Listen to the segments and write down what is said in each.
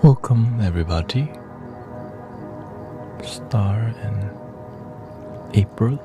Welcome everybody. Star in April.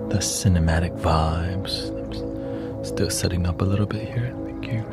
The cinematic vibes. I'm still setting up a little bit here. Thank you.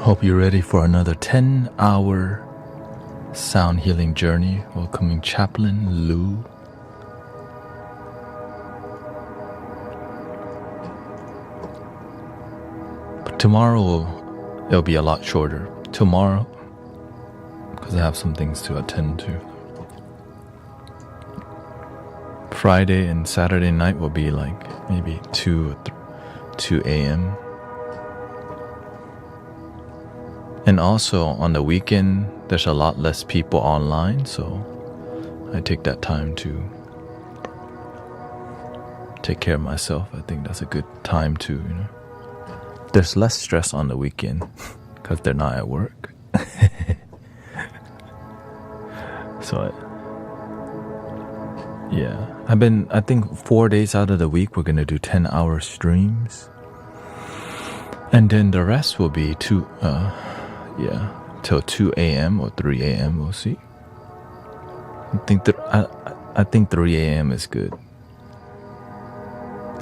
Hope you're ready for another 10-hour sound healing journey. Welcoming Chaplain Lou. But tomorrow it'll be a lot shorter. Tomorrow, because I have some things to attend to. Friday and Saturday night will be like maybe 2 a.m. And also on the weekend, there's a lot less people online, so I take that time to take care of myself. I think that's a good time to, there's less stress on the weekend because they're not at work. So, I think 4 days out of the week, we're going to do 10-hour streams. And then the rest will be till 2 a.m. or 3 a.m. We'll see. I think 3 a.m. is good.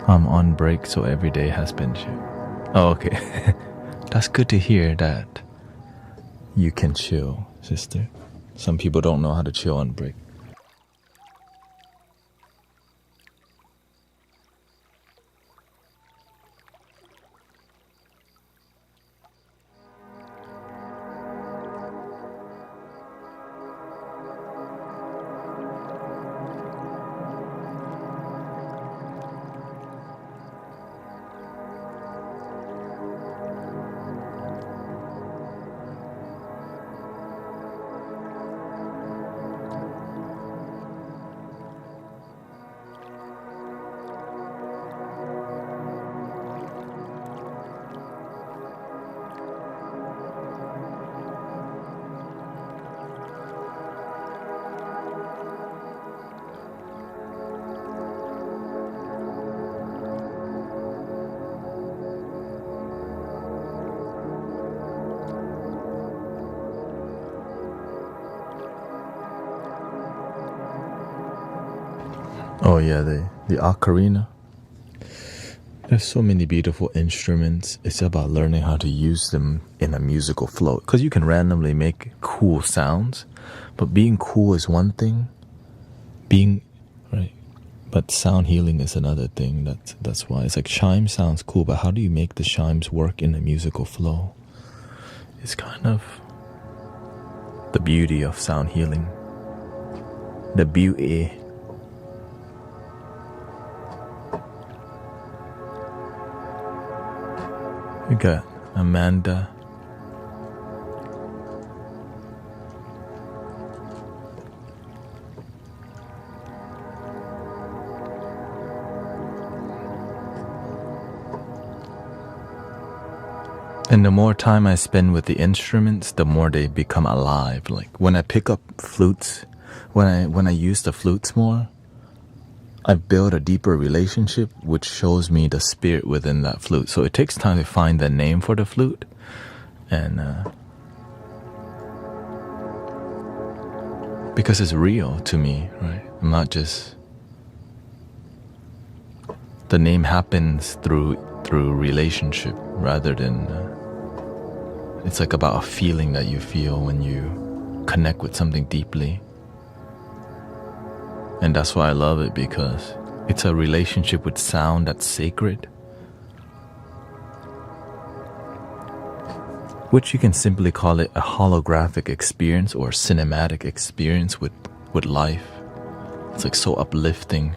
I'm on break, so every day has been chill. Oh, okay. That's good to hear that you can chill, sister. Some people don't know how to chill on break. Oh yeah, the ocarina. There's so many beautiful instruments. It's about learning how to use them in a musical flow. Because you can randomly make cool sounds, but being cool is one thing. But sound healing is another thing. That's why it's like chime sounds cool, but how do you make the chimes work in a musical flow? It's kind of the beauty of sound healing. The beauty. We got Amanda. And the more time I spend with the instruments, the more they become alive. Like when I pick up flutes, when I use the flutes more, I've built a deeper relationship, which shows me the spirit within that flute. So it takes time to find the name for the flute, and because it's real to me, right? I'm not just, the name happens through relationship rather than it's like about a feeling that you feel when you connect with something deeply. And that's why I love it, because it's a relationship with sound that's sacred, which you can simply call it a holographic experience or cinematic experience with life. It's like so uplifting,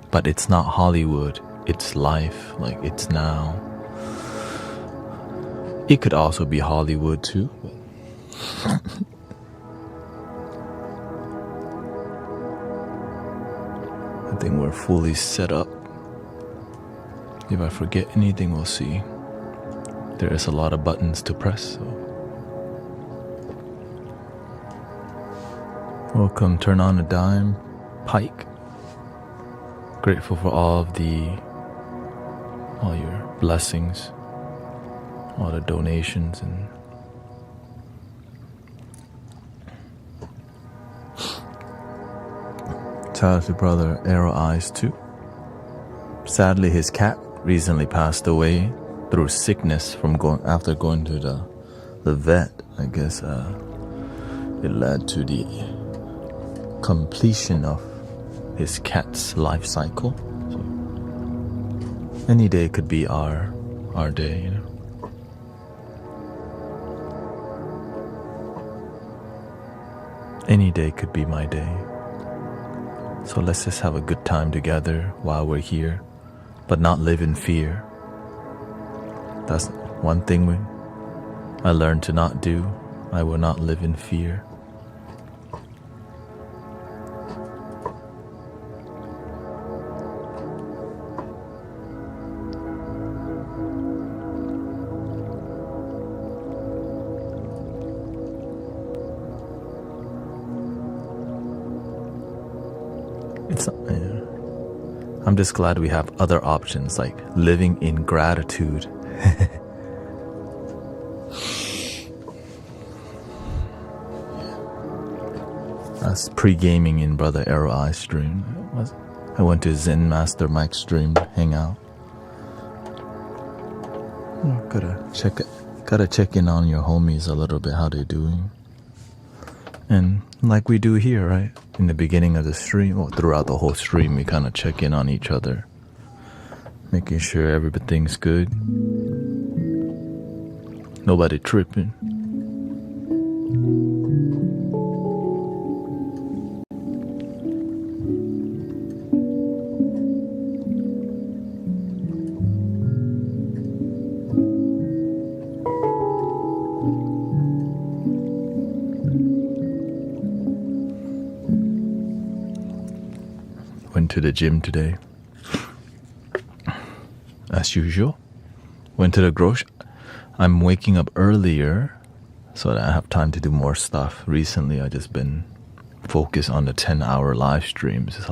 but it's not Hollywood, it's life, like it's now. It could also be Hollywood too. I think we're fully set up. If I forget anything, we'll see. There is a lot of buttons to press. So. Welcome, Turn On a Dime, Pike. Grateful for all your blessings, all the donations, and shout out to brother Arrow Eyes too. Sadly, his cat recently passed away through sickness after going to the vet. I guess it led to the completion of his cat's life cycle. So any day could be our day, you know. Any day could be my day. So let's just have a good time together while we're here, but not live in fear. That's one thing I learned to not do. I will not live in fear. I'm just glad we have other options like living in gratitude. That's pre-gaming in Brother Arrow Eye stream. I went to Zen Master Mike's stream to hang out. Gotta check in on your homies a little bit, how they doing. And like we do here, right? In the beginning of the stream, or throughout the whole stream, we kind of check in on each other, making sure everything's good. Nobody tripping. Went to the gym today, as usual. Went to the grocery. I'm waking up earlier so that I have time to do more stuff. Recently, I've just been focused on the 10-hour live streams. It's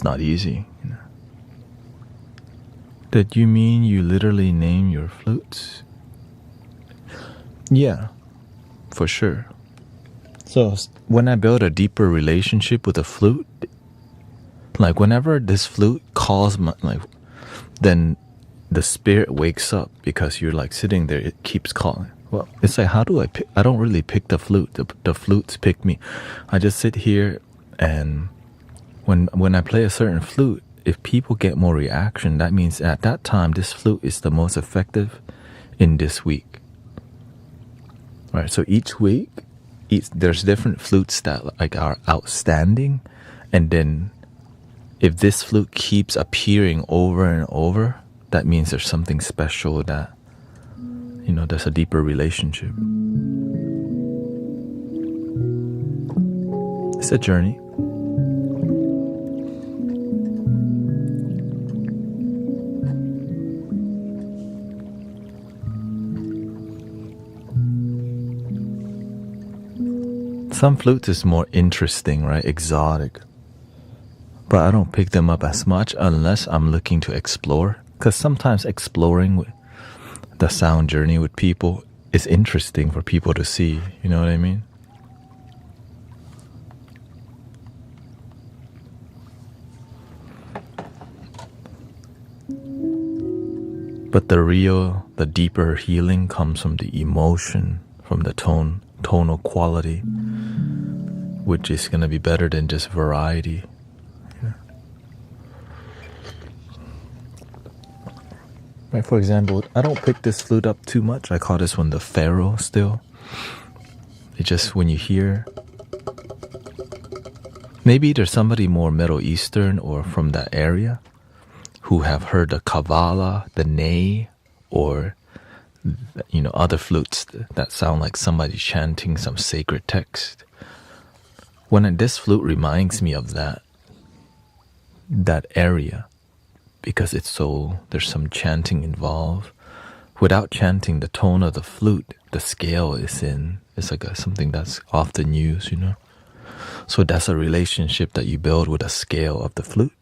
not easy, you know. Did you mean you literally name your flutes? Yeah, for sure. So when I build a deeper relationship with a flute, like whenever this flute calls then the spirit wakes up, because you're like sitting there, it keeps calling. Well, it's like, how do I pick? I don't really pick the flute. The flutes pick me. I just sit here, and when I play a certain flute, if people get more reaction, that means at that time this flute is the most effective in this week. All right. So each week, there's different flutes that like are outstanding, and then if this flute keeps appearing over and over, that means there's something special, that, you know, there's a deeper relationship. It's a journey. Some flutes is more interesting, right? Exotic. but I don't pick them up as much unless I'm looking to explore. Because sometimes exploring the sound journey with people is interesting for people to see. You know what I mean? But the deeper healing comes from the emotion, from the tonal quality, which is going to be better than just variety. Yeah. Right, for example, I don't pick this flute up too much. I call this one the Pharaoh still. It just, when you hear, maybe there's somebody more Middle Eastern or from that area who have heard the Kabbalah, the Ney, or other flutes that sound like somebody chanting some sacred text. When this flute reminds me of that area, because there's some chanting involved. Without chanting, the tone of the flute, the scale is it's like something that's often used, So that's a relationship that you build with a scale of the flute.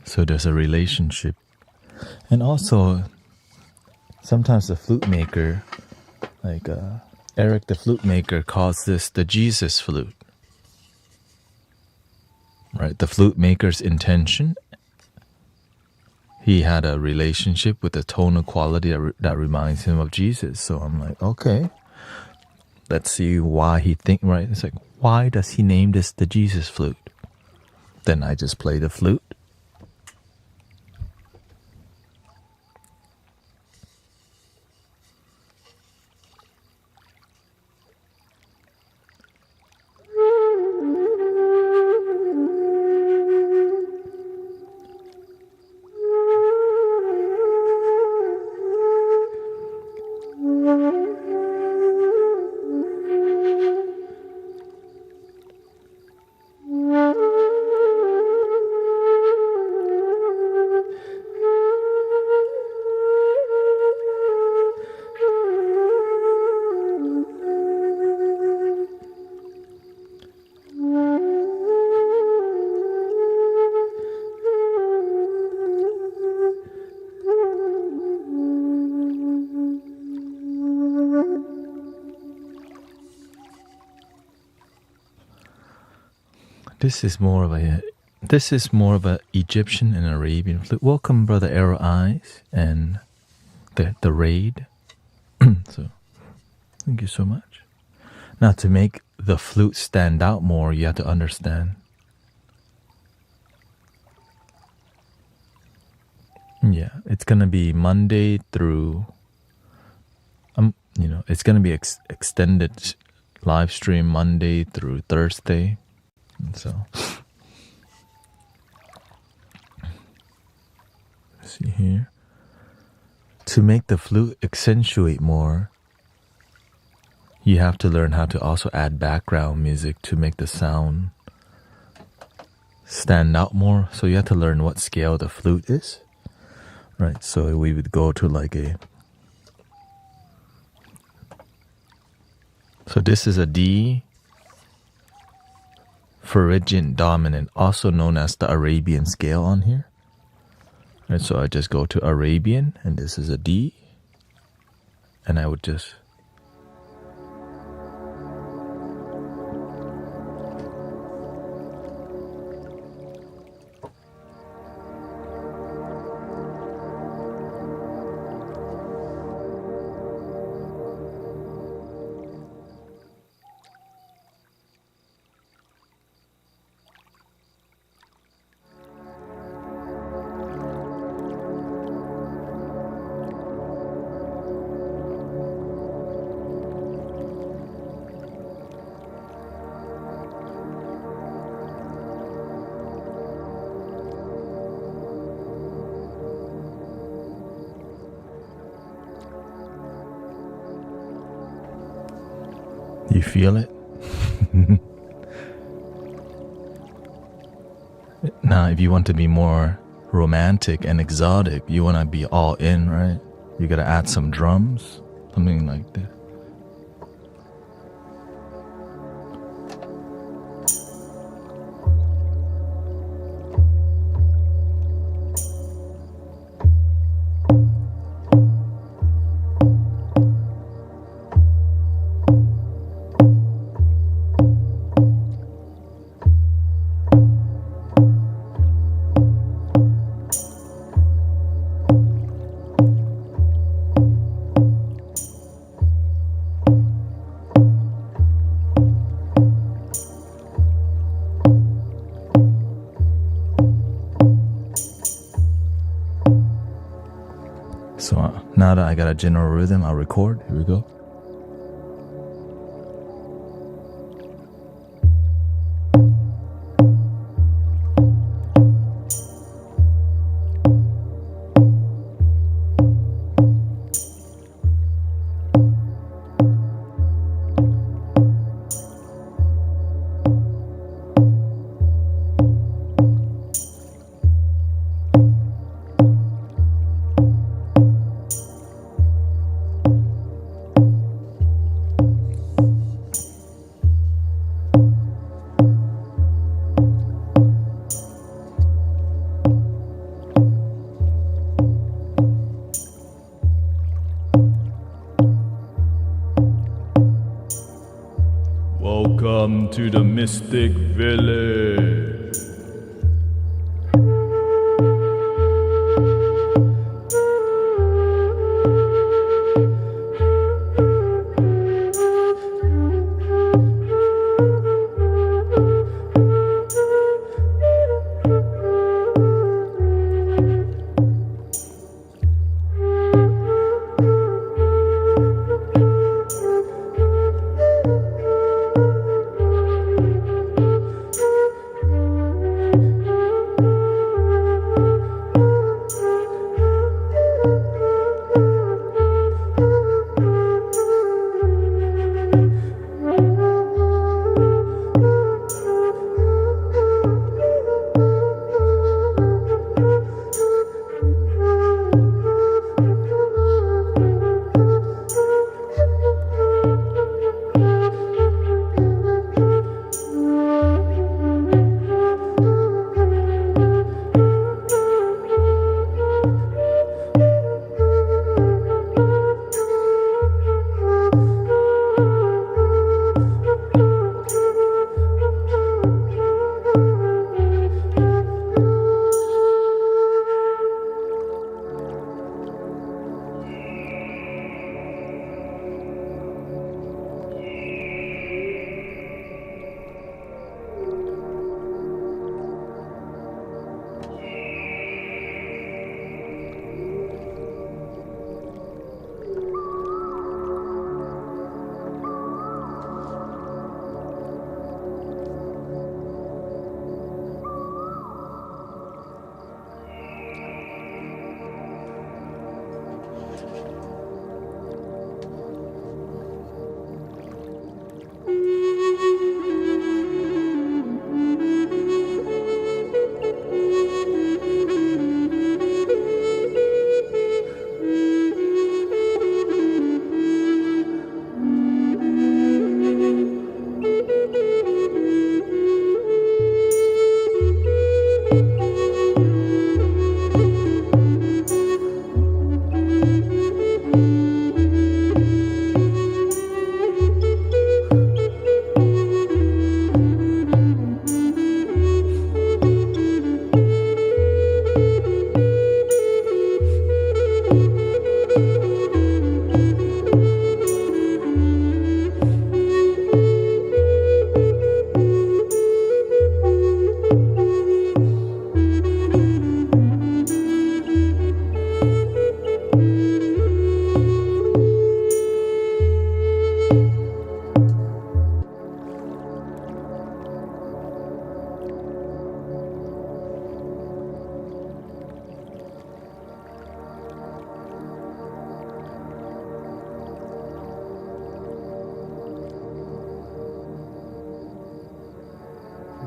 So there's a relationship. And also, sometimes the flute maker, like Eric the flute maker, calls this the Jesus flute. Right? The flute maker's intention. He had a relationship with the tonal quality that reminds him of Jesus. So I'm like, okay, let's see why he right? It's like, why does he name this the Jesus flute? Then I just play the flute. This is more of a Egyptian and Arabian flute. Welcome, Brother Arrow Eyes, and the raid. So, thank you so much. Now, to make the flute stand out more, you have to understand. Yeah, it's gonna be Monday through. It's gonna be extended live stream Monday through Thursday. So, see here. To make the flute accentuate more, you have to learn how to also add background music to make the sound stand out more. So you have to learn what scale the flute is, right? So we would go to like a, so this is a D Phrygian dominant, also known as the Arabian scale on here. Right, so I just go to Arabian, and this is a D, and I would just you feel it? Now, if you want to be more romantic and exotic, you want to be all in, right? You got to add some drums, something like this. So now that I got a general rhythm, I'll record. Here we go. Welcome to the Mystic Village.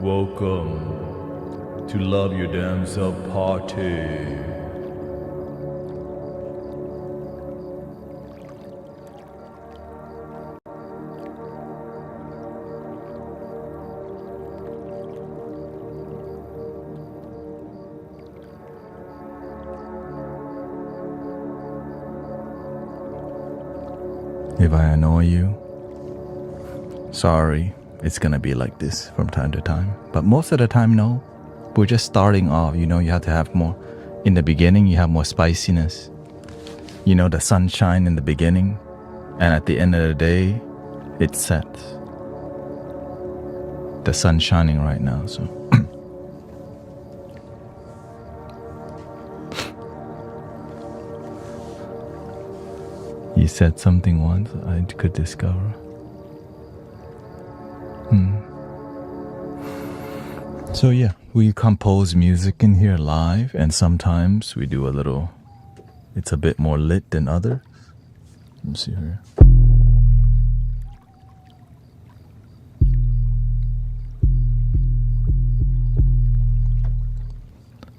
Welcome to Love Your Damn Self Party. If I annoy you, sorry, it's gonna be like this from time to time. But most of the time, no. We're just starting off, you know, you have to have more. In the beginning, you have more spiciness. You know, the sunshine in the beginning. And at the end of the day, it sets. The sun's shining right now, so. You said something once I could discover. So yeah, we compose music in here live, and sometimes we do a little, it's a bit more lit than others. Let me see here.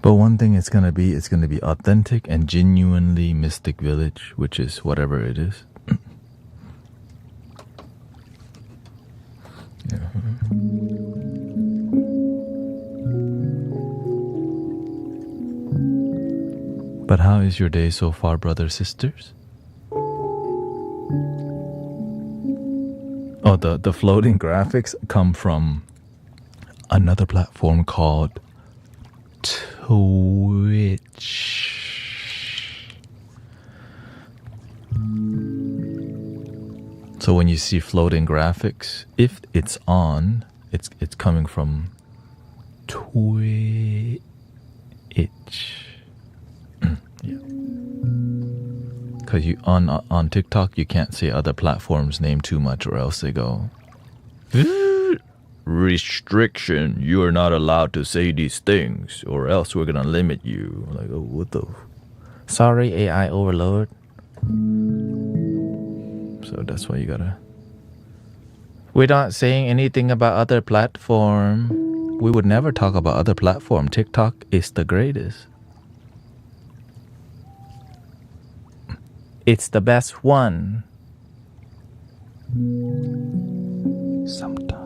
But one thing it's gonna be authentic and genuinely Mystic Village, which is whatever it is. Yeah. But how is your day so far, brothers, sisters? Oh, the floating graphics come from another platform called Twitch. So when you see floating graphics, if it's on, it's coming from Twitch. Yeah. Because you on TikTok you can't say other platforms' name too much, or else they go restriction. You are not allowed to say these things, or else we're gonna limit you. Like, oh, what the? Sorry, AI overload. So that's why you gotta. We're not saying anything about other platform. We would never talk about other platform. TikTok is the greatest. It's the best one. Sometimes.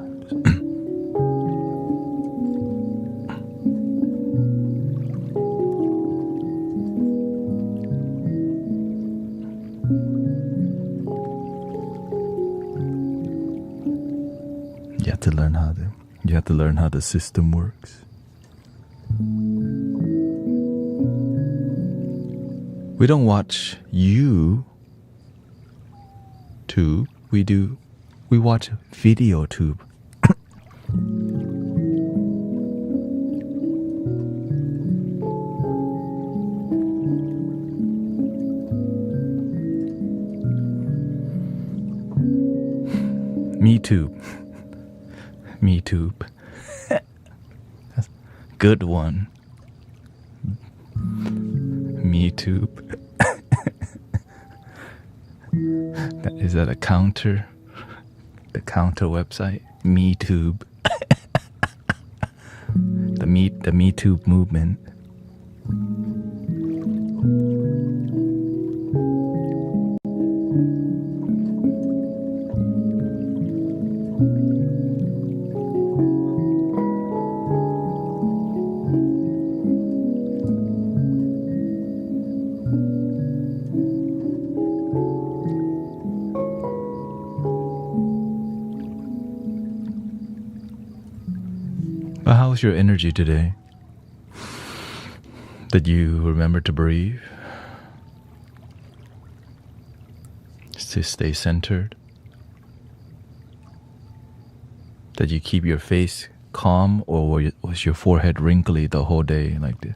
You have to learn how the system works. We don't watch YouTube. We watch video tube. Me too. Me too. Good one. Me too. Is that a counter? The counter website? MeTube. the MeTube movement. But how's your energy today? Did you remember to breathe? To stay centered? Did you keep your face calm, or was your forehead wrinkly the whole day like this?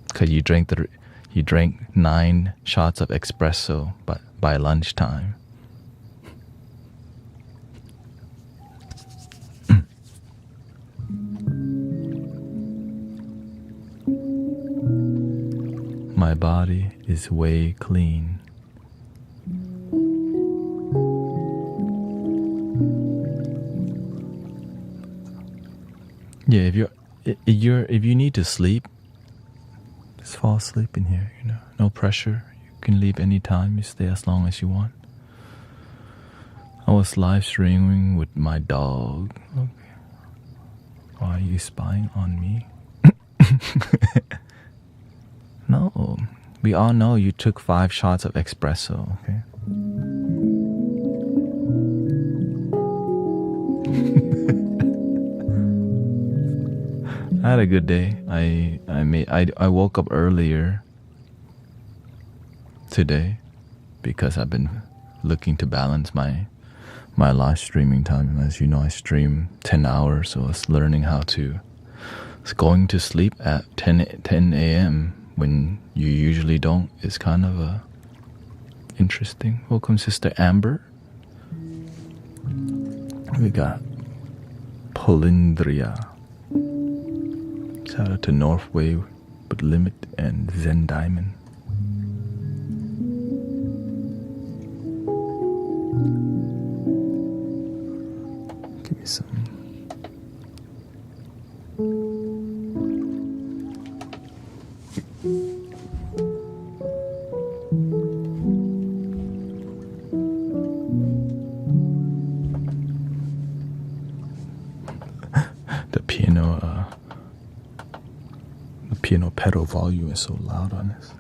Because you drank 9 shots of espresso by lunchtime. My body is way clean. Yeah, if you need to sleep, just fall asleep in here, you know. No pressure. You can leave anytime, you stay as long as you want. I was live streaming with my dog. Okay. Why are you spying on me? No. We all know you took 5 shots of espresso, okay? I had a good day. I woke up earlier today because I've been looking to balance my live streaming time. As you know, I stream 10 hours, so I was learning how to. Going to sleep at 10 a.m. when you usually don't is kind of interesting. Welcome, Sister Amber. We got Polindria. Shout out to Northway with Limit and Zen Diamond. Give me some. The piano pedal volume is so loud on this.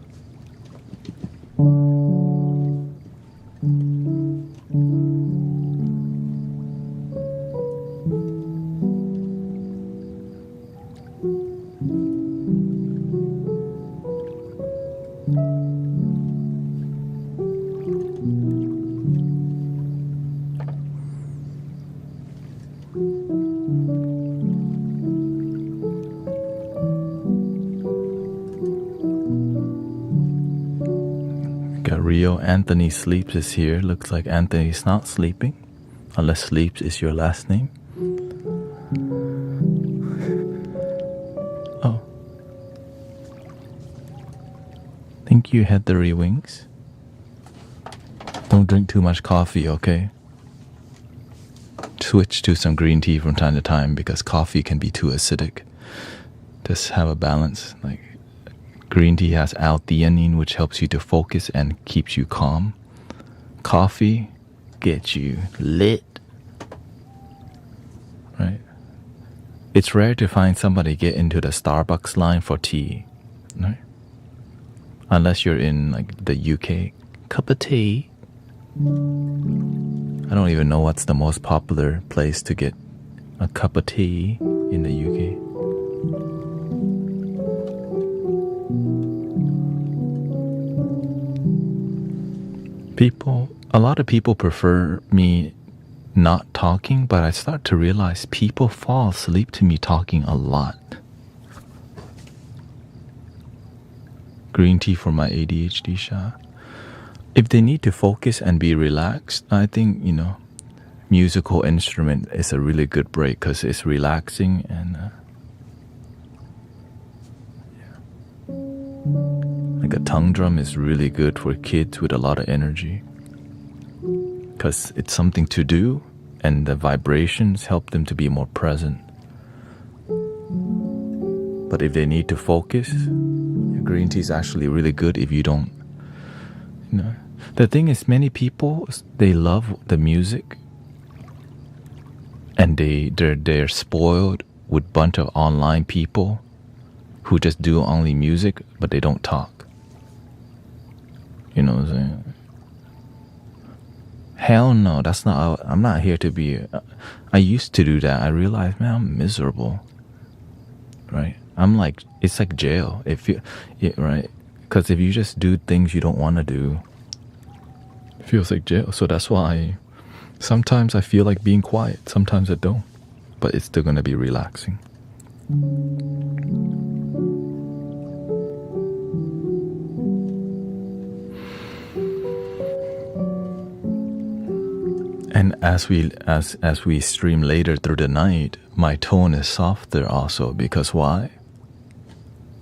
Rio Anthony Sleeps is here. Looks like Anthony's not sleeping, unless Sleeps is your last name. Oh, thank you, Heathery Wings. Don't drink too much coffee, okay? Switch to some green tea from time to time because coffee can be too acidic. Just have a balance. Like, green tea has L-theanine, which helps you to focus and keeps you calm. Coffee gets you lit. Right? It's rare to find somebody get into the Starbucks line for tea. Right? Unless you're in like the UK. Cup of tea. I don't even know what's the most popular place to get a cup of tea in the UK. A lot of people prefer me not talking, but I start to realize people fall asleep to me talking a lot. Green tea for my ADHD shot. If they need to focus and be relaxed, I think, musical instrument is a really good break because it's relaxing and like a tongue drum is really good for kids with a lot of energy because it's something to do and the vibrations help them to be more present. But if they need to focus, green tea is actually really good if you don't, The thing is, many people, they love the music and they're spoiled with a bunch of online people who just do only music, but they don't talk. You know what I'm saying? Hell no, that's not, I'm not here to be, I used to do that. I realized, man, I'm miserable. Right? I'm like, it's like jail. Right? Because if you just do things you don't want to do, it feels like jail. So that's why sometimes I feel like being quiet. Sometimes I don't. But it's still going to be relaxing. And as we stream later through the night, my tone is softer also because why?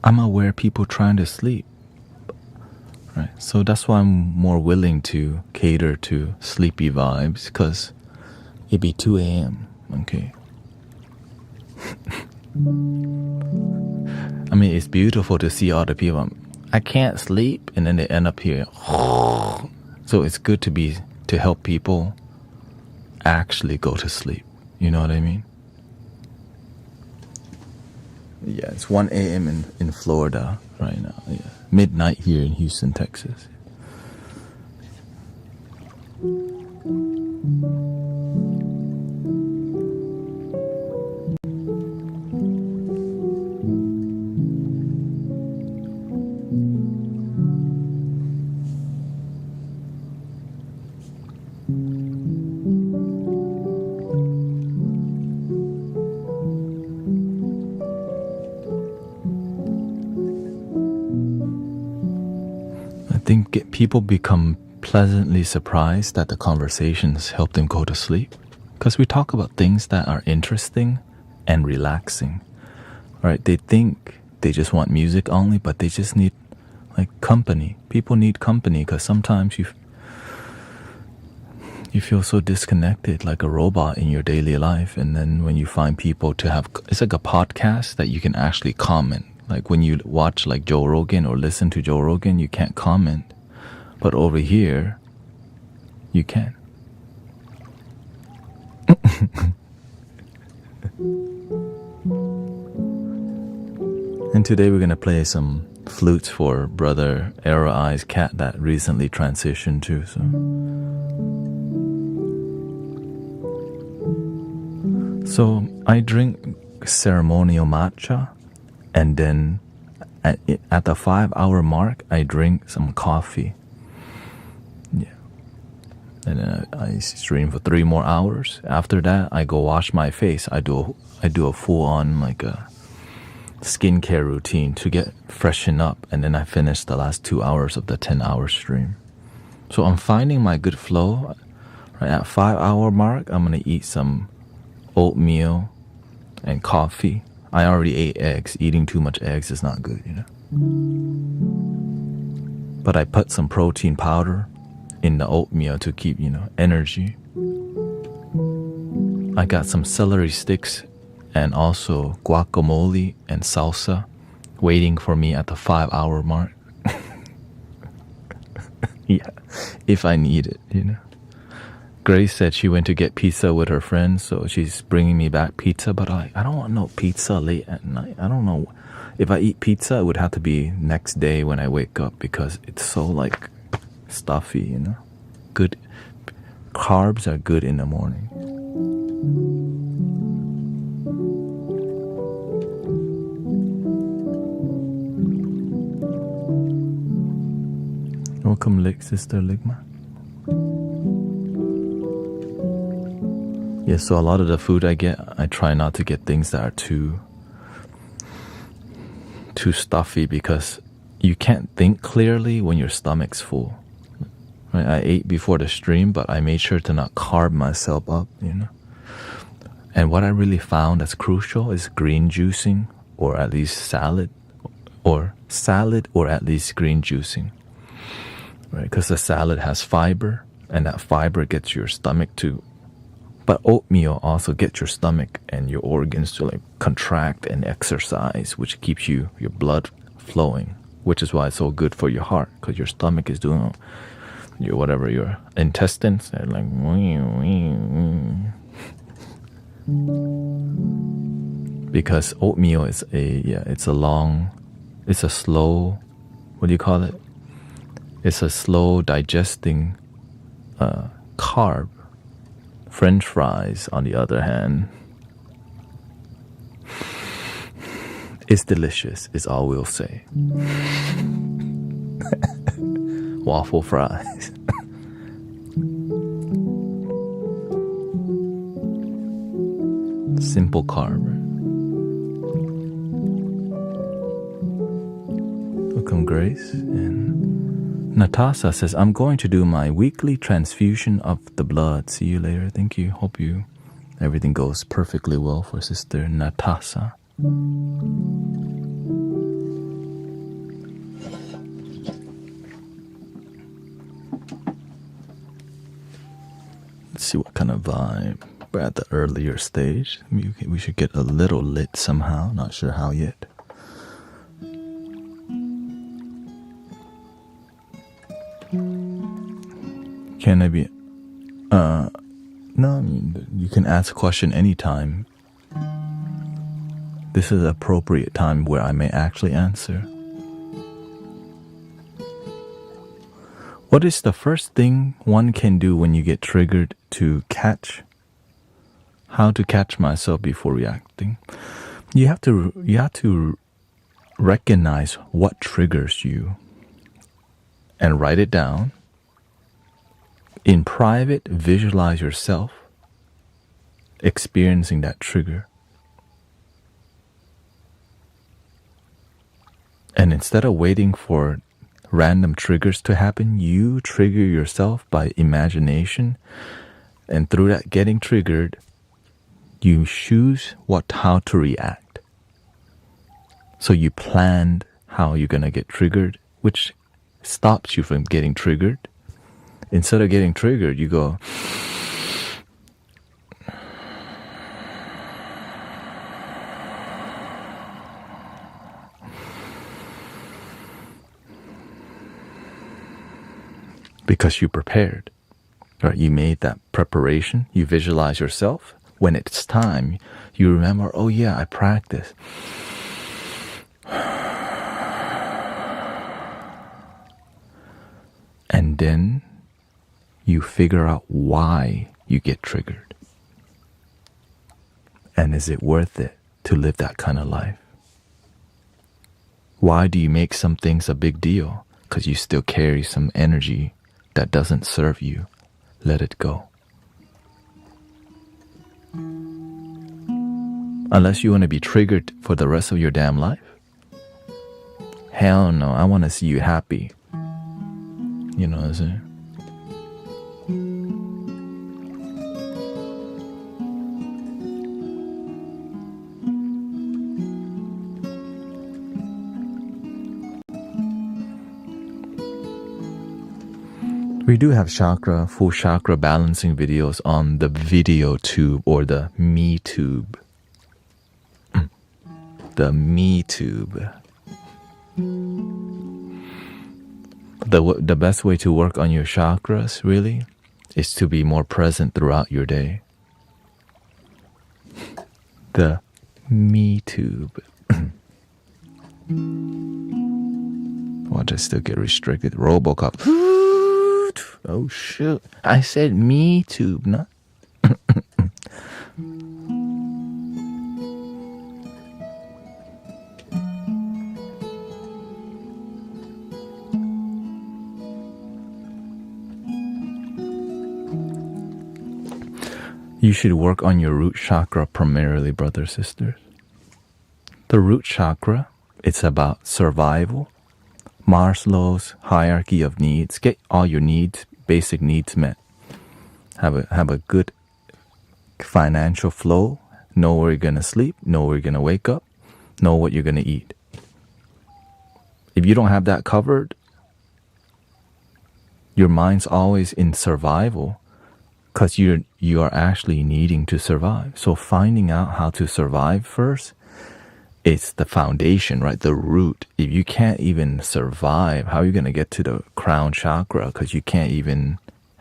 I'm aware people trying to sleep. Right? So that's why I'm more willing to cater to sleepy vibes because it'd be 2 a.m. Okay. I mean, it's beautiful to see all the people. I can't sleep, and then they end up here. So it's good to help people actually go to sleep. You know what I mean? Yeah, it's 1 a.m. in Florida right now. Yeah. Midnight here in Houston, Texas. I think people become pleasantly surprised that the conversations help them go to sleep, because we talk about things that are interesting and relaxing, right? They think they just want music only, but they just need like company. People need company, because sometimes you feel so disconnected, like a robot in your daily life. And then when you find people to have, it's like a podcast that you can actually comment. Like when you watch like Joe Rogan or listen to Joe Rogan, you can't comment. But over here, you can. And today we're going to play some flutes for brother Arrow Eyes Cat that recently transitioned too. So I drink ceremonial matcha, and then at the 5-hour mark, I drink some coffee. Yeah. And then I stream for 3 more hours. After that, I go wash my face. I do a full-on like a skincare routine to get freshen up, and then I finish the last 2 hours of the 10-hour stream. So I'm finding my good flow. Right at 5-hour mark, I'm gonna eat some oatmeal and coffee. I already ate eggs. Eating too much eggs is not good, you know. But I put some protein powder in the oatmeal to keep, energy. I got some celery sticks and also guacamole and salsa waiting for me at the 5-hour mark. Yeah, if I need it, Grace said she went to get pizza with her friends, so she's bringing me back pizza, but I don't want no pizza late at night. I don't know. If I eat pizza, it would have to be next day when I wake up, because it's so like stuffy, Good carbs are good in the morning. Welcome, Sister Ligma. Yeah, so a lot of the food I get, I try not to get things that are too stuffy, because you can't think clearly when your stomach's full. Right? I ate before the stream, but I made sure to not carb myself up, And what I really found that's crucial is green juicing, or at least salad, or at least green juicing. Right? Because the salad has fiber, and that fiber gets your stomach to. But oatmeal also gets your stomach and your organs to like contract and exercise, which keeps your blood flowing, which is why it's so good for your heart, because your stomach is doing your intestines. They're like, because oatmeal is it's a slow, what do you call it? It's a slow digesting carb. French fries, on the other hand, is delicious, is all we'll say. Waffle fries. Simple carb. Welcome, Grace. And Natasha says, I'm going to do my weekly transfusion of the blood. See you later. Thank you. Hope everything goes perfectly well for Sister Natasha. Let's see what kind of vibe. But at the earlier stage, we should get a little lit somehow. Not sure how yet. Can I be... No, I mean, you can ask a question anytime. This is an appropriate time where I may actually answer. What is the first thing one can do when you get triggered to catch? How to catch myself before reacting? You have to recognize what triggers you and write it down. In private, visualize yourself experiencing that trigger. And instead of waiting for random triggers to happen, you trigger yourself by imagination. And through that getting triggered, you choose how to react. So you planned how you're going to get triggered, which stops you from getting triggered. Instead of getting triggered, you go... Because you prepared, right? You made that preparation. You visualize yourself. When it's time, you remember, oh yeah, I practiced. And then you figure out why you get triggered. And is it worth it to live that kind of life? Why do you make some things a big deal? Because you still carry some energy that doesn't serve you. Let it go. Unless you want to be triggered for the rest of your damn life. Hell no, I want to see you happy. You know what I'm saying? We do have full chakra balancing videos on the video tube or the me tube. The me tube. The best way to work on your chakras, really, is to be more present throughout your day. The me tube. Watch, I still get restricted. Robocop. Oh shoot. I said me tube, not. You should work on your root chakra primarily, brothers, sisters. The root chakra, it's about survival. Maslow's hierarchy of needs. Get all your needs, basic needs met. Have a good financial flow. Know where you're going to sleep. Know where you're going to wake up. Know what you're going to eat. If you don't have that covered, your mind's always in survival because you are actually needing to survive. So finding out how to survive first, it's the foundation, right? The root. If you can't even survive, how are you going to get to the crown chakra? Because you can't even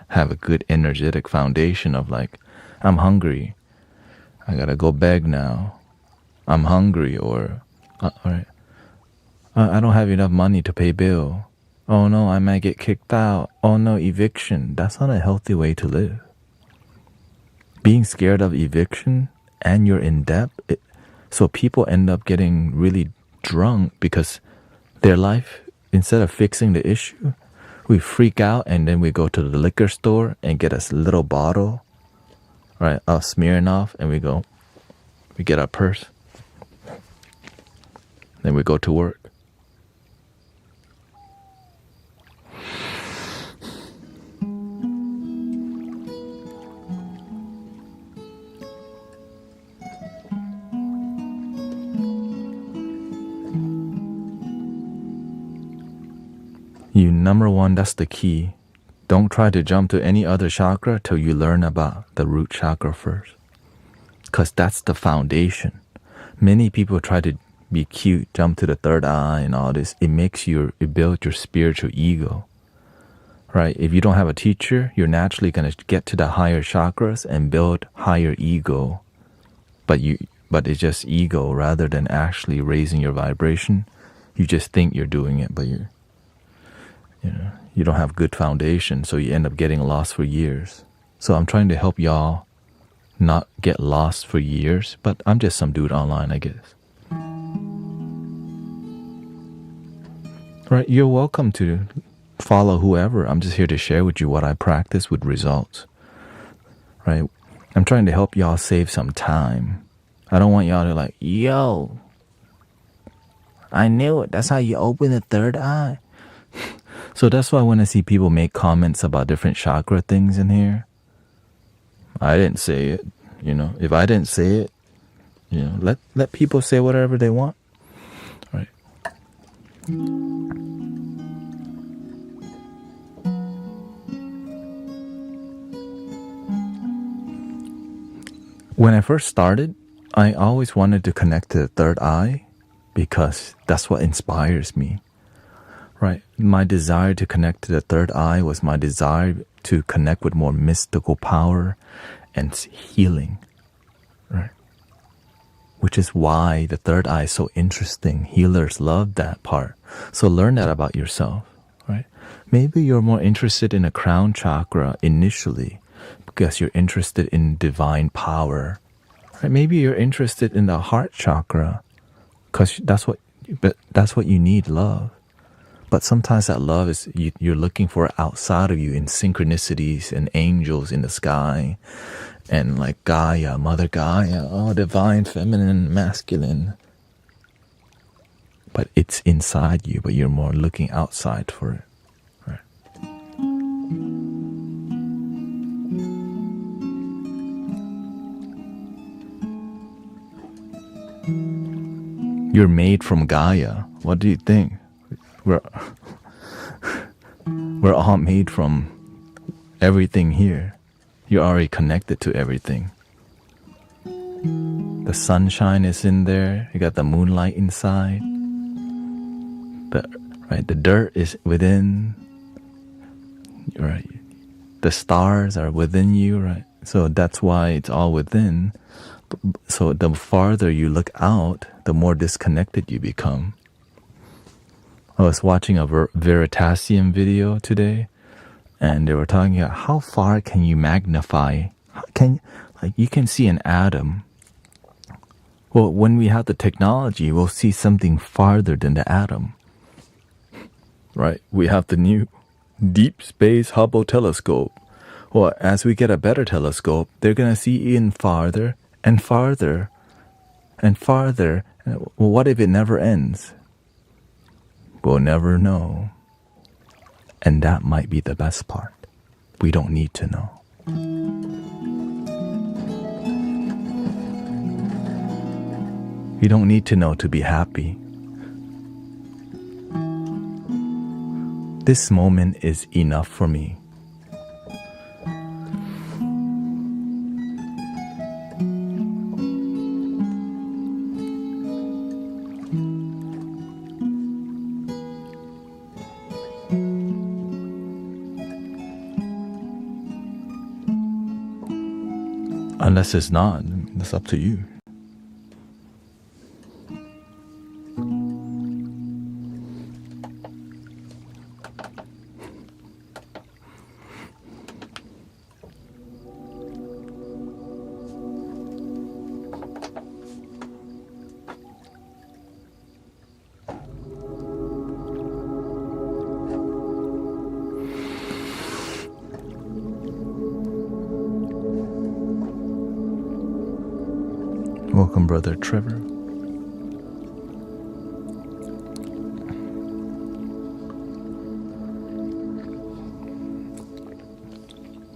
have a good energetic foundation of like, I'm hungry. I got to go beg now. I'm hungry. Or, all right, I don't have enough money to pay bill. Oh no, I might get kicked out. Oh no, eviction. That's not a healthy way to live. Being scared of eviction and you're in debt, so people end up getting really drunk because their life, instead of fixing the issue, we freak out and then we go to the liquor store and get a little bottle, right, of Smirnoff, and we get our purse. Then we go to work. Number one, that's the key. Don't try to jump to any other chakra till you learn about the root chakra first. because that's the foundation. Many people try to be cute, jump to the third eye and all this. It builds your spiritual ego, right? If you don't have a teacher, you're naturally going to get to the higher chakras and build higher ego. But it's just ego rather than actually raising your vibration. You just think you're doing it, but you don't have good foundation, so you end up getting lost for years. So I'm trying to help y'all not get lost for years, but I'm just some dude online, I guess. Right, you're welcome to follow whoever. I'm just here to share with you what I practice with results. Right? I'm trying to help y'all save some time. I don't want y'all to like, yo, I knew it. That's how you open the third eye. So that's why when I see people make comments about different chakra things in here, I didn't say it. If I didn't say it, let people say whatever they want. Right? When I first started, I always wanted to connect to the third eye because that's what inspires me. Right? My desire to connect to the third eye was my desire to connect with more mystical power and healing. Right? Which is why the third eye is so interesting. Healers love that part. So learn that about yourself. Right? Maybe you're more interested in a crown chakra initially because you're interested in divine power. Right? Maybe you're interested in the heart chakra because that's what you need, love. But sometimes that love is you're looking for outside of you in synchronicities and angels in the sky and like Gaia, Mother Gaia, divine, feminine, masculine. But it's inside you, but you're more looking outside for it. Right? You're made from Gaia. What do you think? We're all made from everything here. You're already connected to everything. The sunshine is in there. You got the moonlight inside. The dirt is within. Right. The stars are within you. Right. So that's why it's all within. So the farther you look out, the more disconnected you become. I was watching a Veritasium video today, and they were talking about how far can you magnify? You can see an atom. Well, when we have the technology, we'll see something farther than the atom. Right? We have the new Deep Space Hubble telescope. Well, as we get a better telescope, they're going to see even farther and farther and farther. Well, what if it never ends? We'll never know. And that might be the best part. We don't need to know. You don't need to know to be happy. This moment is enough for me. Unless it's not, that's up to you. Welcome, Brother Trevor.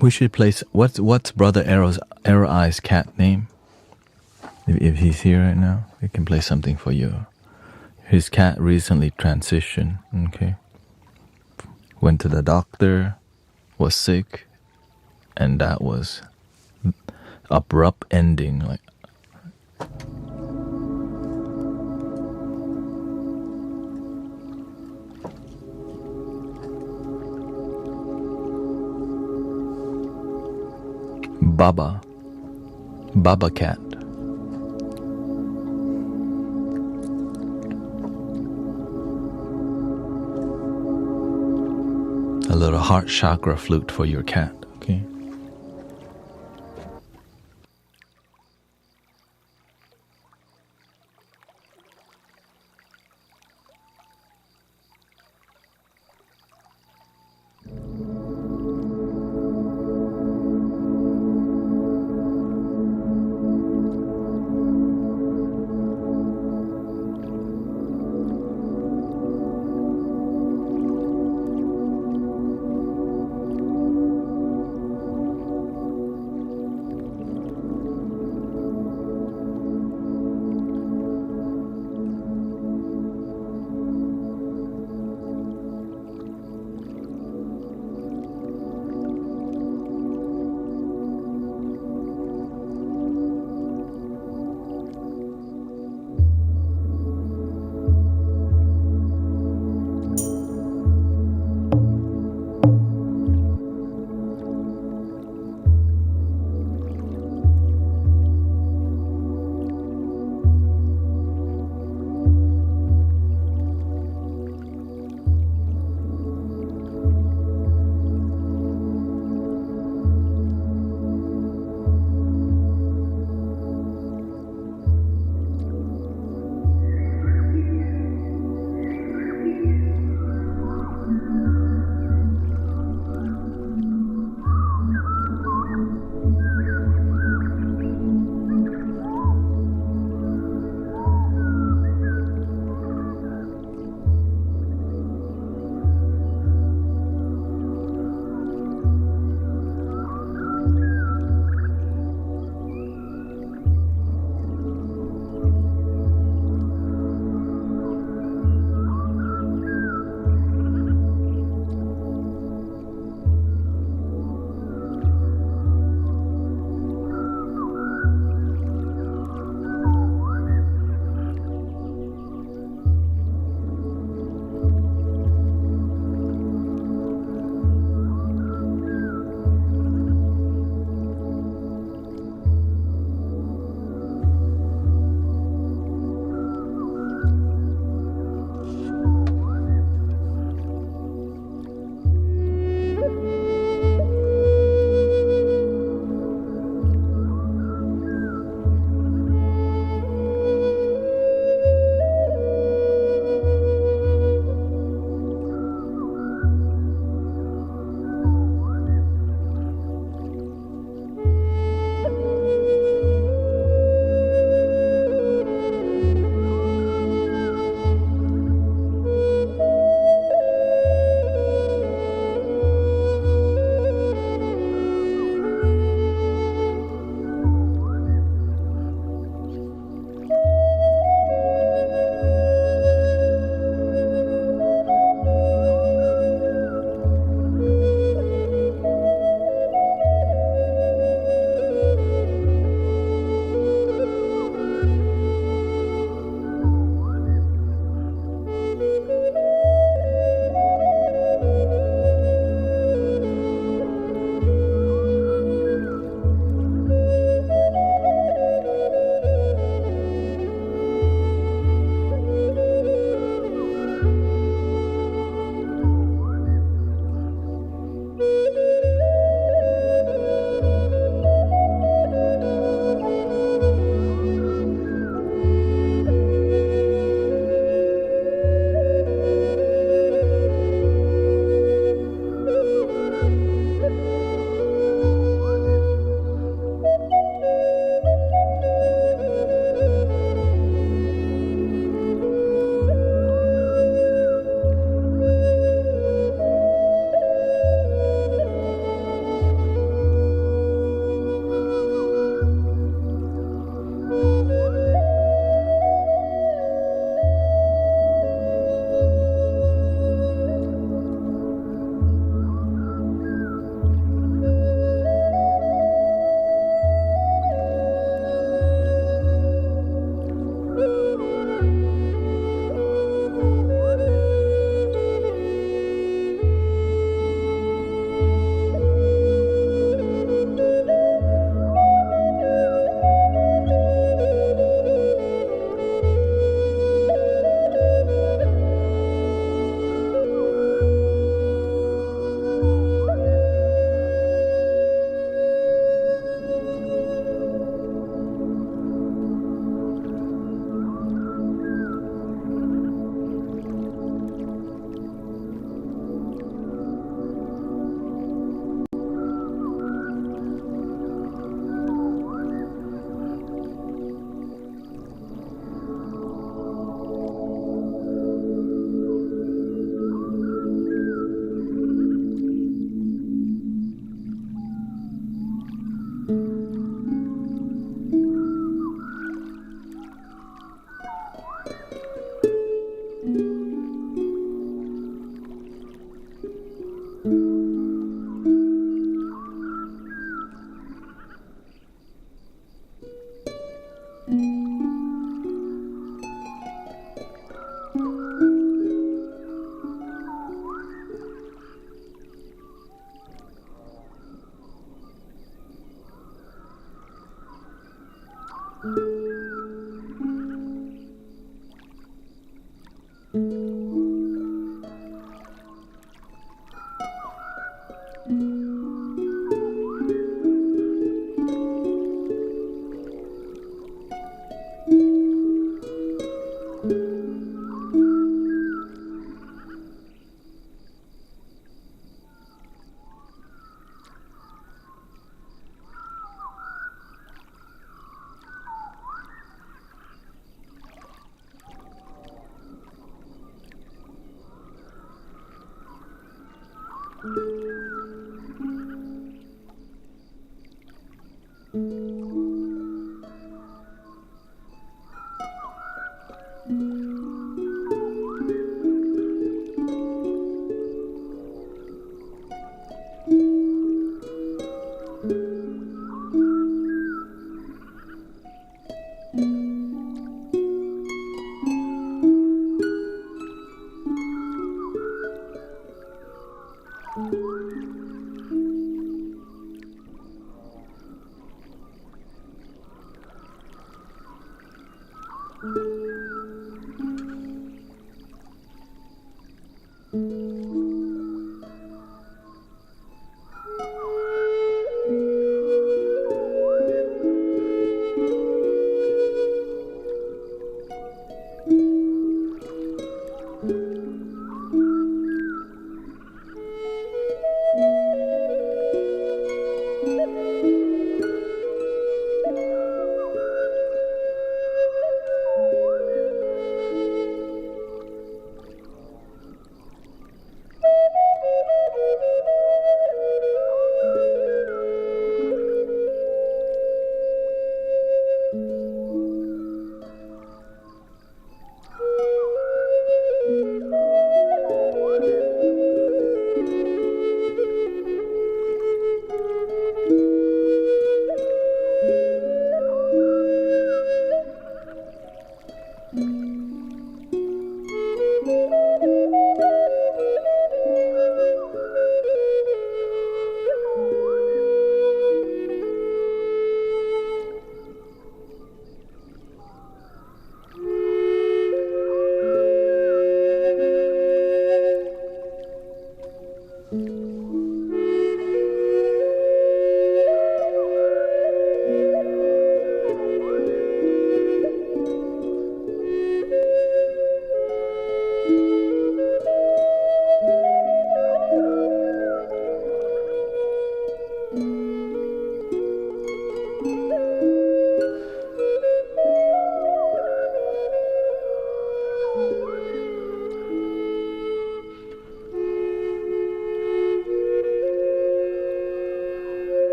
We should place what's Brother Arrow Eye's cat name? If he's here right now, we can play something for you. His cat recently transitioned. Okay, went to the doctor, was sick, and that was abrupt ending. Like Baba. Baba cat. A little heart chakra flute for your cat, okay?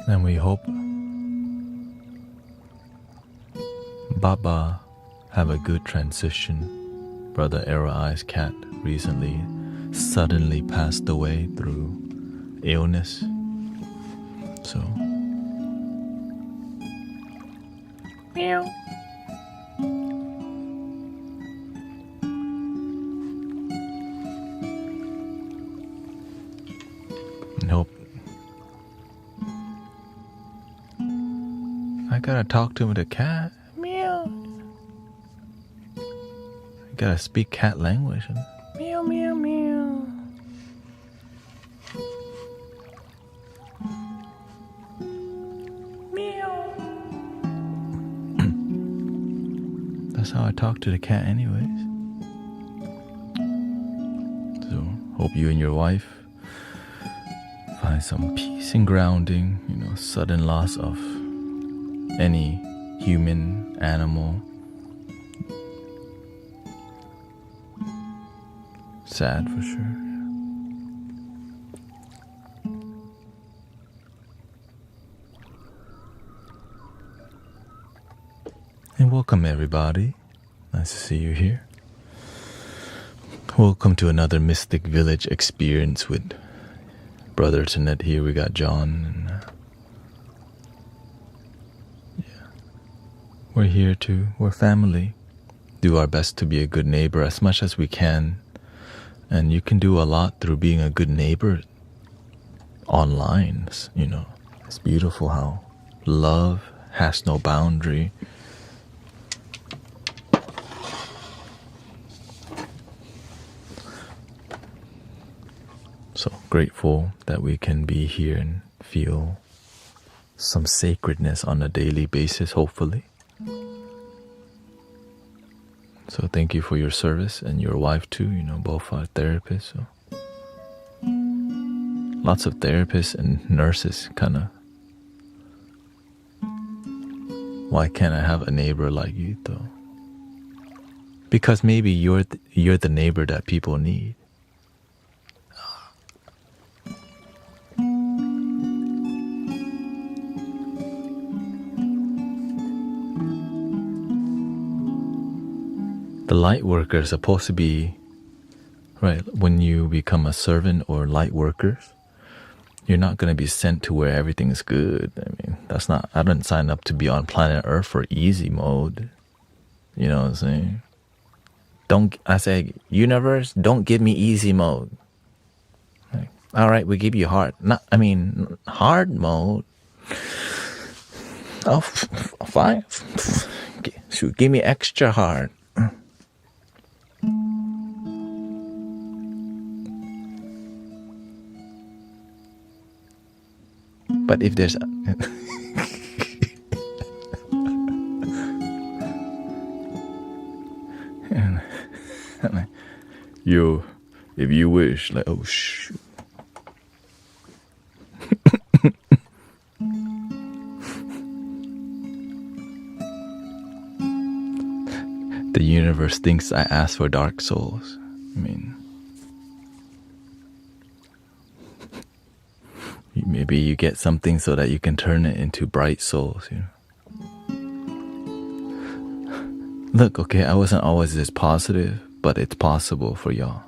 And we hope Baba have a good transition. Brother Arrow Eye's cat recently suddenly passed away through illness. So meow. And hope I gotta talk to the cat. Meow. I gotta speak cat language. Meow, meow, meow. Meow. That's how I talk to the cat anyways. So, hope you and your wife find some peace and grounding, sudden loss of any human, animal. Sad for sure. And welcome everybody. Nice to see you here. Welcome to another Mystic Village experience with Brother Thanet here. We got John and we're here too. We're family. Do our best to be a good neighbor as much as we can. And you can do a lot through being a good neighbor online. It's beautiful how love has no boundary. So grateful that we can be here and feel some sacredness on a daily basis, hopefully. So thank you for your service, and your wife too, both are therapists. So lots of therapists and nurses why can't I have a neighbor like you though? Because maybe you're the neighbor that people need. The light worker is supposed to be, right, when you become a servant or light workers, you're not going to be sent to where everything is good. I didn't sign up to be on planet Earth for easy mode. You know what I'm saying? I say, universe, don't give me easy mode. All right, we give you hard. Hard mode. Oh, fine. Shoot, give me extra hard. But if there's if you wish, oh shoot. The universe thinks I asked for dark souls. Maybe you get something so that you can turn it into bright souls. Look, okay, I wasn't always this positive, but it's possible for y'all.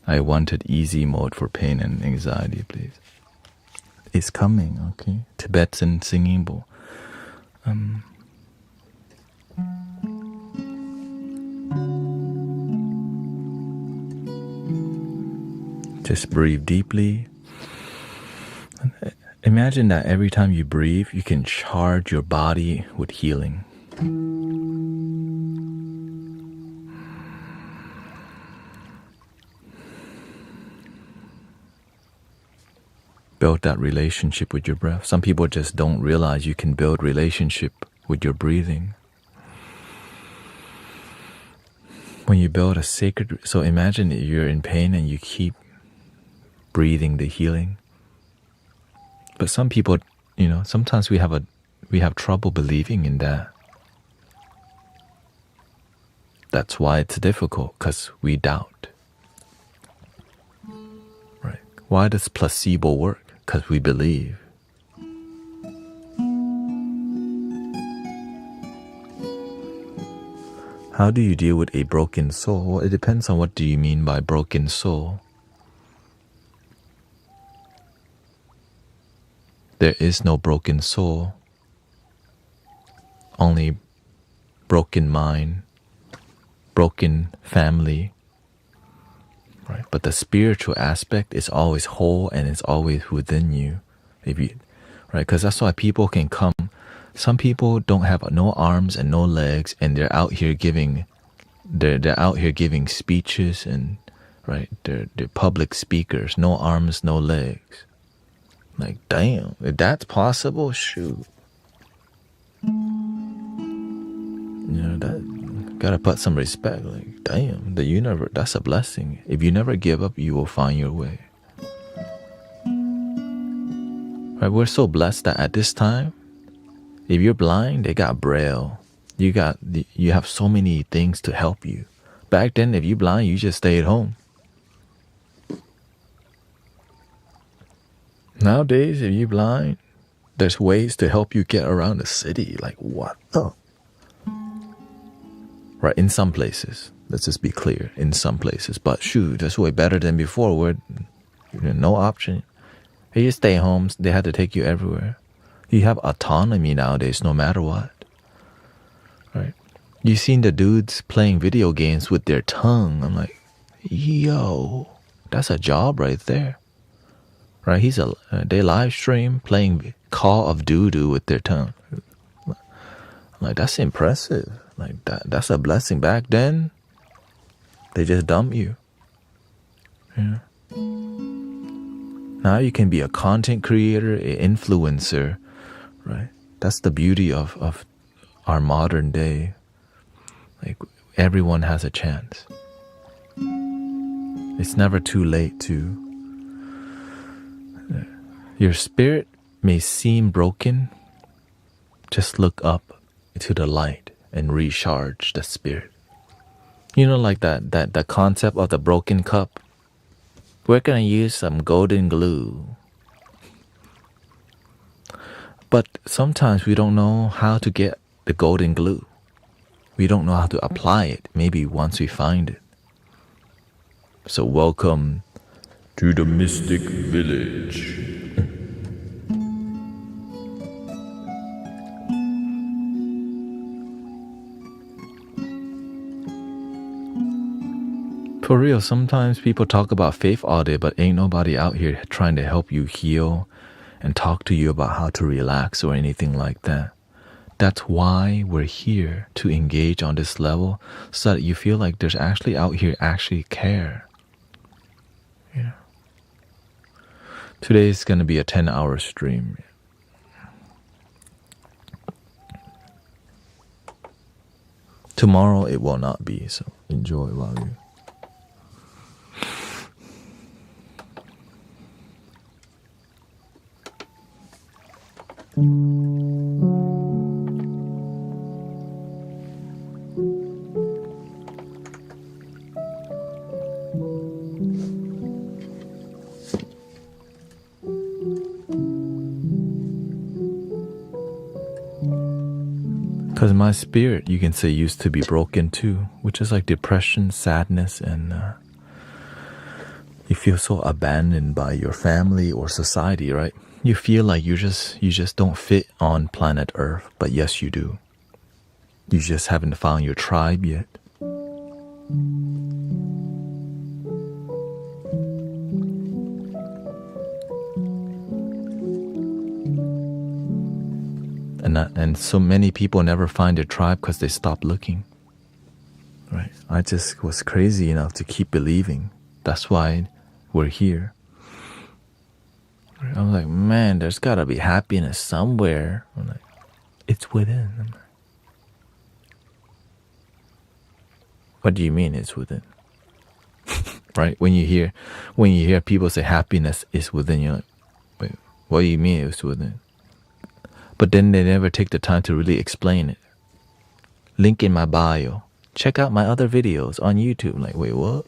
I wanted easy mode for pain and anxiety, please. It's coming, okay? Tibetan singing bowl. Just breathe deeply. Imagine that every time you breathe, you can charge your body with healing. Build that relationship with your breath. Some people just don't realize you can build relationship with your breathing. When you build a sacred, so imagine that you're in pain and you keep breathing the healing. But some people, sometimes we have trouble believing in that. That's why it's difficult, because we doubt. Right? Why does placebo work? because we believe. How do you deal with a broken soul? Well, it depends on what do you mean by broken soul. There is no broken soul, only broken mind, broken family, right? But the spiritual aspect is always whole and it's always within you, if you, right? Because that's why people can come. Some people don't have no arms and no legs, and they're out here giving, they're out here giving speeches, and right, they're public speakers, no arms, no legs. Like, damn, if that's possible, shoot. You know, that gotta put some respect. Like, damn, the universe, that's a blessing. If you never give up, you will find your way. Right, we're so blessed that at this time, if you're blind, they got Braille. You have so many things to help you. Back then, if you're blind, you just stay at home. Nowadays, if you're blind, there's ways to help you get around the city. Like, what the? Right, in some places. Let's just be clear, in some places. But shoot, that's way better than before where no option. You just stay home, they had to take you everywhere. You have autonomy nowadays, no matter what. Right? You seen the dudes playing video games with their tongue. I'm like, yo, that's a job right there. Right? They live stream playing Call of Duty with their tongue. I'm like, that's impressive. Like that's a blessing. Back then, they just dump you. Yeah. Now you can be a content creator, an influencer, right? That's the beauty of our modern day. Like, everyone has a chance. It's never too late to. Your spirit may seem broken. Just look up to the light and recharge the spirit. You know, like that concept of the broken cup. We're gonna use some golden glue. But sometimes we don't know how to get the golden glue. We don't know how to apply it, maybe once we find it. So welcome to the Mystic Village. For real, sometimes people talk about faith all day, but ain't nobody out here trying to help you heal and talk to you about how to relax or anything like that. That's why we're here, to engage on this level so that you feel like there's actually out here actually care. Yeah. Today is going to be a 10-hour stream. Tomorrow it will not be, so enjoy while you. Because my spirit, you can say, used to be broken too, which is like depression, sadness, and you feel so abandoned by your family or society, right? You feel like you just don't fit on planet Earth, but yes, you do. You just haven't found your tribe yet. And so many people never find their tribe because they stop looking. Right? I just was crazy enough to keep believing. That's why we're here. I was like, man, there's gotta be happiness somewhere. I'm like, it's within. I'm like, what do you mean it's within? Right? When you hear people say happiness is within, you're like, wait, what do you mean it's within? But then they never take the time to really explain it. Link in my bio. Check out my other videos on YouTube. Like, wait, what?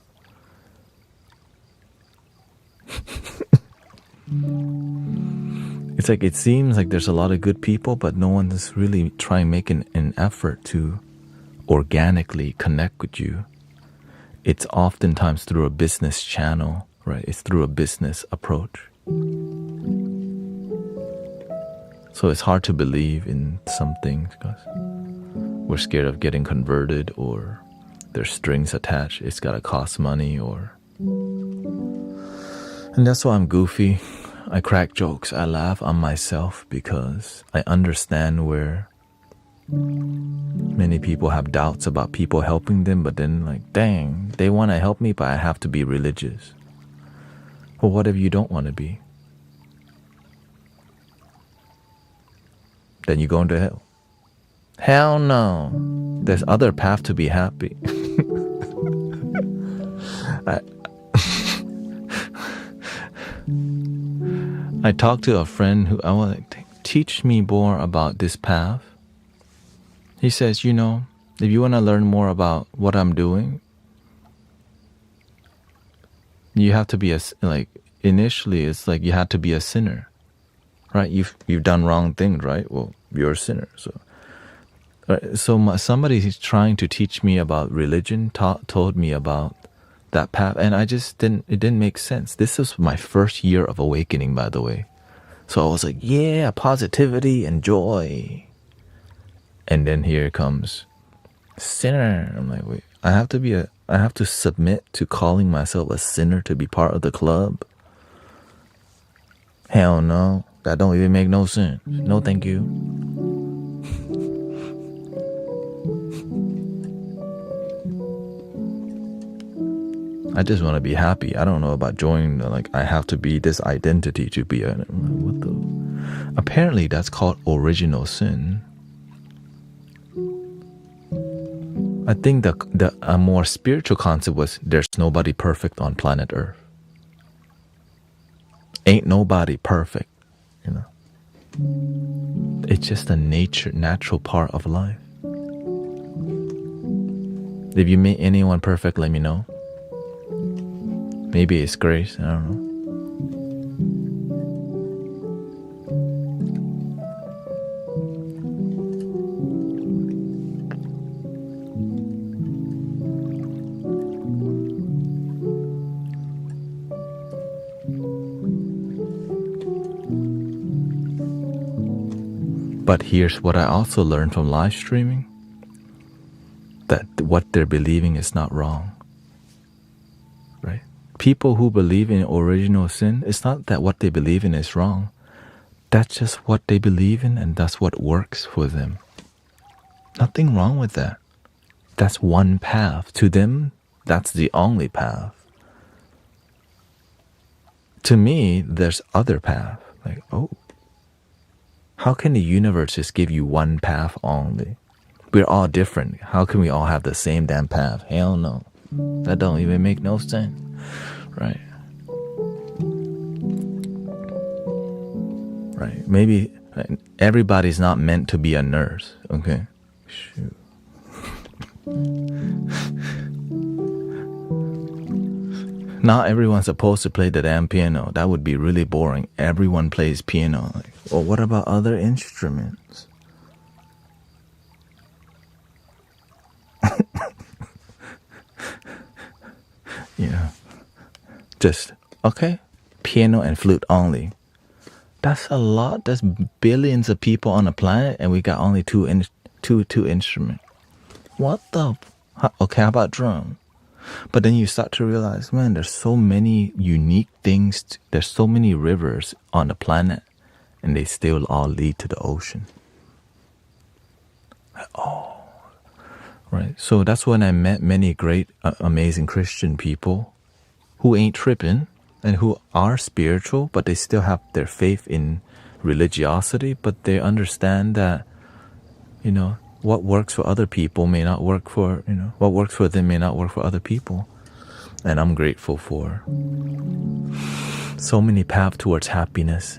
It's like it seems like there's a lot of good people, but no one is really trying making an effort to organically connect with you. It's oftentimes through a business channel, right? It's through a business approach. So it's hard to believe in some things because we're scared of getting converted, or there's strings attached. It's got to cost money, and that's why I'm goofy. I crack jokes. I laugh on myself because I understand where many people have doubts about people helping them, but then like, dang, they want to help me, but I have to be religious. Well, what if you don't want to be? Then you go into hell. Hell no. There's other path to be happy. I talked to a friend who I was like, teach me more about this path. He says, if you want to learn more about what I'm doing, you have to be initially it's like you had to be a sinner, right? You've done wrong things, right? Well, you're a sinner. So somebody who's trying to teach me about religion told me about that path, and it didn't make sense. This was my first year of awakening, by the way. So I was like, yeah, positivity and joy. And then here comes sinner. I'm like, wait, I have to submit to calling myself a sinner to be part of the club? Hell no. That don't even make no sense. No, thank you. I just want to be happy. I don't know about joining I have to be this identity to be what the. Apparently that's called original sin. I think a more spiritual concept was there's nobody perfect on planet Earth. Ain't nobody perfect, It's just a natural part of life. If you meet anyone perfect, let me know. Maybe it's grace, I don't know. But here's what I also learned from live streaming. That what they're believing is not wrong. Right? People who believe in original sin, it's not that what they believe in is wrong. That's just what they believe in, and that's what works for them. Nothing wrong with that. That's one path. To them, that's the only path. To me, there's other path. Like, how can the universe just give you one path only? We're all different. How can we all have the same damn path? Hell no. That don't even make no sense. Right? Right. Maybe everybody's not meant to be a nurse. Okay? Shoot. Not everyone's supposed to play the damn piano. That would be really boring. Everyone plays piano. Well, what about other instruments? Just, okay, piano and flute only. That's a lot. There's billions of people on the planet, and we got only two instruments. What the? Okay, how about drum? But then you start to realize, man, there's so many unique things. There's so many rivers on the planet, and they still all lead to the ocean. Right. So that's when I met many great, amazing Christian people who ain't tripping and who are spiritual, but they still have their faith in religiosity, but they understand that, what works for other people may not work for, what works for them may not work for other people. And I'm grateful for so many paths towards happiness.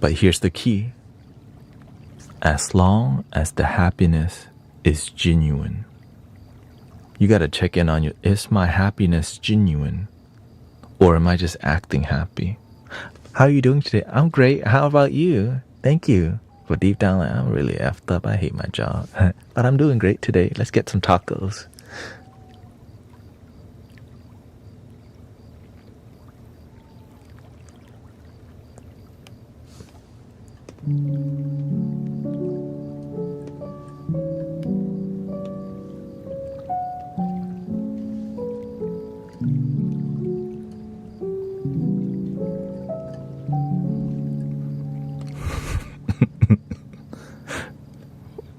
But here's the key. As long as the happiness is genuine, you got to check in on is my happiness genuine? Or am I just acting happy? How are you doing today? I'm great. How about you? Thank you. But deep down, like, I'm really effed up. I hate my job. But I'm doing great today. Let's get some tacos.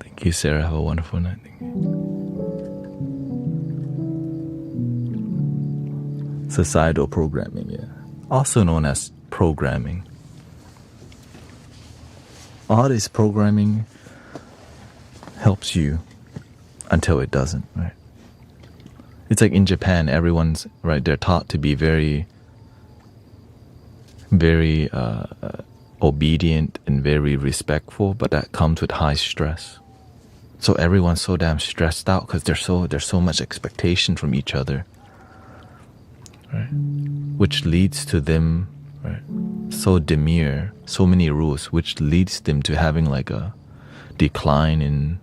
Thank you, Sarah. Have a wonderful night. Societal programming, yeah. Also known as programming. All this programming helps you until it doesn't, right? It's like in Japan, everyone's, right, they're taught to be very, very obedient and very respectful, but that comes with high stress. So everyone's so damn stressed out because there's so much expectation from each other, right? Which leads to them, right, so demure, so many rules, which leads them to having like a decline in,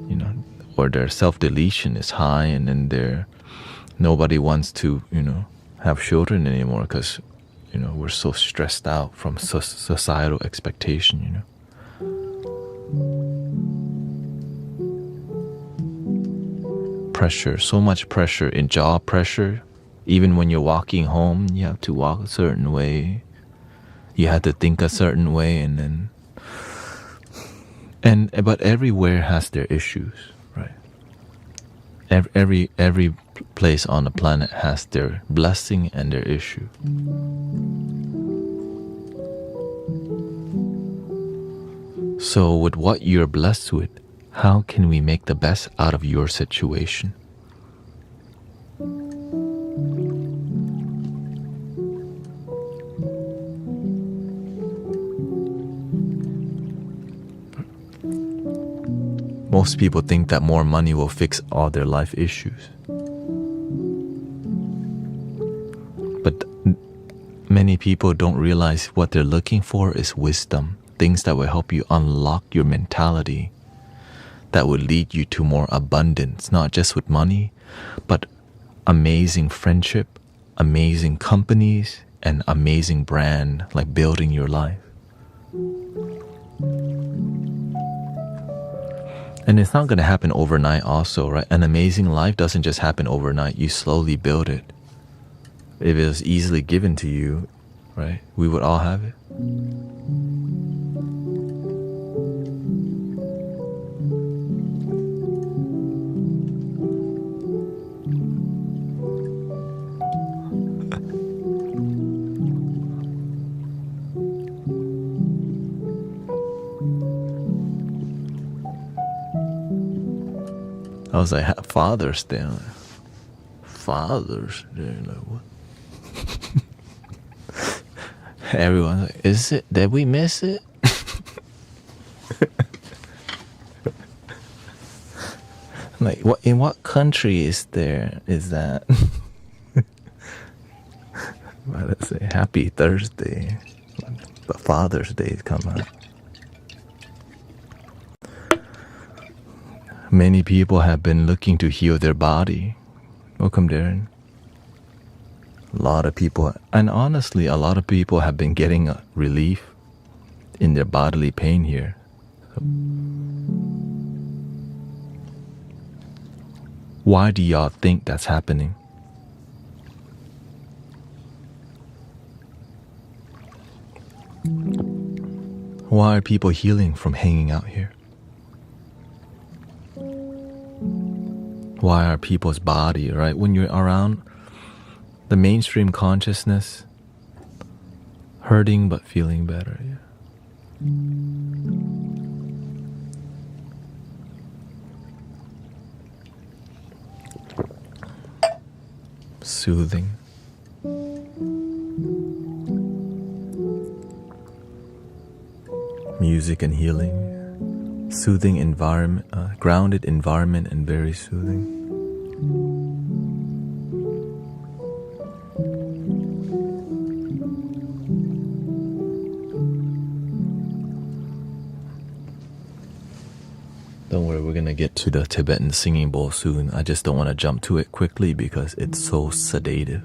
you know, or their self-deletion is high, and then nobody wants to, you know, have children anymore because, you know, we're so stressed out from societal expectation, you know. Pressure, so much pressure in job pressure. Even when you're walking home, you have to walk a certain way. You have to think a certain way, but everywhere has their issues, right? Every place on the planet has their blessing and their issue. So with what you're blessed with, how can we make the best out of your situation? Most people think that more money will fix all their life issues. But many people don't realize what they're looking for is wisdom, things that will help you unlock your mentality, that will lead you to more abundance, not just with money, but amazing friendship, amazing companies, and amazing brand, like building your life. And it's not going to happen overnight also, right? An amazing life doesn't just happen overnight. You slowly build it. If it was easily given to you, right, we would all have it. I was like, Father's Day. Like, Father's Day, like what? Everyone's like, is it? Did we miss it? Like, what? In what country is that? Let's say Happy Thursday, but Father's Day is coming up. Many people have been looking to heal their body. Welcome, Darren. A lot of people, and honestly, a lot of people have been getting a relief in their bodily pain here. Why do y'all think that's happening? Why are people healing from hanging out here? Why are people's body, right? When you're around the mainstream consciousness, hurting but feeling better, yeah. Soothing. Music and healing. Soothing environment, grounded environment, and very soothing. Don't worry, we're gonna get to the Tibetan singing bowl soon. I just don't want to jump to it quickly because it's so sedative.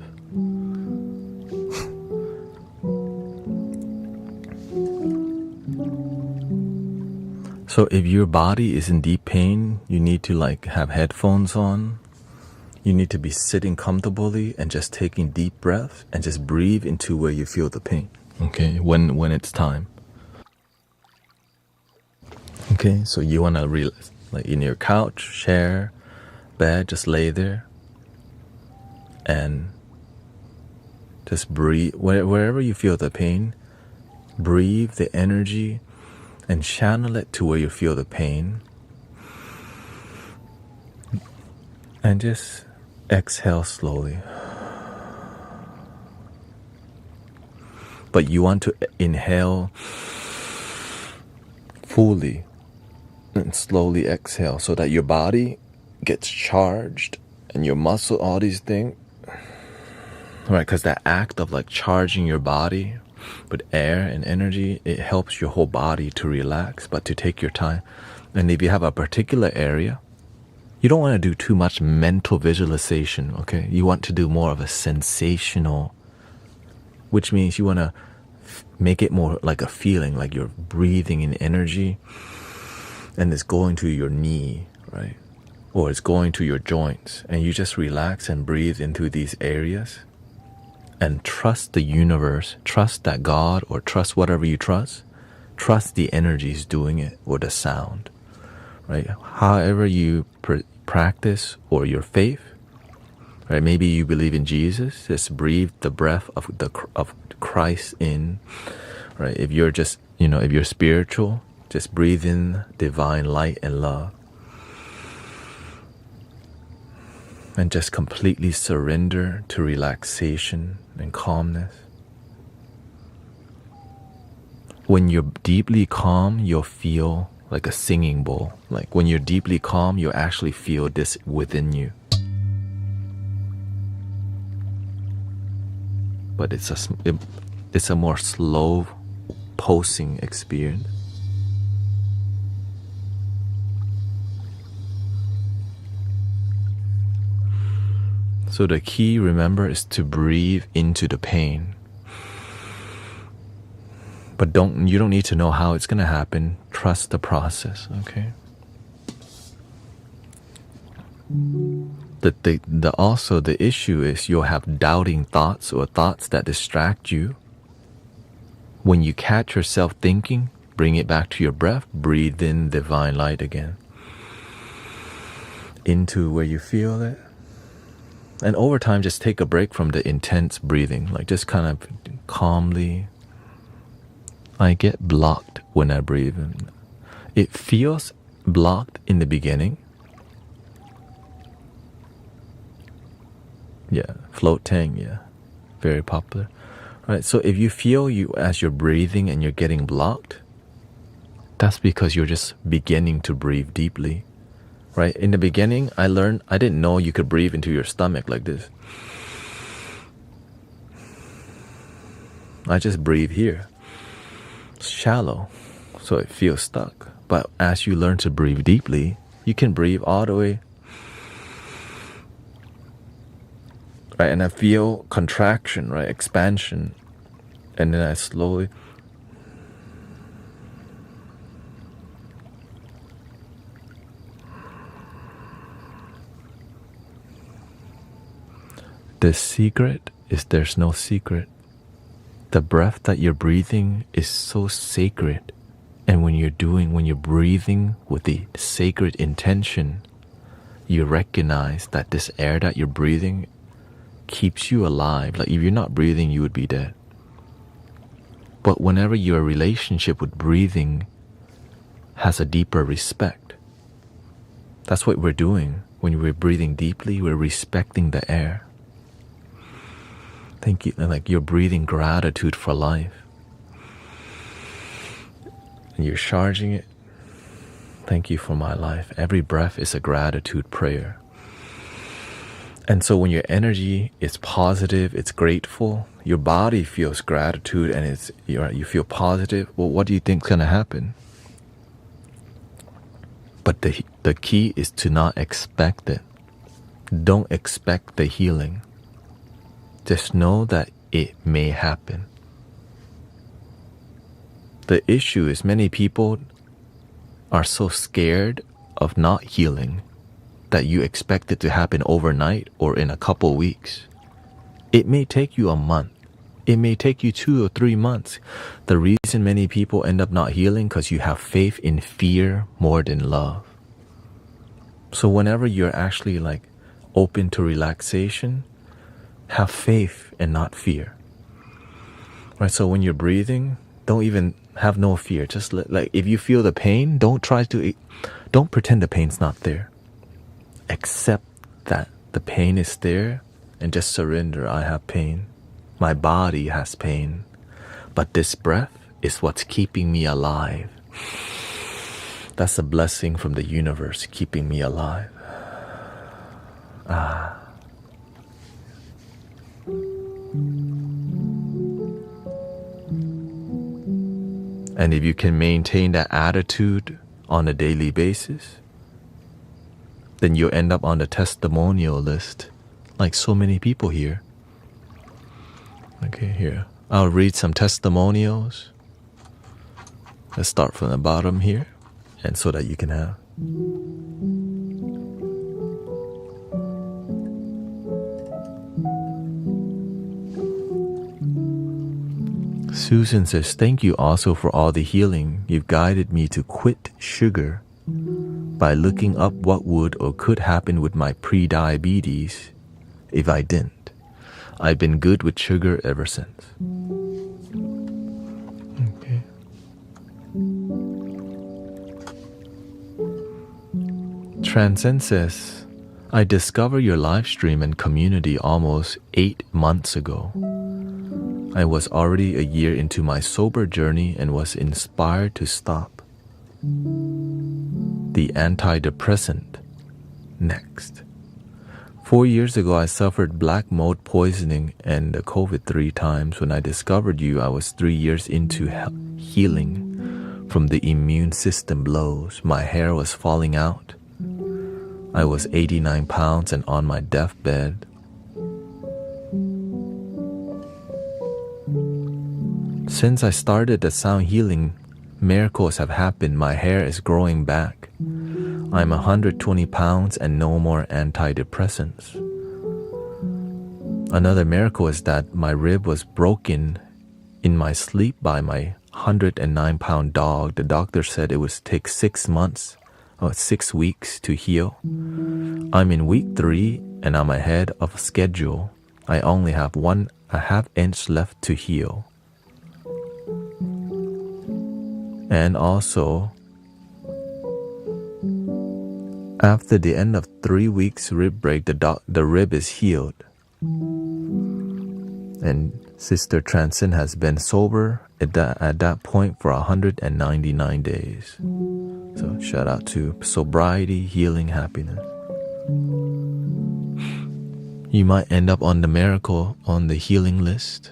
So if your body is in deep pain, you need to like have headphones on. You need to be sitting comfortably and just taking deep breaths and just breathe into where you feel the pain. Okay, when it's time. Okay, so you wanna relax, like in your couch, chair, bed, just lay there and just breathe wherever you feel the pain. Breathe the energy and channel it to where you feel the pain. And just exhale slowly. But you want to inhale fully and slowly exhale so that your body gets charged and your muscle, all these things. Right, because that act of like charging your body with air and energy, it helps your whole body to relax, but to take your time. And if you have a particular area, you don't want to do too much mental visualization, okay? You want to do more of a sensational, which means you want to make it more like a feeling, like you're breathing in energy and it's going to your knee, right? Or it's going to your joints, and you just relax and breathe into these areas. And trust the universe, trust that God, or trust whatever you trust the energies doing it, or the sound, right? However you practice, or your faith, right? Maybe you believe in Jesus, just breathe the breath of Christ in, right? If you're just, if you're spiritual, just breathe in divine light and love. And just completely surrender to relaxation and calmness. When you're deeply calm, you'll feel like a singing bowl. Like when you're deeply calm, you'll actually feel this within you. But it's a more slow pulsing experience. So the key, remember, is to breathe into the pain. But you don't need to know how it's gonna happen. Trust the process, okay? Also the issue is you'll have doubting thoughts or thoughts that distract you. When you catch yourself thinking, bring it back to your breath, breathe in divine light again. Into where you feel it. And over time, just take a break from the intense breathing. Like just kind of calmly. I get blocked when I breathe. It feels blocked in the beginning. Yeah, float tank, yeah. Very popular. Right, so if you feel as you're breathing and you're getting blocked, that's because you're just beginning to breathe deeply. Right? In the beginning, I didn't know you could breathe into your stomach like this. I just breathe here. It's shallow, so it feels stuck. But as you learn to breathe deeply, you can breathe all the way. Right? And I feel contraction, right? Expansion. And then I slowly... The secret is there's no secret. The breath that you're breathing is so sacred. And when you're breathing with the sacred intention, you recognize that this air that you're breathing keeps you alive. Like if you're not breathing, you would be dead. But whenever your relationship with breathing has a deeper respect, that's what we're doing. When we're breathing deeply, we're respecting the air. Thank you, like you're breathing gratitude for life. And you're charging it. Thank you for my life. Every breath is a gratitude prayer. And so when your energy is positive, it's grateful, your body feels gratitude and you feel positive. Well, what do you think's gonna happen? But the key is to not expect it. Don't expect the healing. Just know that it may happen. The issue is many people are so scared of not healing that you expect it to happen overnight or in a couple weeks. It may take you a month. It may take you 2 or 3 months. The reason many people end up not healing because you have faith in fear more than love. So whenever you're actually like open to relaxation, have faith and not fear. Right? So when you're breathing, don't even have no fear. Just like if you feel the pain, don't pretend the pain's not there. Accept that the pain is there and just surrender. I have pain. My body has pain. But this breath is what's keeping me alive. That's a blessing from the universe, keeping me alive. And if you can maintain that attitude on a daily basis, then you'll end up on the testimonial list, like so many people here. Okay, here. I'll read some testimonials. Let's start from the bottom here, and so that you can have. Susan says, thank you also for all the healing. You've guided me to quit sugar by looking up what would or could happen with my pre-diabetes if I didn't. I've been good with sugar ever since. Okay. Transcend says, I discovered your live stream and community almost 8 months ago. I was already a year into my sober journey and was inspired to stop the antidepressant next. 4 years ago, I suffered black mold poisoning and the COVID 3 times. When I discovered you, I was 3 years into healing from the immune system blows. My hair was falling out. I was 89 pounds and on my deathbed. Since I started the sound healing, miracles have happened. My hair is growing back. I'm 120 pounds and no more antidepressants. Another miracle is that my rib was broken in my sleep by my 109-pound dog. The doctor said it would take 6 months or 6 weeks to heal. I'm in week 3 and I'm ahead of schedule. I only have 1.5 inch left to heal. And also, after the end of 3 weeks rib break, the rib is healed. And Sister Transcend has been sober at that point for 199 days. So shout out to sobriety, healing, happiness. You might end up on the miracle, on the healing list.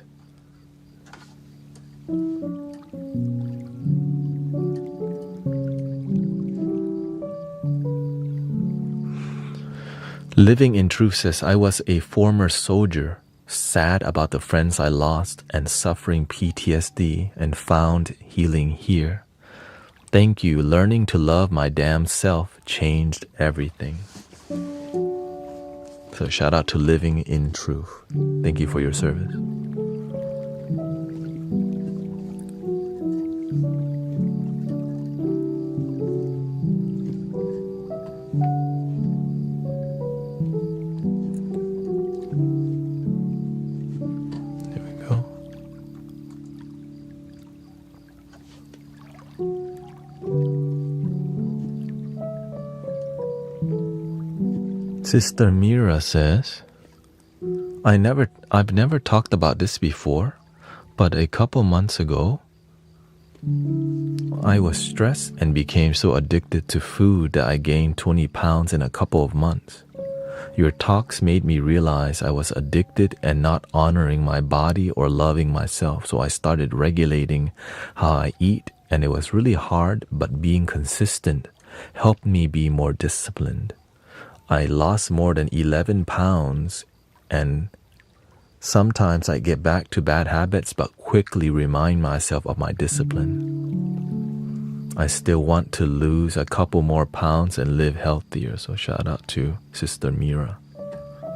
Living in Truth says, I was a former soldier, sad about the friends I lost and suffering PTSD and found healing here. Thank you. Learning to love my damn self changed everything. So shout out to Living in Truth. Thank you for your service. Sister Mira says, I've never talked about this before, but a couple months ago, I was stressed and became so addicted to food that I gained 20 pounds in a couple of months. Your talks made me realize I was addicted and not honoring my body or loving myself, so I started regulating how I eat, and it was really hard, but being consistent helped me be more disciplined. I lost more than 11 pounds, and sometimes I get back to bad habits but quickly remind myself of my discipline. I still want to lose a couple more pounds and live healthier. So shout out to Sister Mira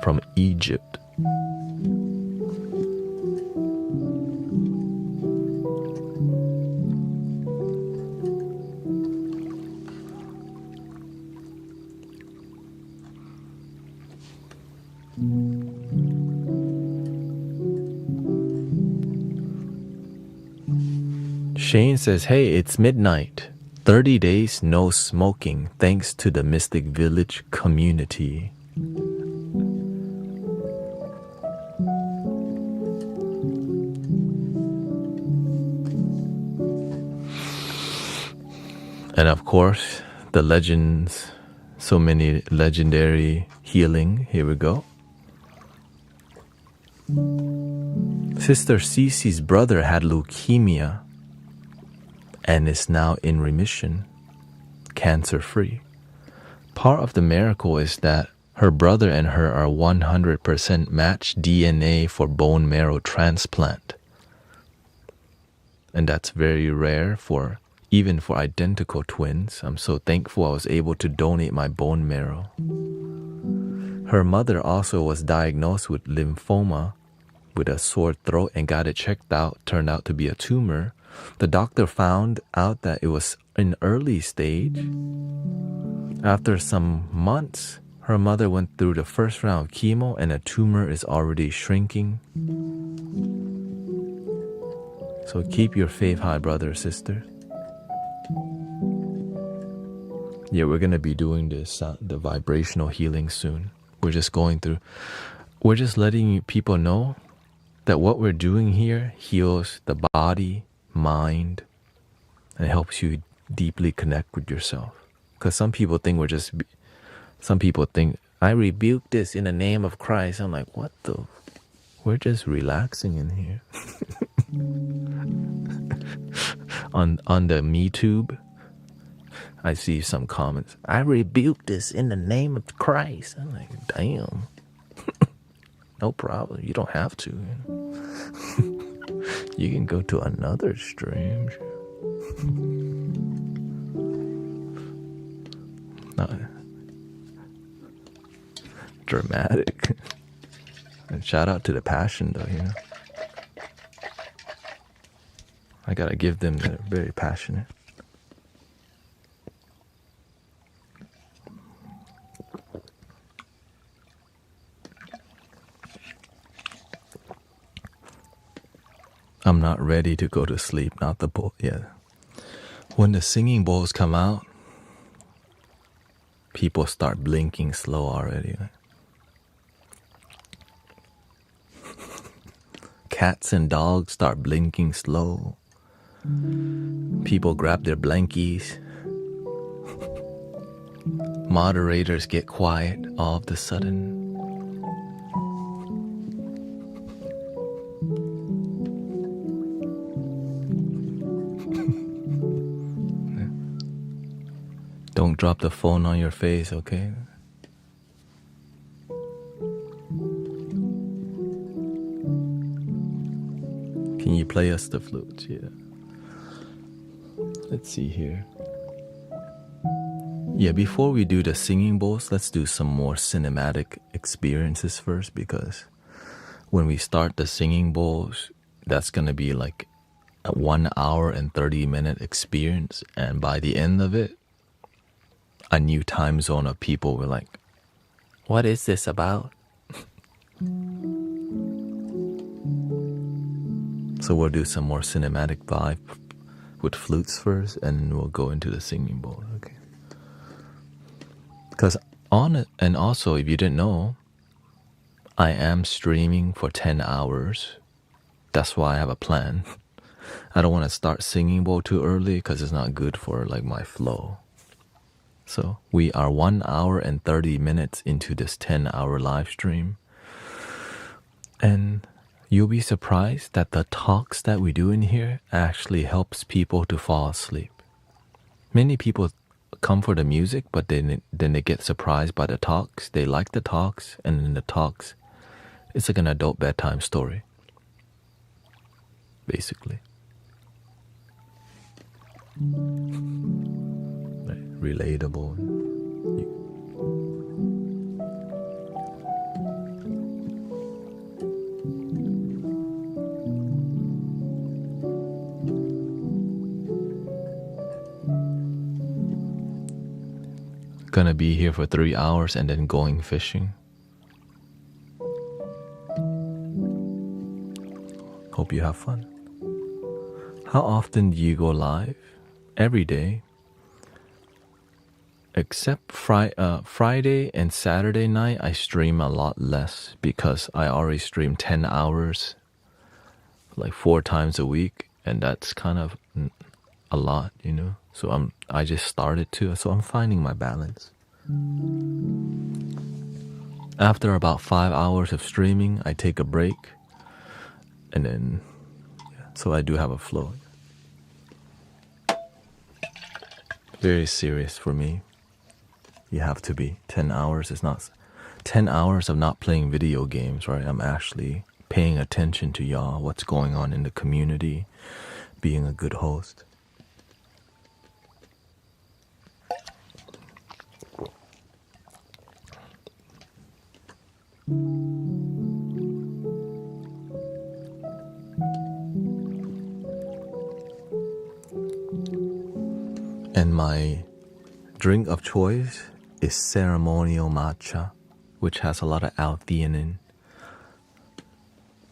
from Egypt. Shane says, hey, it's midnight. 30 days no smoking thanks to the Mystic Village community. And of course, the legends, so many legendary healing. Here we go. Sister Cece's brother had leukemia and is now in remission, cancer-free. Part of the miracle is that her brother and her are 100% matched DNA for bone marrow transplant. And that's very rare even for identical twins. I'm so thankful I was able to donate my bone marrow. Her mother also was diagnosed with lymphoma with a sore throat and got it checked out. Turned out to be a tumor. The doctor found out that it was in early stage. After some months, her mother went through the first round of chemo and a tumor is already shrinking. So keep your faith high, brother or sister. Yeah, we're going to be doing this, the vibrational healing soon. We're just letting people know that what we're doing here heals the body, mind, and helps you deeply connect with yourself. Because some people think I rebuke this in the name of Christ. I'm like, what the? We're just relaxing in here. on the MeTube, I see some comments. I rebuke this in the name of Christ. I'm like, damn. No problem. You don't have to. You can go to another stream. Dramatic. And shout out to the passion, though, you know. I gotta give them, they're very passionate. I'm not ready to go to sleep, not the bowl. Yeah. When the singing bowls come out, people start blinking slow already. Cats and dogs start blinking slow. People grab their blankies. Moderators get quiet all of a sudden. Don't drop the phone on your face, okay? Can you play us the flute? Yeah. Let's see here. Yeah, before we do the singing bowls, let's do some more cinematic experiences first, because when we start the singing bowls, that's going to be like a 1 hour and 30-minute experience. And by the end of it, a new time zone of people were like, what is this about? So we'll do some more cinematic vibe with flutes first, and we'll go into the singing bowl, okay? Because on it, and also if you didn't know, I am streaming for 10 hours. That's why I have a plan. I don't want to start singing bowl too early because it's not good for like my flow. So we are 1 hour and 30 minutes into this 10-hour live stream. And you'll be surprised that the talks that we do in here actually helps people to fall asleep. Many people come for the music, but then they get surprised by the talks. They like the talks, and in the talks, it's like an adult bedtime story, basically. Right? Relatable. Gonna be here for 3 hours and then going fishing. Hope you have fun. How often do you go live? Every day. Except Friday and Saturday night, I stream a lot less because I already stream 10 hours like 4 times a week, and that's kind of a lot, you know. So I just started to, so I'm finding my balance. After about 5 hours of streaming, I take a break, and then so I do have a flow. Very serious for me. You have to be. 10 hours is not 10 hours of not playing video games, right? I'm actually paying attention to y'all, what's going on in the community, being a good host. And my drink of choice is ceremonial matcha, which has a lot of L-theanine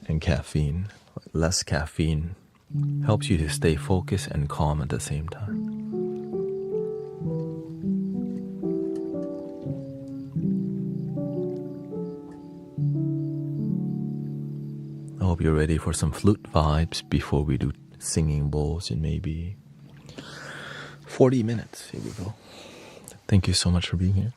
and caffeine. Less caffeine helps you to stay focused and calm at the same time. I hope you're ready for some flute vibes before we do singing bowls in maybe 40 minutes. Here we go. Thank you so much for being here.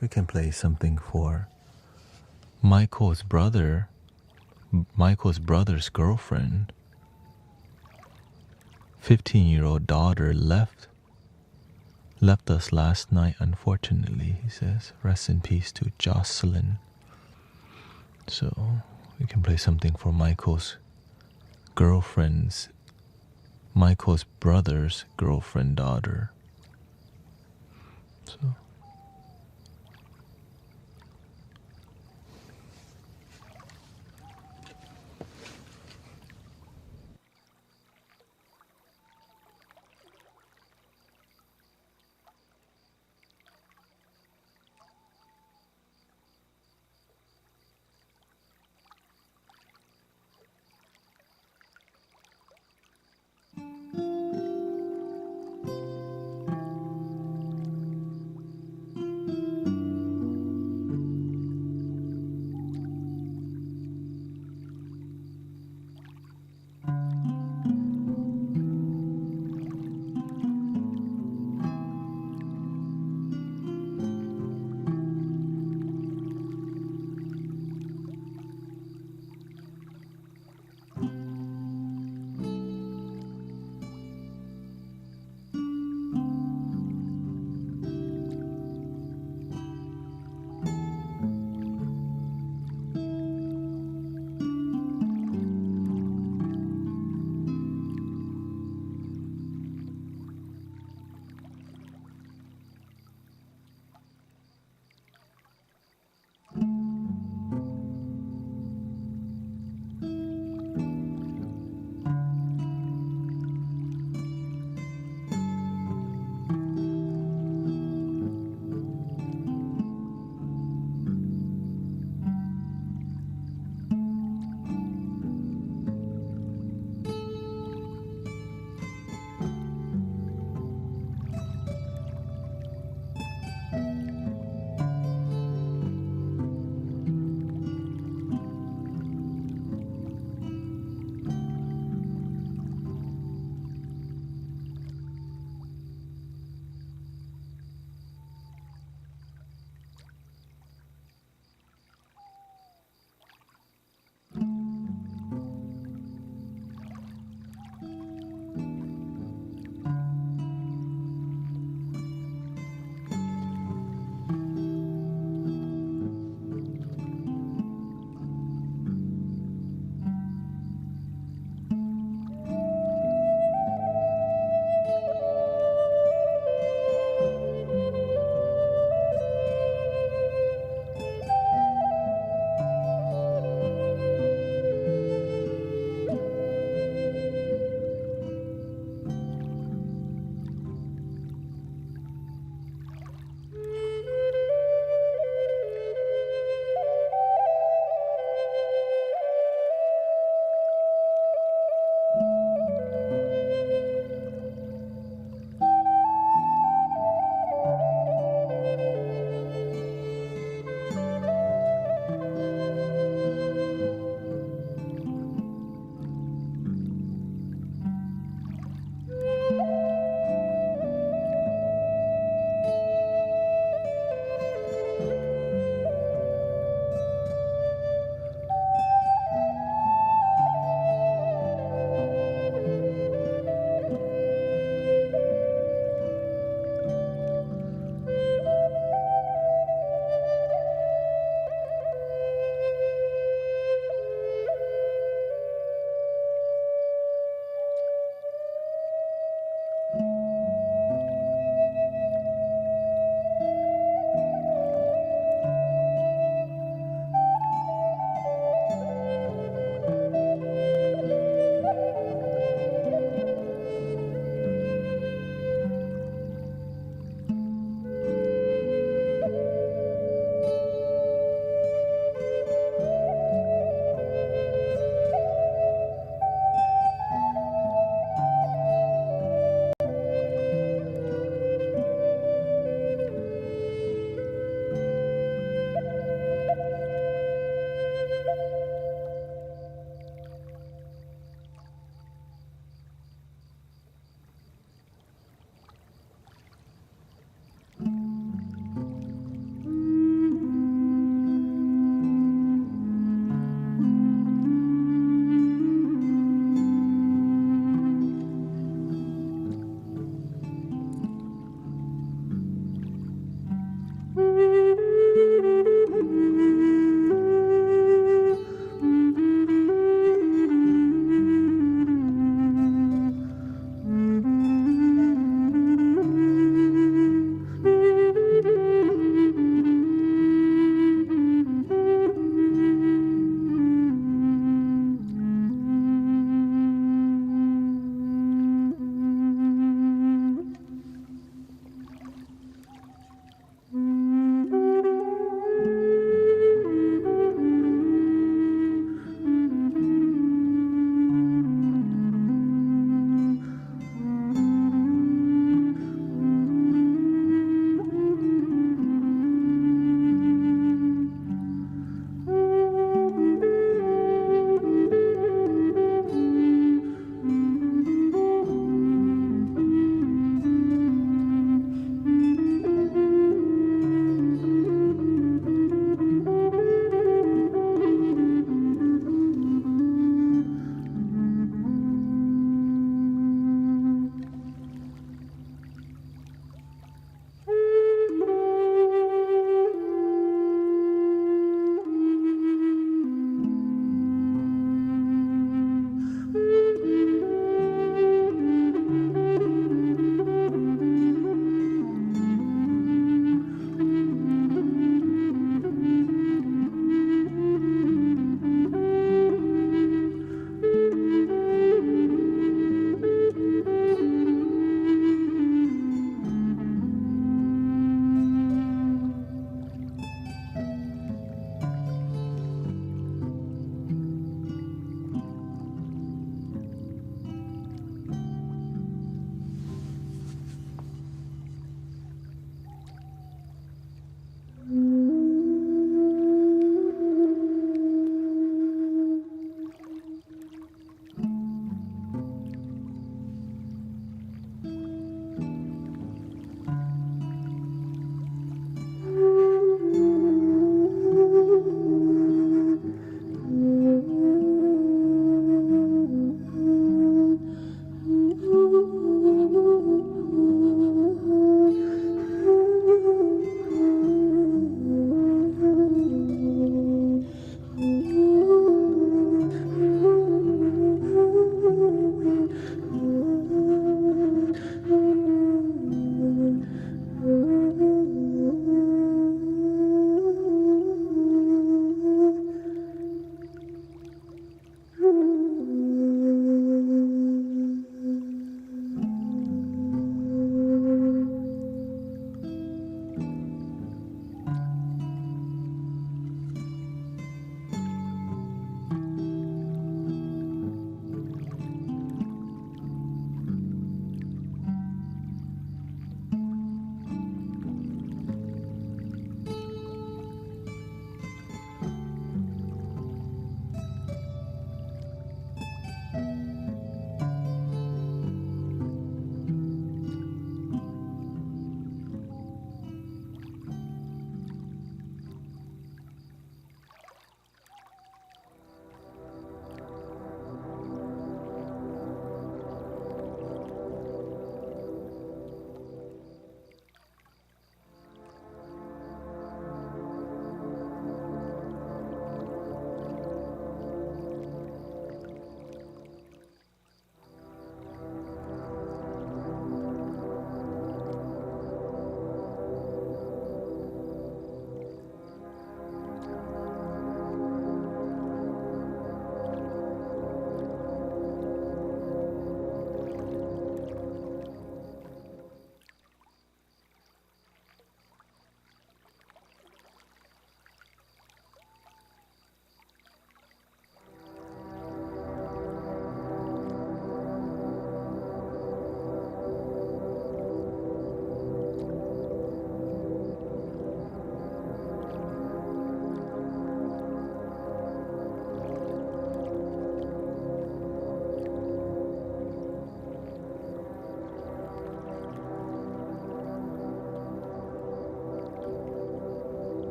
We can play something for Michael's brother's girlfriend. 15-year-old daughter left us last night, unfortunately, he says. Rest in peace to Jocelyn. So we can play something for Michael's brother's girlfriend daughter. So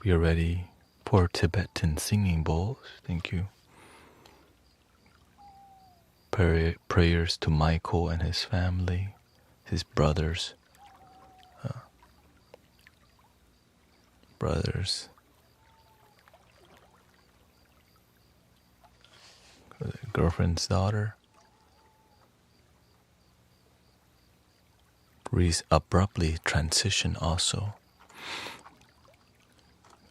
We are ready for Tibetan singing bowls. Thank you. Prayers to Michael and his family, his brothers, girlfriend's daughter. Reese abruptly transition also.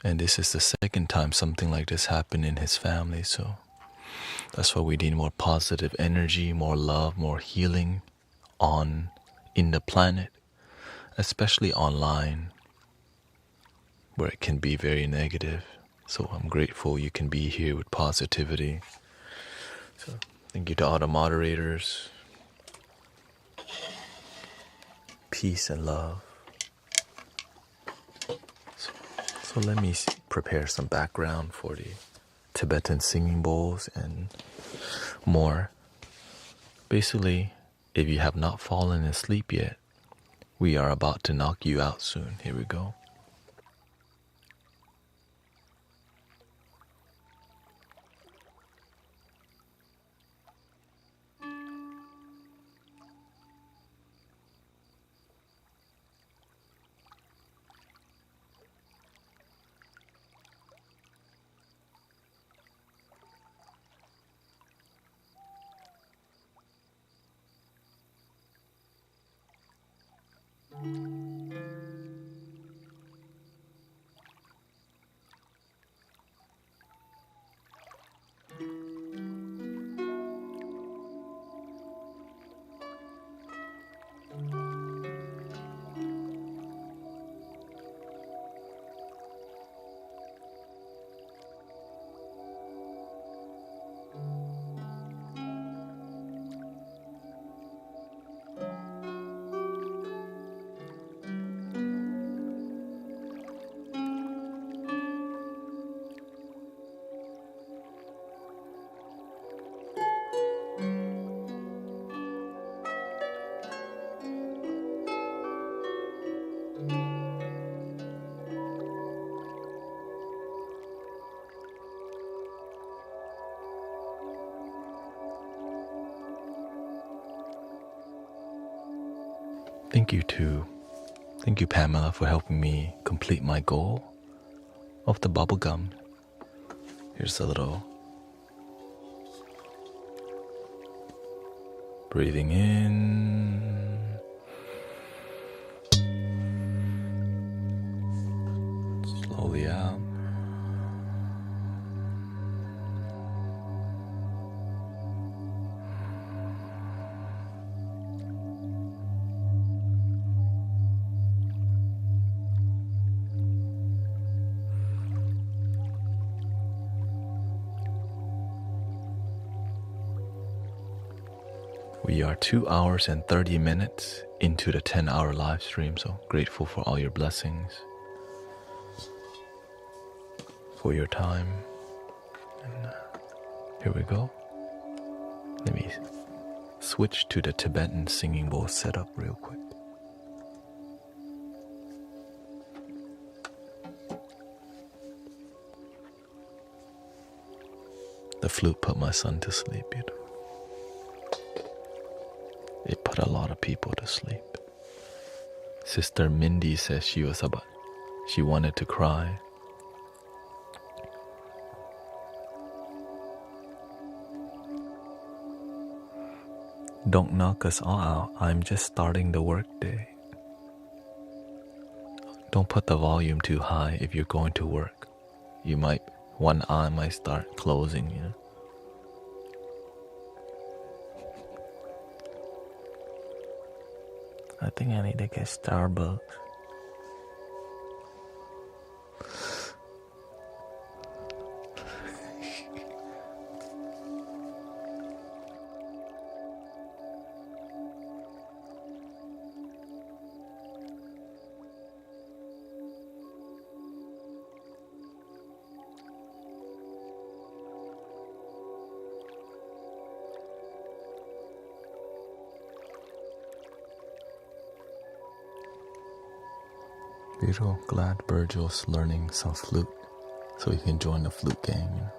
And this is the second time something like this happened in his family, so that's why we need more positive energy, more love, more healing in the planet, especially online, where it can be very negative. So I'm grateful you can be here with positivity. So thank you to all the moderators. Peace and love. So let me prepare some background for the Tibetan singing bowls and more. Basically, if you have not fallen asleep yet, we are about to knock you out soon. Here we go. Thank you, Pamela, for helping me complete my goal of the bubblegum. Here's a little breathing in, slowly out. We are 2 hours and 30 minutes into the 10-hour live stream, so grateful for all your blessings, for your time. And here we go. Let me switch to the Tibetan singing bowl setup real quick. The flute put my son to sleep, beautiful. It put a lot of people to sleep. Sister Mindy says she wanted to cry. Don't knock us all out. I'm just starting the workday. Don't put the volume too high if you're going to work. One eye might start closing, you know. I think I need to get Starbucks. Beautiful. Glad Virgil's learning some flute so he can join the flute gang. You know?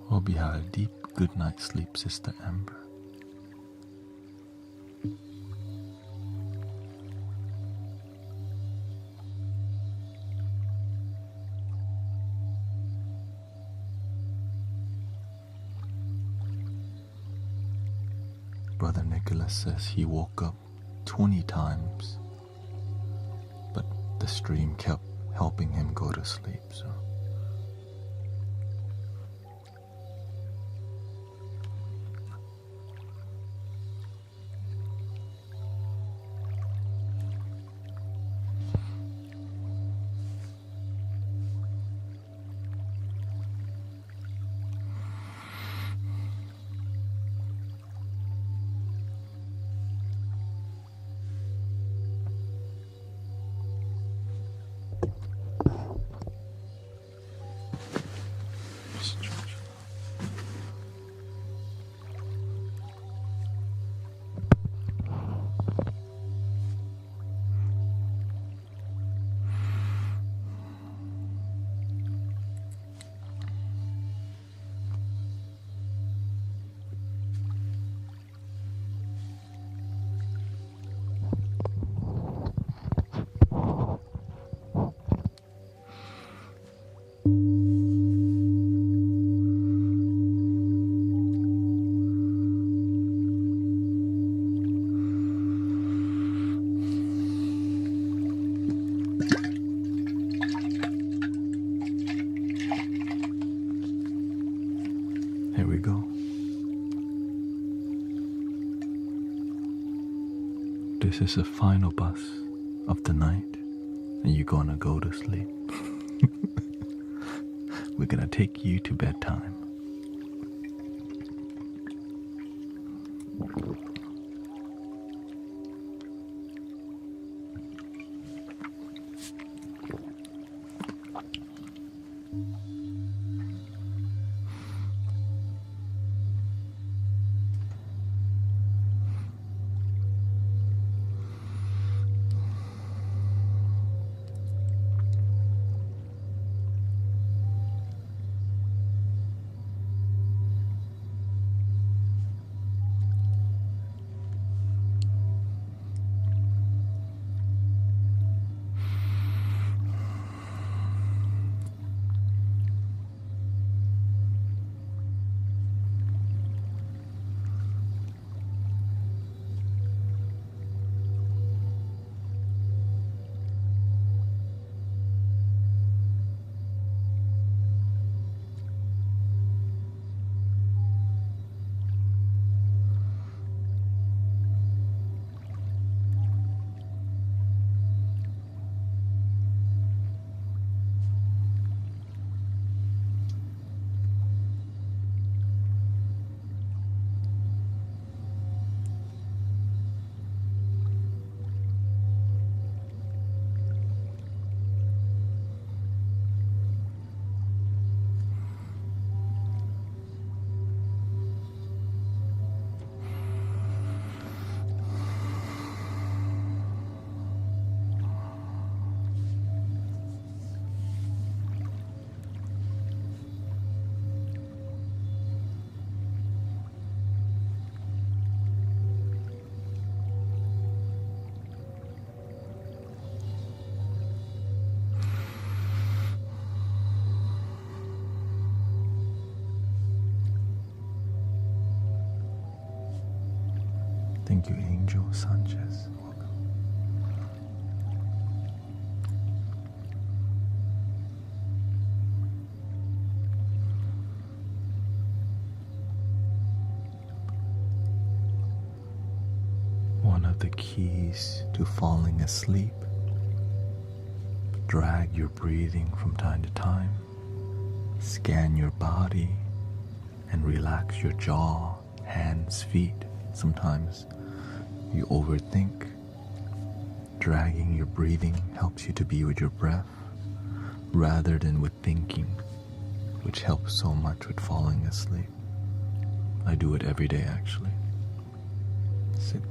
Hope you had a deep good night's sleep, Sister Amber. Brother Nicholas says he woke up 20 times, but the stream kept helping him go to sleep, so. Here we go. This is the final bus of the night, and you're gonna go to sleep. We're gonna take you to bedtime. Thank you, Angel Sanchez. Welcome. One of the keys to falling asleep: drag your breathing from time to time, scan your body, and relax your jaw, hands, feet. Sometimes you overthink. Dragging your breathing helps you to be with your breath rather than with thinking, which helps so much with falling asleep. I do it every day, actually. Sit.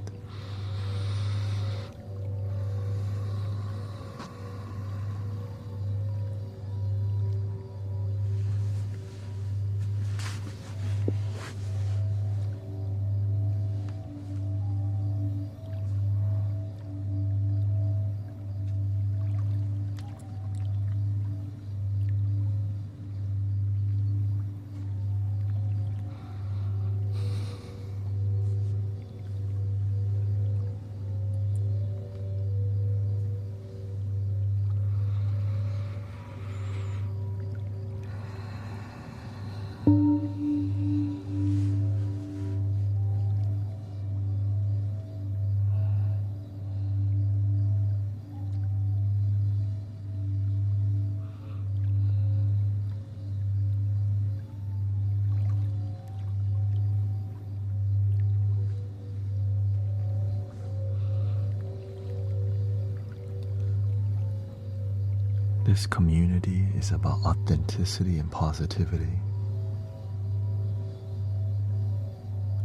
This community is about authenticity and positivity,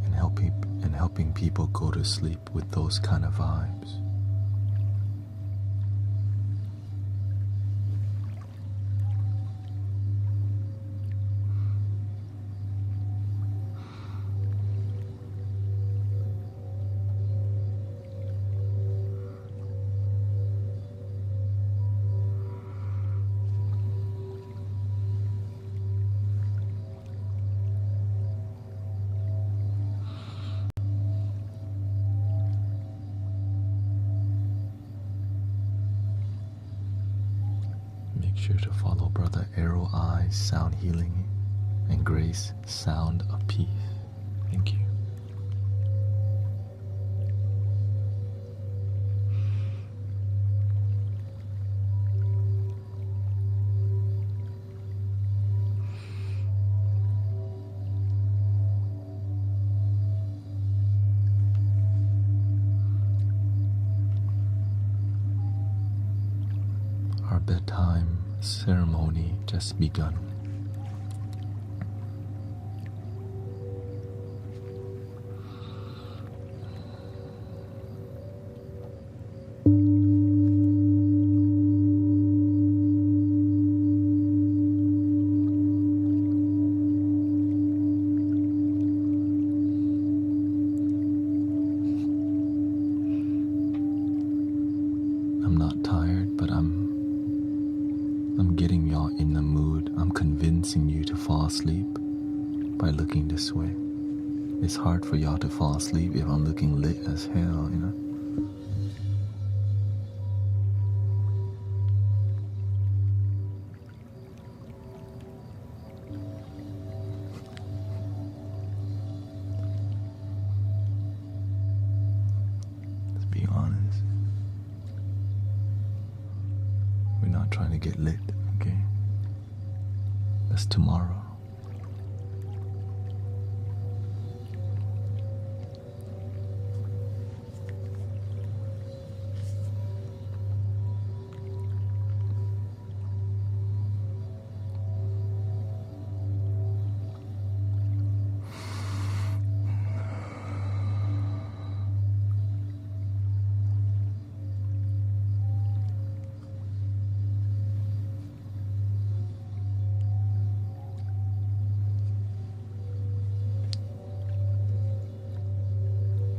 and helping people go to sleep with those kind of vibes. Make sure to follow Brother Arrow Eyes Sound Healing and Grace Sound of Peace. Thank you. Our bedtime ceremony just begun. I'm not tired, but I'm getting y'all in the mood. I'm convincing you to fall asleep by looking this way. It's hard for y'all to fall asleep if I'm looking lit as hell, you know? Let's be honest. We're not trying to get lit, okay? That's tomorrow.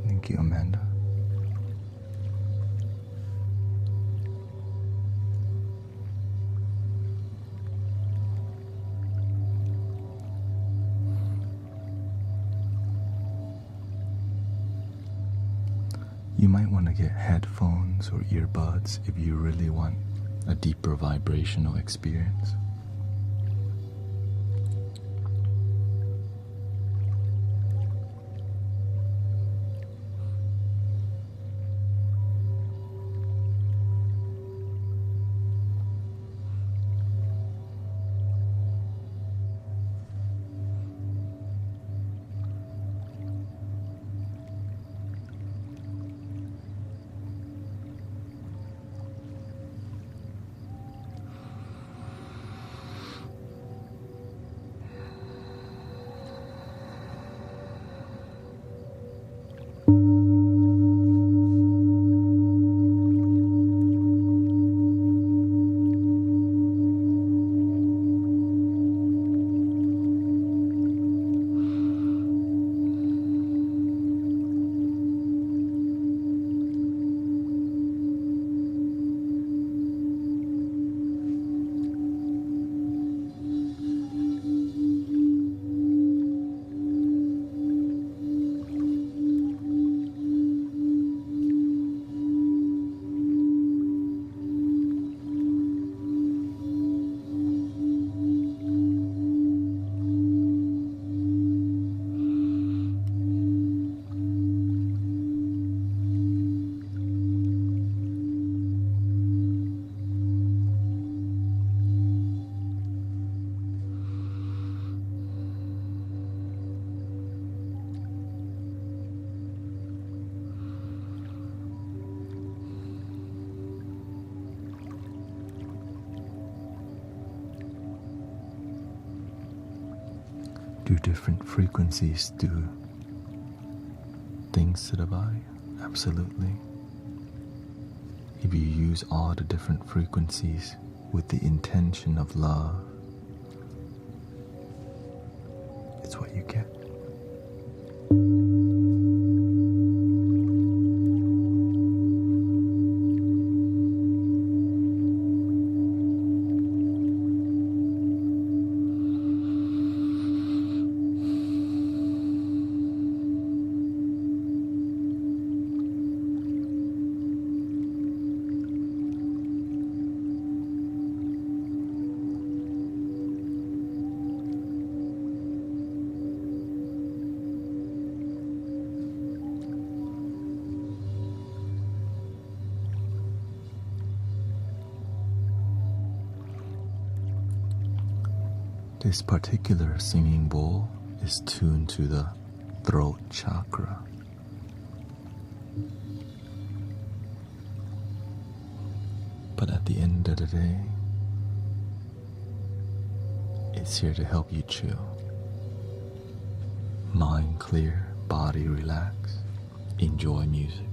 Thank you, Amanda. You might want to get headphones or earbuds if you really want a deeper vibrational experience. Do different frequencies do things to the body? Absolutely. If you use all the different frequencies with the intention of love, it's what you get. This particular singing bowl is tuned to the throat chakra. But at the end of the day, it's here to help you chill. Mind clear, body relax, enjoy music.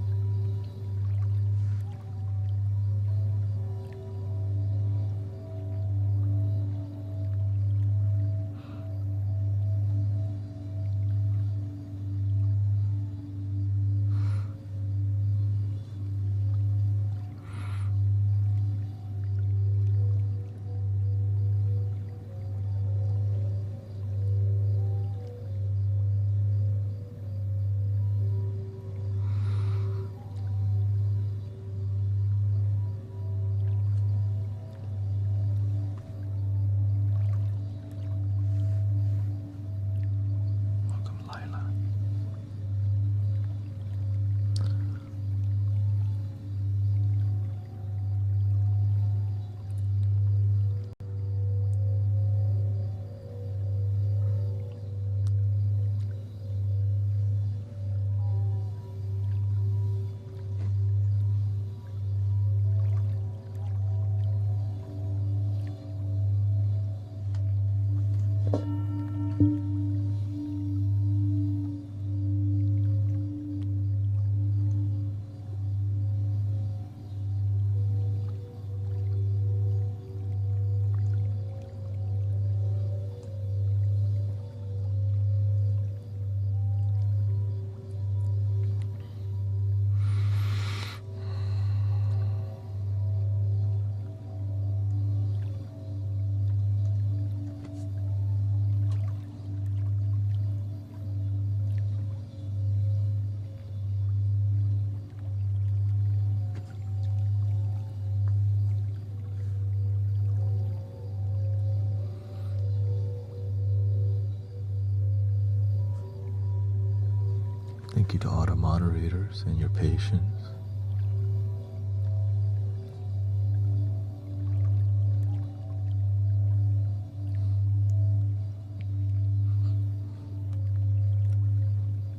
Thank you to all the moderators and your patience.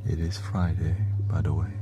It is Friday, by the way.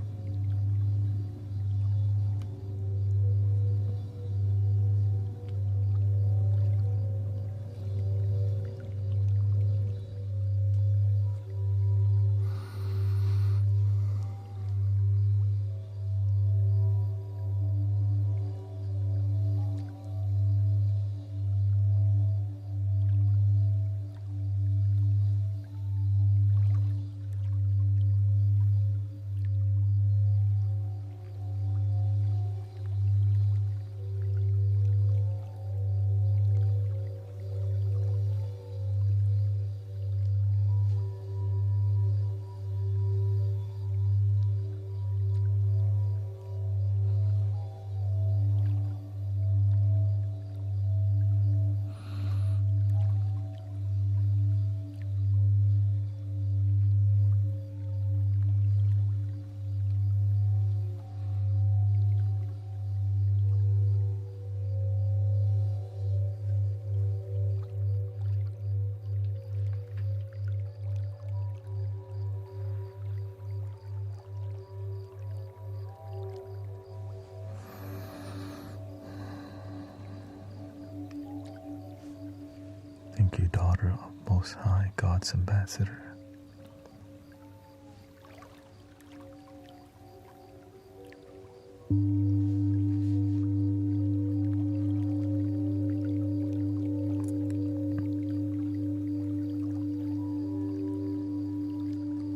Thank you, daughter of Most High, God's ambassador.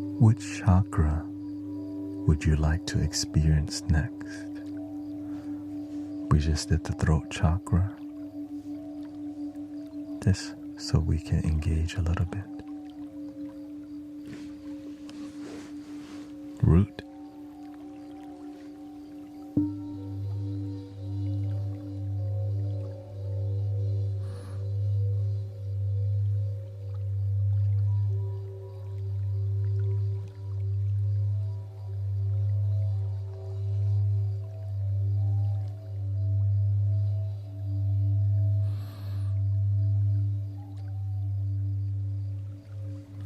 Which chakra would you like to experience next? We just did the throat chakra, just so we can engage a little bit. Root.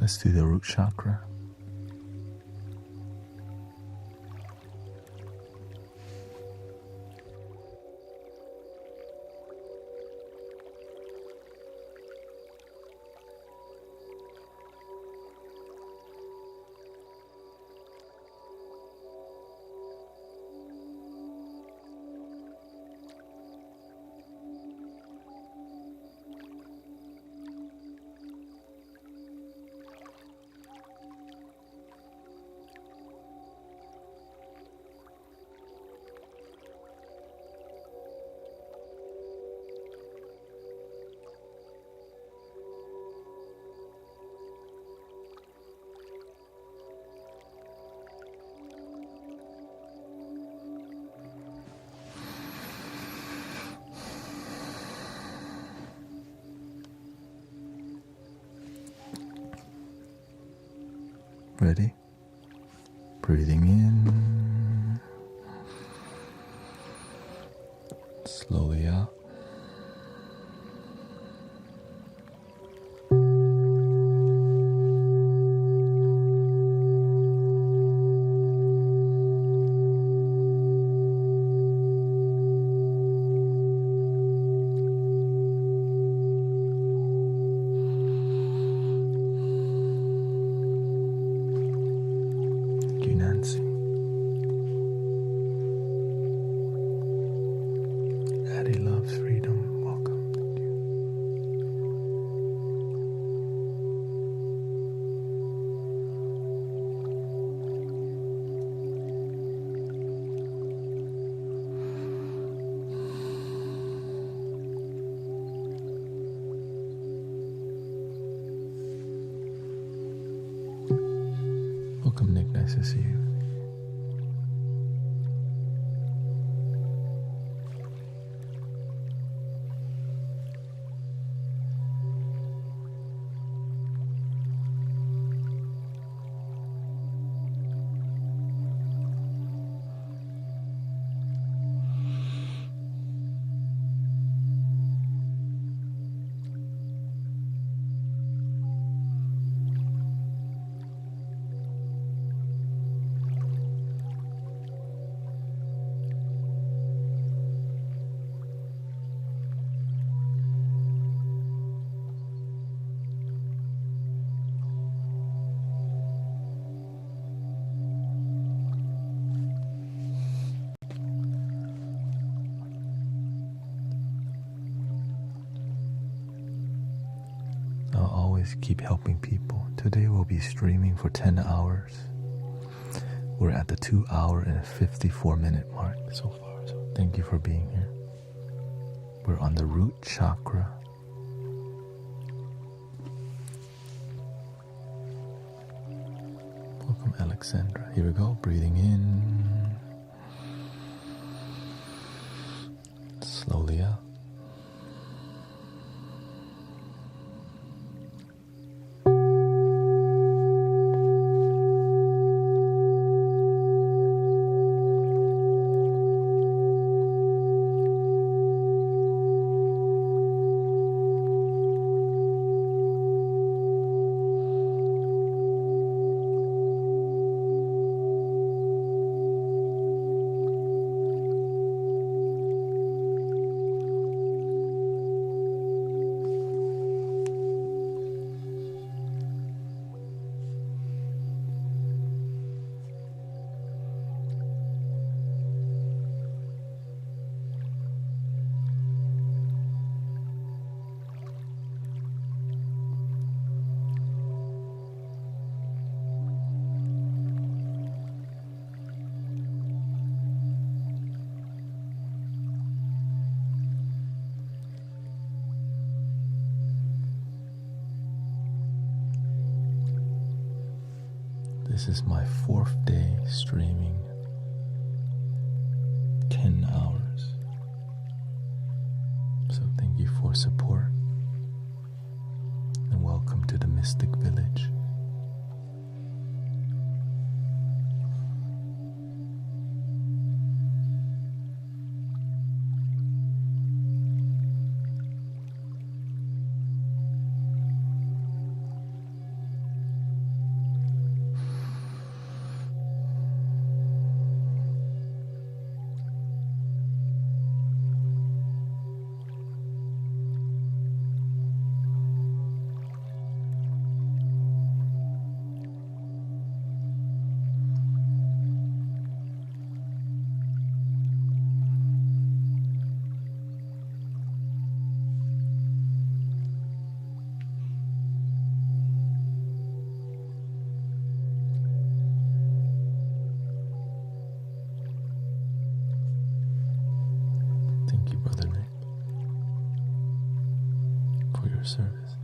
Let's do the root chakra. Ready? Breathing in, slowly out. Daddy loves freedom. Welcome. Thank you. Welcome, Nick. Nice to see you. always keep helping people. Today we'll be streaming for 10 hours. We're at the 2 hour and 54-minute mark so far. So thank you for being here. We're on the root chakra. Welcome, Alexandra. Here we go. Breathing in. Slowly out. This is my 4th day streaming 10 hours. So thank you for support and welcome to the Mystic Village. Service.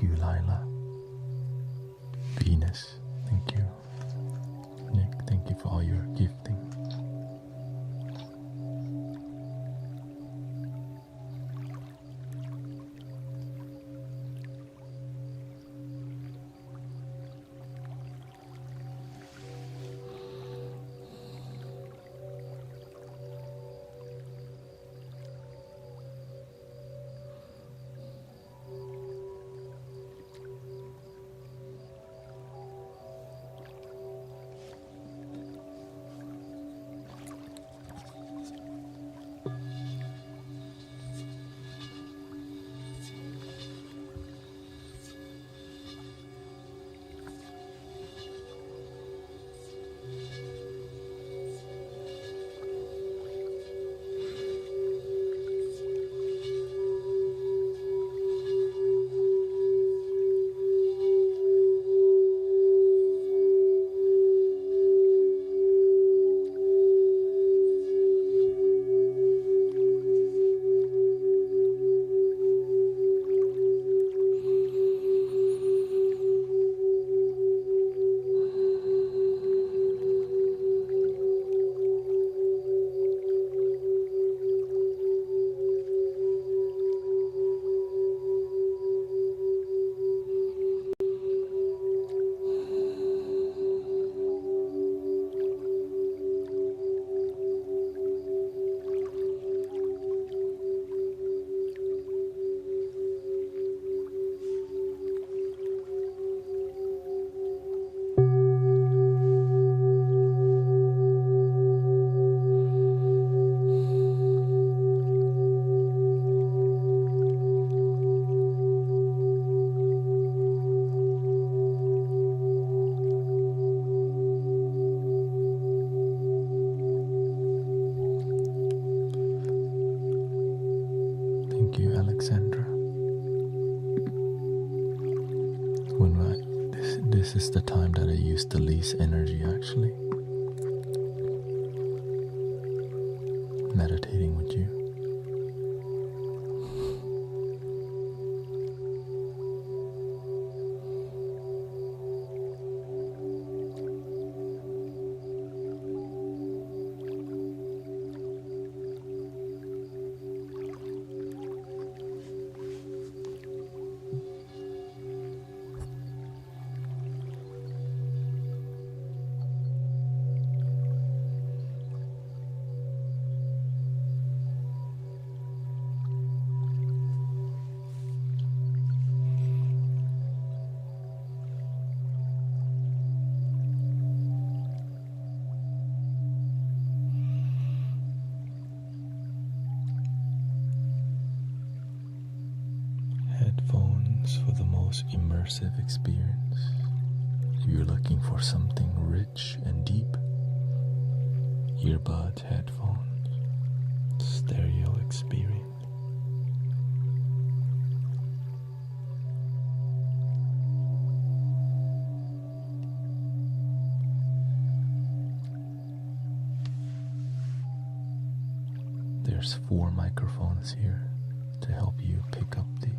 Thank you, Lila. Venus, thank you. Nick, thank you for all your gifting. Alexandra. This is the time that I use the least energy, actually. Meditating with you. Headphones for the most immersive experience. If you're looking for something rich and deep, earbuds, headphones, stereo experience. There's 4 microphones here to help you pick up the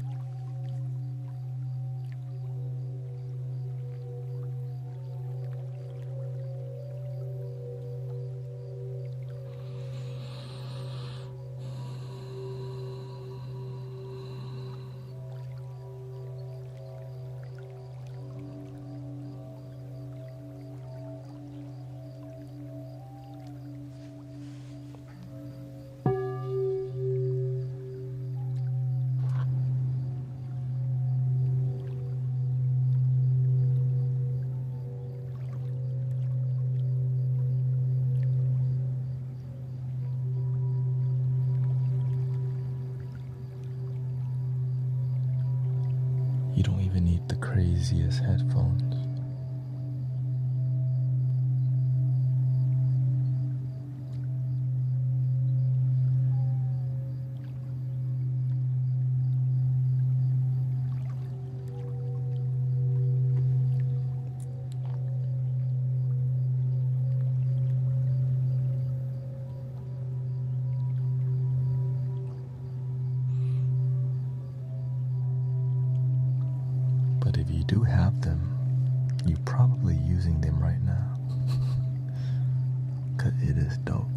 You don't even need the craziest headphones. But if you do have them, you're probably using them right now. Cause it is dope.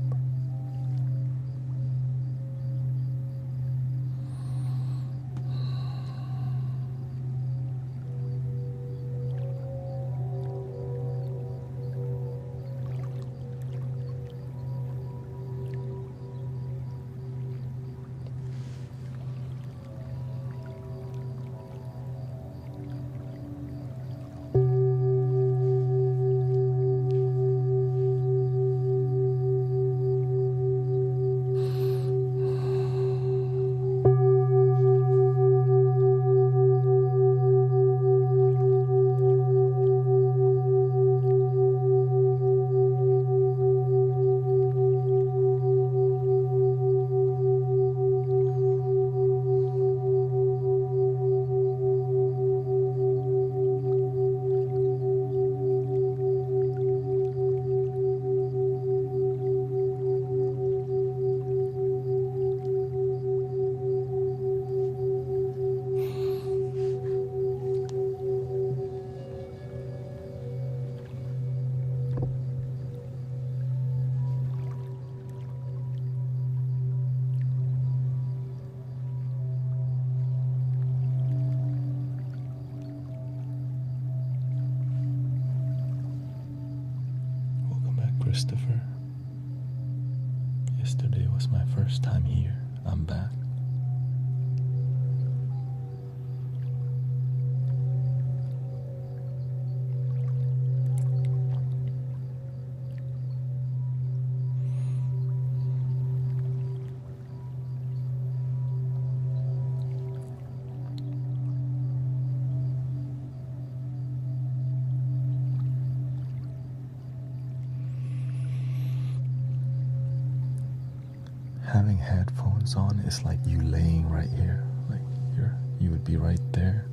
Christopher. Yesterday was my first time here. I'm back. Having headphones on is like you laying right here, like you would be right there.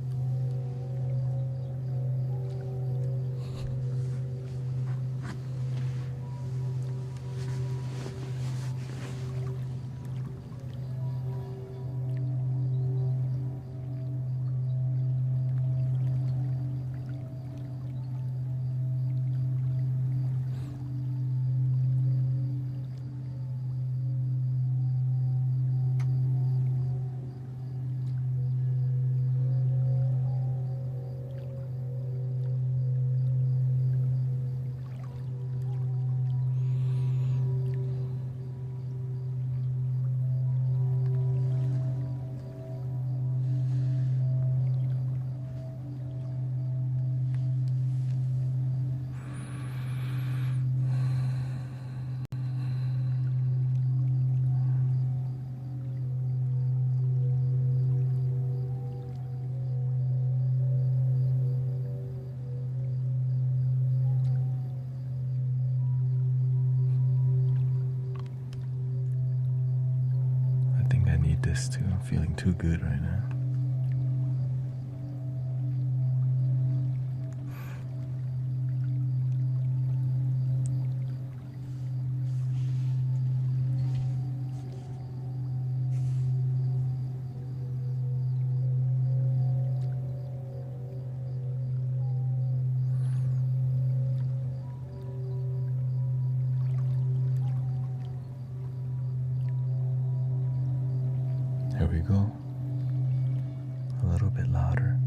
This too. I'm feeling too good right now. There we go. A little bit louder.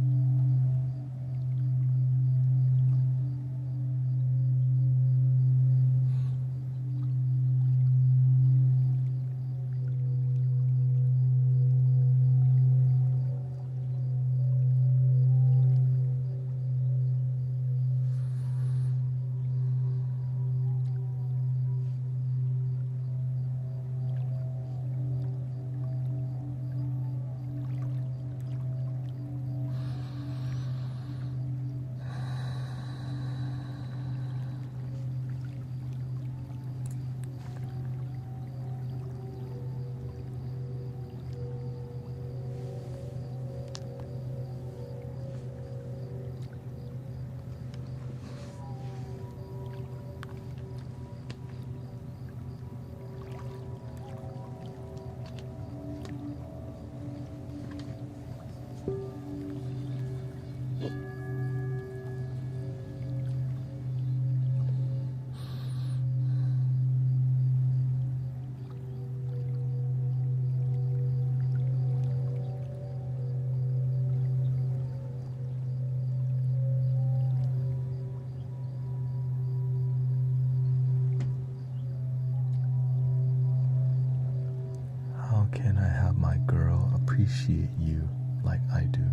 How can I have my girl appreciate you like I do?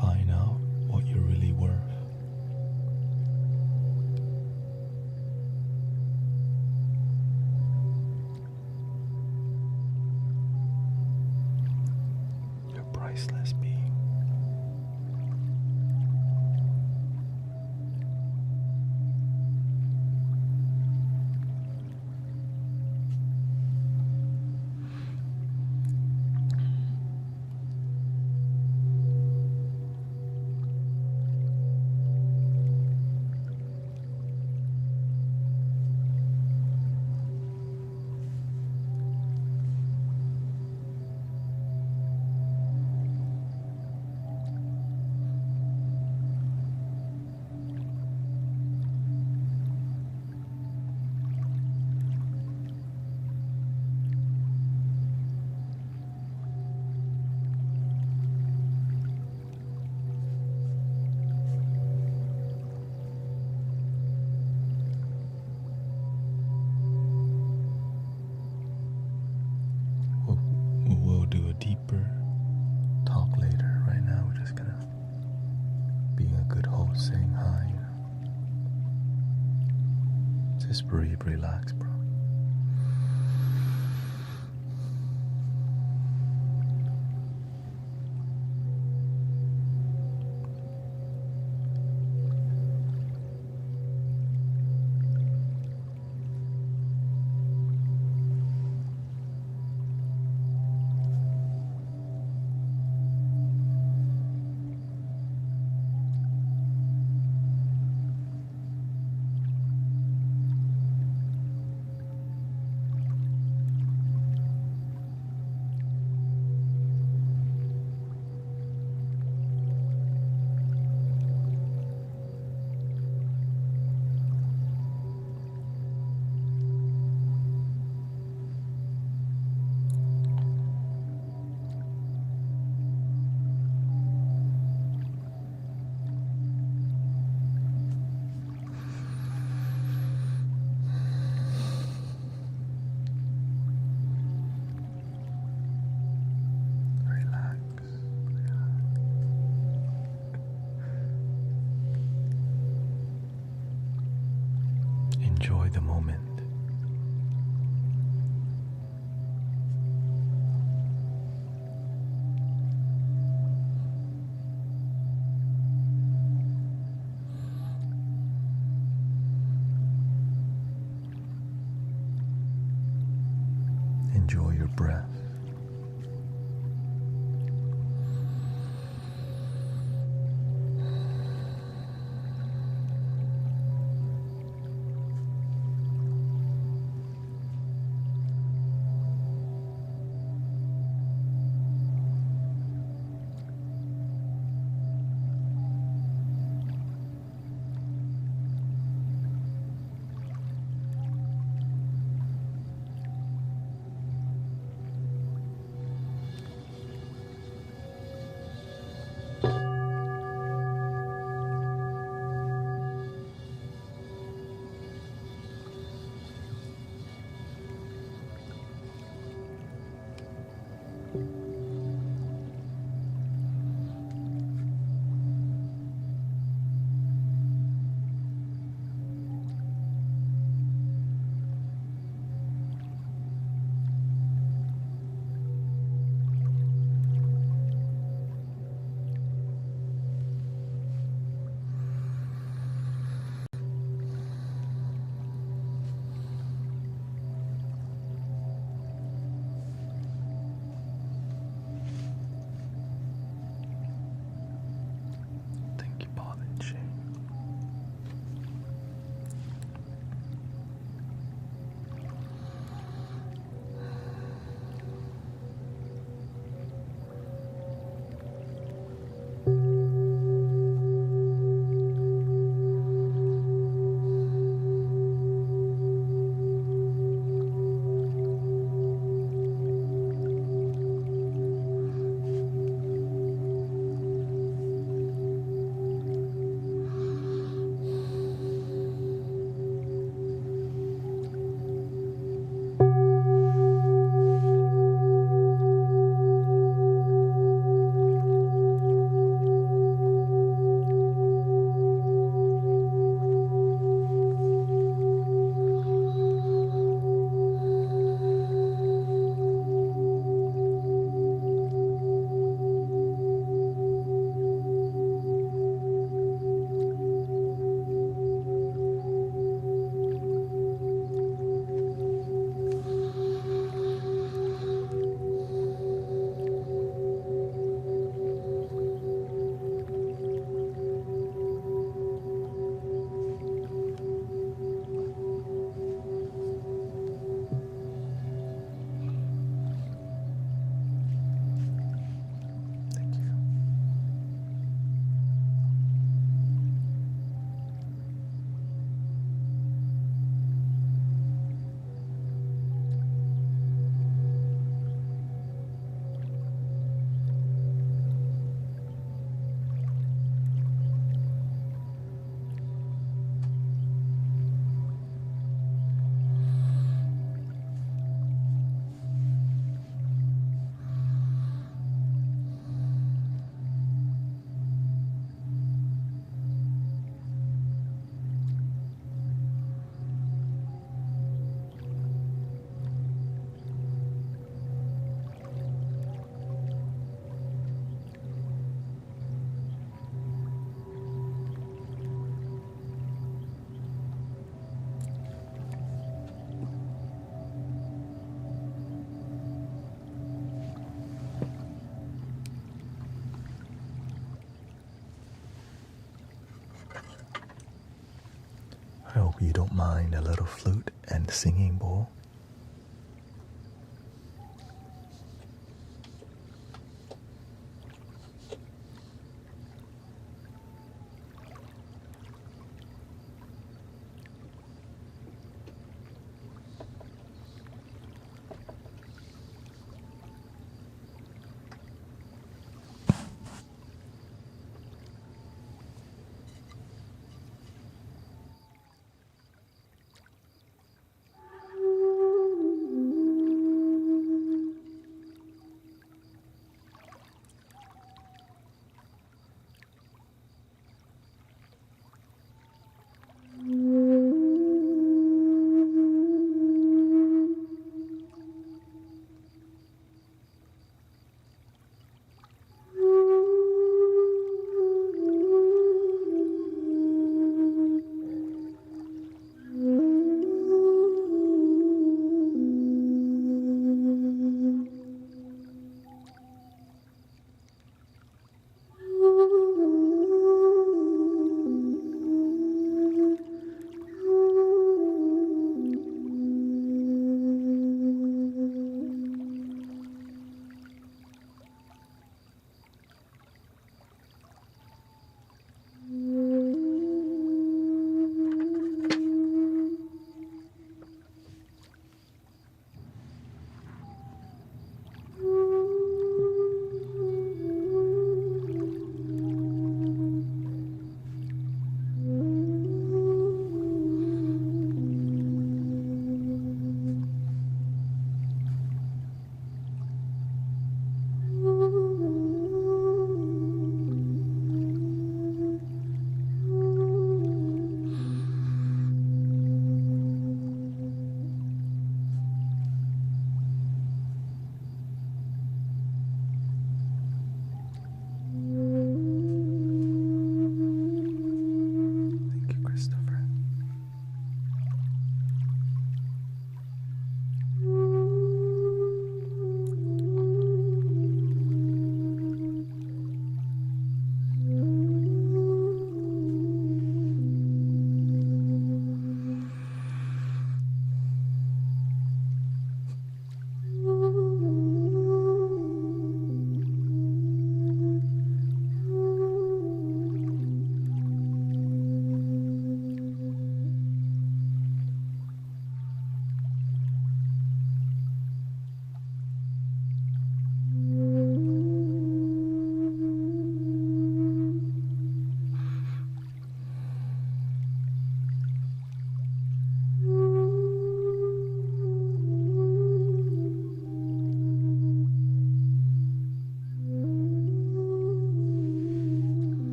Find out what you're really worth. You're priceless being. We'll do a deeper talk later. Right now, we're just gonna being a good host, saying hi. Just breathe, relax, bro. Enjoy the moment. Enjoy your breath. you don't mind a little flute and singing bowl.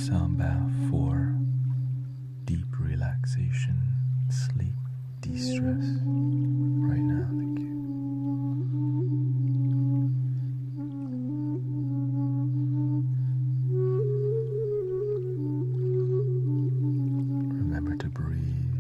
sound bath for deep relaxation, sleep, de-stress right now. Thank you. Remember to breathe.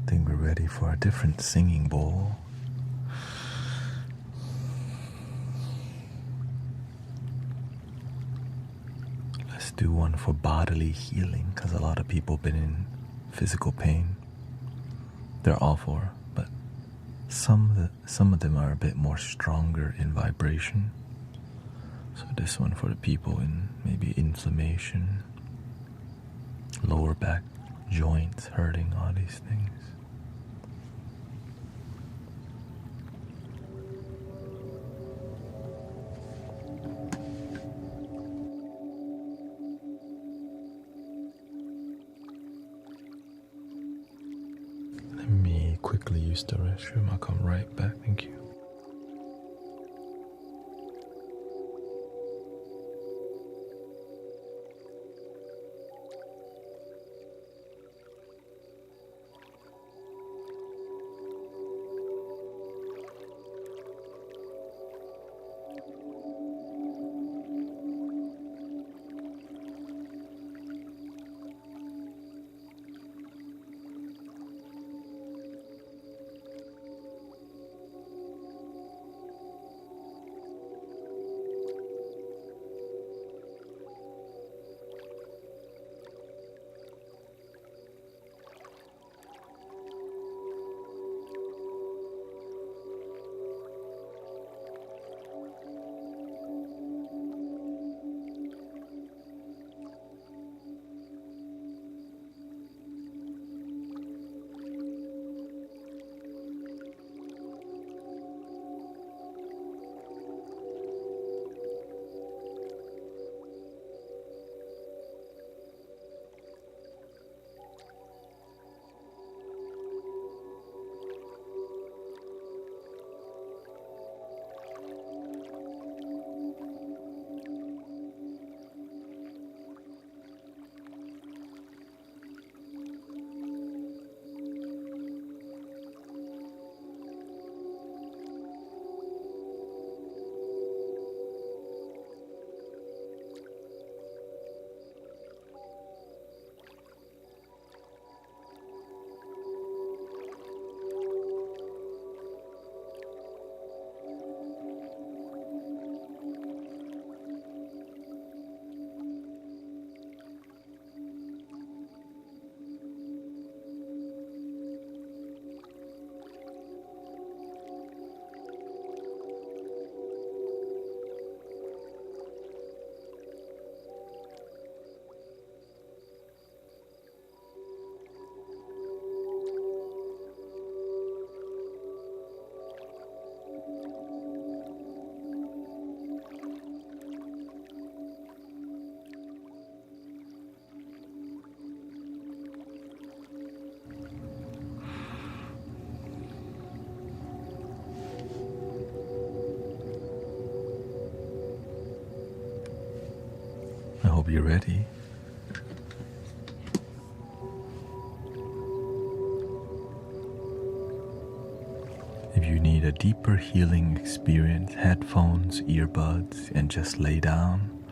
I think we're ready for a different singing bowl. Let's do one for bodily healing, because a lot of people have been in physical pain. They're all for, but some of them are a bit more stronger in vibration. So this one for the people in maybe inflammation, lower back joints hurting, all these things. Let me quickly use the restroom. I'll come right back. Thank you. I hope you're ready. If you need a deeper healing experience, headphones, earbuds, and just lay down.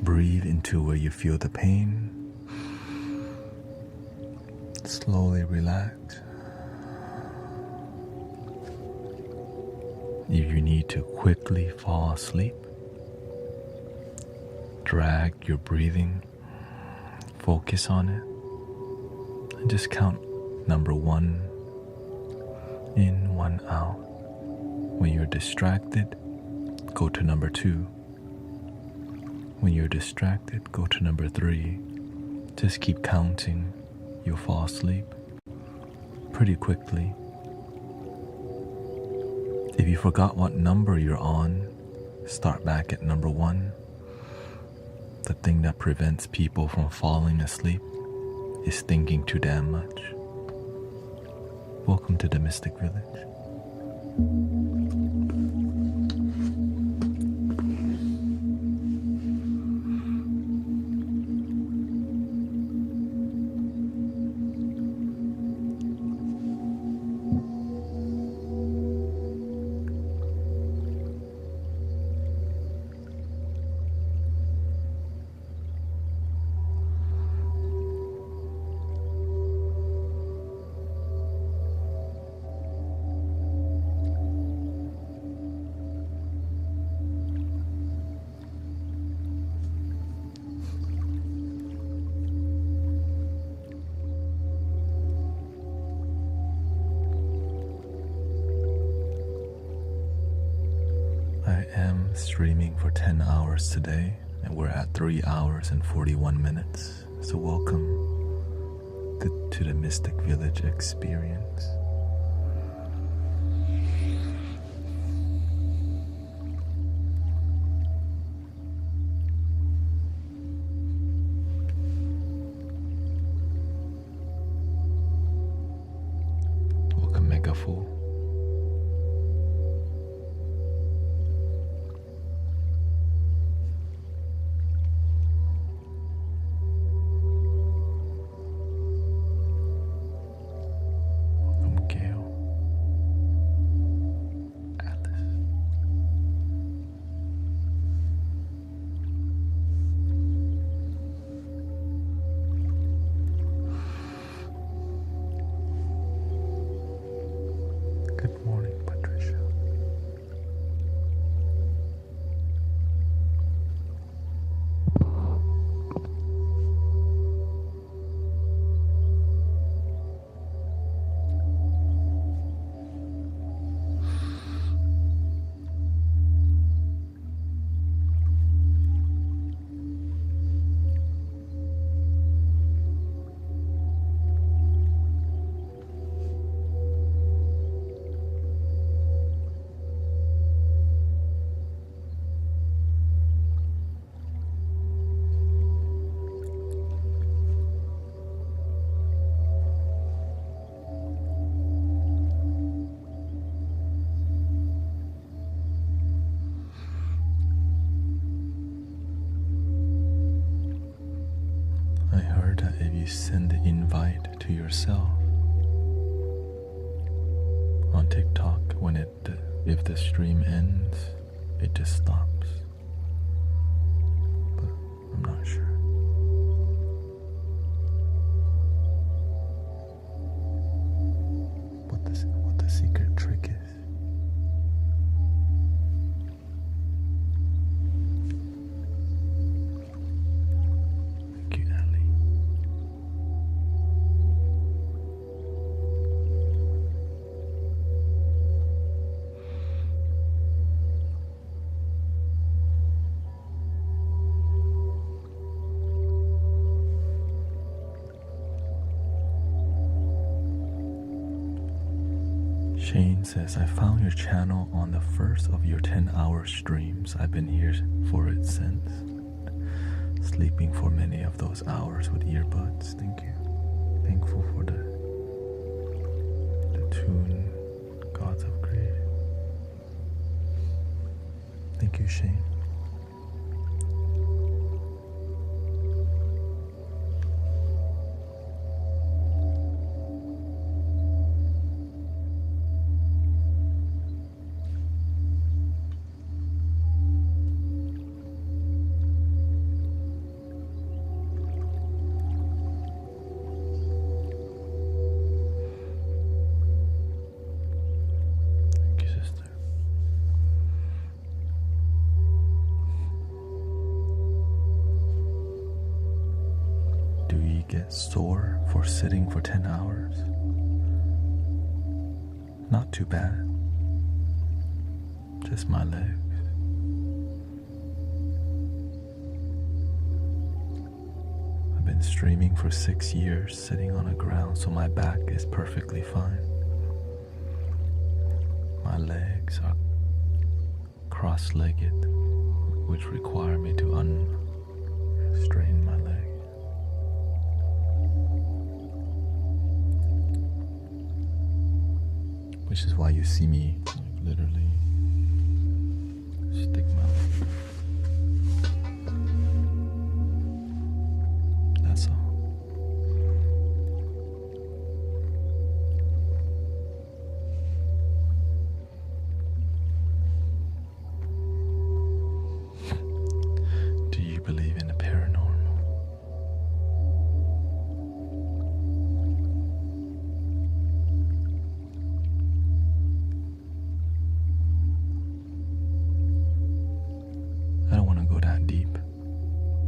Breathe into where you feel the pain. Slowly relax. If you need to quickly fall asleep, drag your breathing, focus on it, and just count number 1 in, 1 out. When you're distracted, go to number 2. When you're distracted, go to number 3. Just keep counting. You'll fall asleep pretty quickly. If you forgot what number you're on, start back at number 1. The thing that prevents people from falling asleep is thinking too damn much. Welcome to the Mystic Village. am streaming for 10 hours today, and we're at 3 hours and 41 minutes. So welcome to the Mystic Village experience. Welcome, Megafool. You send the invite to yourself on TikTok if the stream ends, it just stops. But I'm not sure. What the secret trick is. Shane says, I found your channel on the first of your 10-hour streams. I've been here for it since. Sleeping for many of those hours with earbuds. Thank you. Thankful for the tune, Gods of Creation. Thank you, Shane. Sore for sitting for 10 hours? Not too bad. Just my legs. I've been streaming for 6 years sitting on the ground, so my back is perfectly fine. My legs are cross-legged, which require me to unstraighten my leg. Which is why you see me literally stick my leg. That's all. Do you believe in the paranormal?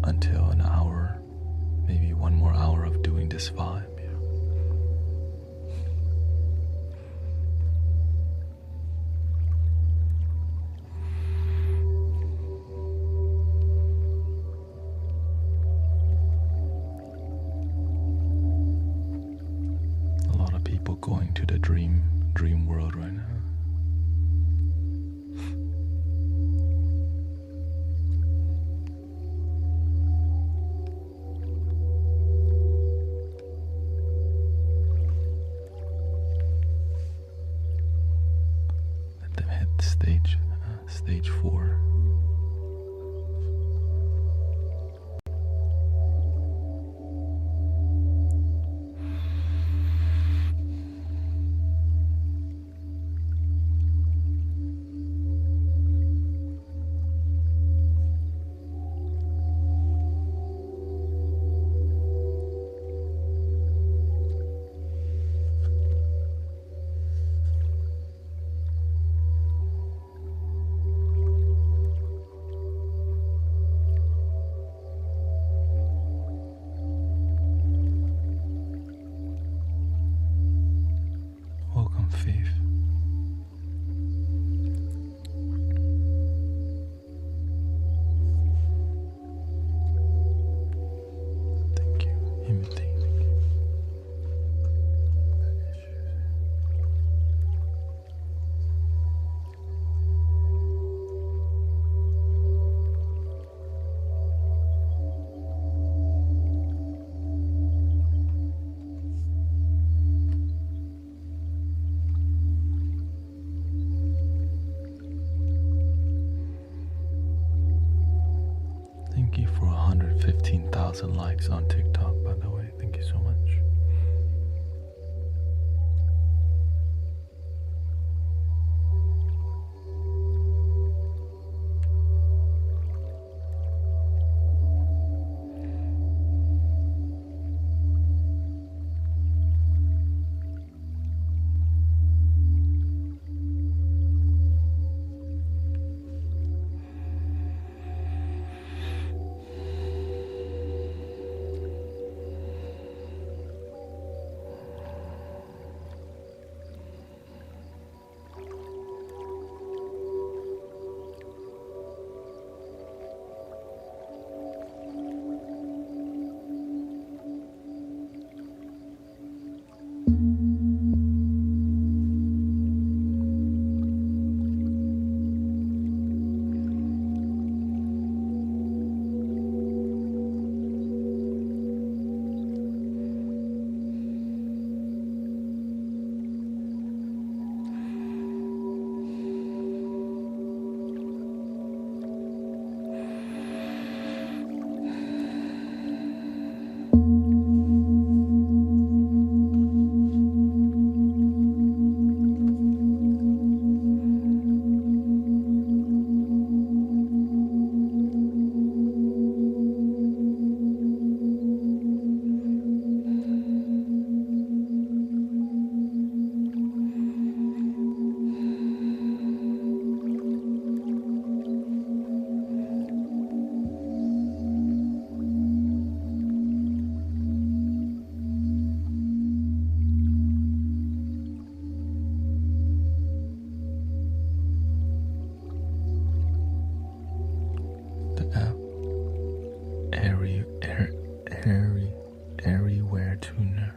Until an hour, maybe one more hour of doing this vibe. people going to the dream world right now. Let them hit stage 4. Welcome, Faith. Thank you. Imitating. Thank you for 115,000 likes on TikTok, by the way. Thank you so much. Everywhere tuner.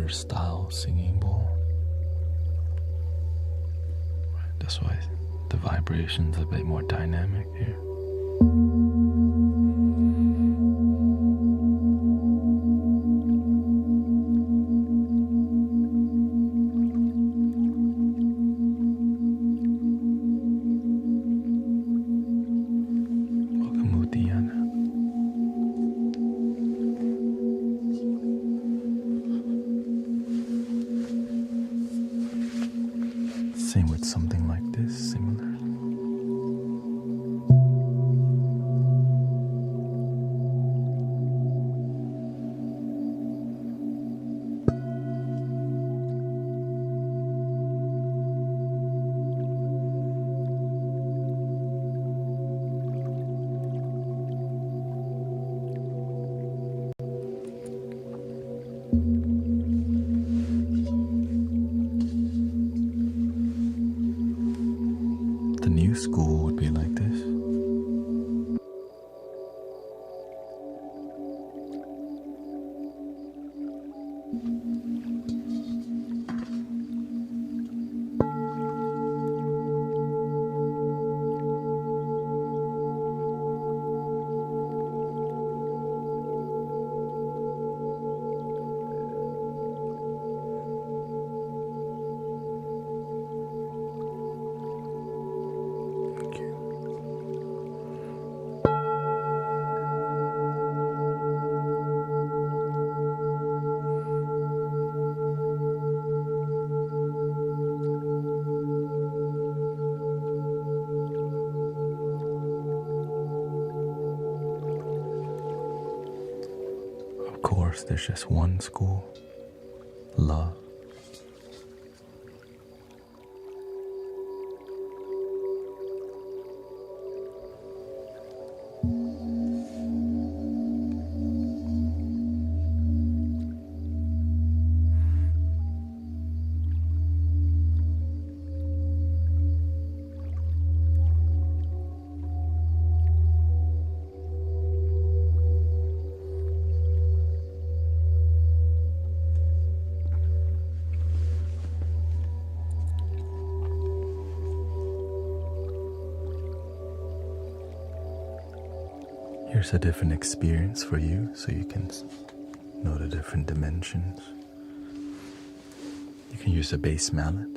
other style singing bowl. That's why the vibration's a bit more dynamic here. Sing with something like this, similar. The new school would be like this. Of course, there's just one school, love. Here's a different experience for you, so you can know the different dimensions. You can use a bass mallet.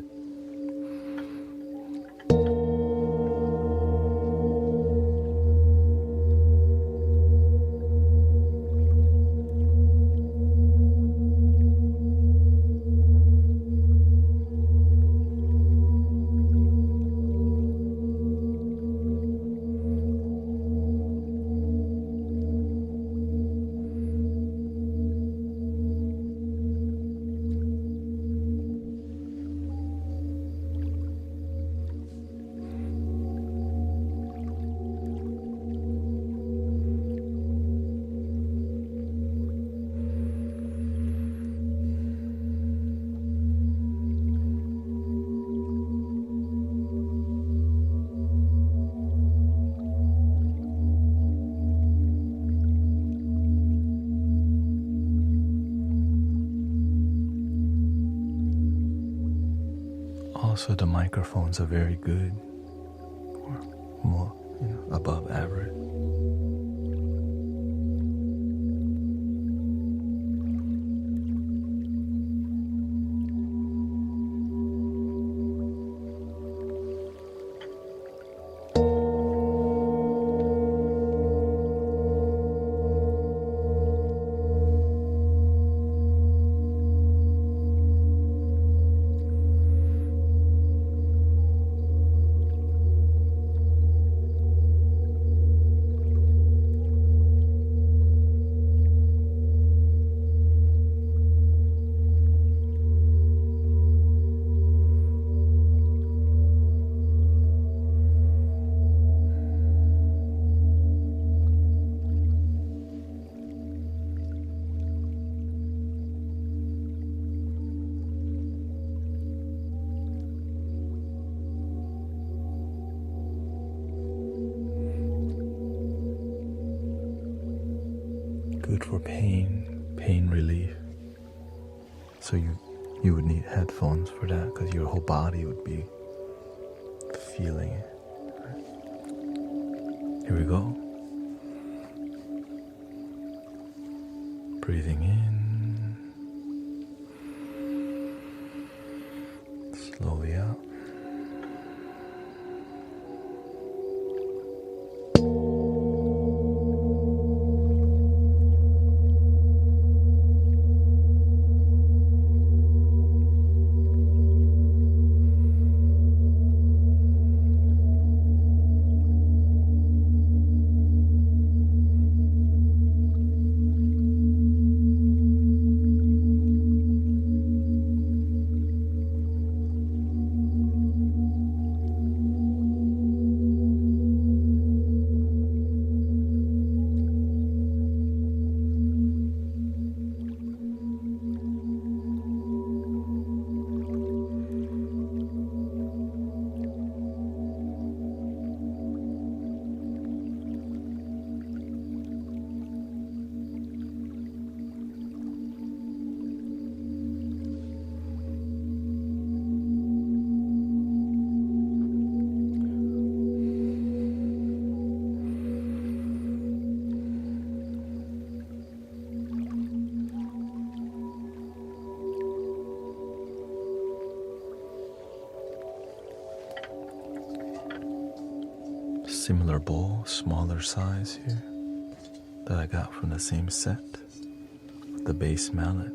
Also, the microphones are very good, or more, above average. Good for pain relief. So you would need headphones for that because your whole body would be feeling it. Here we go. Breathing in, slowly out. Similar bowl, smaller size here, that I got from the same set with the bass mallet.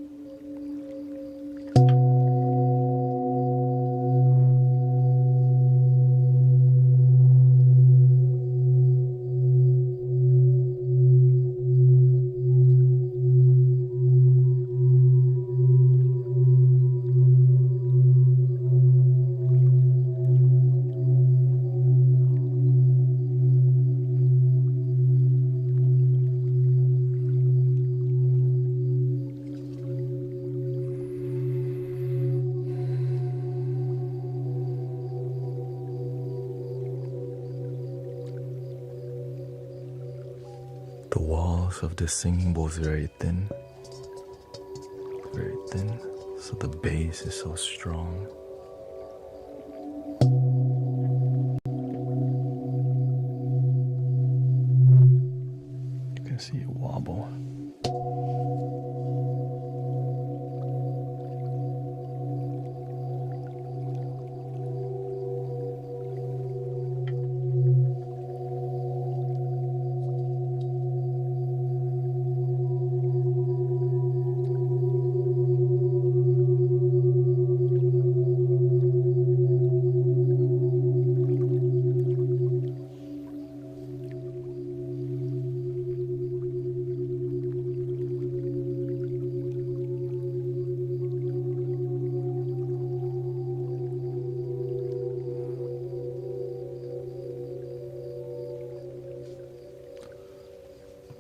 The walls of this singing bowl is very thin, so the bass is so strong. You can see it wobble.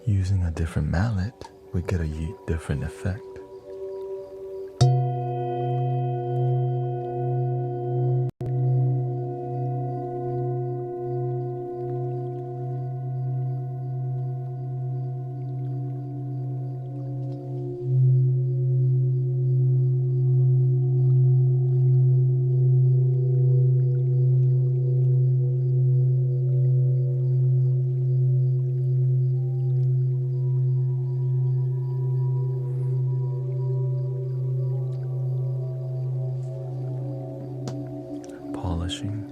Using a different mallet, we get a different effect. Polishing.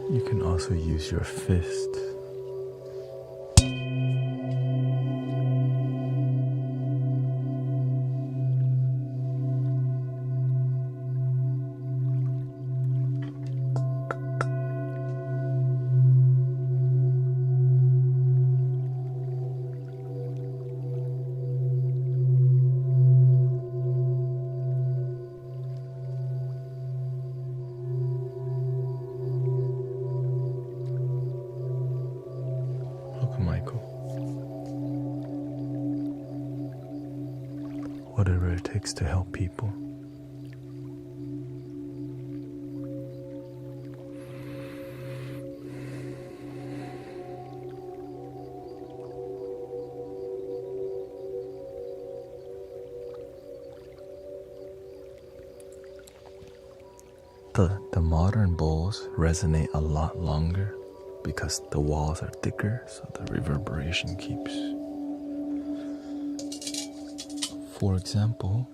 You can also use your fist likes to help people. The modern bowls resonate a lot longer because the walls are thicker, so the reverberation keeps. For example,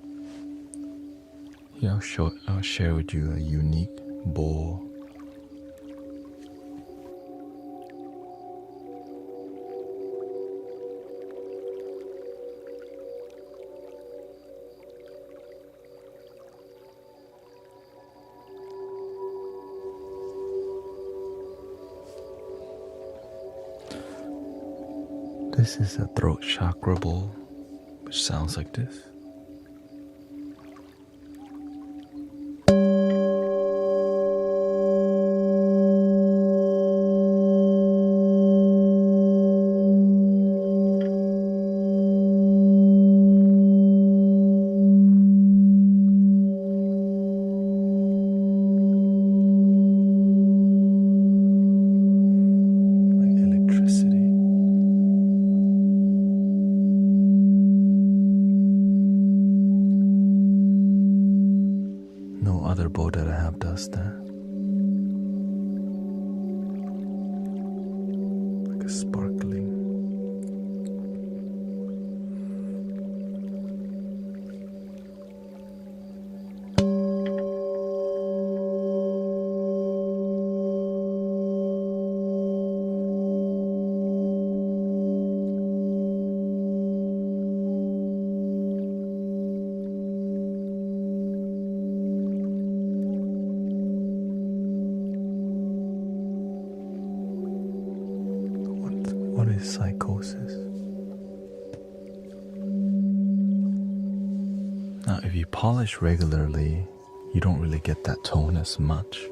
here I'll share with you a unique bowl. This is a throat chakra bowl, which sounds like this. No other bow that I have does that. Like a sparkling. What is psychosis? Now, if you polish regularly, you don't really get that tone as much.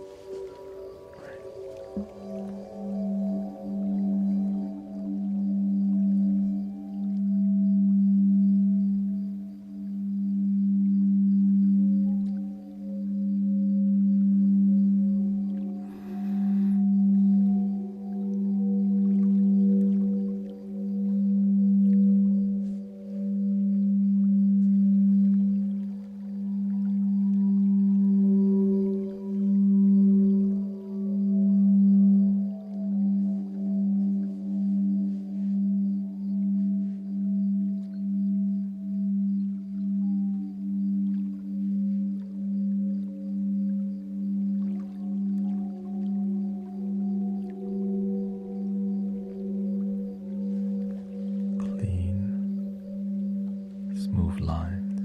Smooth lines.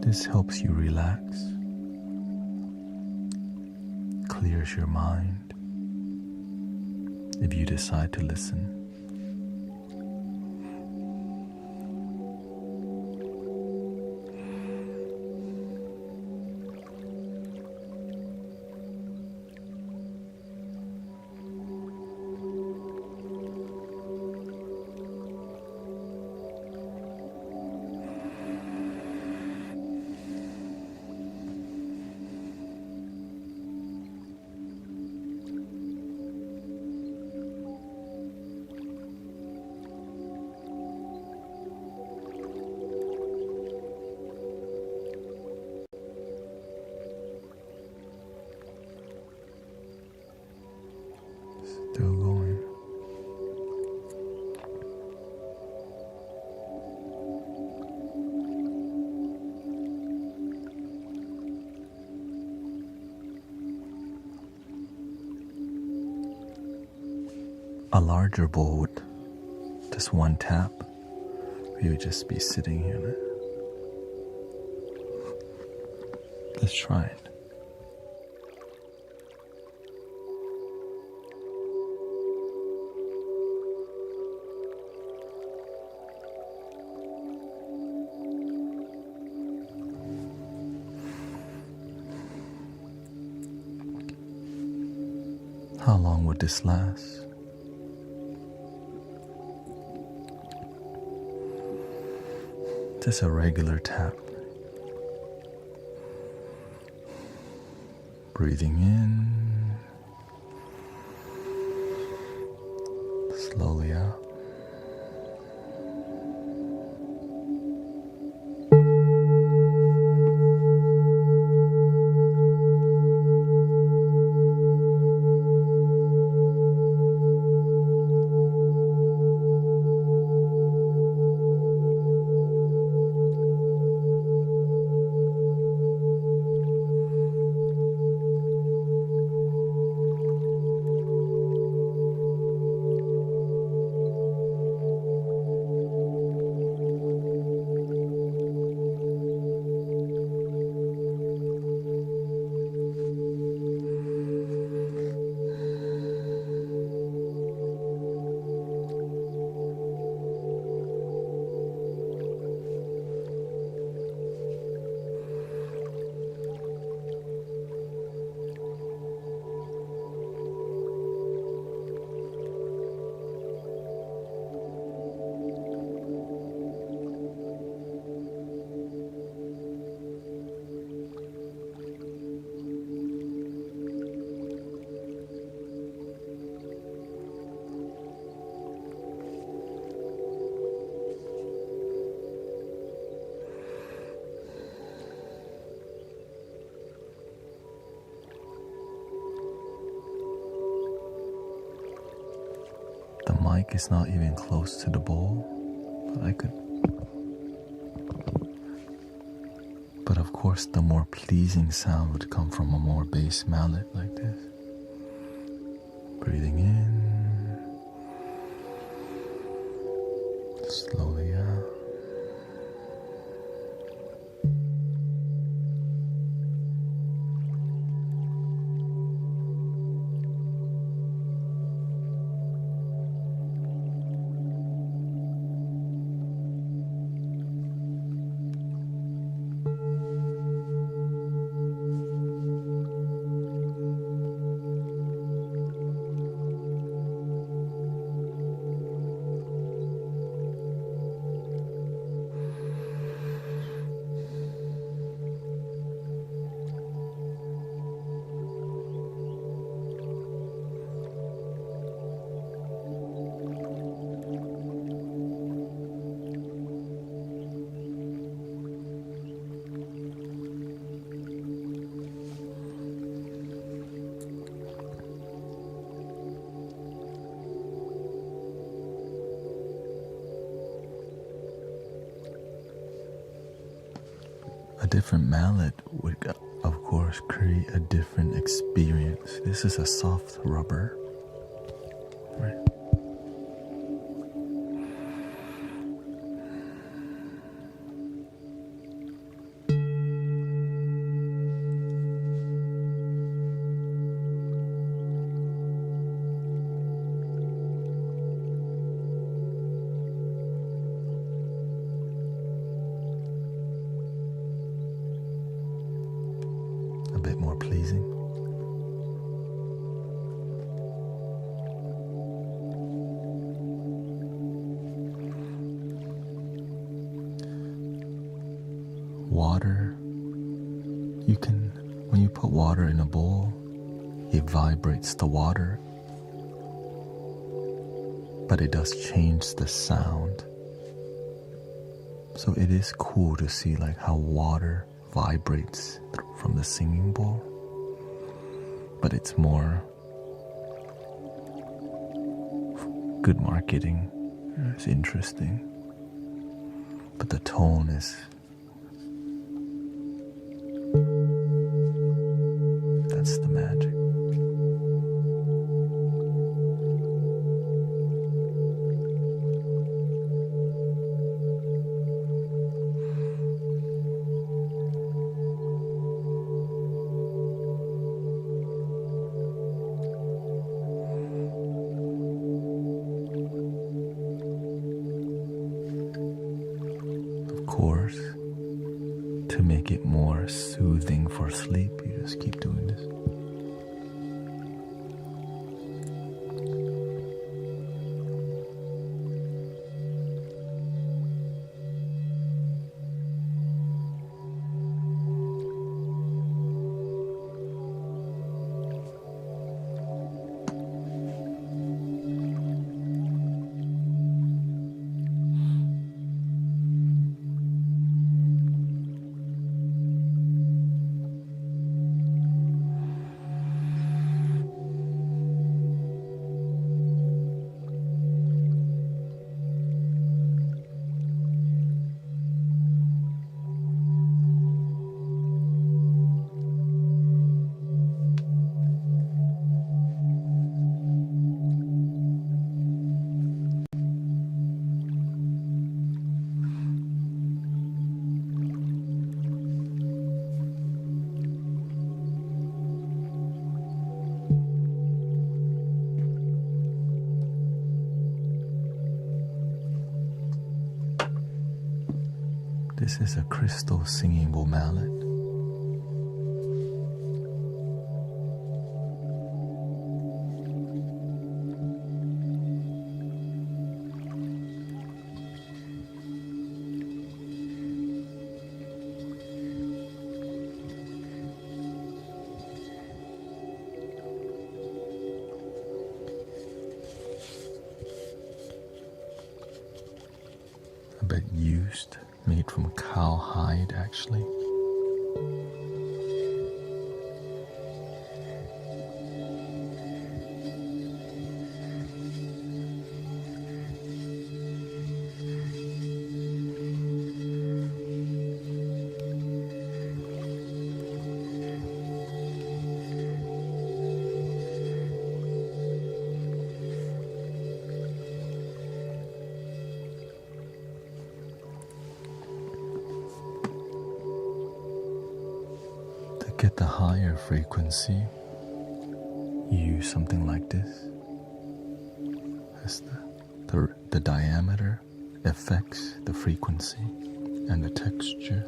This helps you relax, clears your mind if you decide to listen. Still going. A larger bowl with just one tap, you would just be sitting here. Let's try it. How long would this last? Just a regular tap. Breathing in, slowly out. The mic is not even close to the bowl, but of course the more pleasing sound would come from a more bass mallet like this. Breathing in, slowly out. A different mallet would, of course, create a different experience. This is a soft rubber, right? A bit more pleasing. Water, when you put water in a bowl, it vibrates the water, but it does change the sound. So it is cool to see like how water vibrates from the singing bowl, but it's more good marketing. It's interesting, but the tone is, that's the magic. Course, to make it more soothing for sleep, you just keep doing this. This is a crystal singing bowl mallet. A bit used, made from cow hide actually. To get the higher frequency, you use something like this. As the diameter affects the frequency and the texture.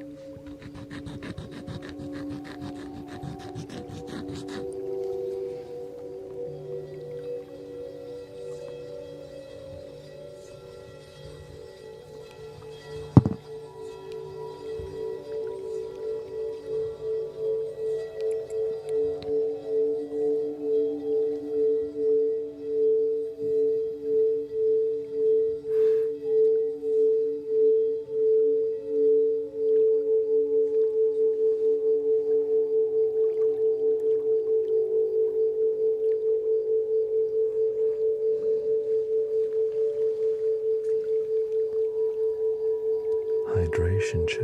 Hydration check.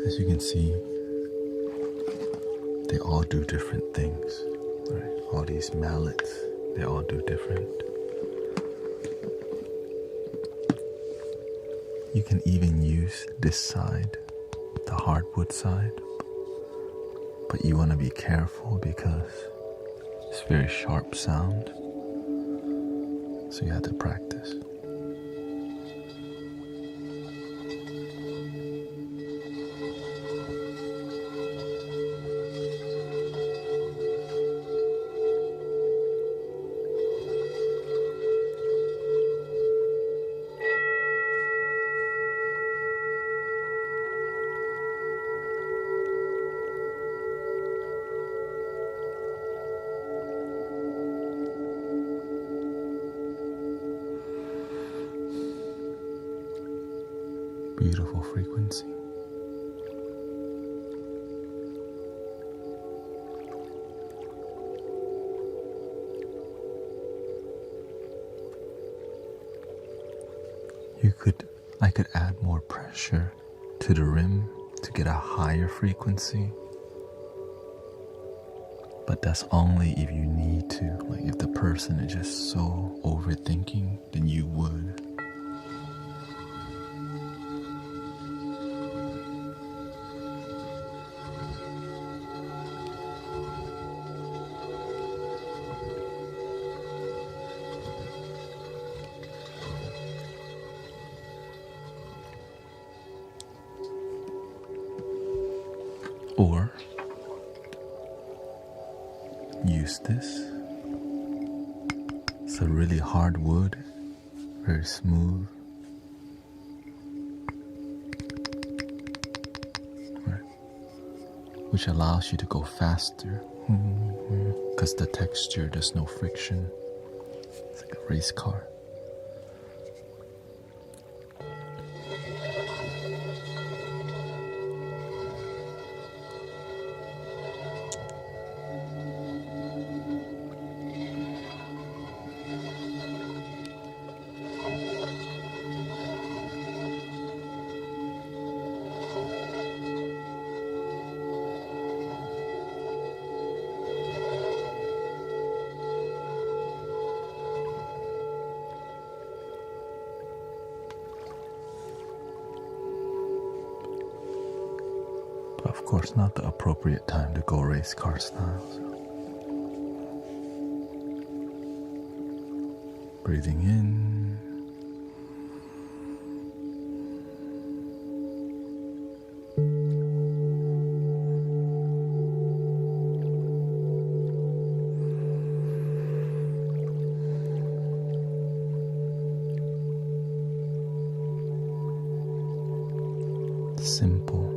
As you can see, they all do different things. Right? All these mallets, they all do different. You can even use this side, the hardwood side, but you want to be careful because it's very sharp sound, so you have to practice. Beautiful frequency. I could add more pressure to the rim to get a higher frequency, but that's only if you need to. Like if the person is just so overthinking, then you would. Or use this. It's a really hard wood, very smooth. Right. Which allows you to go faster because the texture, there's no friction. It's like a race car. Of course, not the appropriate time to go race car styles. Breathing in. Simple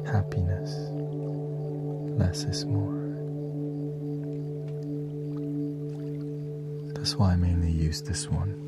happiness, less is more. That's why I mainly use this one.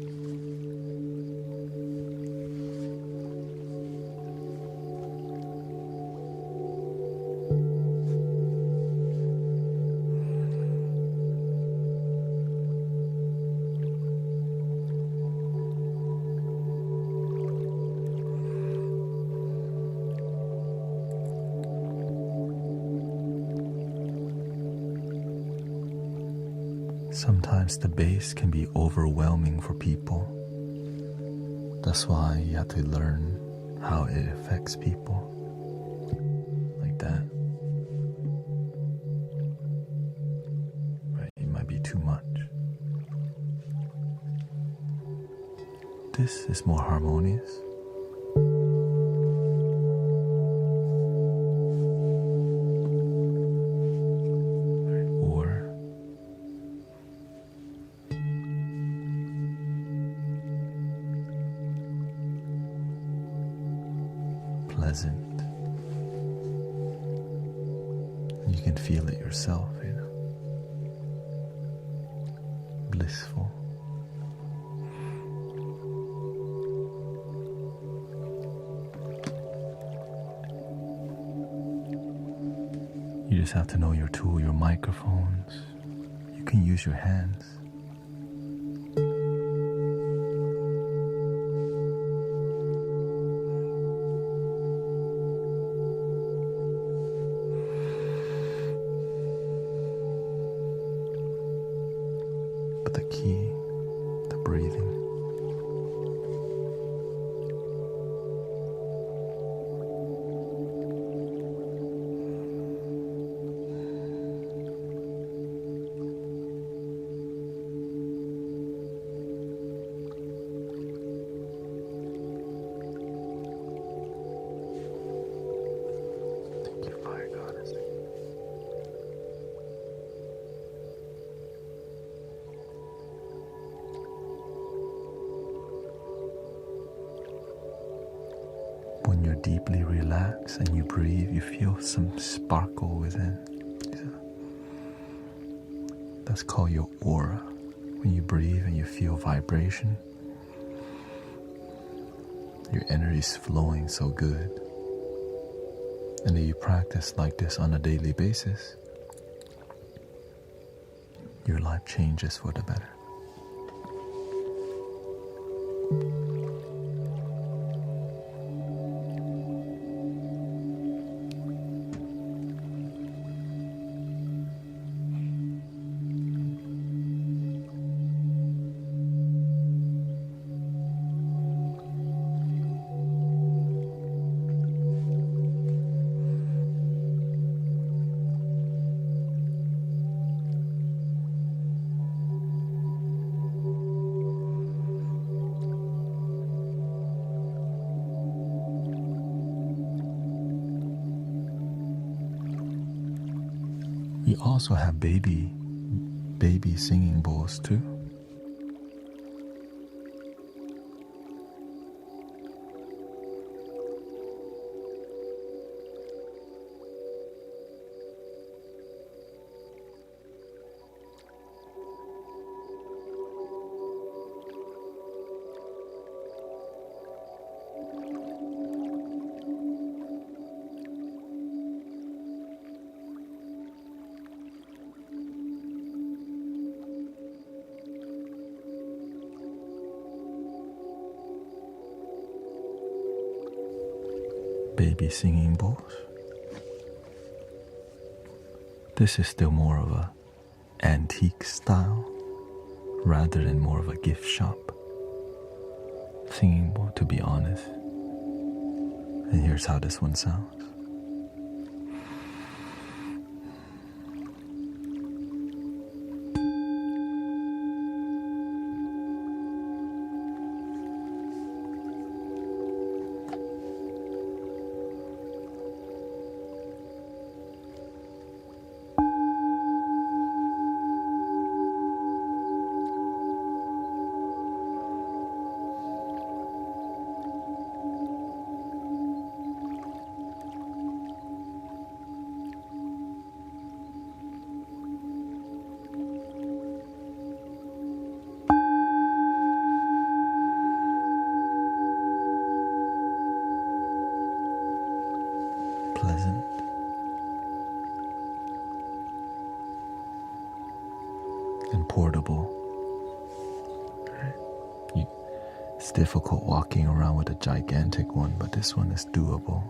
Sometimes the bass can be overwhelming for people. That's why you have to learn how it affects people. Like that. Right, it might be too much. This is more harmonious. Pleasant. You can feel it yourself, blissful. You just have to know your tool, your microphones. You can use your hands. The key, the breathing. Thank you, Fire Goddess. When you're deeply relaxed and you breathe, you feel some sparkle within. That's called your aura. When you breathe and you feel vibration, your energy is flowing so good. And if you practice like this on a daily basis, your life changes for the better. We also have baby singing bowls too. Baby singing bowls. This is still more of a antique style rather than more of a gift shop singing bowl, to be honest. And here's how this one sounds. Pleasant and portable. It's difficult walking around with a gigantic one, but this one is doable.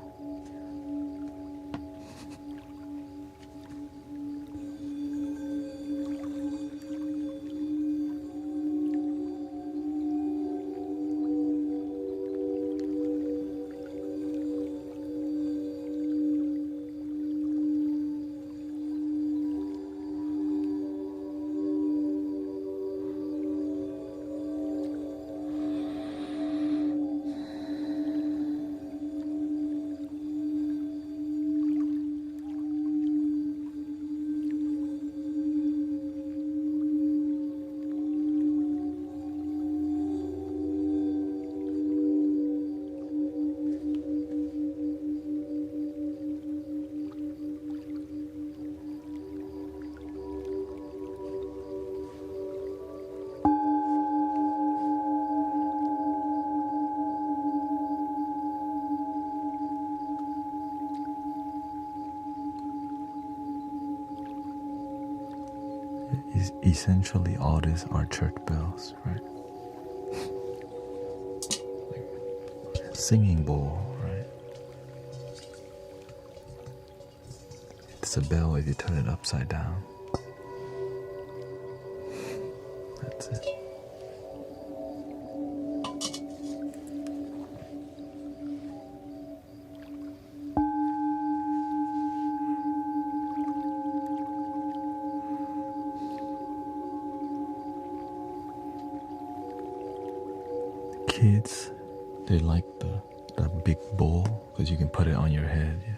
Essentially, all these are church bells, right? Singing bowl, right? It's a bell if you turn it upside down. That's it. Kids, they like that big bowl because you can put it on your head. Yeah.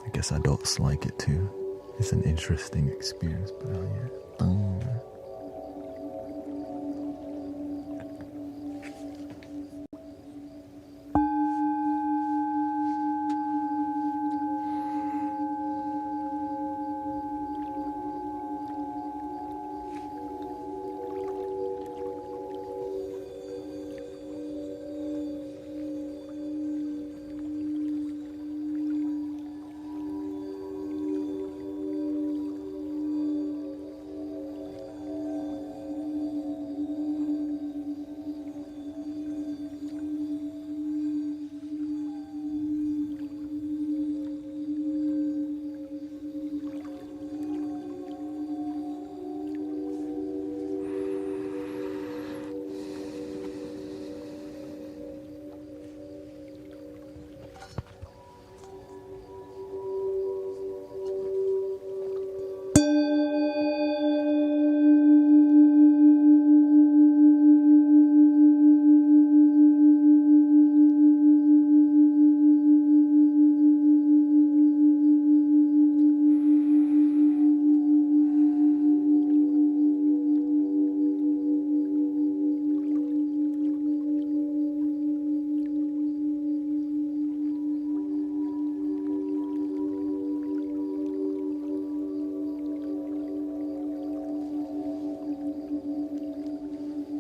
I guess adults like it too. It's an interesting experience, but yeah.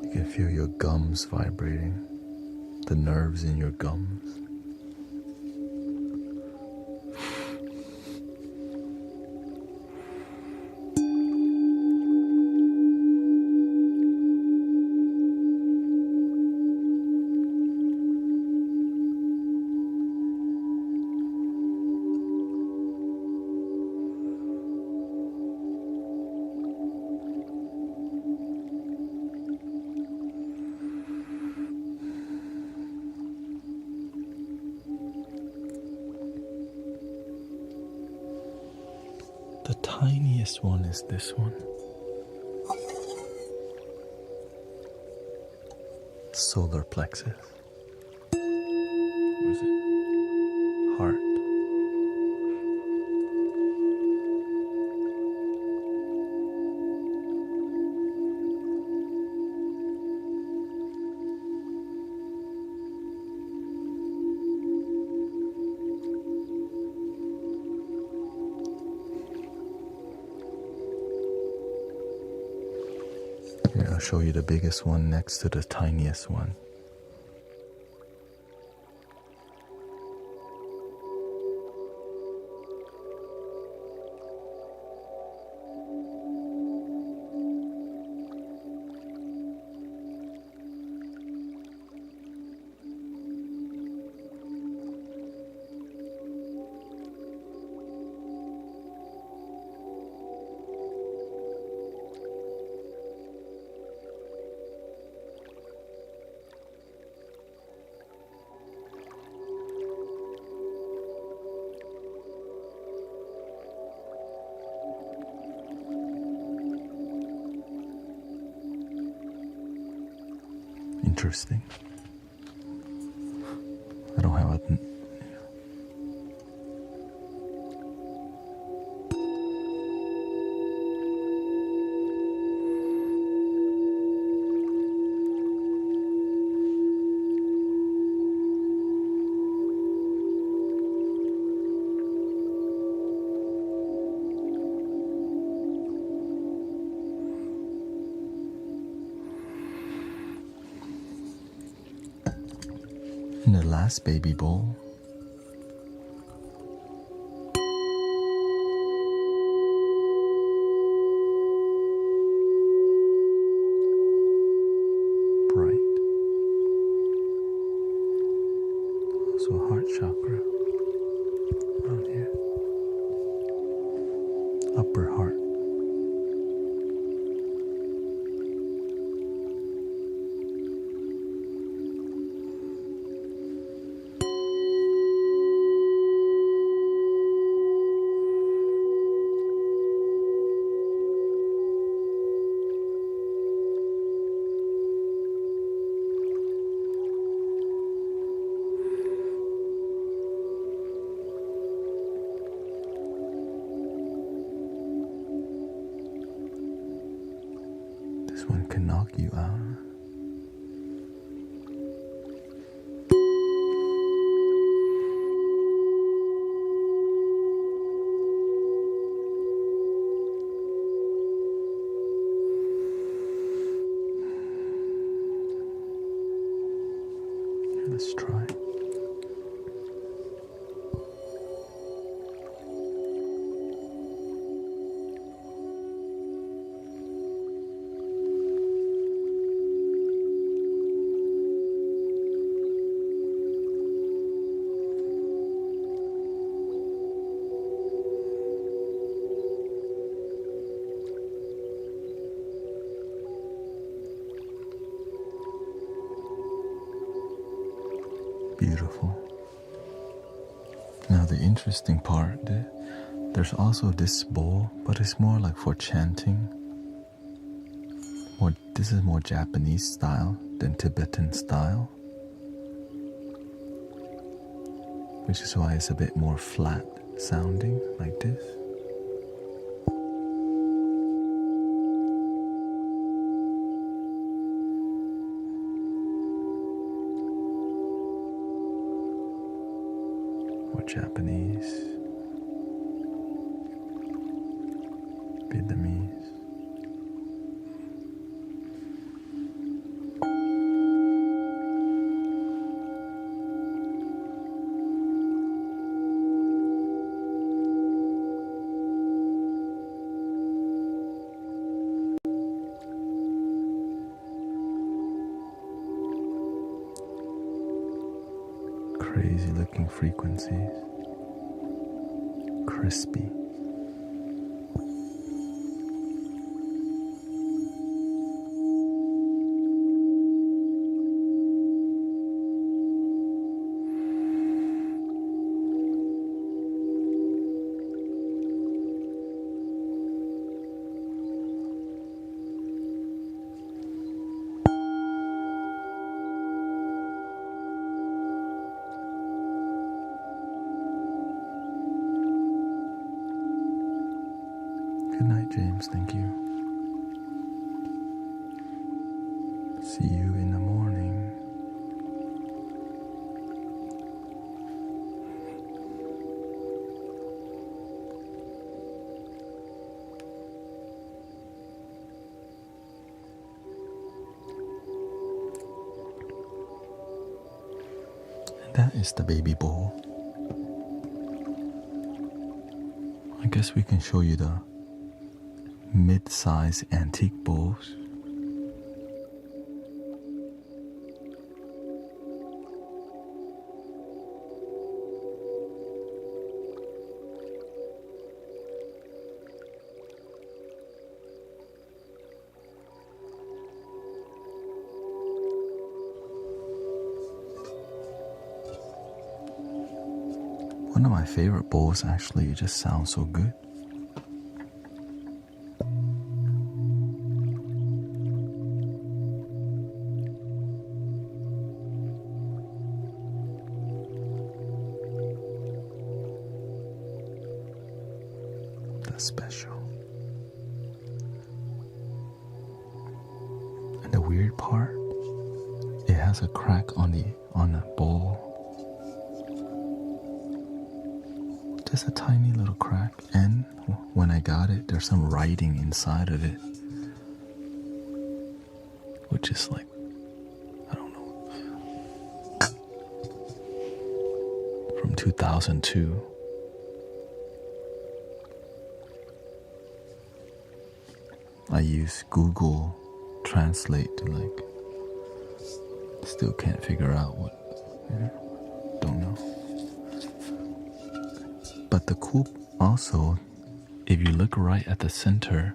You can feel your gums vibrating, the nerves in your gums. tiniest one is this one. Solar plexus. Or is it heart? Here, I'll show you the biggest one next to the tiniest one. Interesting. I don't have it. In the last baby bowl, bright, also heart chakra around here, upper heart. This one can knock you out. Let's try. Beautiful. Now the interesting part, there's also this bowl, but it's more like for chanting. This is more Japanese style than Tibetan style, which is why it's a bit more flat sounding like this. Japanese, Vietnamese. Crazy looking frequencies. Crispy. James, thank you. See you in the morning. And that is the baby bowl. I guess we can show you the mid-size antique bowls. One of my favorite bowls, actually, it just sounds so good. That's special. And the weird part, it has a crack on the bowl. Just a tiny little crack, and when I got it, there's some writing inside of it, which is like, I don't know, from 2002. I use Google Translate to still can't figure out what, don't know. But the cool, also, if you look right at the center,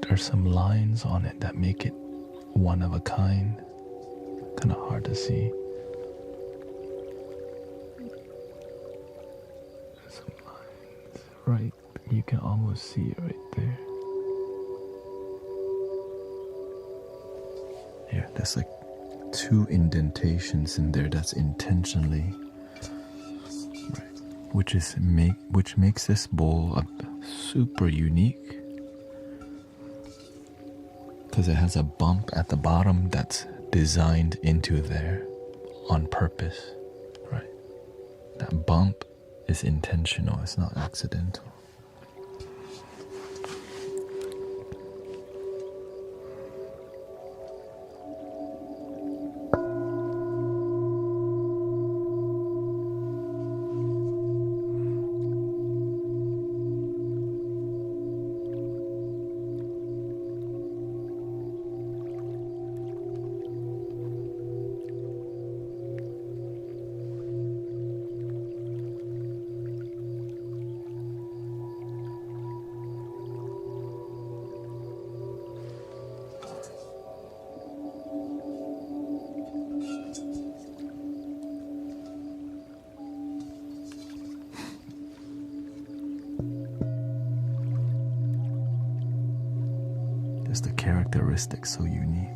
there's some lines on it that make it one of a kind. Kind of hard to see. There's some lines, right? You can almost see it right there. Here, there's like 2 indentations in there that's intentionally. Which makes this bowl super unique, because it has a bump at the bottom that's designed into there on purpose, right? That bump is intentional, it's not accidental. The characteristics so unique.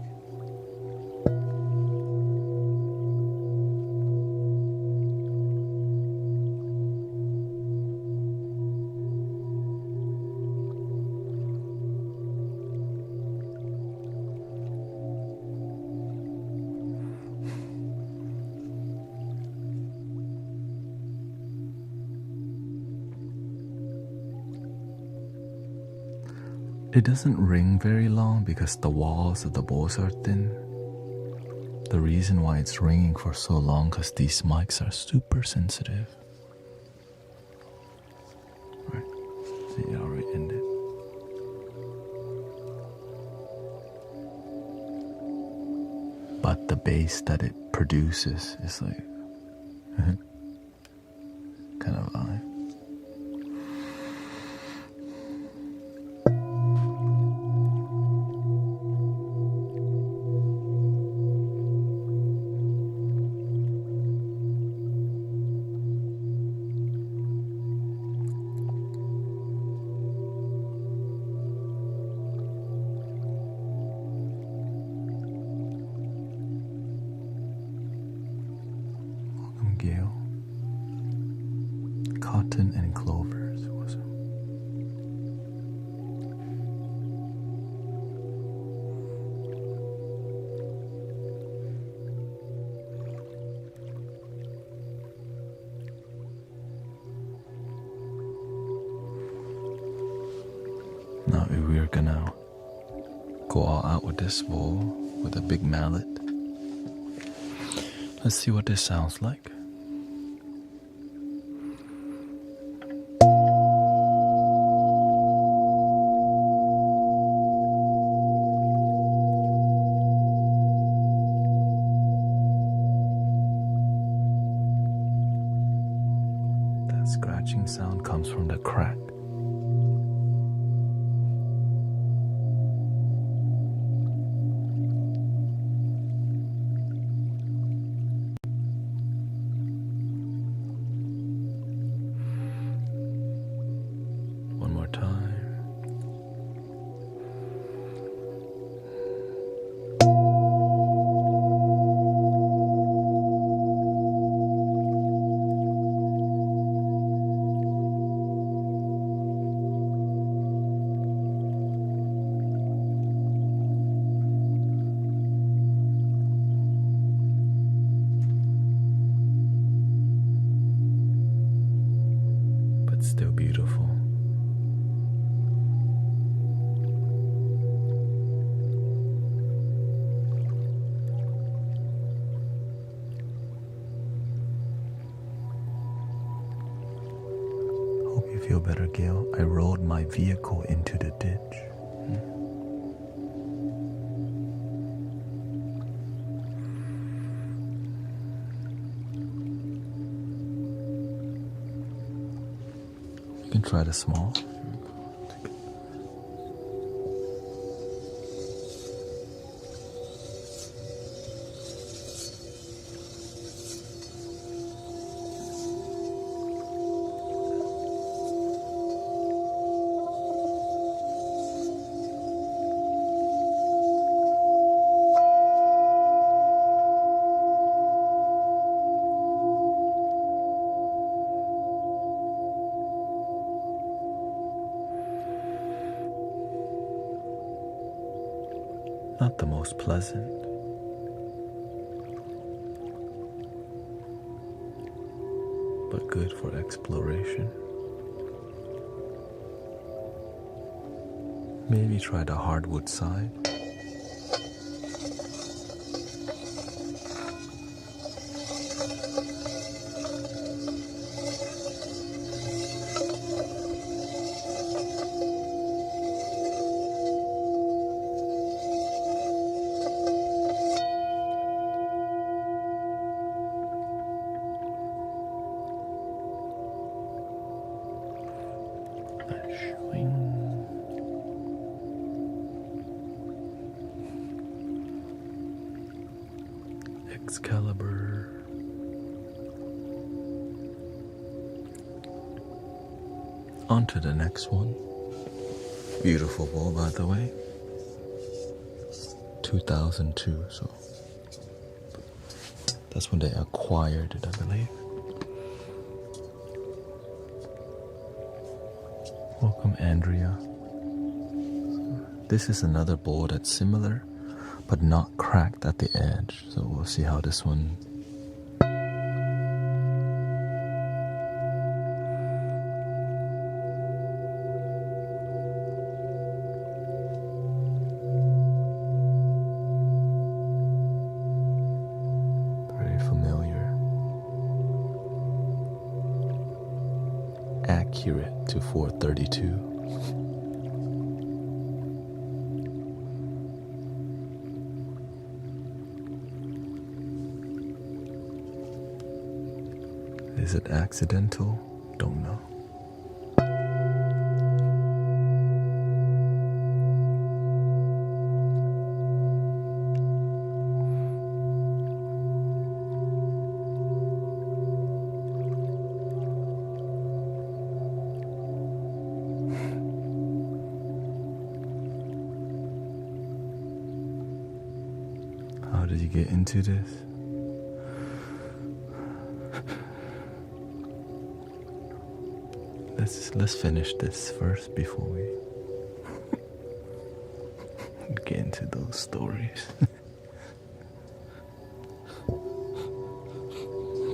It doesn't ring very long because the walls of the bowls are thin. The reason why it's ringing for so long because these mics are super sensitive. Right, see, it already ended. But the bass that it produces is like kind of vibe. Cotton and clovers. Awesome. this bowl with a big mallet. Let's see what this sounds like. That scratching sound comes from the crack. One more time. But still beautiful. Hope you feel better, Gail. I rolled my vehicle into the ditch. You can try the small. Not the most pleasant, but good for exploration. Maybe try the hardwood side. Excalibur. On to the next one. Beautiful bowl, by the way. 2002, so that's when they acquired it, I believe. Welcome, Andrea. This is another bowl that's similar, but not cracked at the edge. So we'll see how this one. Very familiar. Accurate to 432. Is it accidental? Don't know. How did you get into this? Let's finish this first before we get into those stories.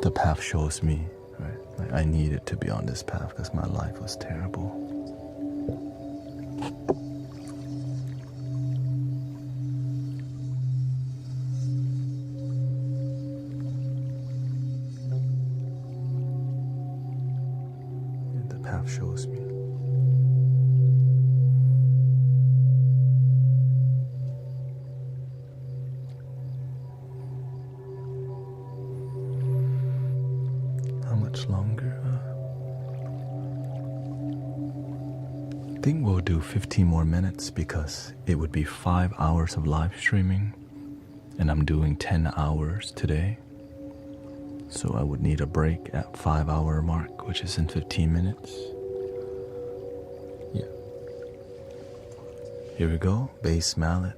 The path shows me, right? Like I needed to be on this path because my life was terrible. graph shows me. How much longer? I think we'll do 15 more minutes because it would be 5 hours of live streaming and I'm doing 10 hours today. So I would need a break at 5-hour mark, which is in 15 minutes. Yeah. Here we go, bass mallet.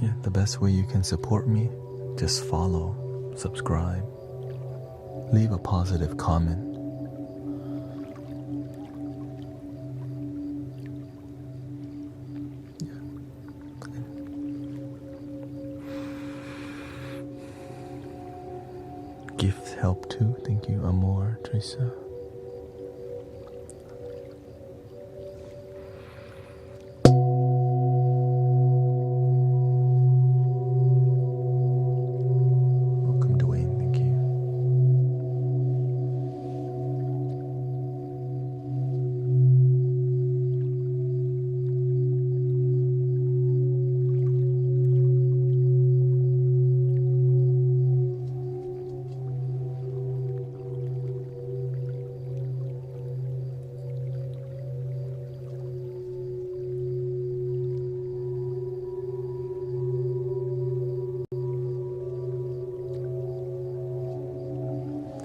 Yeah, the best way you can support me, just follow, subscribe, leave a positive comment. Yeah. Gifts help too. Thank you, Amor, Teresa.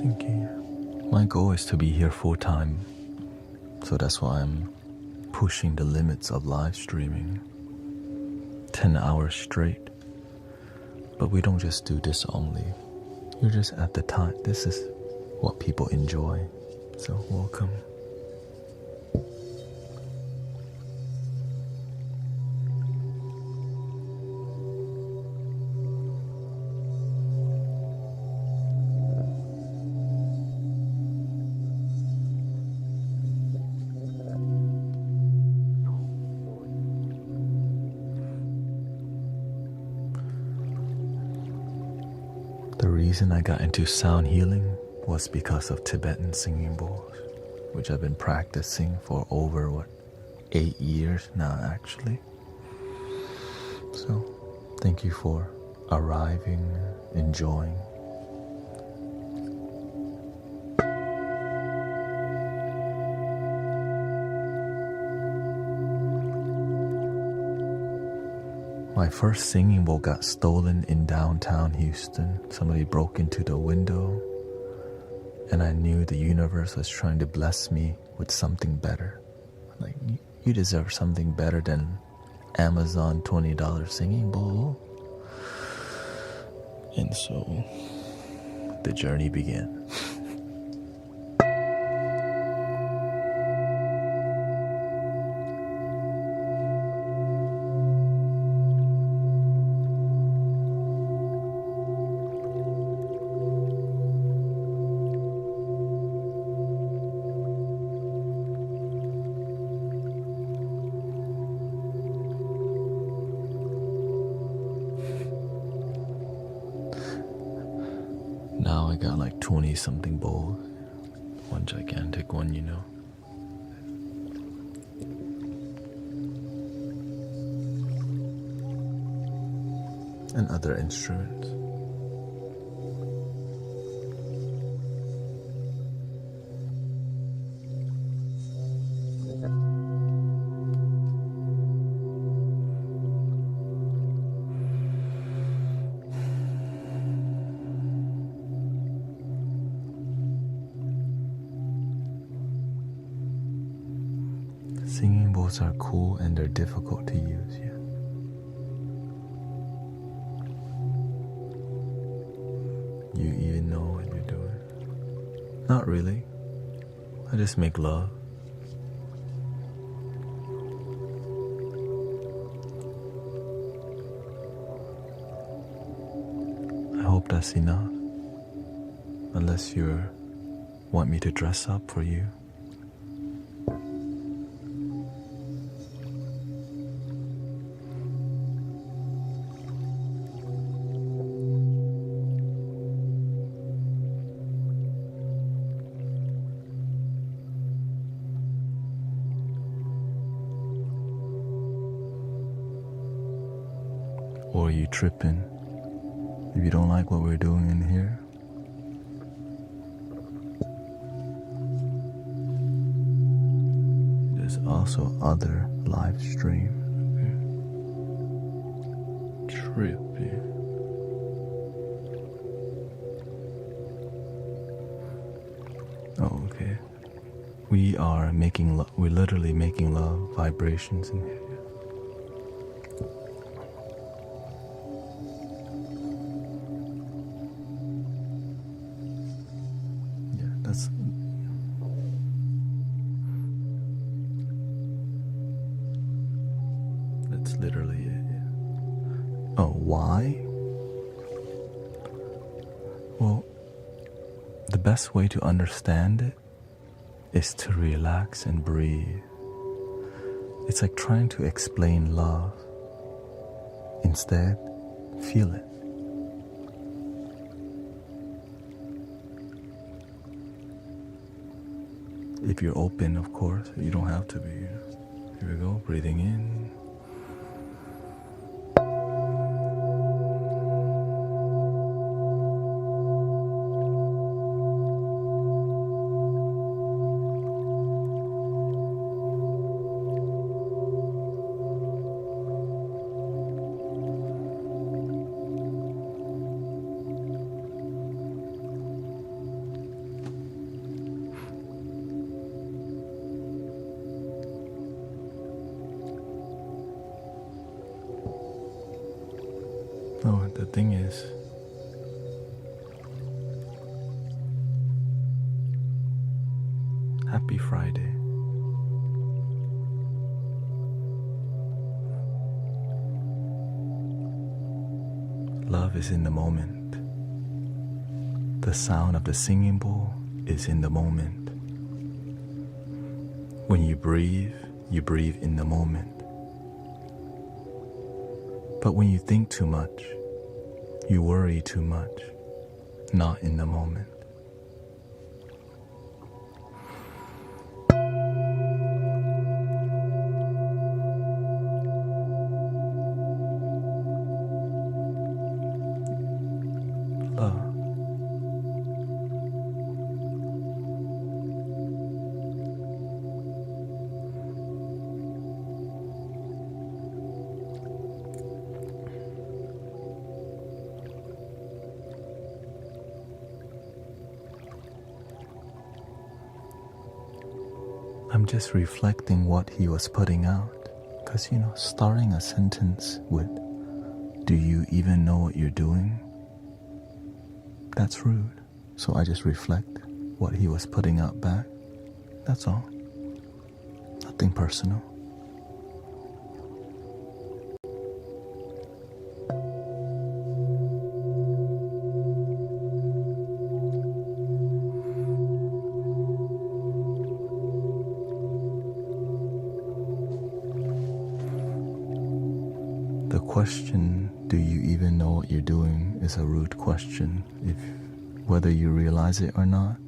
Thank you. My goal is to be here full time, so that's why I'm pushing the limits of live streaming 10 hours straight. But we don't just do this only. You're just at the time. This is what people enjoy. So welcome. The reason I got into sound healing was because of Tibetan singing bowls, which I've been practicing for over, 8 years now actually. So, thank you for arriving, enjoying. My first singing bowl got stolen in downtown Houston. Somebody broke into the window, and I knew the universe was trying to bless me with something better. Like, you deserve something better than Amazon $20 singing bowl. And so the journey began. Now I got like 20 something bowls. One gigantic one, And other instruments. Singing bowls are cool and they're difficult to use, yeah. You even know what you're doing. Not really. I just make love. I hope that's enough. Unless you want me to dress up for you. Or are you tripping if you don't like what we're doing in here? There's also other live stream. Trippy. Oh, okay. We're literally making love vibrations in here. That's literally it. Yeah. Oh, why? Well, the best way to understand it is to relax and breathe. It's like trying to explain love. Instead, feel it. If you're open, of course, you don't have to be. Here we go, breathing in. Oh, the thing is, happy Friday. Love is in the moment. The sound of the singing bowl is in the moment. When you breathe in the moment. But when you think too much, you worry too much, not in the moment. Love. I'm just reflecting what he was putting out. Because, starting a sentence with, "Do you even know what you're doing?" That's rude. So I just reflect what he was putting out back. That's all. Nothing personal. The question, "Do you even know what you're doing?" is a rude question. Whether you realize it or not,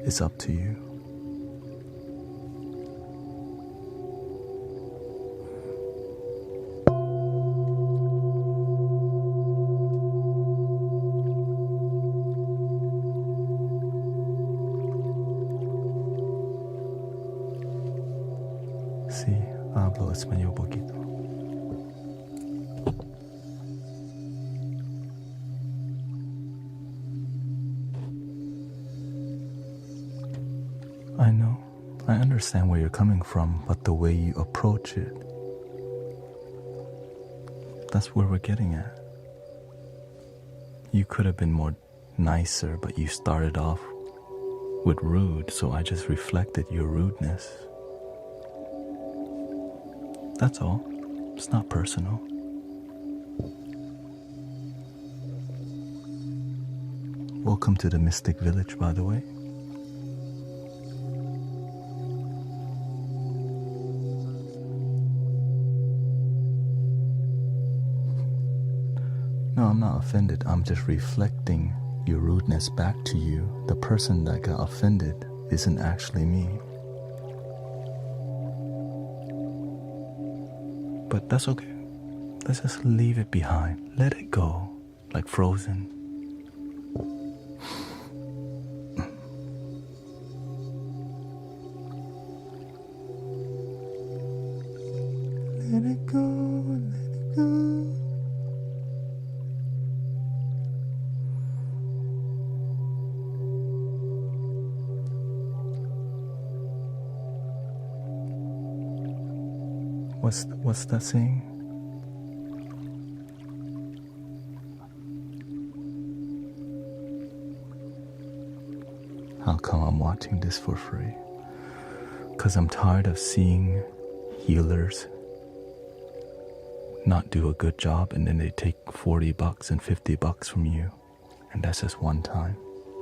it's up to you. Sí, hablo español poquito. I know. I understand where you're coming from, but the way you approach it, that's where we're getting at. You could have been more nicer, but you started off with rude, so I just reflected your rudeness. That's all. It's not personal. Welcome to the Mystic Village, by the way. No, I'm not offended. I'm just reflecting your rudeness back to you. The person that got offended isn't actually me. But that's okay. Let's just leave it behind. Let it go, like Frozen. Let it go, let it go. What's that saying? How come I'm watching this for free? Because I'm tired of seeing healers not do a good job and then they take $40 and $50 from you, and that's just one time.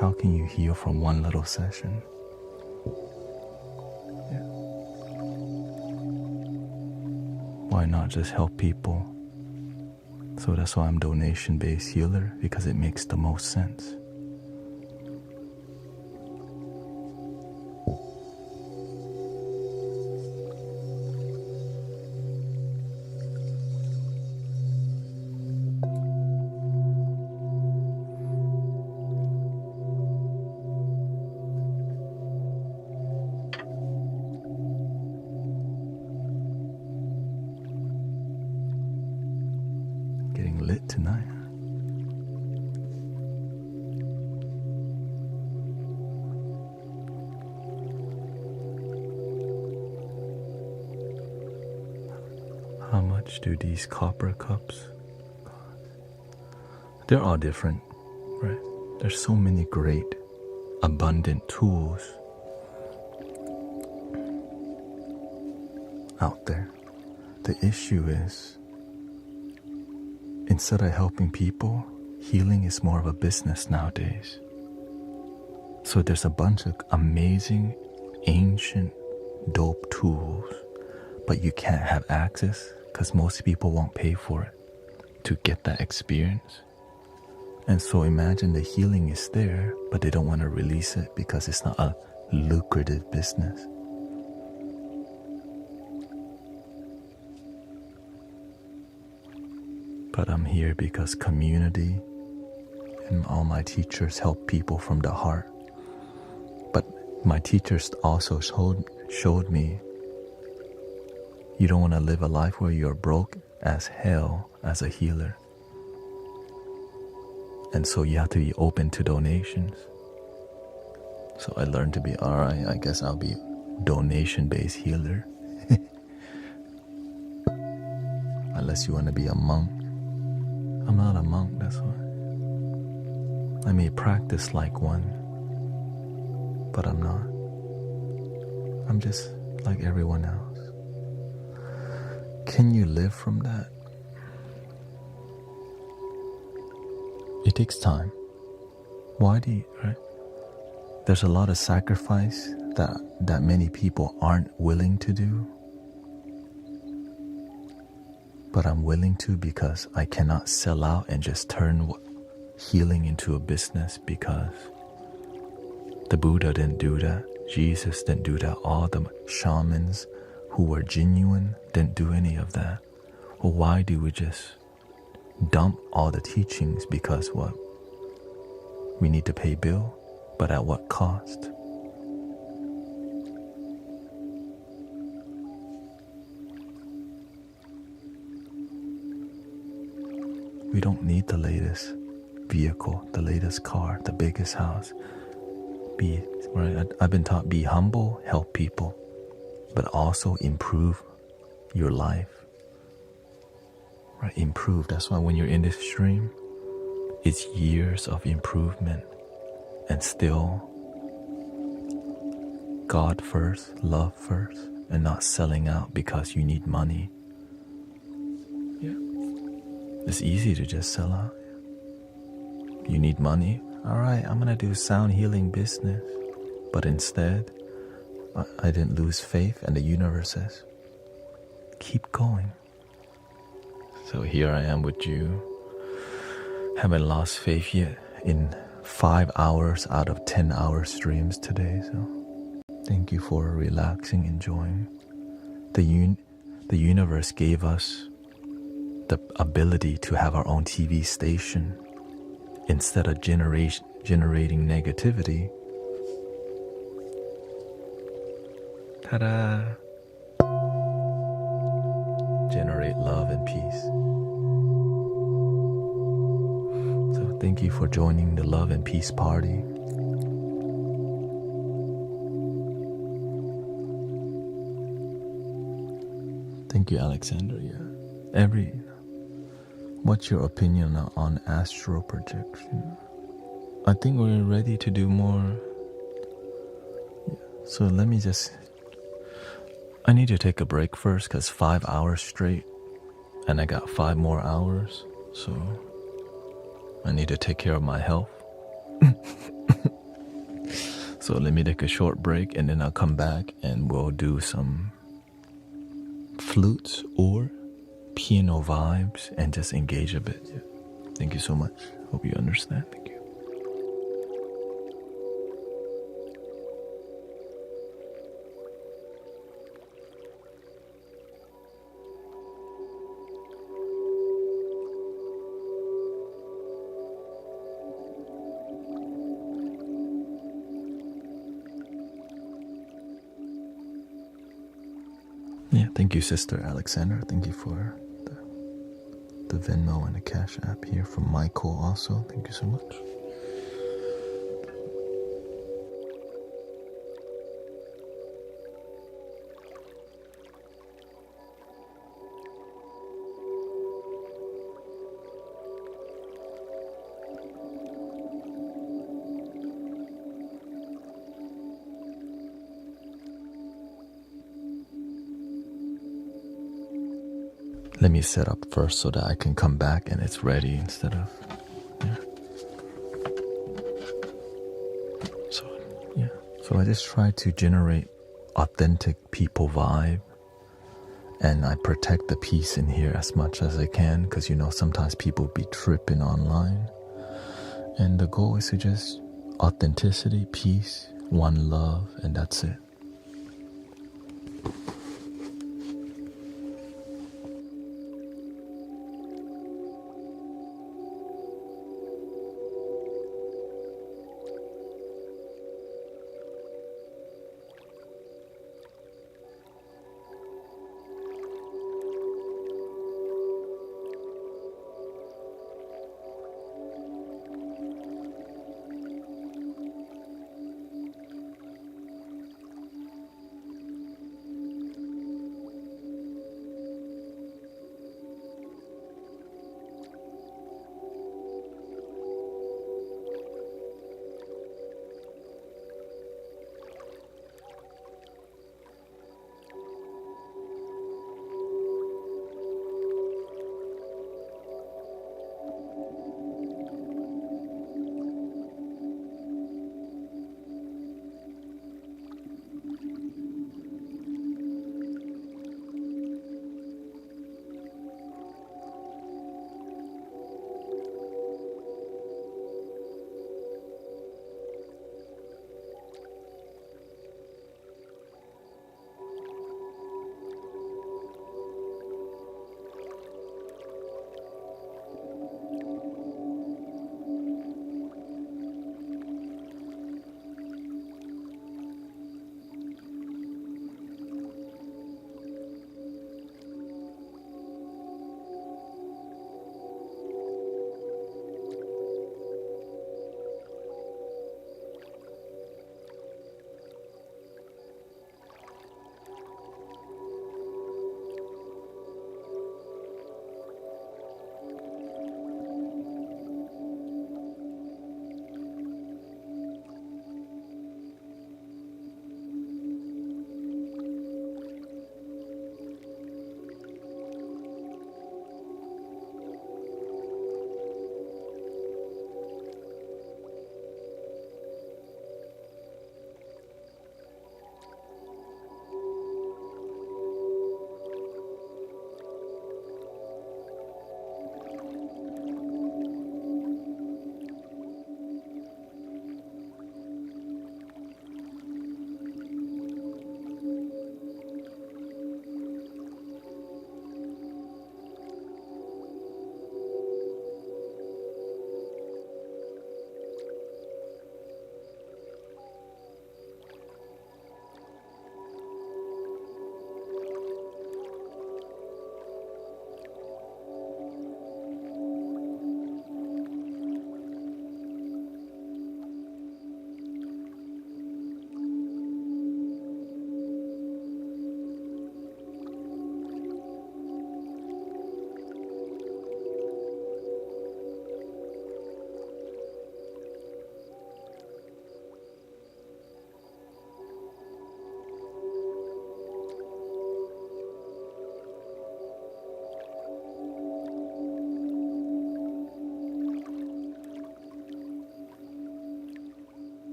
How can you heal from one little session? Yeah. Why not just help people? So that's why I'm donation-based healer, because it makes the most sense. Getting lit tonight. How much do these copper cups cost? They're all different, right? There's so many great, abundant tools out there. The issue is, instead of helping people, healing is more of a business nowadays. So there's a bunch of amazing, ancient, dope tools, but you can't have access because most people won't pay for it to get that experience. And so imagine the healing is there, but they don't want to release it because it's not a lucrative business. But I'm here because community and all my teachers help people from the heart. But my teachers also showed me you don't want to live a life where you're broke as hell as a healer. And so you have to be open to donations. So I learned to be, alright, I guess I'll be donation-based healer. Unless you want to be a monk. I'm not a monk, that's why. I may practice like one, but I'm not. I'm just like everyone else. Can you live from that? It takes time. Why do you, right? There's a lot of sacrifice that many people aren't willing to do. But I'm willing to because I cannot sell out and just turn healing into a business, because the Buddha didn't do that. Jesus didn't do that. All the shamans who were genuine didn't do any of that. Well, why do we just dump all the teachings? Because what? We need to pay bill, but at what cost? We don't need the latest vehicle, the latest car, the biggest house. I've been taught, be humble, help people, but also improve your life. Right? Improve. That's why when you're in this stream, it's years of improvement, and still God first, love first, and not selling out because you need money. Yeah. It's easy to just sell out. You need money? Alright, I'm gonna do sound healing business. But instead, I didn't lose faith, and the universe says, keep going. So here I am with you. Haven't lost faith yet in 5 hours out of 10-hour streams today. So thank you for relaxing, enjoying. The universe gave us the ability to have our own TV station. Instead of generating negativity, ta-da! Generate love and peace. So thank you for joining the love and peace party. Thank you, Alexander. Yeah. What's your opinion on astral projection? I think we're ready to do more. Yeah. So I need to take a break first because 5 hours straight and I got 5 more hours. So I need to take care of my health. So let me take a short break and then I'll come back and we'll do some flutes or piano vibes and just engage a bit. Yeah. Thank you so much. Hope you understand. Thank you. Yeah, thank you, Sister Alexander. Thank you for the Venmo and the Cash App here from Michael also. Thank you so much. Let me set up first so that I can come back and it's ready instead of, yeah. So I just try to generate authentic people vibe, and I protect the peace in here as much as I can because sometimes people be tripping online, and the goal is to just authenticity, peace, one love, and that's it.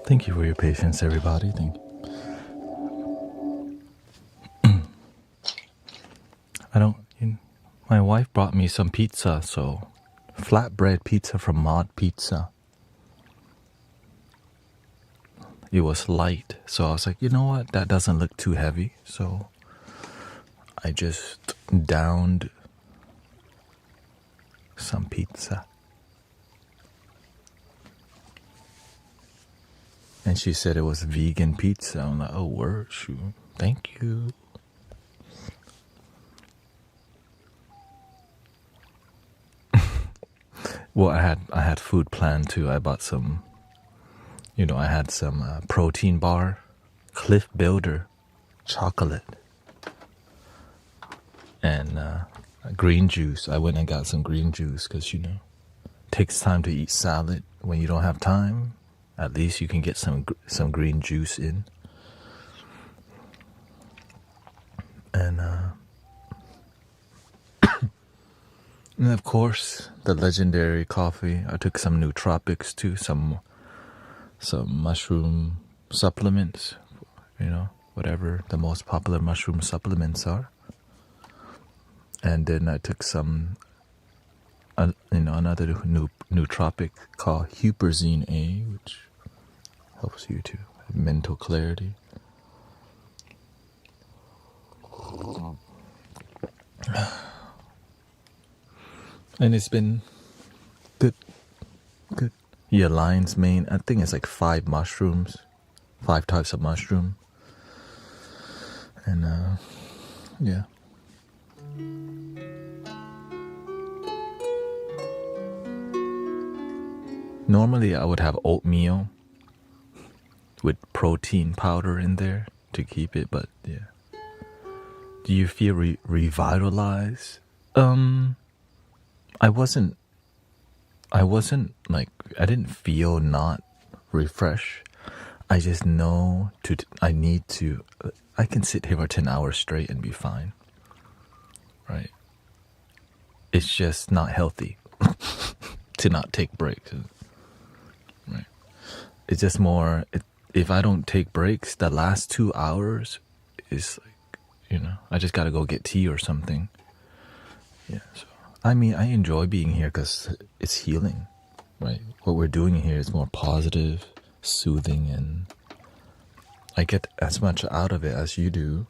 Thank you for your patience, everybody. Thank you. I don't. My wife brought me some pizza, so flatbread pizza from Mod Pizza. It was light, so I was like, you know what? That doesn't look too heavy, so I just downed some pizza. And she said it was vegan pizza. I'm like, oh, word, shoot. Thank you. Well, I had food planned too. I bought some, I had some protein bar, Cliff Builder, chocolate, and green juice. I went and got some green juice because, it takes time to eat salad. When you don't have time, at least you can get some green juice in. And and of course, the legendary coffee. I took some nootropics too, some mushroom supplements, whatever the most popular mushroom supplements are. And then I took some, another nootropic called Huperzine A, which helps you to have mental clarity. And it's been good. Yeah, lion's mane. I think it's like 5 types of mushroom. And yeah. Normally I would have oatmeal with protein powder in there to keep it, but yeah. Do you feel revitalized? I wasn't like, I didn't feel not refreshed. I just know I can sit here for 10 hours straight and be fine. Right? It's just not healthy to not take breaks. Right? It's just more, if I don't take breaks, the last 2 hours is like, I just gotta go get tea or something. Yeah, so. I mean, I enjoy being here because it's healing, right? What we're doing here is more positive, soothing, and I get as much out of it as you do.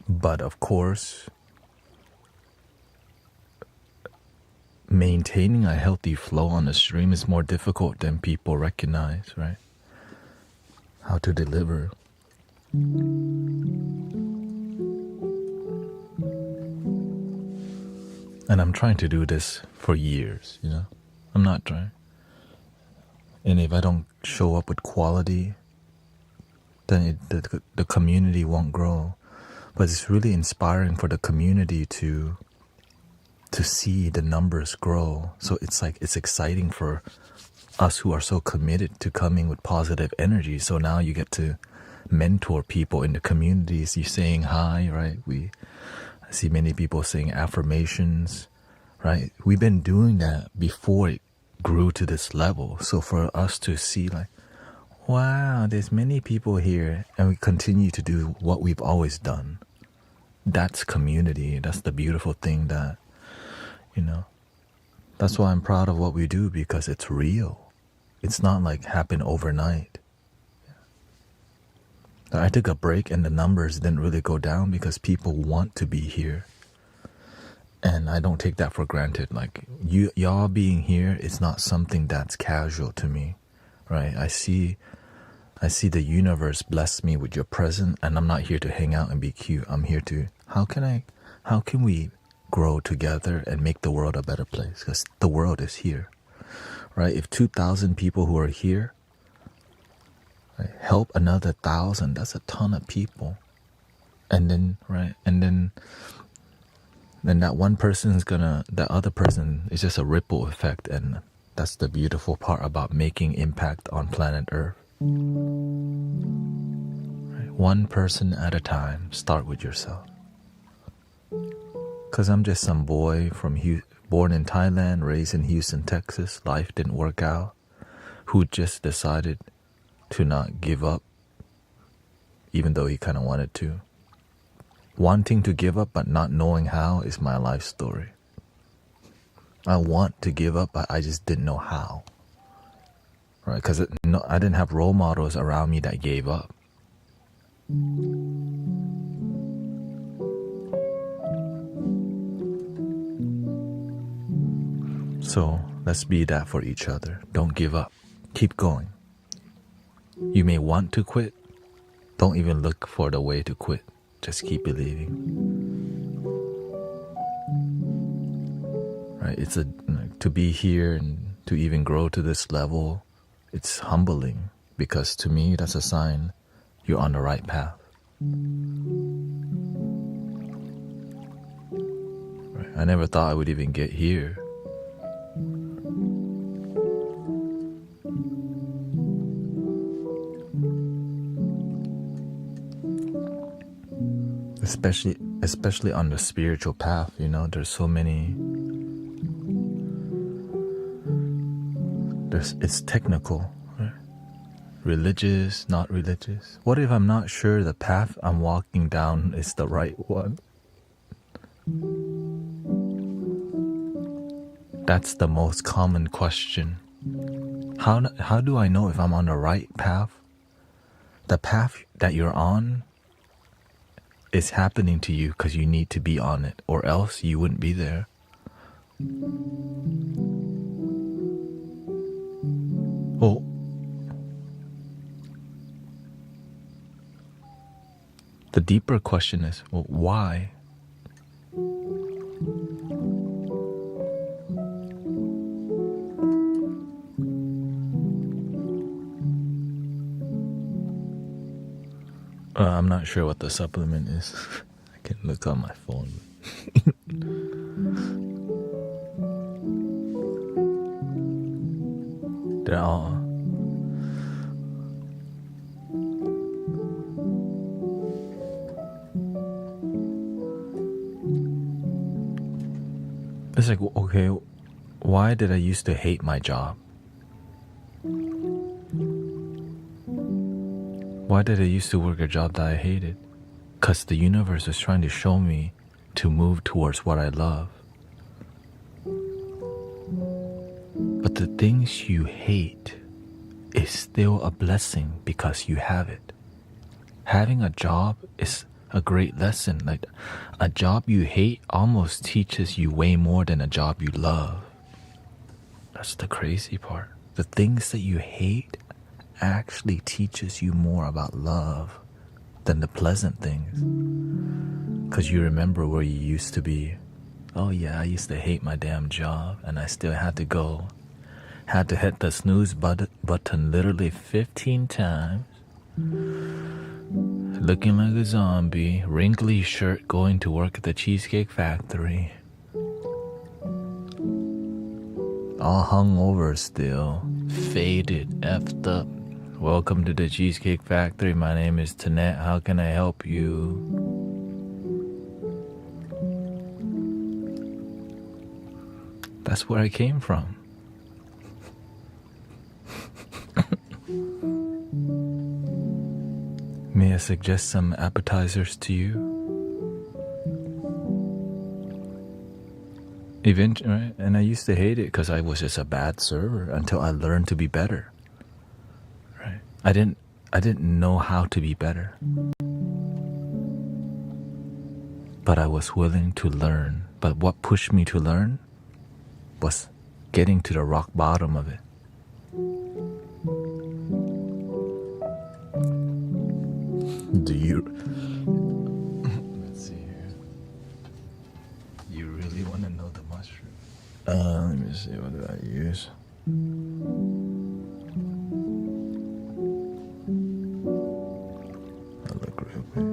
But of course, maintaining a healthy flow on the stream is more difficult than people recognize, right? How to deliver. And I'm trying to do this for years, I'm not trying. And if I don't show up with quality, then the community won't grow. But it's really inspiring for the community to see the numbers grow. So it's like, it's exciting for us who are so committed to coming with positive energy. So now you get to mentor people in the communities. You're saying hi, right? I see many people saying affirmations, right? We've been doing that before it grew to this level. So for us to see like, wow, there's many people here and we continue to do what we've always done. That's community. That's the beautiful thing that, that's why I'm proud of what we do, because it's real. It's not like happened overnight. I took a break and the numbers didn't really go down because people want to be here. And I don't take that for granted. Like, y'all being here is not something that's casual to me, right? I see the universe bless me with your presence, and I'm not here to hang out and be cute. I'm here to, how can we grow together and make the world a better place? Because the world is here, right? If 2,000 people who are here, right, help another 1,000, that's a ton of people. And then, right, and then that one person that other person is just a ripple effect. And that's the beautiful part about making impact on planet Earth. Right? One person at a time. Start with yourself. Because I'm just some boy born in Thailand, raised in Houston, Texas. Life didn't work out. Who just decided to not give up, even though he kind of wanted to. Wanting to give up but not knowing how is my life story. I want to give up, but I just didn't know how. Right? Because I didn't have role models around me that gave up. So let's be that for each other. Don't give up. Keep going. You may want to quit. Don't even look for the way to quit. Just keep believing. Right? It's to be here and to even grow to this level, it's humbling, because to me that's a sign you're on the right path. Right? I never thought I would even get here. Especially on the spiritual path, there's so many. It's technical, right? Religious, not religious. What if I'm not sure the path I'm walking down is the right one? That's the most common question. How do I know if I'm on the right path? The path that you're on is happening to you because you need to be on it, or else you wouldn't be there. Well, the deeper question is, well, why? I'm not sure what the supplement is. I can look on my phone. They're all... It's like, okay, why did I used to hate my job? Why did I used to work a job that I hated? Because the universe was trying to show me to move towards what I love. But the things you hate is still a blessing because you have it. Having a job is a great lesson. Like, a job you hate almost teaches you way more than a job you love. That's the crazy part. The things that you hate actually teaches you more about love than the pleasant things. Because you remember where you used to be. Oh yeah, I used to hate my damn job, and I still had to go. Had to hit the snooze button literally 15 times. Looking like a zombie, wrinkly shirt, going to work at the Cheesecake Factory. All hungover still, faded, effed up. Welcome to the Cheesecake Factory. My name is Thanet. How can I help you? That's where I came from. May I suggest some appetizers to you? Eventually, right? And I used to hate it because I was just a bad server until I learned to be better. Right? I didn't know how to be better. But I was willing to learn. But what pushed me to learn was getting to the rock bottom of it. Do you... Let's see here. You really want to know the mushroom? Let me see, what did I use? I'll look real quick.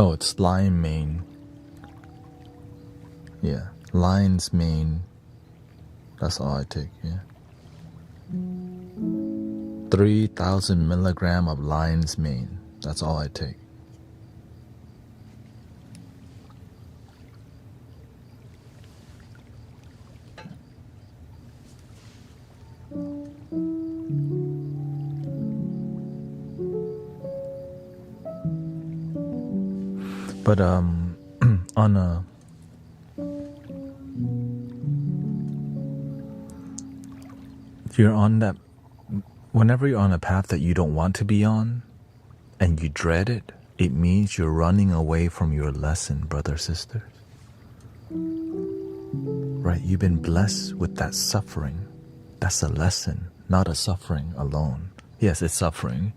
Oh, it's lime mane. Yeah, Lion's mane. That's all I take, yeah. 3,000 milligram of lion's mane. That's all I take. But on a you're on that whenever you're on a path that you don't want to be on and you dread it, it means you're running away from your lesson, brothers, sisters. Right? You've been blessed with that suffering. That's a lesson, not a suffering alone. Yes, it's suffering,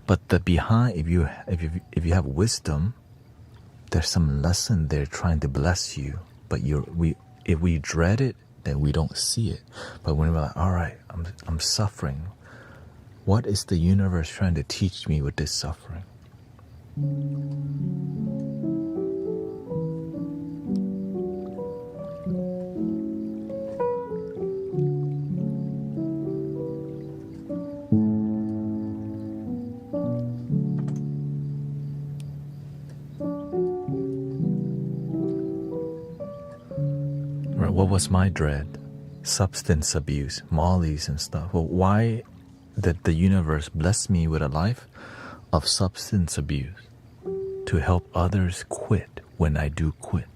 but the behind, if you have wisdom, there's some lesson there trying to bless you. But if we dread it, then we don't see it. But when we're like, all right, I'm suffering. What is the universe trying to teach me with this suffering? What was my dread? Substance abuse, mollies and stuff. Well, why did the universe bless me with a life of substance abuse? To help others quit when I do quit.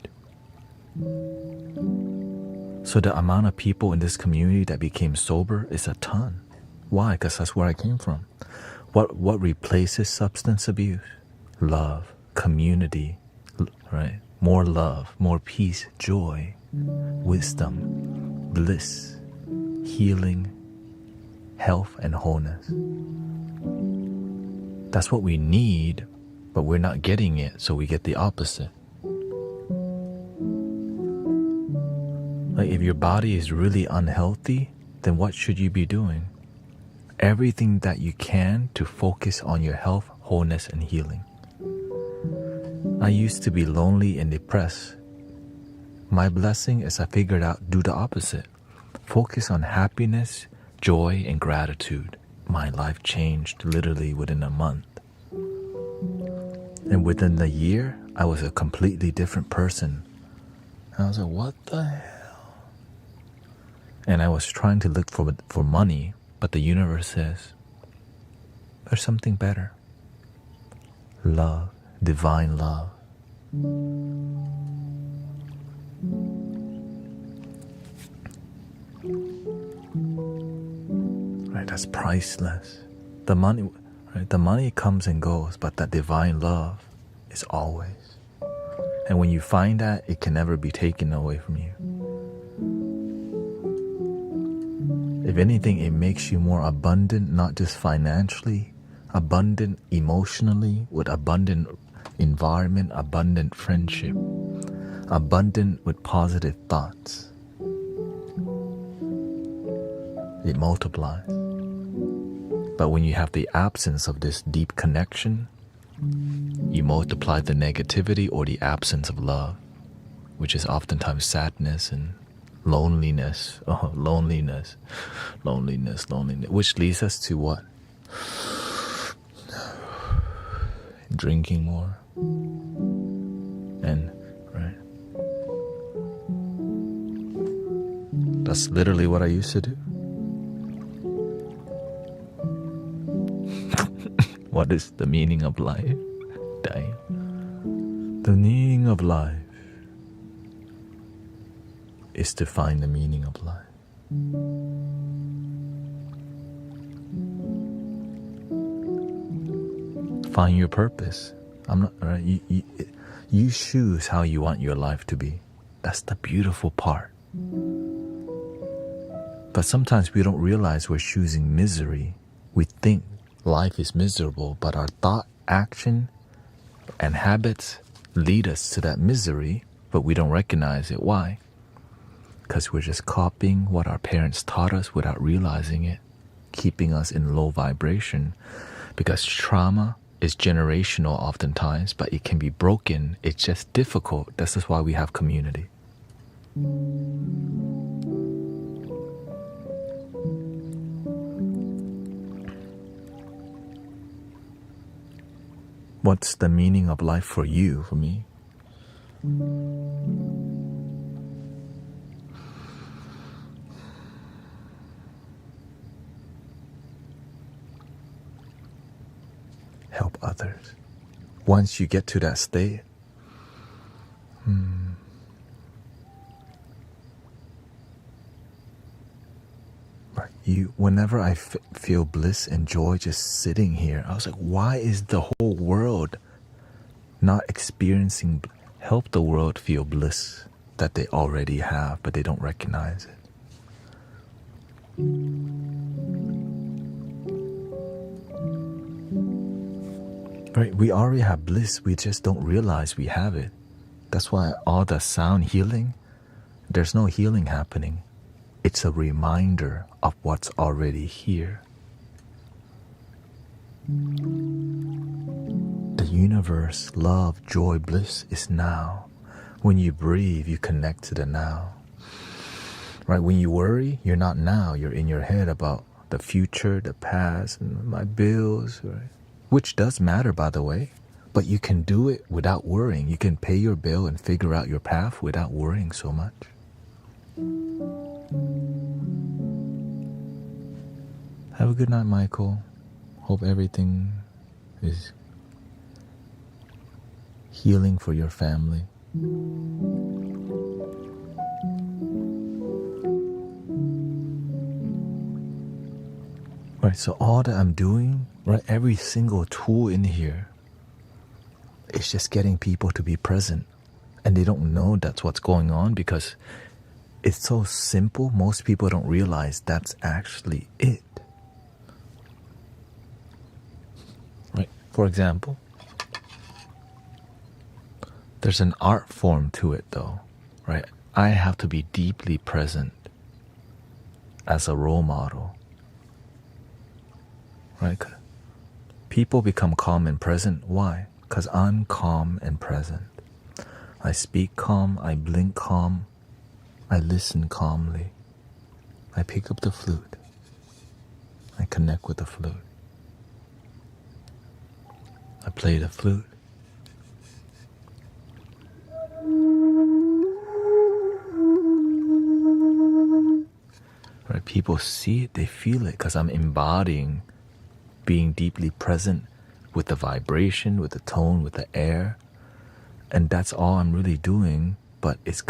So the amount of people in this community that became sober is a ton. Why? Because that's where I came from. What replaces substance abuse? Love, community, right? More love, more peace, joy, wisdom, bliss, healing, health, and wholeness. That's what we need, but we're not getting it, so we get the opposite. Like if your body is really unhealthy, then what should you be doing? Everything that you can to focus on your health, wholeness, and healing. I used to be lonely and depressed. My blessing is I figured out do the opposite. Focus on happiness, joy, and gratitude. My life changed literally within a month. And within the year, I was a completely different person. And I was like, what the hell? And I was trying to look for money, but the universe says, there's something better. Love, divine love. Right, that's priceless. The money comes and goes, but that divine love is always. And when you find that, it can never be taken away from you. If anything, it makes you more abundant, not just financially, abundant emotionally, with abundant environment, abundant friendship, abundant with positive thoughts. It multiplies. But when you have the absence of this deep connection, you multiply the negativity or the absence of love, which is oftentimes sadness and loneliness. Oh, loneliness, which leads us to what? Drinking more. And, right? That's literally what I used to do. What is the meaning of life? Damn. The meaning of life is to find the meaning of life. Find your purpose. I'm not right. You choose how you want your life to be. That's the beautiful part. But sometimes we don't realize we're choosing misery. We think life is miserable, but our thought, action, and habits lead us to that misery, but we don't recognize it. Why? Because we're just copying what our parents taught us without realizing it, keeping us in low vibration. Because trauma is generational oftentimes, but it can be broken. It's just difficult. This is why we have community. What's the meaning of life for you, for me? Help others. Once you get to that state, whenever I feel bliss and joy just sitting here, I was like, why is the whole world not experiencing? Help the world feel bliss that they already have, but they don't recognize it. Right? We already have bliss, we just don't realize we have it. That's why all the sound healing, there's no healing happening. It's a reminder of what's already here. The universe, love, joy, bliss is now. When you breathe, you connect to the now. Right? When you worry, you're not now. You're in your head about the future, the past, and my bills, right? Which does matter, by the way. But you can do it without worrying. You can pay your bill and figure out your path without worrying so much. Have a good night, Michael. Hope everything is healing for your family. Right, so all that I'm doing, right, every single tool in here is just getting people to be present. And they don't know that's what's going on because it's so simple. Most people don't realize that's actually it. Right, for example, there's an art form to it though, right? I have to be deeply present as a role model, right? People become calm and present. Why? Because I'm calm and present. I speak calm, I blink calm, I listen calmly. I pick up the flute. I connect with the flute. I play the flute. Right? People see it, they feel it, because I'm embodying being deeply present with the vibration, with the tone, with the air. And that's all I'm really doing, but it's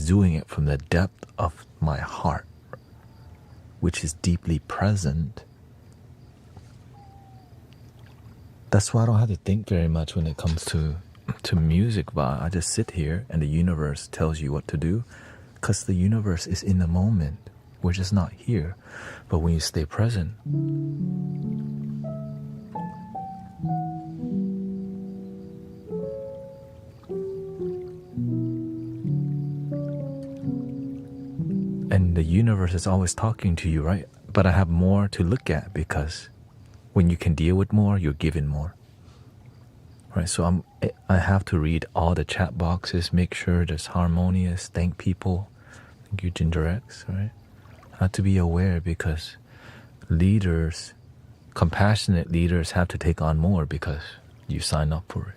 doing it from the depth of my heart, which is deeply present. That's why I don't have to think very much when it comes to music, but I just sit here and the universe tells you what to do, because the universe is in the moment. We're just not here. But when you stay present, and the universe is always talking to you, right? But I have more to look at because when you can deal with more, you're given more. Right, so I have to read all the chat boxes, make sure there's harmonious, thank people. Thank you, Ginger X, right? I have to be aware because leaders, compassionate leaders have to take on more because you sign up for it.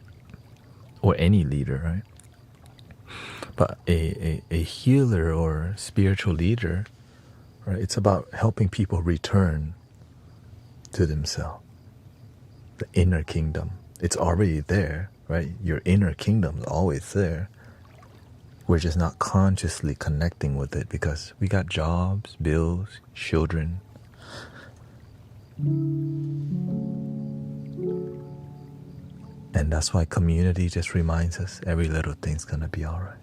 Or any leader, right? But a healer or spiritual leader, right? It's about helping people return to themselves. The inner kingdom. It's already there, right? Your inner kingdom is always there. We're just not consciously connecting with it because we got jobs, bills, children. And that's why community just reminds us every little thing's gonna be all right.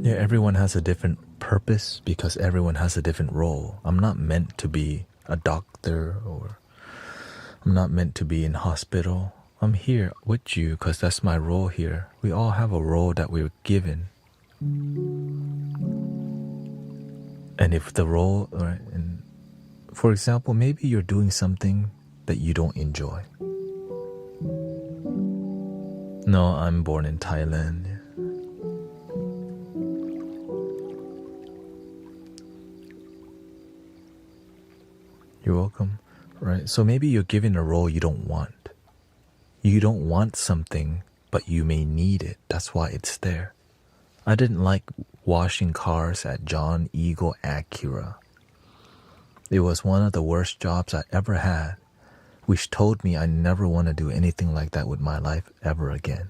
Yeah, everyone has a different purpose because everyone has a different role. I'm not meant to be a doctor or I'm not meant to be in hospital. I'm here with you because that's my role here. We all have a role that we're given. And if the role, right, and for example, maybe you're doing something that you don't enjoy. No, I'm born in Thailand. You're welcome. Right, so maybe you're given a role you don't want. You don't want something, but you may need it. That's why it's there. I didn't like washing cars at John Eagle Acura. It was one of the worst jobs I ever had, which told me I never want to do anything like that with my life ever again.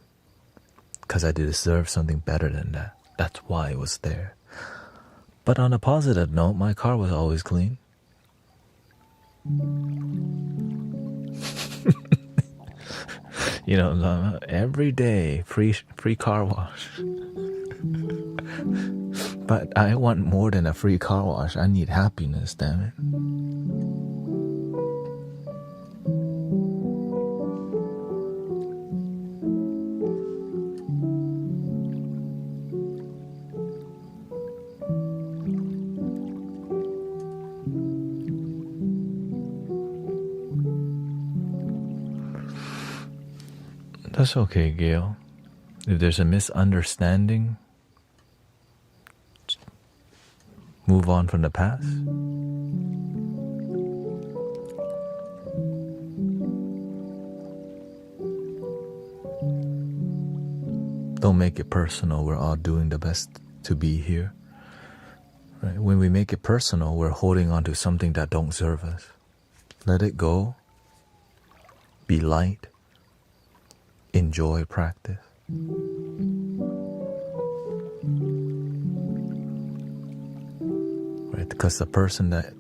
Because I deserve something better than that. That's why it was there. But on a positive note, my car was always clean. You know, every day, free car wash. But I want more than a free car wash. I need happiness, damn it. That's okay, Gail. If there's a misunderstanding, move on from the past. Don't make it personal. We're all doing the best to be here. Right? When we make it personal, we're holding on to something that don't serve us. Let it go. Be light. Enjoy practice. Right? Because the person that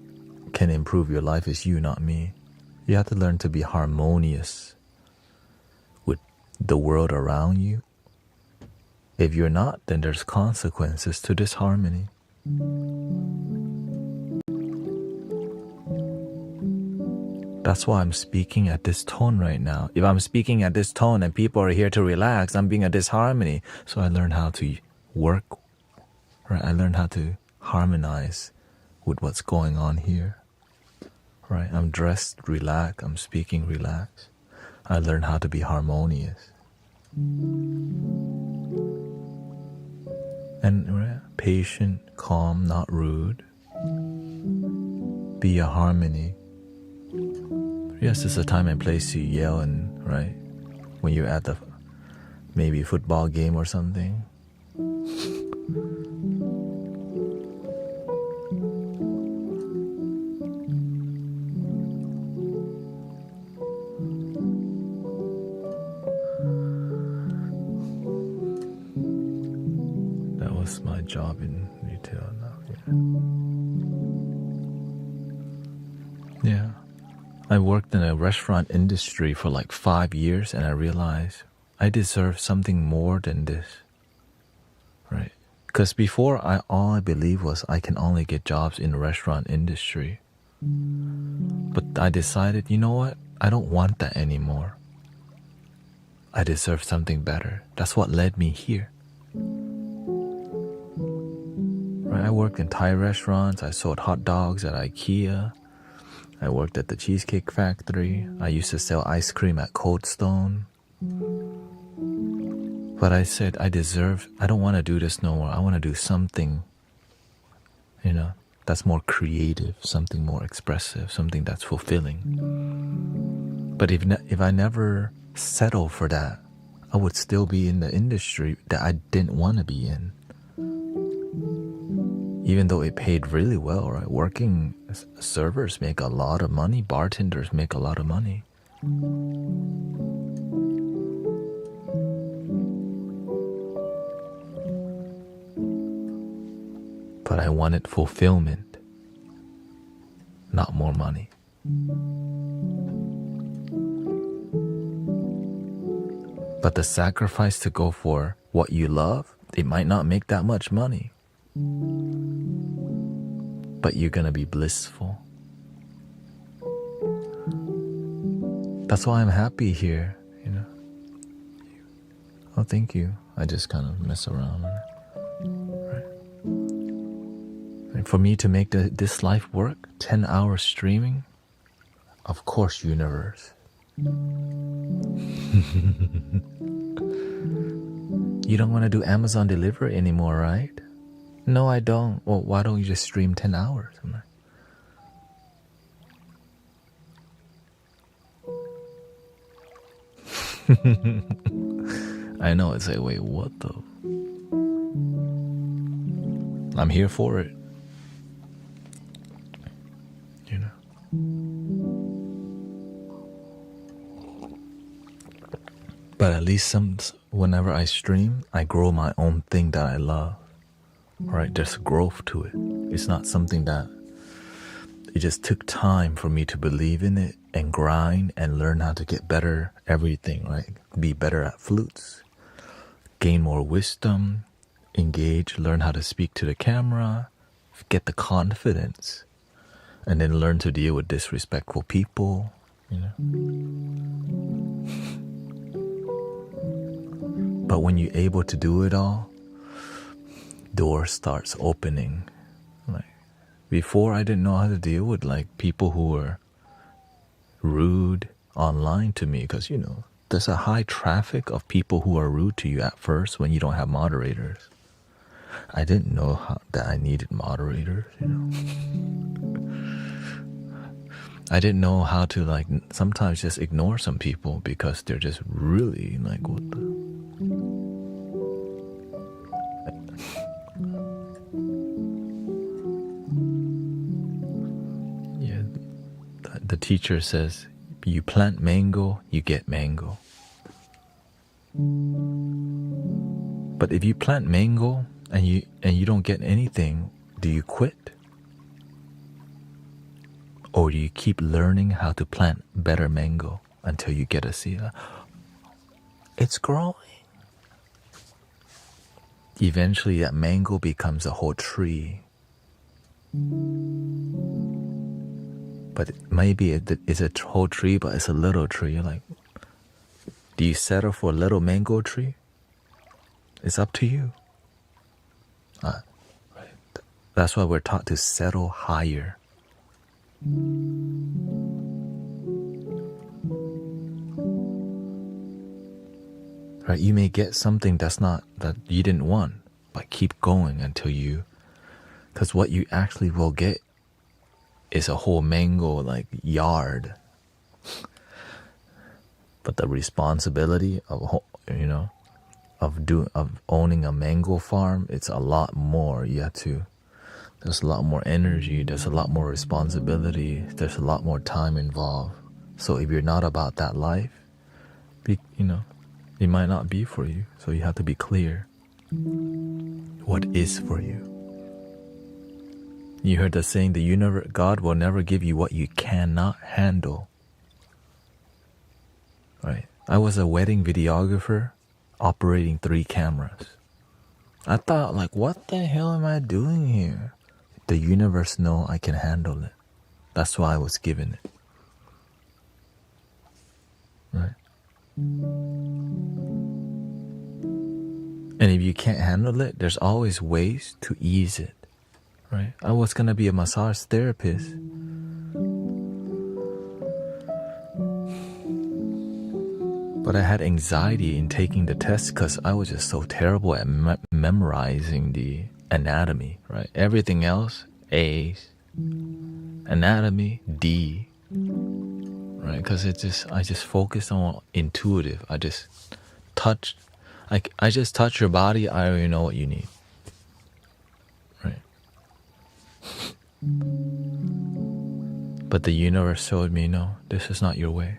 can improve your life is you, not me. You have to learn to be harmonious with the world around you. If you're not, then there's consequences to this harmony. That's why I'm speaking at this tone right now. If I'm speaking at this tone and people are here to relax, I'm being a disharmony. So I learned how to work, right? I learned how to harmonize with what's going on here, right? I'm dressed relaxed, I'm speaking relaxed. I learned how to be harmonious. And right, patient, calm, not rude. Be a harmony. Yes, there's a time and place to yell and, right, when you're at the maybe football game or something. That was my job in retail now. Yeah. I worked in a restaurant industry for like 5 years and I realized I deserve something more than this, right? Because before, all I believed was I can only get jobs in the restaurant industry. But I decided, you know what? I don't want that anymore. I deserve something better. That's what led me here. Right? I worked in Thai restaurants. I sold hot dogs at IKEA. I worked at the Cheesecake Factory. I used to sell ice cream at Cold Stone. But I said, I don't want to do this no more. I want to do something, that's more creative, something more expressive, something that's fulfilling. But if I never settle for that, I would still be in the industry that I didn't want to be in. Even though it paid really well, right? Working servers make a lot of money. Bartenders make a lot of money. But I wanted fulfillment, not more money. But the sacrifice to go for what you love, it might not make that much money. But you're gonna be blissful. That's why I'm happy here, Oh, thank you. I just kind of mess around. Right? For me to make this life work, 10 hours streaming, of course, universe. You don't want to do Amazon delivery anymore, right? No, I don't. Well, why don't you just stream 10 hours? I'm like, I know, it's like, wait, what the? I'm here for it. You know? But at least whenever I stream, I grow my own thing that I love. Right? There's growth to it. It's not something that it just took time for me to believe in it and grind and learn how to get better everything, right? Be better at flutes, gain more wisdom, engage, learn how to speak to the camera, get the confidence, and then learn to deal with disrespectful people, you know. But when you're able to do it all, door starts opening. Like before, I didn't know how to deal with like people who were rude online to me, because you know there's a high traffic of people who are rude to you at first when you don't have moderators. I didn't know that I needed moderators, you know. I didn't know how to like sometimes just ignore some people because they're just really like, what the? Yeah, the teacher says, you plant mango, you get mango. But if you plant mango and you don't get anything, do you quit? Or do you keep learning how to plant better mango until you get a seed? It's growing. Eventually that mango becomes a whole tree. But maybe it's a whole tree, but it's a little tree. You're like, do you settle for a little mango tree? It's up to you. Right. That's why we're taught to settle higher. Right? You may get something that you didn't want, but keep going until you, because what you actually will get is a whole mango like yard. But the responsibility of, you know, of owning a mango farm, it's a lot more. You have to. There's a lot more energy. There's a lot more responsibility. There's a lot more time involved. So if you're not about that life, you know, it might not be for you. So you have to be clear. What is for you? You heard the saying, the universe, God will never give you what you cannot handle. Right? I was a wedding videographer operating 3 cameras. I thought, like, what the hell am I doing here? The universe knows I can handle it. That's why I was given it. Right? And if you can't handle it, there's always ways to ease it. Right? I was gonna be a massage therapist. But I had anxiety in taking the test because I was just so terrible at memorizing the anatomy, right? Everything else, A's. Anatomy, D. Right? Because I just focused on intuitive. I just touch your body, I already know what you need. Right? But the universe showed me, no, this is not your way.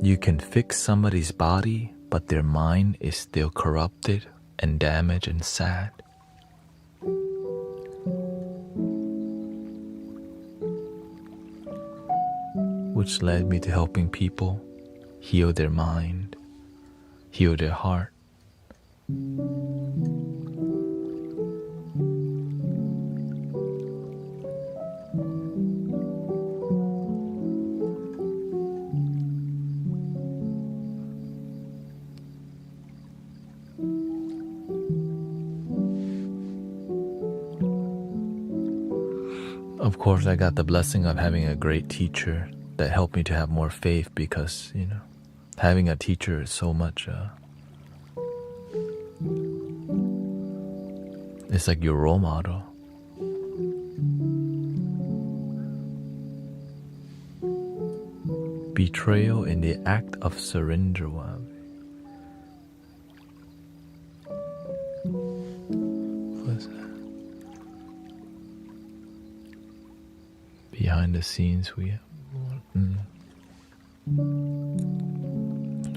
You can fix somebody's body, but their mind is still corrupted and damaged and sad. Which led me to helping people heal their mind, heal their heart. course, I got the blessing of having a great teacher that helped me to have more faith, because, you know, having a teacher is so much, it's like your role model. Betrayal in the act of surrender. Wow. What's that? Behind the scenes, we have.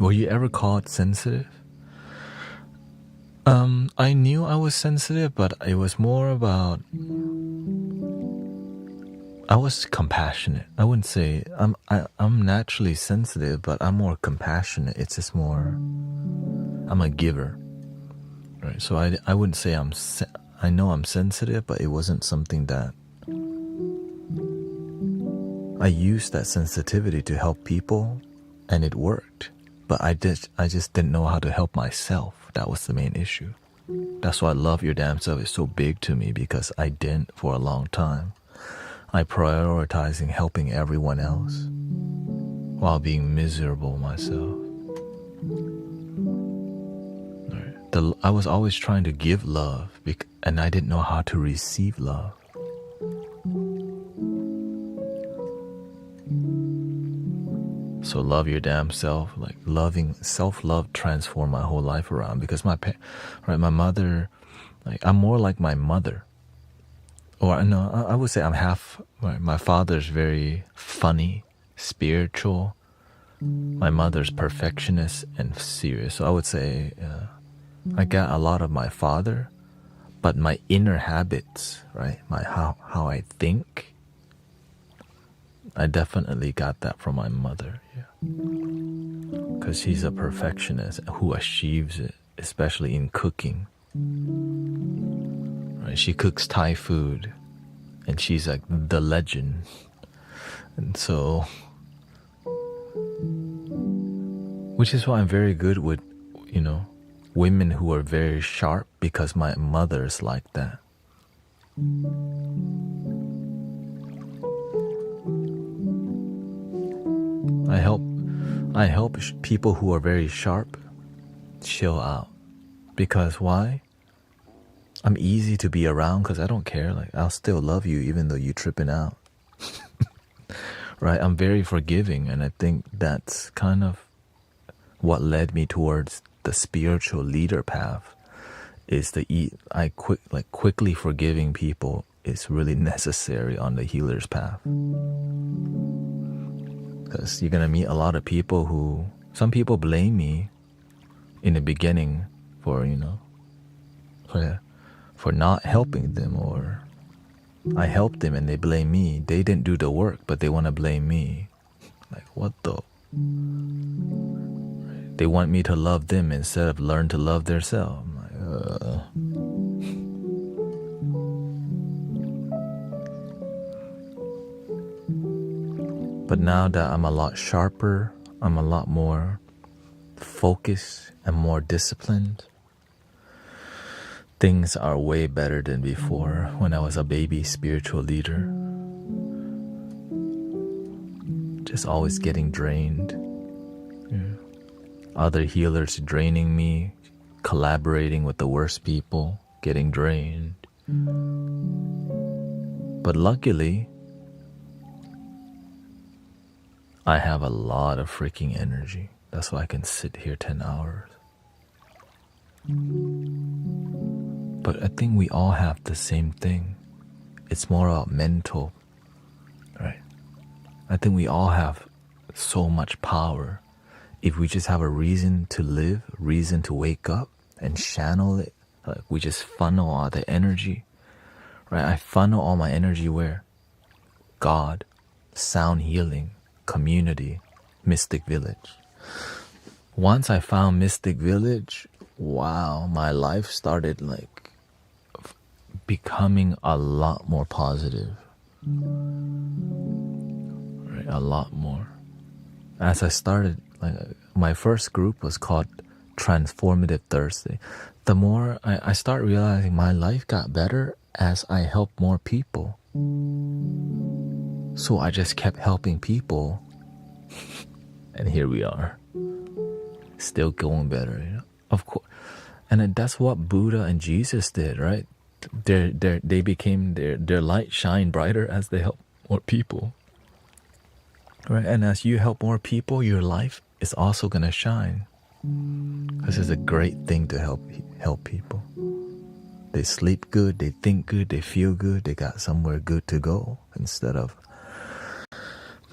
Were you ever called sensitive? I knew I was sensitive, but it was more about, I was compassionate. I wouldn't say I'm naturally sensitive, but I'm more compassionate. It's just more, I'm a giver, right? So I wouldn't say I know I'm sensitive, but it wasn't something that I used that sensitivity to help people, and it worked. But I just didn't know how to help myself. That was the main issue. That's why Love Your Damn Self is so big to me, because I didn't for a long time. I prioritizing helping everyone else while being miserable myself. I was always trying to give love, and I didn't know how to receive love. So Love Your Damn Self, like loving, self-love transformed my whole life around, because my mother, like, I'm more like my mother. Or no, I would say I'm half, my father's very funny, spiritual. My mother's perfectionist and serious. So I would say I got a lot of my father, but my inner habits, right? How I think, I definitely got that from my mother, yeah. Because she's a perfectionist who achieves it, especially in cooking. Right? She cooks Thai food, and she's like the legend. And so, which is why I'm very good with, you know, women who are very sharp, because my mother's like that. I help people who are very sharp chill out. Because why? I'm easy to be around, because I don't care. Like, I'll still love you even though you're tripping out. Right? I'm very forgiving, and I think that's kind of what led me towards the spiritual leader path. Is quickly forgiving people is really necessary on the healer's path. Because you're gonna meet a lot of people who, some people blame me in the beginning for, you know, for not helping them, or I helped them and they blame me. They didn't do the work, but they want to blame me. Like, what the? They want me to love them instead of learn to love themselves. I'm like, But now that I'm a lot sharper, I'm a lot more focused and more disciplined, things are way better than before when I was a baby spiritual leader. Just always getting drained. Yeah. Other healers draining me, collaborating with the worst people, getting drained. But luckily, I have a lot of freaking energy. That's why I can sit here 10 hours. But I think we all have the same thing. It's more about mental, right? I think we all have so much power. If we just have a reason to live, reason to wake up and channel it, like we just funnel all the energy, right? I funnel all my energy where? God, sound healing, community, Mystic Village. Once I found Mystic Village, wow, my life started like becoming a lot more positive. Right, a lot more. As I started, like, my first group was called Transformative Thursday. The more I start realizing my life got better as I helped more people. So I just kept helping people. And here we are. Still going better, you know? Of course. And then that's what Buddha and Jesus did, right? They became their light shine brighter as they help more people. Right? And as you help more people, your life is also gonna shine. This is a great thing to help people. They sleep good, they think good, they feel good, they got somewhere good to go instead of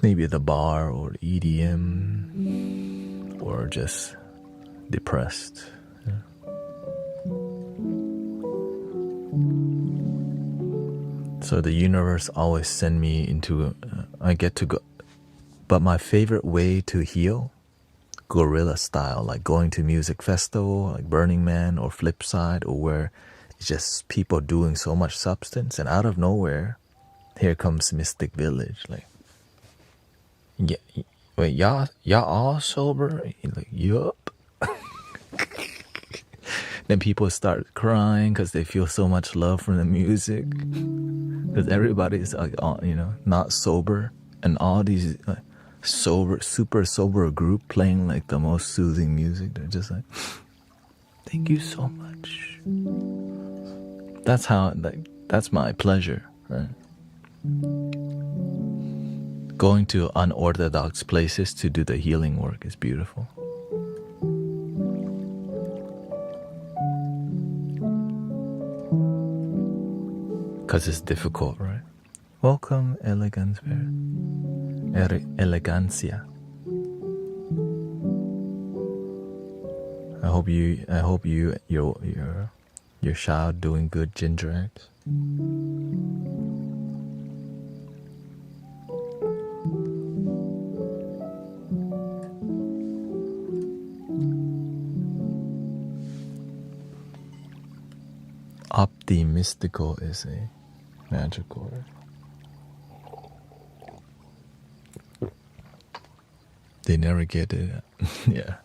maybe the bar or EDM or just depressed. Yeah. So the universe always send me into, I get to go, but my favorite way to heal, guerrilla style, like going to music festival, like Burning Man or Flipside, or where it's just people doing so much substance, and out of nowhere, here comes Mystic Village, like, yeah, wait, y'all all sober? Like, yup. Then people start crying because they feel so much love from the music, because everybody's like, you know, not sober, and all these super sober group playing like the most soothing music. They're just like, thank you so much. That's how, like, that's my pleasure, right? Going to unorthodox places to do the healing work is beautiful. Because it's difficult, right? Welcome, Elegancia. I hope your child doing good ginger eggs. Optimistical is a magical word. They never get it. Yeah.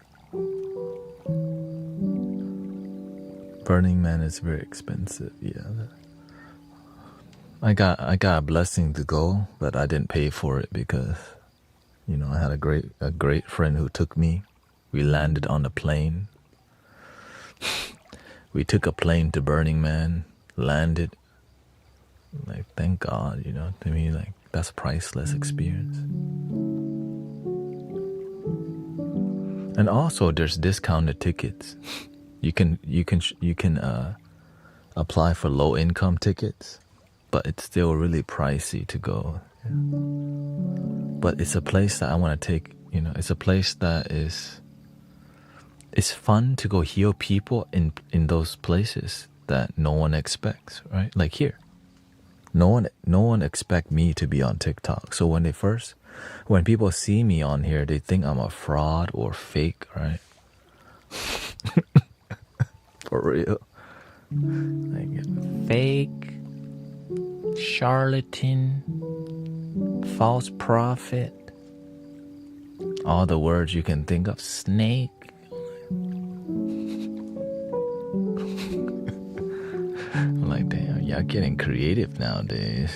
Burning Man is very expensive. Yeah. I got a blessing to go, but I didn't pay for it because, you know, I had a great friend who took me. We landed on a plane. We took a plane to Burning Man, landed. Like, thank God, you know, to me, like, that's a priceless experience. And also, there's discounted tickets. You can apply for low income tickets, but it's still really pricey to go. Yeah. But it's a place that I want to take. You know, it's a place that it's fun to go heal people in those places that no one expects, right? Like here, no one expect me to be on TikTok. So when people see me on here, they think I'm a fraud or fake, right? For real. Like, fake, charlatan, false prophet, all the words you can think of, snake. I'm like, damn, y'all getting creative nowadays.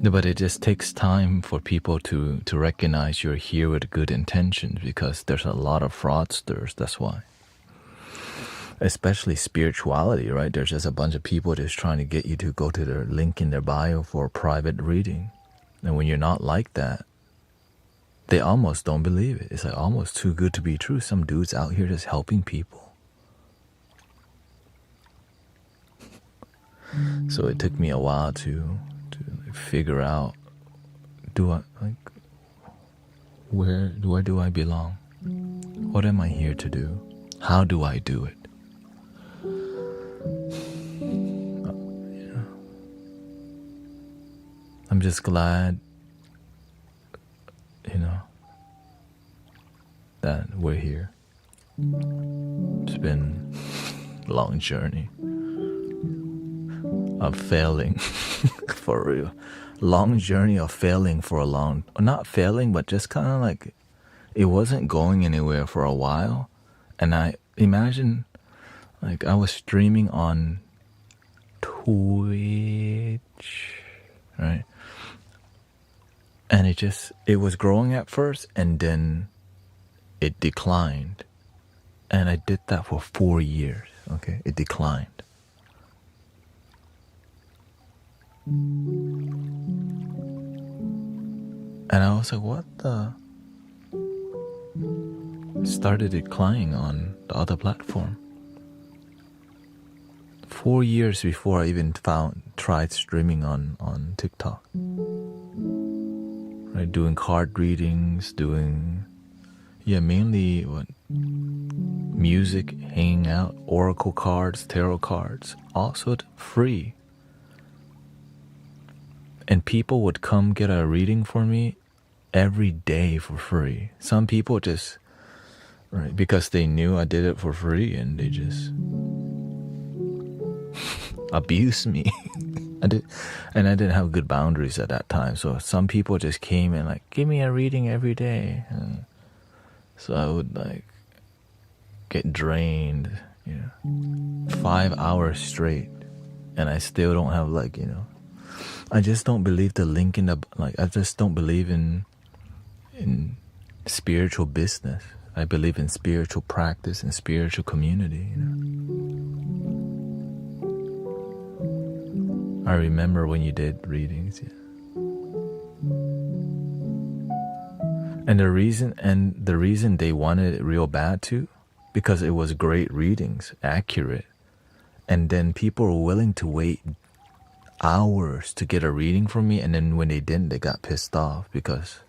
But it just takes time for people to recognize you're here with good intentions, because there's a lot of fraudsters, that's why. Especially spirituality, right? There's just a bunch of people just trying to get you to go to their link in their bio for a private reading. And when you're not like that, they almost don't believe it. It's like almost too good to be true. Some dude's out here just helping people. So it took me a while to figure out, where do I belong? What am I here to do? How do I do it? I'm just glad, you know, that we're here. It's been a long journey of failing. For real. Long journey of failing for a long, not failing, but just kind of like, it wasn't going anywhere for a while. And I imagine Like I was streaming on Twitch, right? And it was growing at first and then it declined. And I did that for 4 years, okay? It declined. And I was like, what the? It started declining on the other platform. 4 years before I even tried streaming on TikTok. Right, doing card readings, mainly music, hanging out, oracle cards, tarot cards, also free. And people would come get a reading for me every day for free. Some people just, right, because they knew I did it for free and they just abused me. I didn't have good boundaries at that time. So some people just came and like, give me a reading every day. And so I would like get drained, 5 hours straight. And I still don't have I just don't believe the link in I just don't believe in spiritual business. I believe in spiritual practice and spiritual community, I remember when you did readings, And the reason they wanted it real bad too, because it was great readings, accurate. And then people were willing to wait hours to get a reading from me, and then when they didn't, they got pissed off because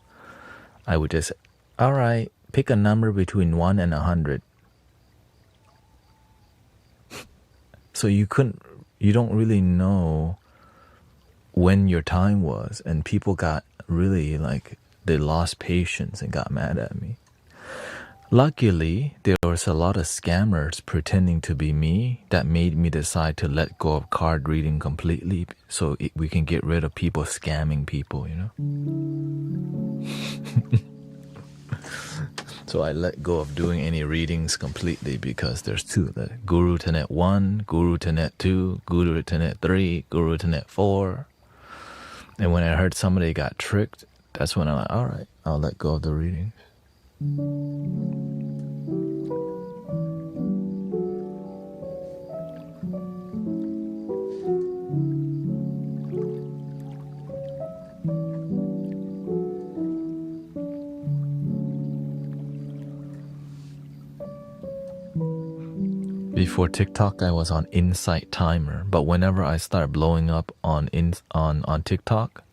I would just, all right, pick a number between 1 and 100. So you don't really know when your time was, and people got really they lost patience and got mad at me. Luckily, there was a lot of scammers pretending to be me that made me decide to let go of card reading completely so we can get rid of people scamming people, So I let go of doing any readings completely because there's two. The Guru Thanet 1, Guru Thanet 2, Guru Thanet 3, Guru Thanet 4. And when I heard somebody got tricked, that's when I'm like, all right, I'll let go of the readings. Before TikTok, I was on Insight Timer, but whenever I start blowing up on TikTok,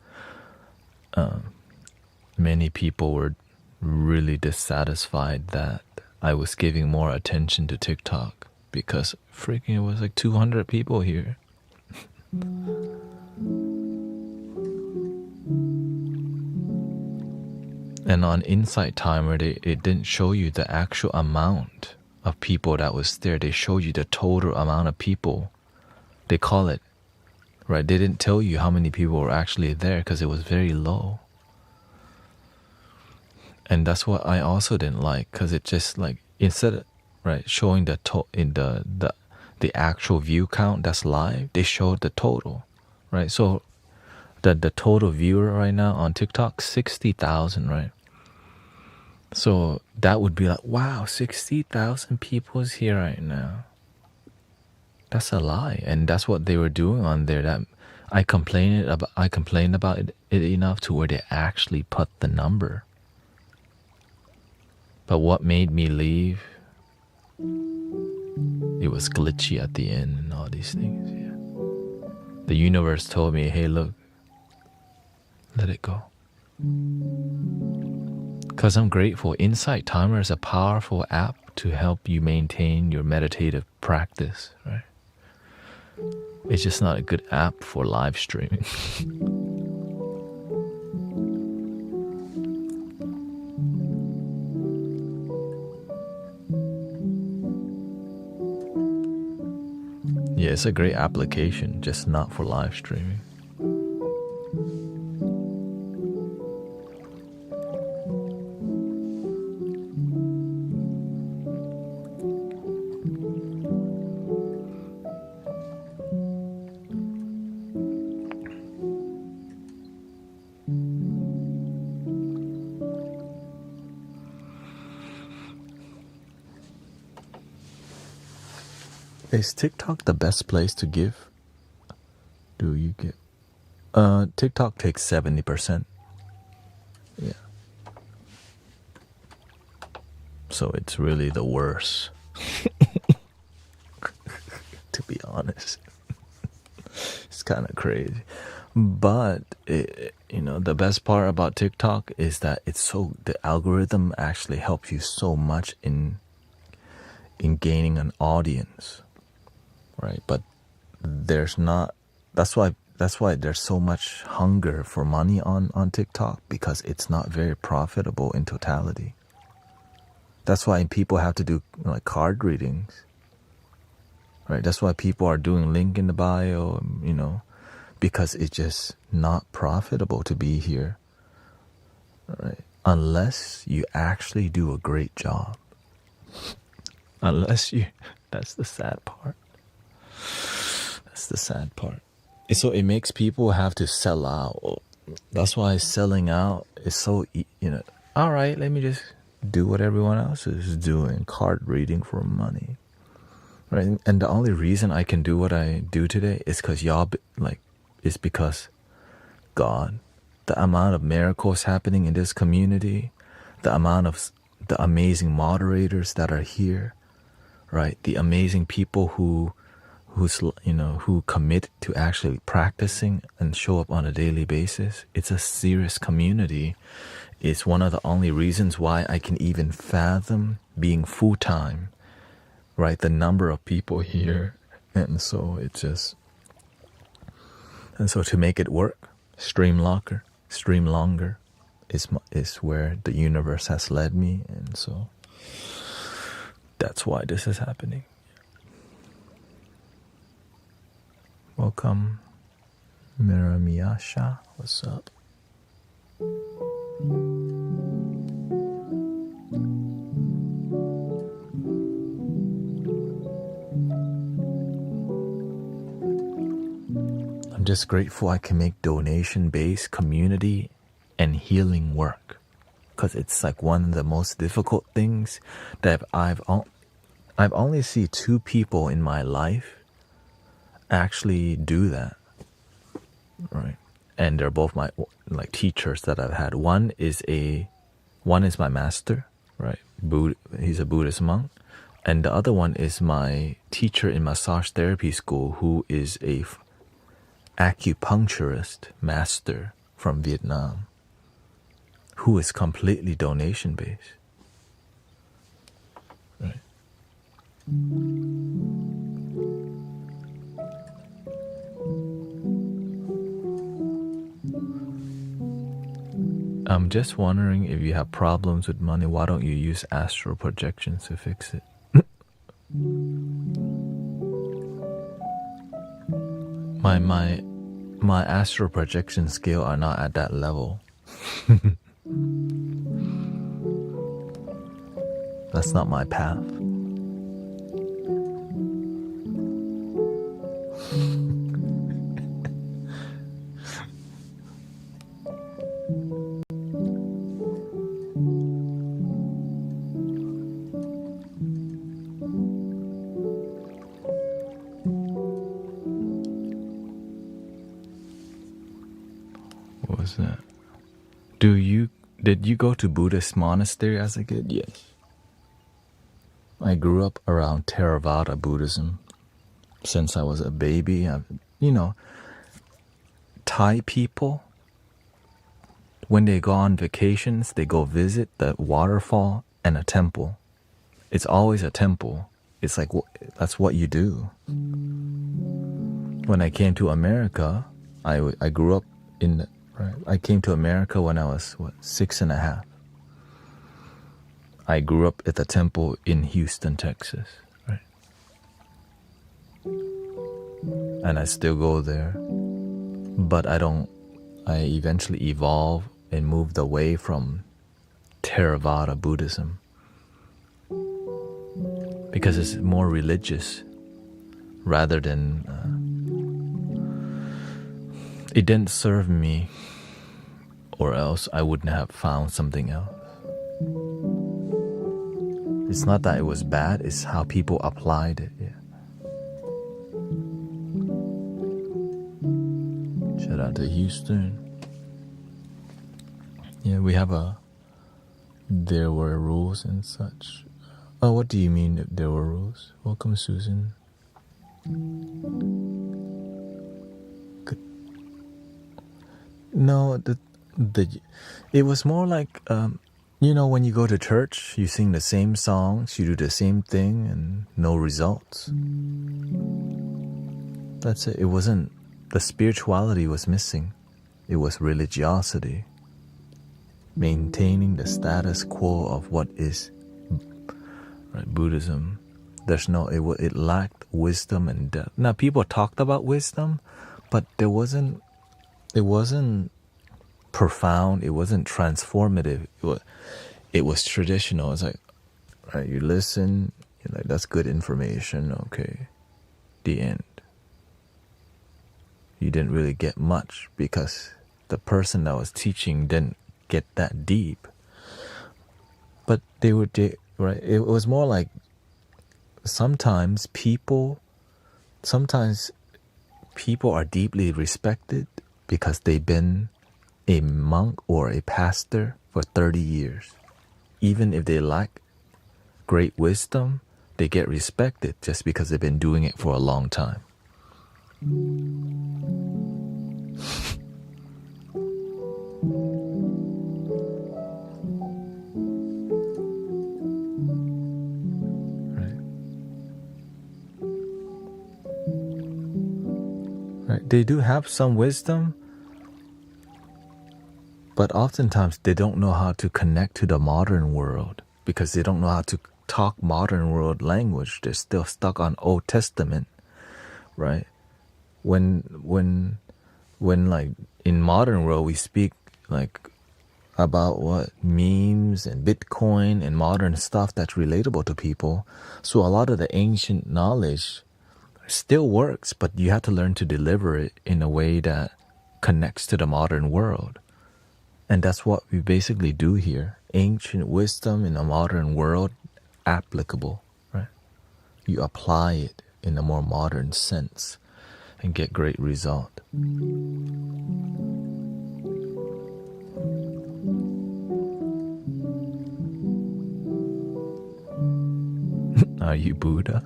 many people were really dissatisfied that I was giving more attention to TikTok because freaking it was 200 people here. And on Insight Timer, it didn't show you the actual amount of people that was there. They showed you the total amount of people. They call it, right? They didn't tell you how many people were actually there because it was very low. And that's what I also didn't like, because it just instead of showing the actual view count that's live, they showed the total, right? So the total viewer right now on TikTok 60,000, right? So that would be wow, 60,000 people is here right now. That's a lie, and that's what they were doing on there. That I complained about it enough to where they actually put the number. But what made me leave? It was glitchy at the end and all these things. Yeah, the universe told me, "Hey, look, let it go." Because I'm grateful. Insight Timer is a powerful app to help you maintain your meditative practice, right? It's just not a good app for live streaming. Yeah, it's a great application, just not for live streaming. Is TikTok the best place to give? Do you get? TikTok takes 70%. Yeah. So it's really the worst. To be honest. It's kind of crazy. But, the best part about TikTok is that the algorithm actually helps you so much in gaining an audience, right? But there's not, that's why there's so much hunger for money on TikTok, because it's not very profitable in totality. That's why people have to do like card readings, right? That's why people are doing link in the bio, because it's just not profitable to be here, right? Unless you actually do a great job. That's the sad part. That's the sad part. So it makes people have to sell out. That's why selling out is so, all right, let me just do what everyone else is doing, card reading for money, right? And the only reason I can do what I do today is because because God, the amount of miracles happening in this community, the amount of the amazing moderators that are here, right? The amazing people who commit to actually practicing and show up on a daily basis. It's a serious community. It's one of the only reasons why I can even fathom being full-time, right? The number of people here. And so to make it work, stream longer is where the universe has led me. And so that's why this is happening. Welcome, Miramiyasha. What's up? I'm just grateful I can make donation-based community and healing work, because it's like one of the most difficult things that I've only seen 2 people in my life actually do that, right? And they're both my teachers that I've had. One is my master, right? He's a Buddhist monk, and the other one is my teacher in massage therapy school, who is a acupuncturist master from Vietnam, who is completely donation based, right? I'm just wondering, if you have problems with money, why don't you use astral projections to fix it? My astral projection skill are not at that level. That's not my path. What was that? Did you go to Buddhist monastery as a kid? Yes. I grew up around Theravada Buddhism since I was a baby. Thai people, when they go on vacations, they go visit the waterfall and a temple. It's always a temple. It's like, that's what you do. When I came to America, I grew up I came to America when I was 6.5. I grew up at the temple in Houston, Texas, right? And I still go there, but I eventually evolved and moved away from Theravada Buddhism, because it's more religious rather than it didn't serve me, or else I wouldn't have found something else. It's not that it was bad, it's how people applied it. Yeah. out to Houston. Yeah, we have there were rules and such. Oh, what do you mean if there were rules? Welcome, Susan. Good. No, it was more like, when you go to church, you sing the same songs, you do the same thing, and no results. That's it. It wasn't, the spirituality was missing. It was religiosity. Maintaining the status quo of what is, right, Buddhism. It lacked wisdom and depth. Now, people talked about wisdom, but it wasn't profound. It wasn't transformative. It was traditional. It's like, right, you listen, you're like, that's good information. Okay, the end. You didn't really get much because the person that was teaching didn't get that deep. But right? It was more like sometimes people are deeply respected because they've been a monk or a pastor for 30 years. Even if they lack great wisdom, they get respected just because they've been doing it for a long time. Right. They do have some wisdom, but oftentimes they don't know how to connect to the modern world because they don't know how to talk modern world language. They're still stuck on Old Testament, right? When like in modern world we speak like about what memes and Bitcoin and modern stuff that's relatable to people. So a lot of the ancient knowledge still works, but you have to learn to deliver it in a way that connects to the modern world. And that's what we basically do here. Ancient wisdom in a modern world, applicable, right? You apply it in a more modern sense and get great result. Are you Buddha?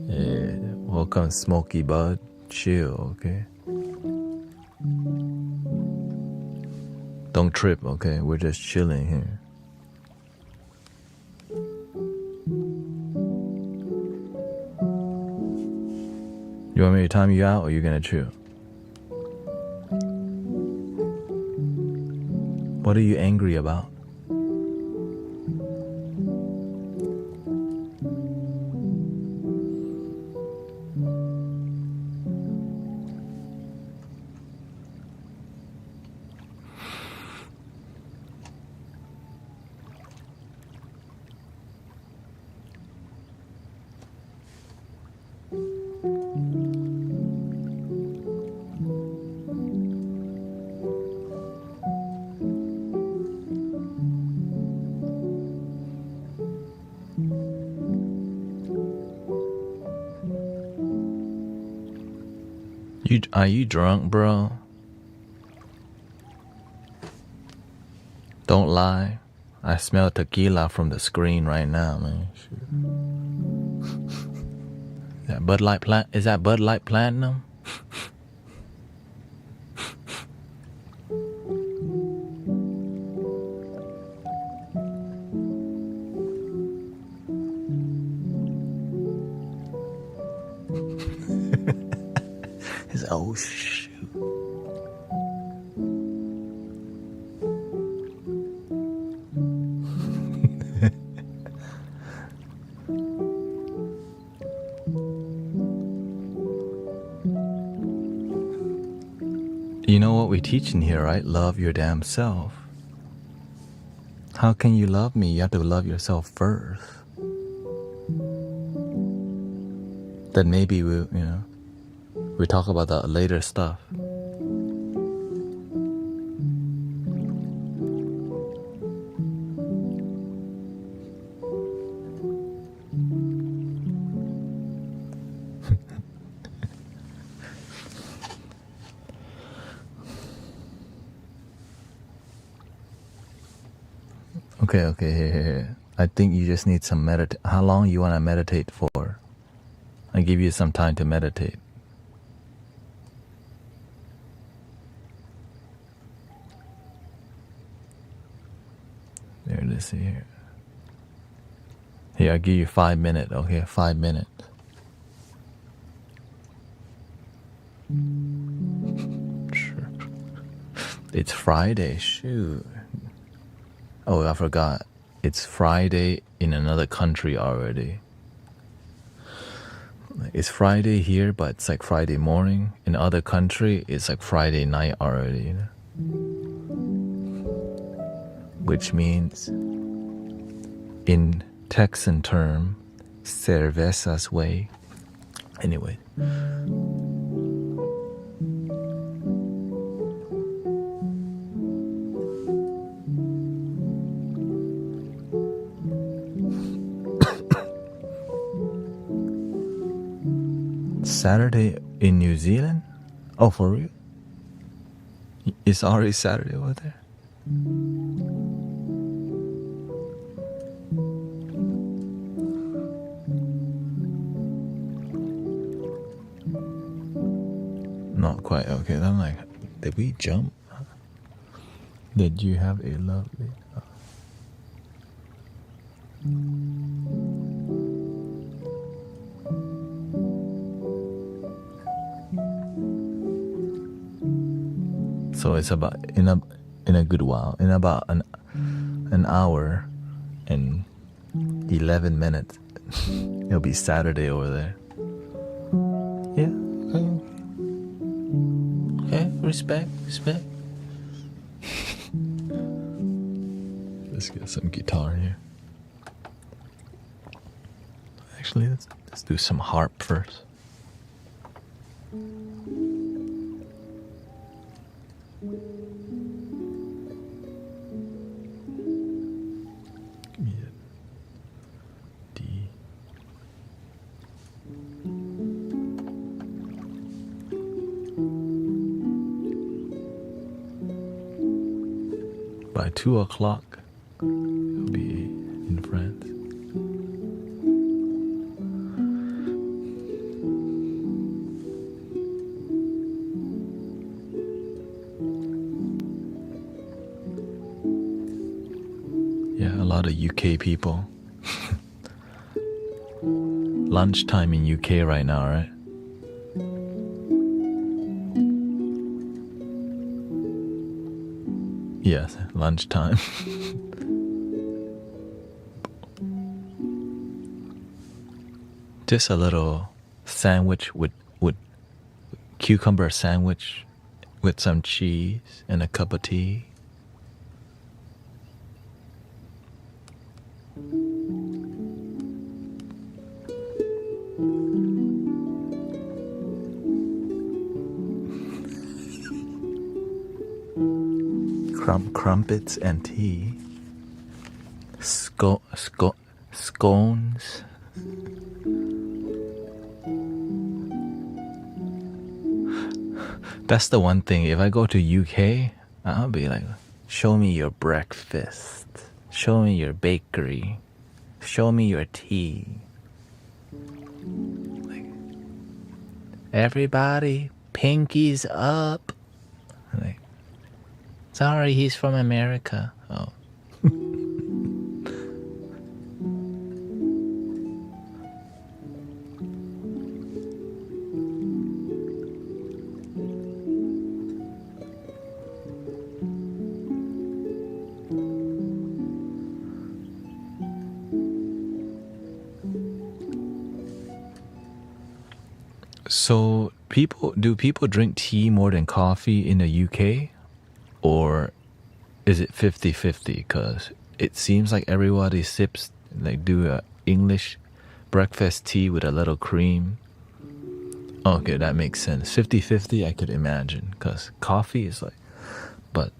Yeah, welcome Smoky Bud. Chill, okay? Don't trip, okay? We're just chilling here. You want me to time you out or you gonna chill? What are you angry about? Are you drunk, bro? Don't lie. I smell tequila from the screen right now, man. Is that Bud Light Platinum? Oh shoot. You know what we teach in here, right? Love your damn self. How can you love me? You have to love yourself first. Then maybe we talk about the later stuff. Okay, here. I think you just need some meditate. How long you want to meditate for? I give you some time to meditate. There it is here. Here, I give you 5 minutes. Okay, 5 minutes. Sure. It's Friday. Shoot. Oh, I forgot. It's Friday in another country already. It's Friday here, but it's like Friday morning. In other country, it's like Friday night already. You know? Which means, in Texan term, cervezas way. Anyway. Saturday in New Zealand? Oh, for real? It's already Saturday over there? Not quite. Okay, then I'm like, did we jump? Did you have a lovely... So it's about in a good while, in about an hour and 11 minutes, it'll be Saturday over there. Yeah. Okay. Respect. Let's get some guitar here. Actually, let's do some harp first. By 2 o'clock, it'll be in France. Yeah, a lot of UK people. Lunchtime in UK right now, right? Yes, lunchtime. Just a little sandwich with cucumber sandwich with some cheese and a cup of tea. Crumpets and tea. Scones. That's the one thing. If I go to UK, I'll be like, show me your breakfast. Show me your bakery. Show me your tea. Like, everybody, pinkies up. Like, sorry, he's from America. Oh. So do people drink tea more than coffee in the UK? Or is it 50-50? Because it seems like everybody sips, like do a English breakfast tea with a little cream. Okay, that makes sense. 50-50 I could imagine. Because coffee is like, but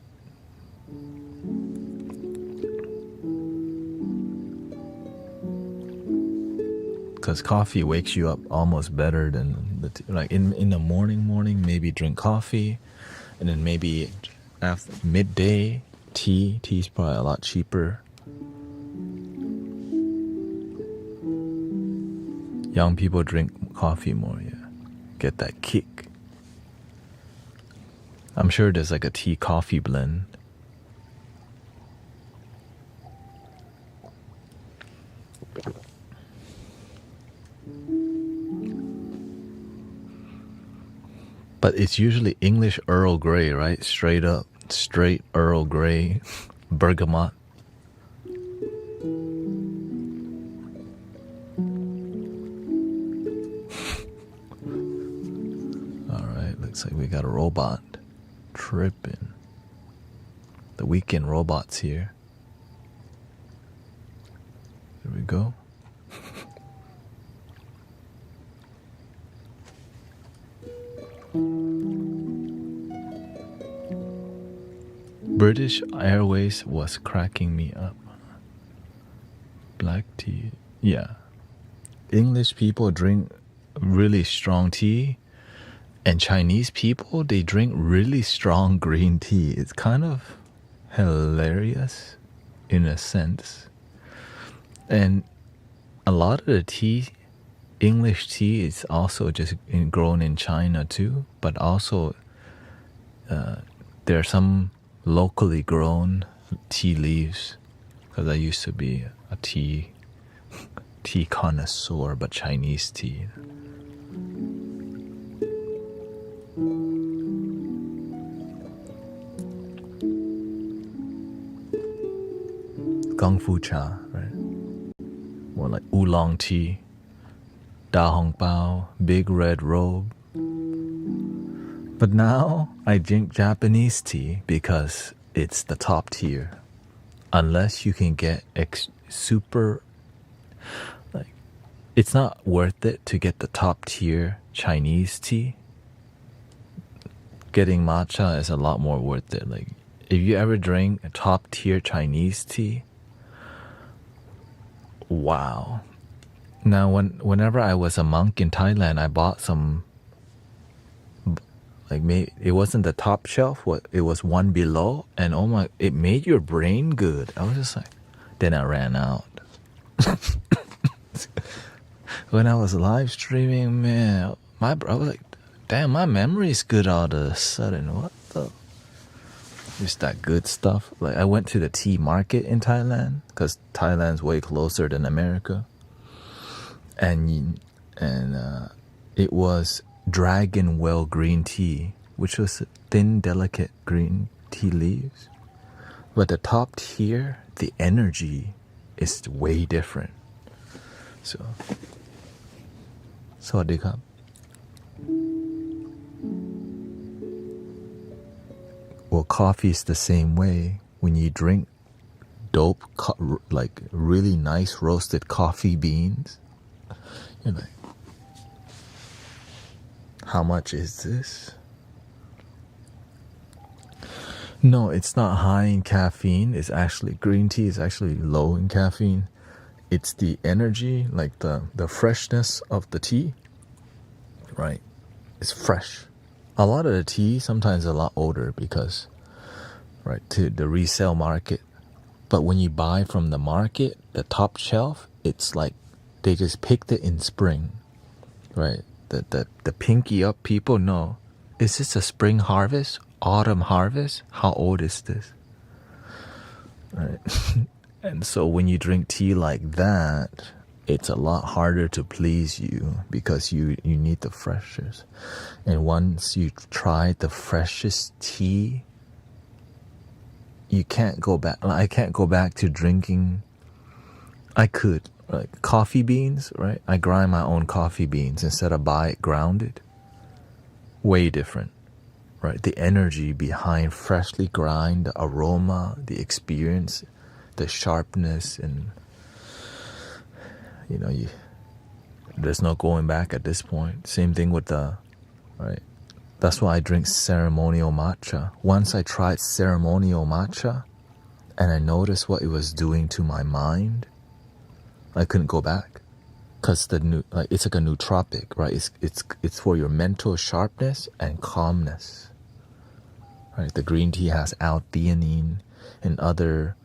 because coffee wakes you up almost better than like in the morning maybe drink coffee, and then maybe after midday tea's probably a lot cheaper, Young people drink coffee more, yeah. Get that kick. I'm sure there's like a tea coffee blend. But it's usually English Earl Grey, right? Straight up, straight Earl Grey, bergamot. Alright, looks like we got a robot tripping. The weekend robot's here. There we go. British Airways was cracking me up. Black tea. Yeah. English people drink really strong tea, and Chinese people, they drink really strong green tea. It's kind of hilarious in a sense. And a lot of the tea, English tea, is also just grown in China too, but also there are some locally grown tea leaves, because I used to be a tea connoisseur, but Chinese tea. Kung Fu cha, right? More like oolong tea, da hong bao, big red robe. But now I drink Japanese tea because it's the top tier. Unless you can get super, like, it's not worth it to get the top tier Chinese tea. Getting matcha is a lot more worth it. Like, if you ever drink a top tier Chinese tea, wow. Now, whenever I was a monk in Thailand, I bought some, like, it wasn't the top shelf, it was one below, and oh my, it made your brain good. I was just like, then I ran out. When I was live streaming, man, I was like, damn, my memory's good all of a sudden. What the? Just that good stuff. Like, I went to the tea market in Thailand, because Thailand's way closer than America. And it was Dragon Well green tea, which was thin, delicate green tea leaves. But the top tier, the energy is way different. So, sawadee. Well, coffee is the same way. When you drink dope, like really nice roasted coffee beans, you're like, how much is this? No, it's not high in caffeine. It's actually, green tea is actually low in caffeine. It's the energy, like the freshness of the tea, right? It's fresh. A lot of the tea sometimes a lot older because, right, to the resale market. But when you buy from the market, the top shelf, it's like they just picked it in spring, right? The pinky up people know, is this a spring harvest, autumn harvest? How old is this? Right? And so when you drink tea like that, it's a lot harder to please you because you need the freshness. And once you try the freshest tea, you can't go back. I can't go back to drinking. I could, like coffee beans, right? I grind my own coffee beans instead of buy it grounded. Way different, right? The energy behind freshly grind, the aroma, the experience, the sharpness, and there's no going back at this point. Same thing with right? That's why I drink ceremonial matcha. Once I tried ceremonial matcha and I noticed what it was doing to my mind, I couldn't go back. Because it's like a nootropic, right? It's for your mental sharpness and calmness. Right? The green tea has L-theanine and other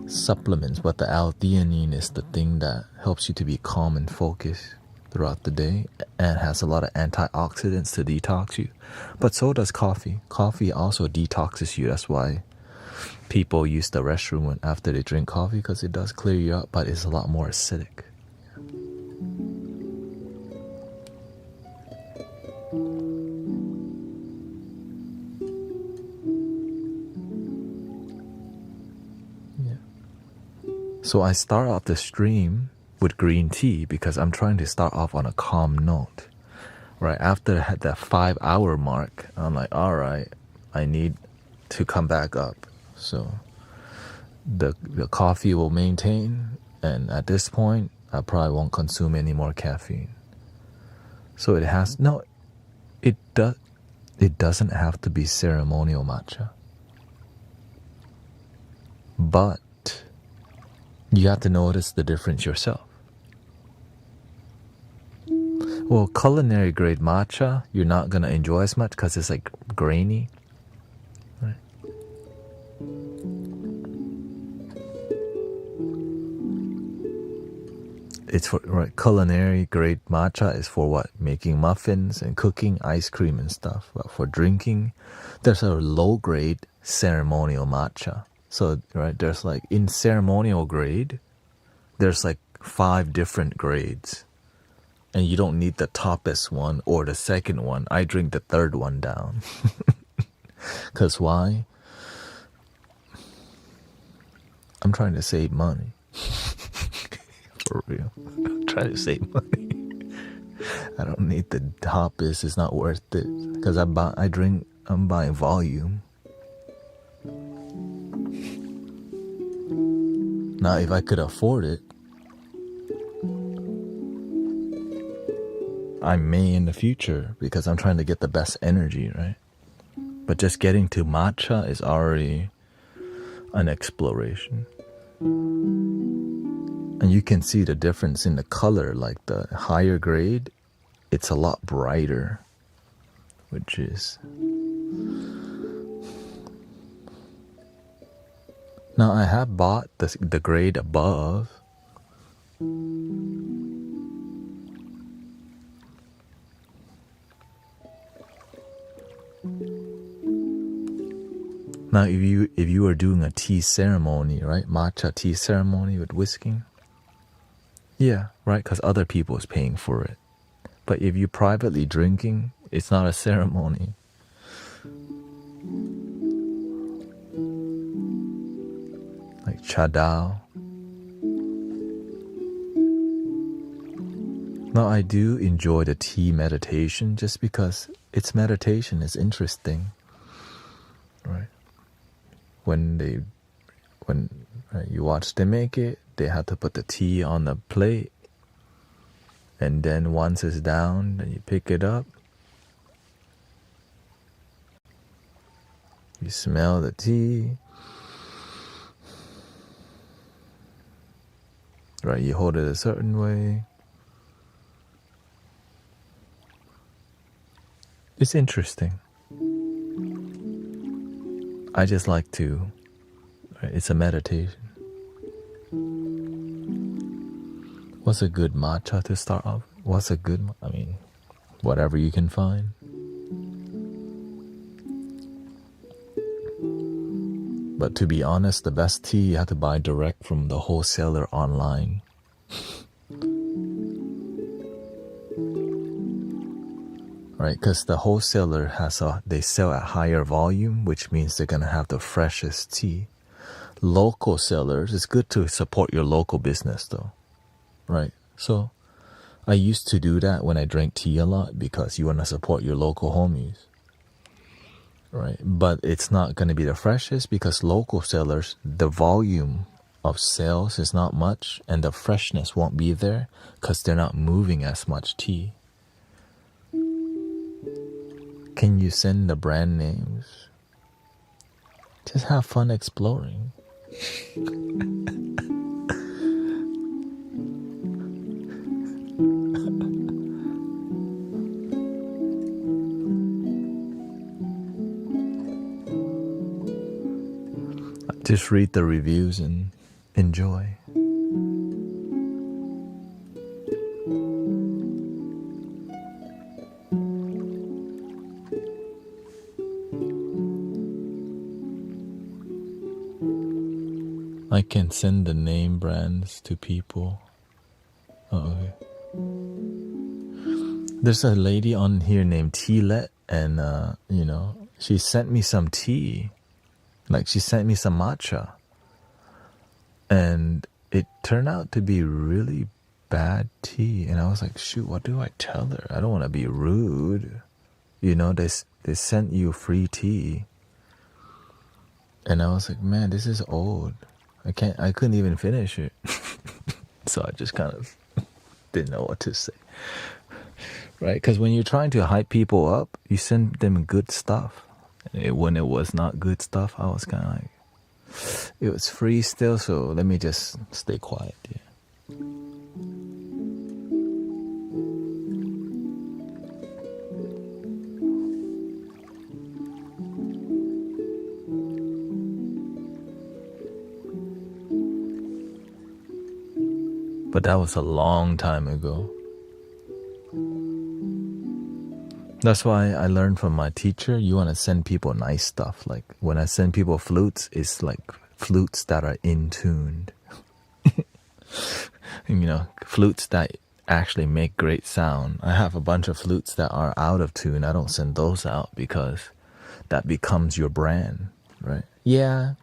supplements, but the L-theanine is the thing that helps you to be calm and focused throughout the day and has a lot of antioxidants to detox you. But so does coffee. Coffee also detoxes you. That's why people use the restroom after they drink coffee, because it does clear you up, but it's a lot more acidic. So I start off the stream with green tea because I'm trying to start off on a calm note. Right after that 5-hour mark, I'm like, all right, I need to come back up. So the coffee will maintain, and at this point, I probably won't consume any more caffeine. So it has it doesn't have to be ceremonial matcha, but you have to notice the difference yourself. Well, culinary grade matcha, you're not gonna enjoy as much because it's like grainy. Right? It's for culinary grade matcha is for what? Making muffins and cooking ice cream and stuff. But for drinking, there's a low grade ceremonial matcha. So there's like in ceremonial grade, there's like 5 different grades. And you don't need the toppest one or the second one. I drink the third one down. Because why? I'm trying to save money. For real. I'm trying to save money. I don't need the toppest. It's not worth it. Because I'm buying volume. Now, if I could afford it, I may in the future, because I'm trying to get the best energy, right? But just getting to matcha is already an exploration. And you can see the difference in the color. Like the higher grade, it's a lot brighter, which is... Now I have bought the grade above. Now, if you were doing a tea ceremony, right, matcha tea ceremony with whisking, yeah, right, because other people is paying for it. But if you're privately drinking, it's not a ceremony. Like chadao. Now, I do enjoy the tea meditation just because it's meditation. It's interesting, right? When you watch them make it, they have to put the tea on the plate, and then once it's down, then you pick it up, you smell the tea, right? You hold it a certain way. It's interesting. I just like to, it's a meditation. What's a good matcha to start off? What's a good, whatever you can find. But to be honest, the best tea you have to buy direct from the wholesaler online. Right, because the wholesaler they sell at higher volume, which means they're gonna have the freshest tea. Local sellers, it's good to support your local business though, right? So I used to do that when I drank tea a lot because you want to support your local homies, right? But it's not gonna be the freshest because local sellers, the volume of sales is not much and the freshness won't be there because they're not moving as much tea. Can you send the brand names? Just have fun exploring. Just read the reviews and Enjoy. I can send the name brands to people. Oh, okay. There's a lady on here named Thanet, and you know, she sent me some tea. Like, she sent me some matcha, and it turned out to be really bad tea. And I was like, shoot, what do I tell her? I don't want to be rude. You know, they sent you free tea, and I was like, man, this is old. I couldn't even finish it. So I just kind of didn't know what to say. Right? Because when you're trying to hype people up, you send them good stuff. When it was not good stuff, I was kind of like, it was free still, so let me just stay quiet. Yeah. But that was a long time ago. That's why I learned from my teacher, you want to send people nice stuff. Like, when I send people flutes, it's like flutes that are in tuned. You know, flutes that actually make great sound. I have a bunch of flutes that are out of tune. I don't send those out because that becomes your brand, right? Yeah,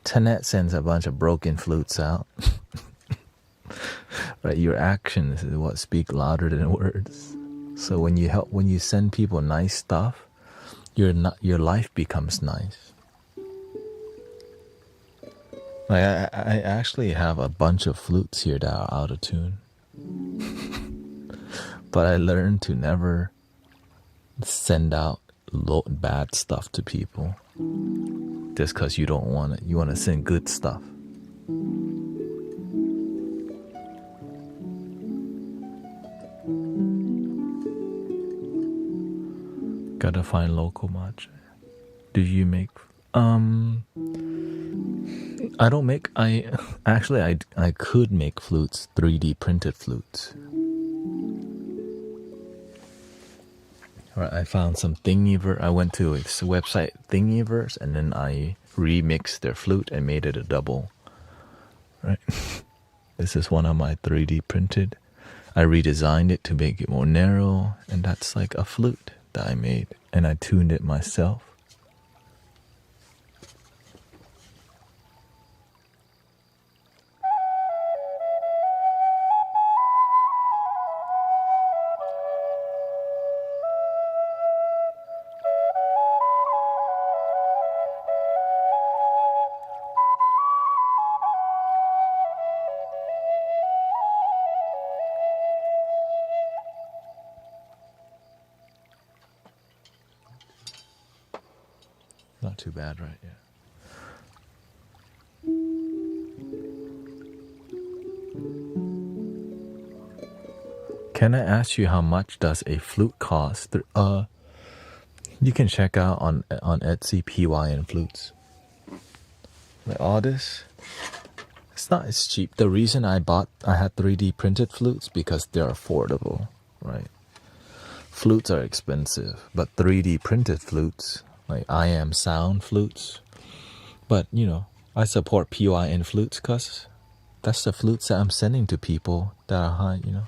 Thanet sends a bunch of broken flutes out. Right, your actions is what speak louder than words. So when you send people nice stuff, your life becomes nice. Like, I actually have a bunch of flutes here that are out of tune. But I learned to never send out bad stuff to people. Just because you don't want it. You want to send good stuff. Gotta find local matcha. Do you make... I don't make... I could make flutes, 3D printed flutes. Right, I found some Thingiverse. I went to its website Thingiverse, and then I remixed their flute and made it a double. Right? This is one of my 3D printed. I redesigned it to make it more narrow, and that's like a flute that I made, and I tuned it myself. Not too bad, right? Yeah. Can I ask you how much does a flute cost? You can check out on Etsy PYN flutes. Like all this, it's cheap. The reason I had 3D printed flutes because they're affordable, right? Flutes are expensive, but 3D printed flutes, like I Am Sound flutes. But you know, I support PYN flutes because that's the flutes that I'm sending to people that are high, you know,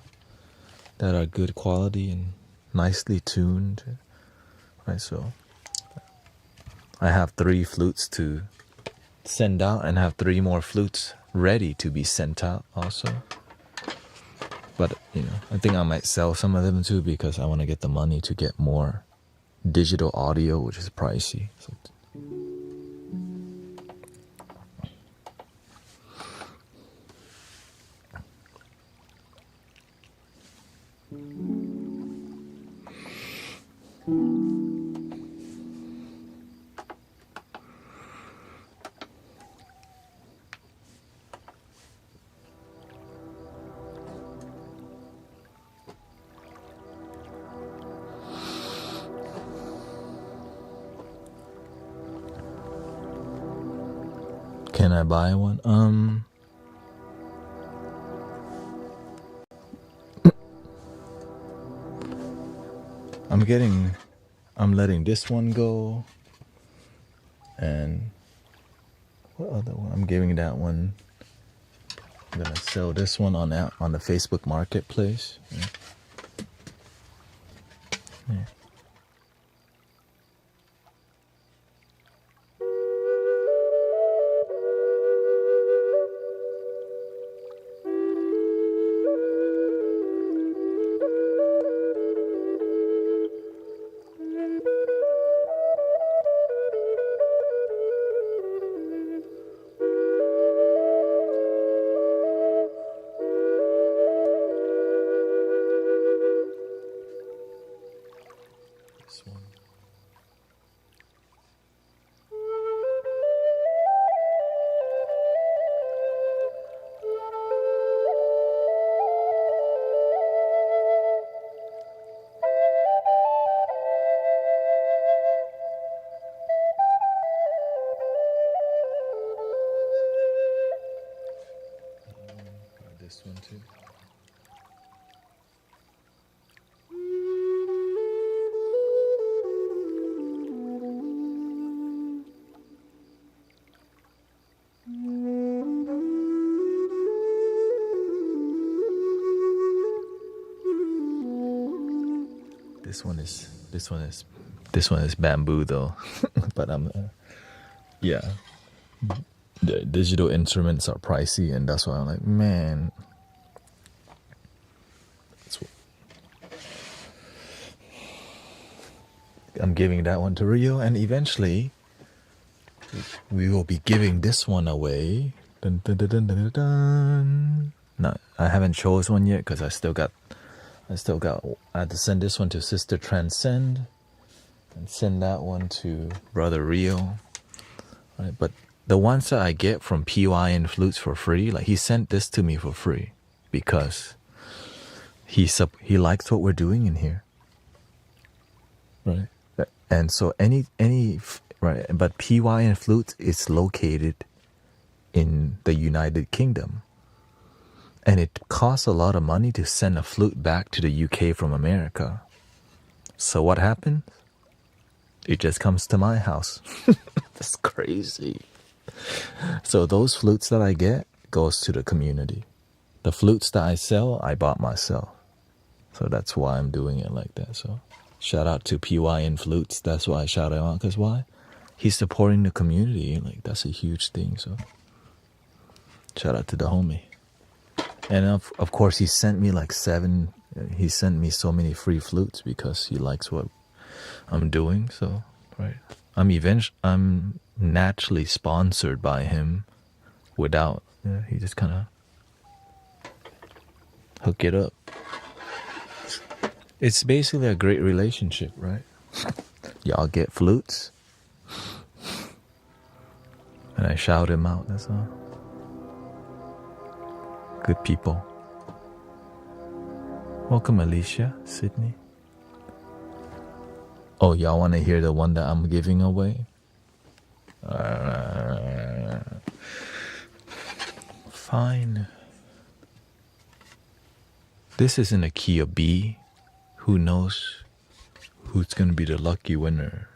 that are good quality and nicely tuned, right? So I have 3 flutes to send out and have 3 more flutes ready to be sent out also. But you know, I think I might sell some of them too because I want to get the money to get more digital audio, which is pricey. So can I buy one? I'm letting this one go, and what other one? I'm giving that one. I'm gonna sell this one on the Facebook Marketplace. Yeah. Yeah. This one. This one too. This one is bamboo though, but yeah. The digital instruments are pricey, and that's why I'm like, man. I'm giving that one to Rio, and eventually we will be giving this one away. Dun, dun, dun, dun, dun, dun. No, I haven't chose one yet because I had to send this one to Sister Transcend and send that one to Brother Rio. Right, but the ones that I get from PY and Flutes for free, like he sent this to me for free because he likes what we're doing in here, right? And so any right, but PY and Flutes is located in the United Kingdom, and it costs a lot of money to send a flute back to the UK from America. So what happens? It just comes to my house. That's crazy. So those flutes that I get goes to the community. The flutes that I sell, I bought myself. So that's why I'm doing it like that. So shout out to PY and Flutes. That's why I shout him out. Because why? He's supporting the community. Like, that's a huge thing. So shout out to the homie. And of course, he sent me like he sent me so many free flutes because he likes what I'm doing. So, right. I'm naturally sponsored by him without, he just kind of hook it up. It's basically a great relationship, right? Y'all get flutes, and I shout him out, that's all. Good people. Welcome, Alicia, Sydney. Oh, y'all want to hear the one that I'm giving away? Fine. This is in a key of B. Who knows who's going to be the lucky winner?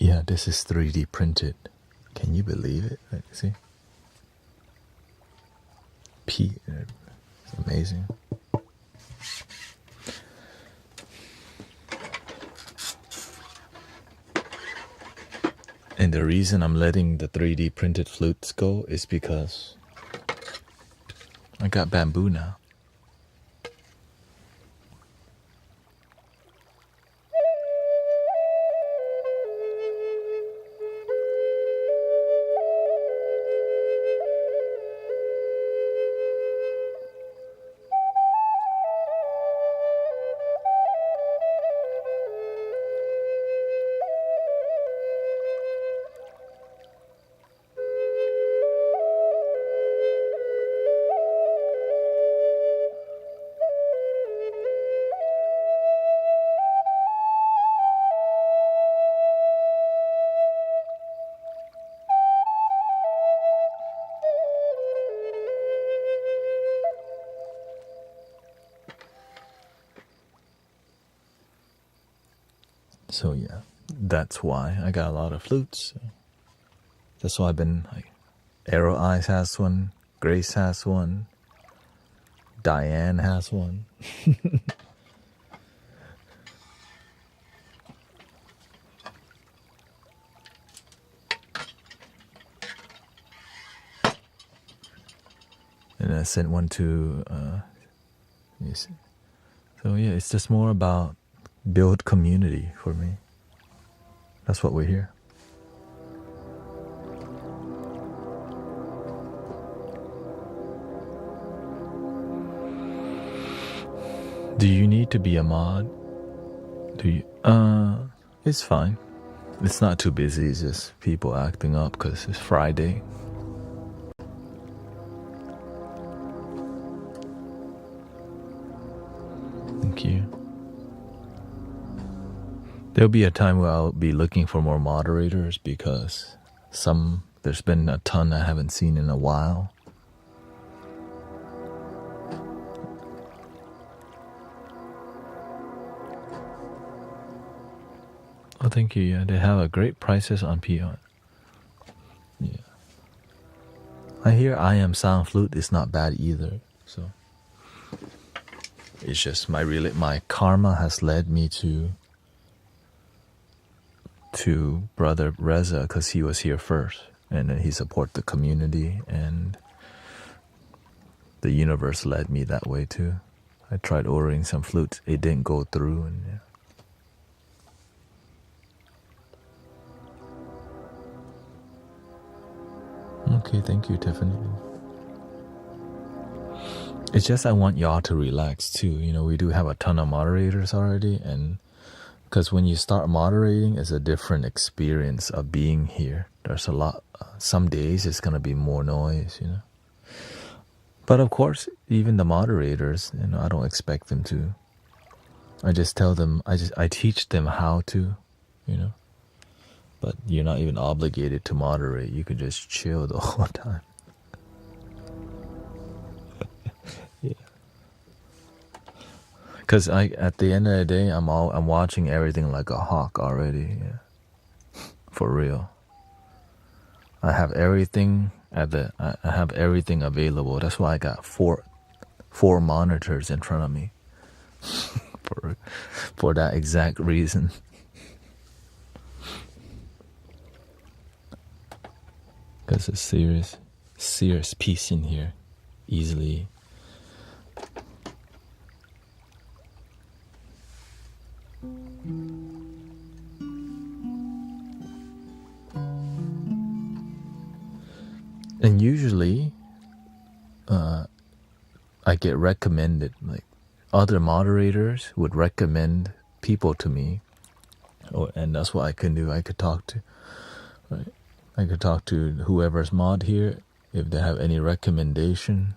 Yeah, this is 3D printed. Can you believe it? Like, see? It's amazing. And the reason I'm letting the 3D printed flutes go is because I got bamboo now. So yeah, that's why I got a lot of flutes. That's why I've been like, Arrow Eyes has one, Grace has one, Diane has one. And I sent one to, so yeah, it's just more about build community for me. That's what we're here. Do you need to be a mod? Do you? It's fine. It's not too busy. It's just people acting up because it's Friday. Thank you. There'll be a time where I'll be looking for more moderators because there's been a ton I haven't seen in a while. Oh, thank you. Yeah, they have a great prices on PR. Yeah. I hear I Am Sound Flute is not bad either. So it's just my karma has led me to Brother Reza because he was here first, and then he supported the community, and the universe led me that way too. I tried ordering some flutes, it didn't go through, and yeah. Okay, thank you, Tiffany. It's just I want y'all to relax too. You know, we do have a ton of moderators already, and because when you start moderating, it's a different experience of being here. There's a lot. Some days it's gonna be more noise, you know. But of course, even the moderators, you know, I don't expect them to. I just tell them. I teach them how to, you know. But you're not even obligated to moderate. You can just chill the whole time. Yeah. Because at the end of the day, I'm watching everything like a hawk already. Yeah. For real. I have everything I have everything available. That's why I got four monitors in front of me. for that exact reason. Because it's serious peace in here. Easily. And usually, I get recommended, like other moderators would recommend people to me. And that's what I can do. I could talk to, right? I could talk to whoever's mod here if they have any recommendation,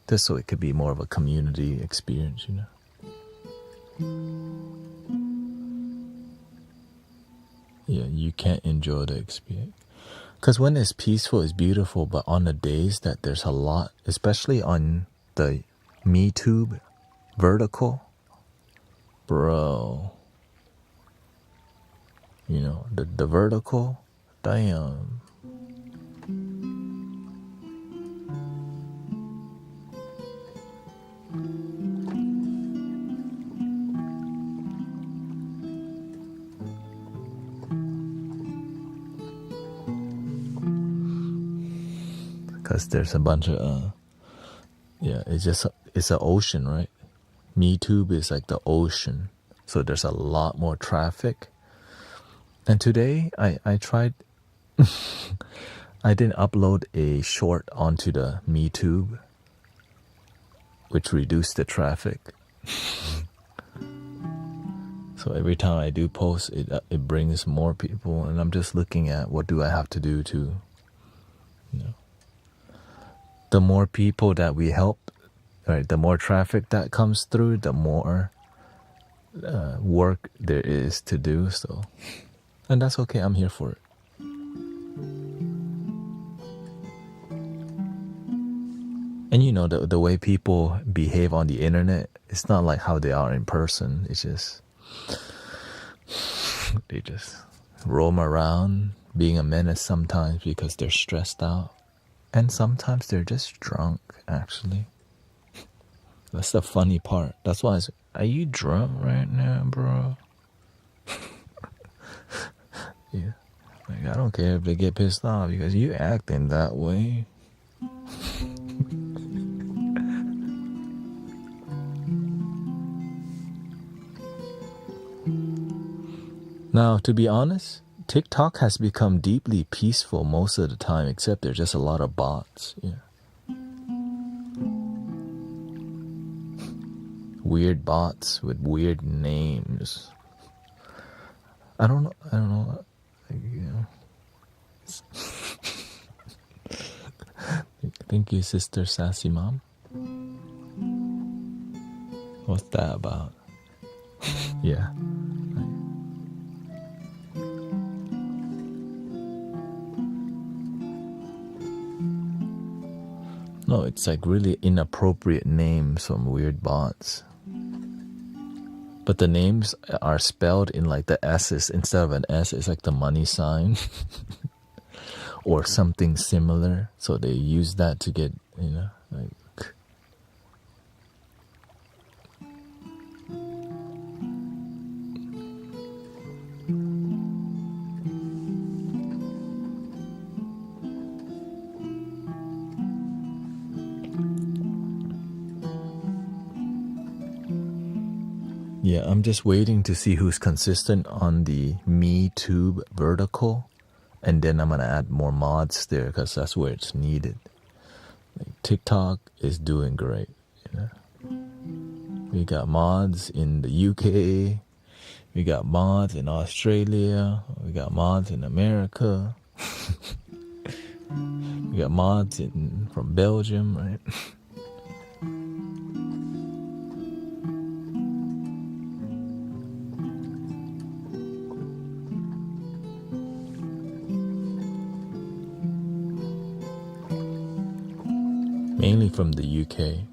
just so it could be more of a community experience, you know. Yeah, you can't enjoy the experience. Because when it's peaceful, it's beautiful, but on the days that there's a lot, especially on the MeTube vertical, bro, you know, the vertical, damn. Because there's a bunch of, yeah, it's an ocean, right? MeTube is like the ocean. So there's a lot more traffic. And today, I tried, I didn't upload a short onto the MeTube, which reduced the traffic. So every time I do post, it brings more people. And I'm just looking at what do I have to do to, you know. The more people that we help, right, the more traffic that comes through, the more work there is to do. So, and that's okay. I'm here for it. And you know, the way people behave on the internet, it's not like how they are in person. It's just They just roam around being a menace sometimes because they're stressed out. And sometimes they're just drunk, actually. That's the funny part. That's why it's, are you drunk right now, bro? Yeah. Like, I don't care if they get pissed off because you acting that way. Now, to be honest, TikTok has become deeply peaceful most of the time, except there's just a lot of bots. Yeah. Weird bots with weird names. I don't know. Like, you know. Thank you, Sister Sassy Mom. What's that about? Yeah. No, it's like really inappropriate names from weird bots. But the names are spelled in like the S's instead of an S. It's like the money sign or something similar. So they use that to get, you know, like. Yeah, I'm just waiting to see who's consistent on the MeTube vertical. And then I'm going to add more mods there because that's where it's needed. Like, TikTok is doing great. You know? We got mods in the UK. We got mods in Australia. We got mods in America. We got mods from Belgium, right? Mainly from the UK.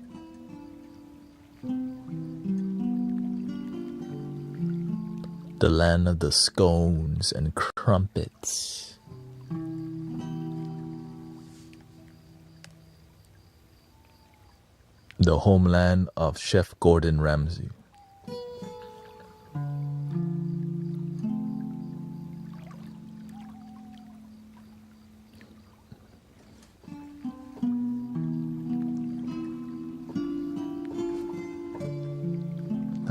The land of the scones and crumpets. The homeland of Chef Gordon Ramsay.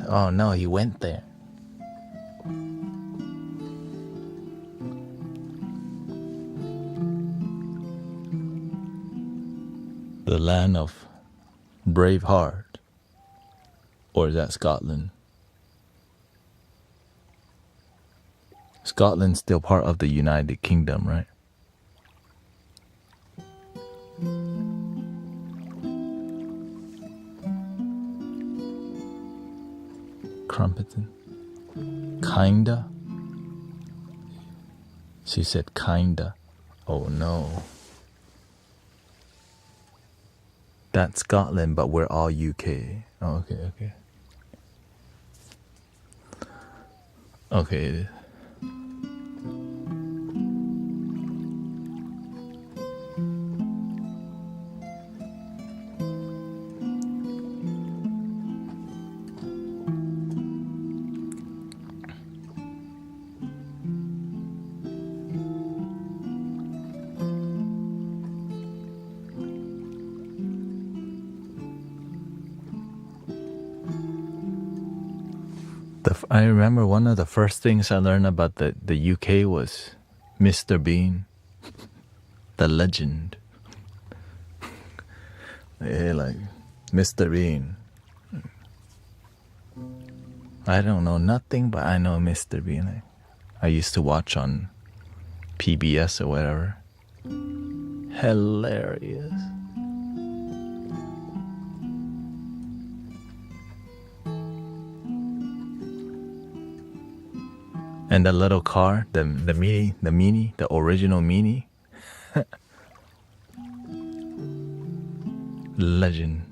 Oh no, he went there. The land of Braveheart. Or is that Scotland? Scotland's still part of the United Kingdom, right? Crumpeton. Kinda? She said kinda. Oh no. That's Scotland, but we're all UK. Oh, okay. Okay. I remember one of the first things I learned about the UK was Mr. Bean, the legend. Yeah, like Mr. Bean. I don't know nothing, but I know Mr. Bean. I used to watch on PBS or whatever. Hilarious. And the little car, the mini, the original mini. Legend.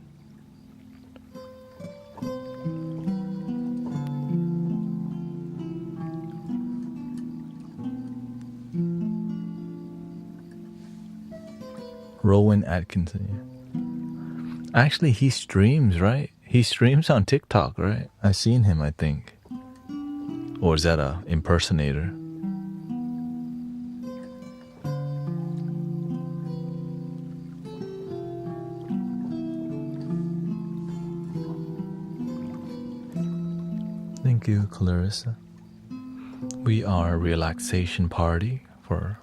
Rowan Atkinson. Yeah. Actually, he streams, right? He streams on TikTok, right? I've seen him, I think. Or is that a impersonator? Thank you, Clarissa. We are a relaxation party for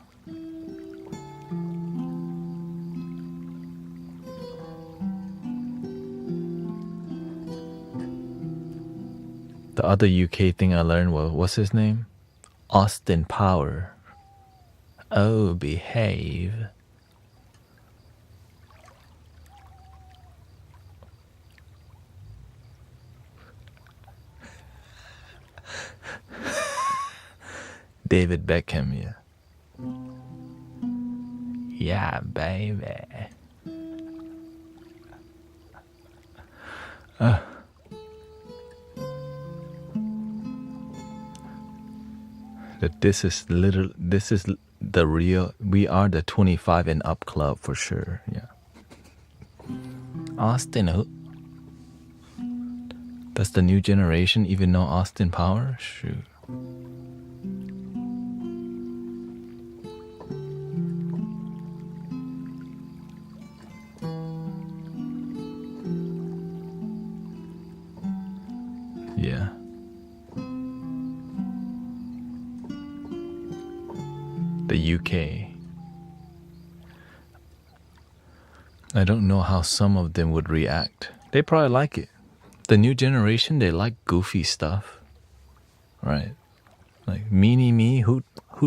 the other UK thing I learned was, what's his name? Austin Power. Oh, behave. David Beckham, yeah. Yeah, baby. That this is the real, we are the 25 and up club for sure, yeah. Austin, who? Does the new generation even know Austin Power? Shoot. Yeah. The UK. I don't know how some of them would react. They probably like it. The new generation, they like goofy stuff. Right? Like Mini Me, who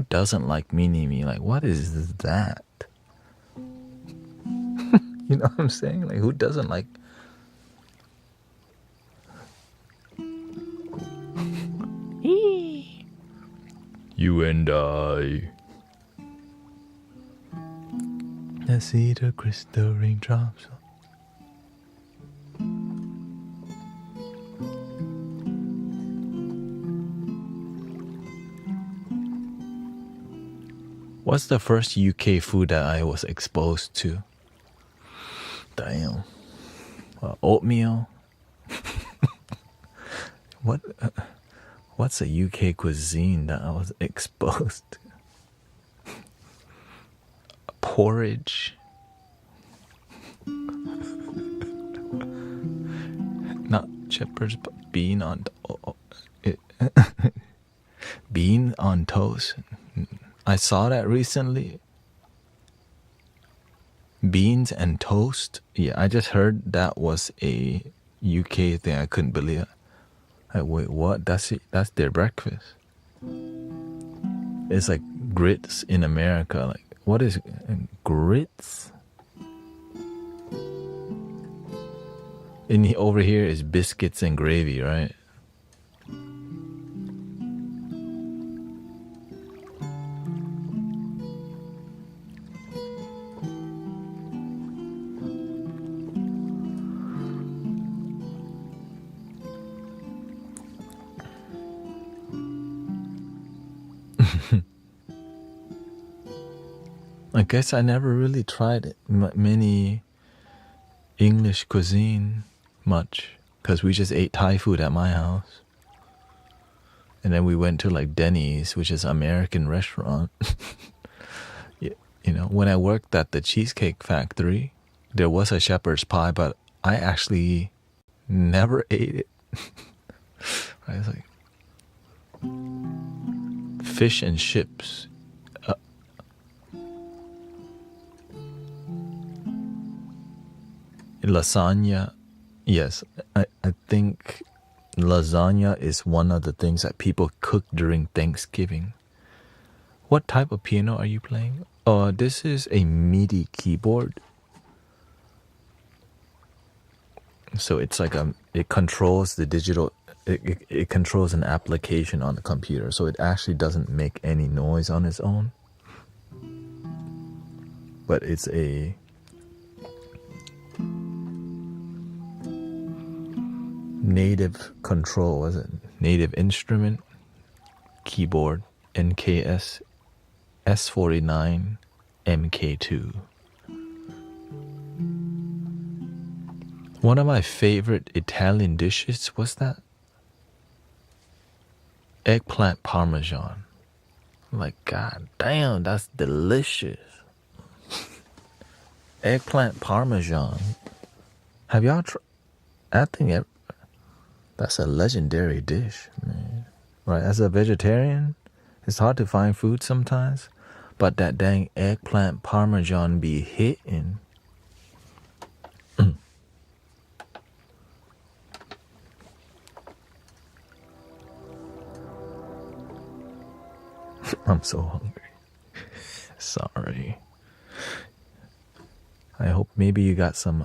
doesn't like Mini Me? Like, what is that? You know what I'm saying? Like, who doesn't like? You and I. I see the crystal raindrops. What's the first UK food that I was exposed to? Damn. Oatmeal. What's a UK cuisine that I was exposed to? Porridge. Not shepherd's, but bean on bean on toast. I saw that recently. Beans and toast. Yeah, I just heard that was a UK thing. I couldn't believe it. Like, wait, what? That's it. That's their breakfast. It's like grits in America. Like, what is grits? And over here is biscuits and gravy, right? I guess I never really tried many English cuisine much because we just ate Thai food at my house. And then we went to like Denny's, which is an American restaurant. You know, when I worked at the Cheesecake Factory, there was a shepherd's pie, but I actually never ate it. I was like, fish and chips. Lasagna, yes, I think lasagna is one of the things that people cook during Thanksgiving. What type of piano are you playing? This is a MIDI keyboard. So it's like it controls the digital, it controls an application on the computer. So it actually doesn't make any noise on its own. But it's a native control, was it? Native instrument keyboard, NKS S49 MK2. One of my favorite Italian dishes was that eggplant parmesan. Like, god damn, that's delicious. Eggplant parmesan. Have y'all tried? I think that's a legendary dish, man. Right? As a vegetarian, it's hard to find food sometimes, but that dang eggplant parmesan be hitting. I'm so hungry. Sorry. I hope maybe you got some,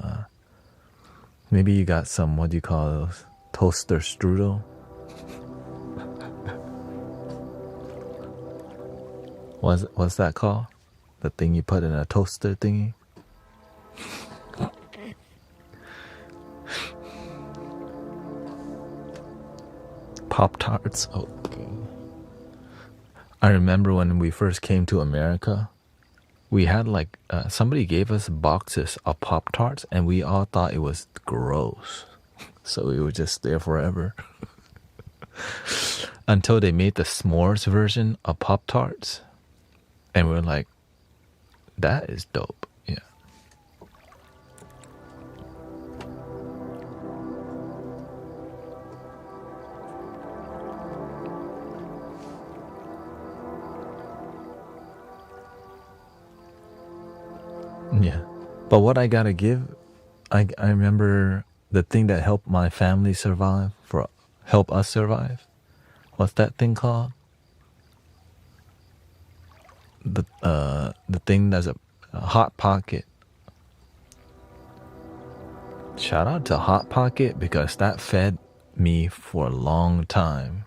what do you call those? Toaster strudel? What's that called? The thing you put in a toaster thingy? Pop-Tarts. Okay. I remember when we first came to America, we had like, somebody gave us boxes of Pop-Tarts and we all thought it was gross. So we were just there forever. Until they made the s'mores version of Pop-Tarts. And we're like, that is dope. Yeah. Yeah. But what I gotta give, I remember the thing that helped my family survive, help us survive. What's that thing called? The thing that's a Hot Pocket. Shout out to Hot Pocket because that fed me for a long time.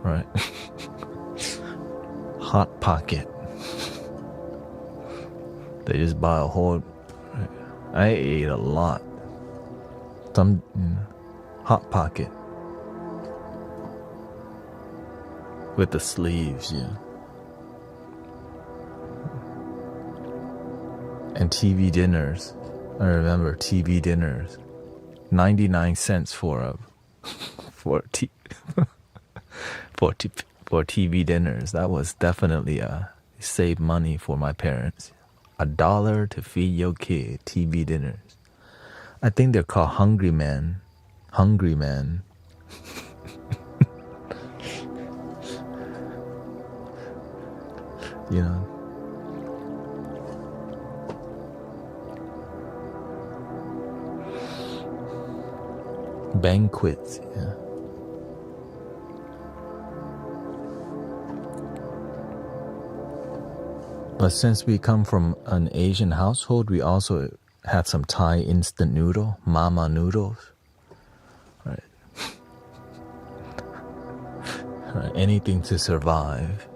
Right? Hot Pocket. They just buy a whole. I ate a lot. Some Hot Pocket with the sleeves, yeah. And TV dinners. I remember TV dinners. 99 cents for TV dinners. That was definitely save money for my parents. $1 to feed your kid TV dinners. I think they're called Hungry Man. Hungry Man. You know. Banquets, yeah. But since we come from an Asian household, we also had some Thai instant noodle, mama noodles. Right. Right. Anything to survive.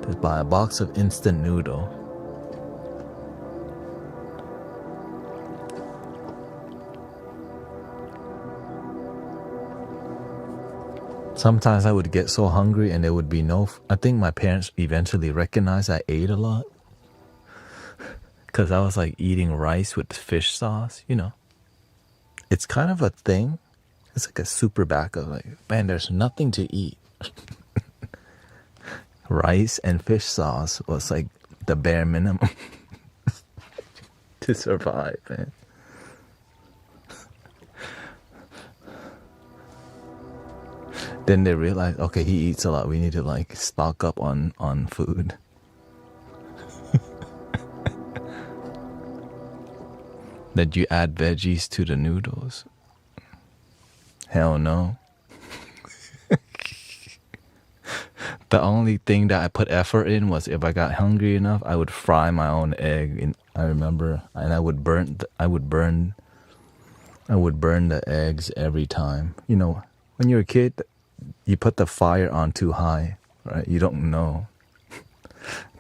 Just buy a box of instant noodle. Sometimes I would get so hungry and there would be I think my parents eventually recognized I ate a lot. Because I was like eating rice with fish sauce, you know. It's kind of a thing. It's like a super back of like, man, there's nothing to eat. Rice and fish sauce was like the bare minimum to survive, man. Then they realized, okay, he eats a lot. We need to like stock up on food. Then you add veggies to the noodles. Hell no. The only thing that I put effort in was if I got hungry enough, I would fry my own egg. I remember, and I would burn the eggs every time. You know, when you're a kid, you put the fire on too high, right? You don't know.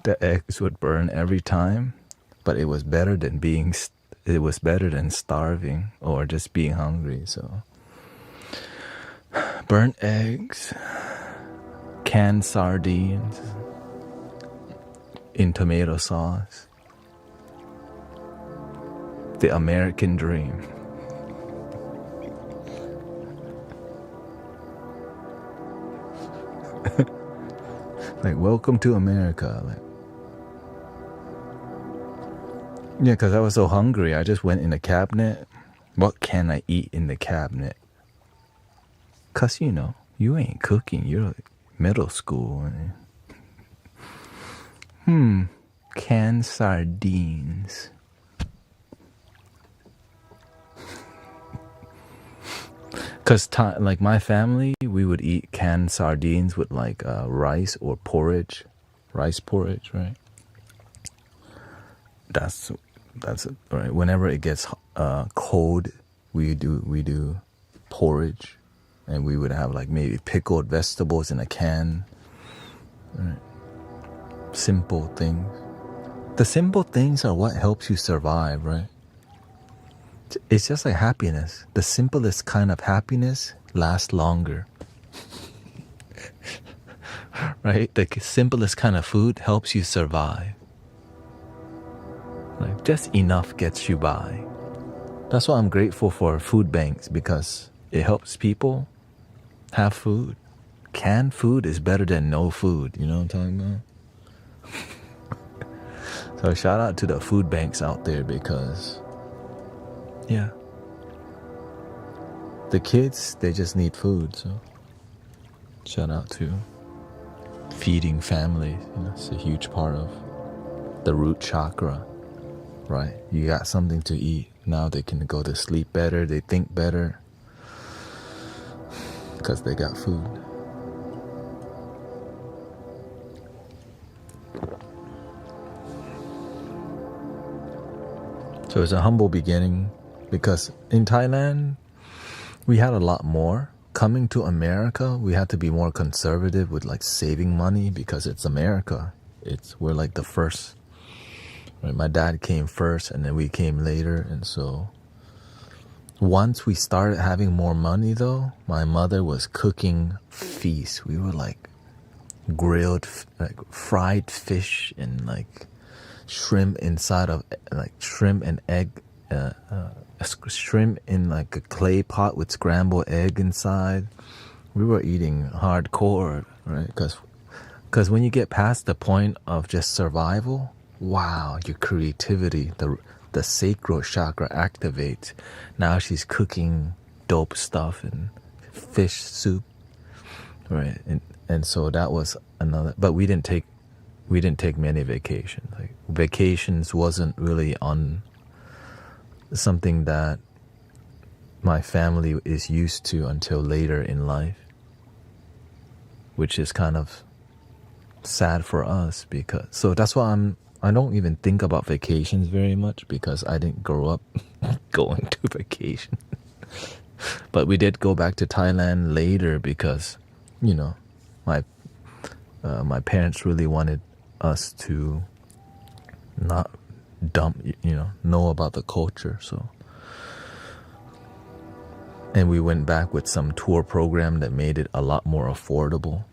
The eggs would burn every time, but it was better than starving or just being hungry. So, burnt eggs, canned sardines in tomato sauce. The American dream. Like, welcome to America. Like, yeah, because I was so hungry. I just went in the cabinet. What can I eat in the cabinet? Because, you know, you ain't cooking. You're like middle school. Canned sardines. Because, like, my family, we would eat canned sardines with, like, rice or porridge. Rice porridge, right? That's right. Whenever it gets cold, we do porridge. And we would have, like, maybe pickled vegetables in a can. Right? Simple things. The simple things are what helps you survive, right? It's just like happiness. The simplest kind of happiness lasts longer. Right? The simplest kind of food helps you survive. Like, just enough gets you by. That's why I'm grateful for food banks, because it helps people have food. Canned food is better than no food. You know what I'm talking about? So shout out to the food banks out there, because, yeah, the kids, they just need food. So shout out to feeding families. You know, it's a huge part of the root chakra, right? You got something to eat. Now they can go to sleep better. They think better because they got food. So it's a humble beginning, because in Thailand, we had a lot more. Coming to America, we had to be more conservative with, like, saving money, because it's America. We're like the first. Right? My dad came first, and then we came later. And so once we started having more money, though, my mother was cooking feasts. We were like grilled, like fried fish and like shrimp inside of, like, shrimp and egg, shrimp in like a clay pot with scrambled egg inside. We were eating hardcore, right? Because when you get past the point of just survival, wow, your creativity, the sacral chakra activates. Now she's cooking dope stuff and fish soup, right? And so that was another. But we didn't take many vacations. Like, vacations wasn't really on something that my family is used to until later in life, which is kind of sad for us, because so that's why I don't even think about vacations very much, because I didn't grow up going to vacation. But we did go back to Thailand later because, you know, my parents really wanted us to not know about the culture. So, and we went back with some tour program that made it a lot more affordable.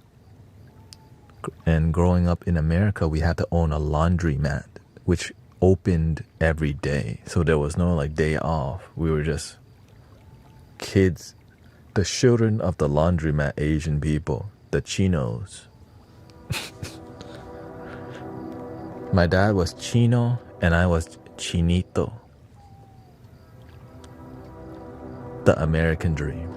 And growing up in America, we had to own a laundromat, which opened every day. So there was no, like, day off. We were just kids, the children of the laundromat Asian people, the chinos. My dad was chino and I was chinito. The American dream.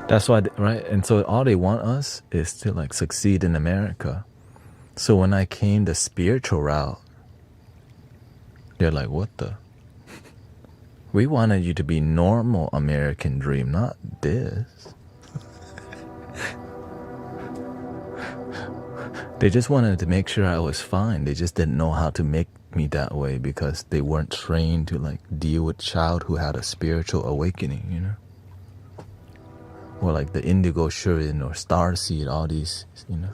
That's why, right? And so all they want us is to, like, succeed in America. So when I came the spiritual route, they're like, what the? We wanted you to be normal American dream, not this. They just wanted to make sure I was fine. They just didn't know how to make me that way, because they weren't trained to, like, deal with child who had a spiritual awakening, you know? Or like the indigo shurian or star seed, all these, you know.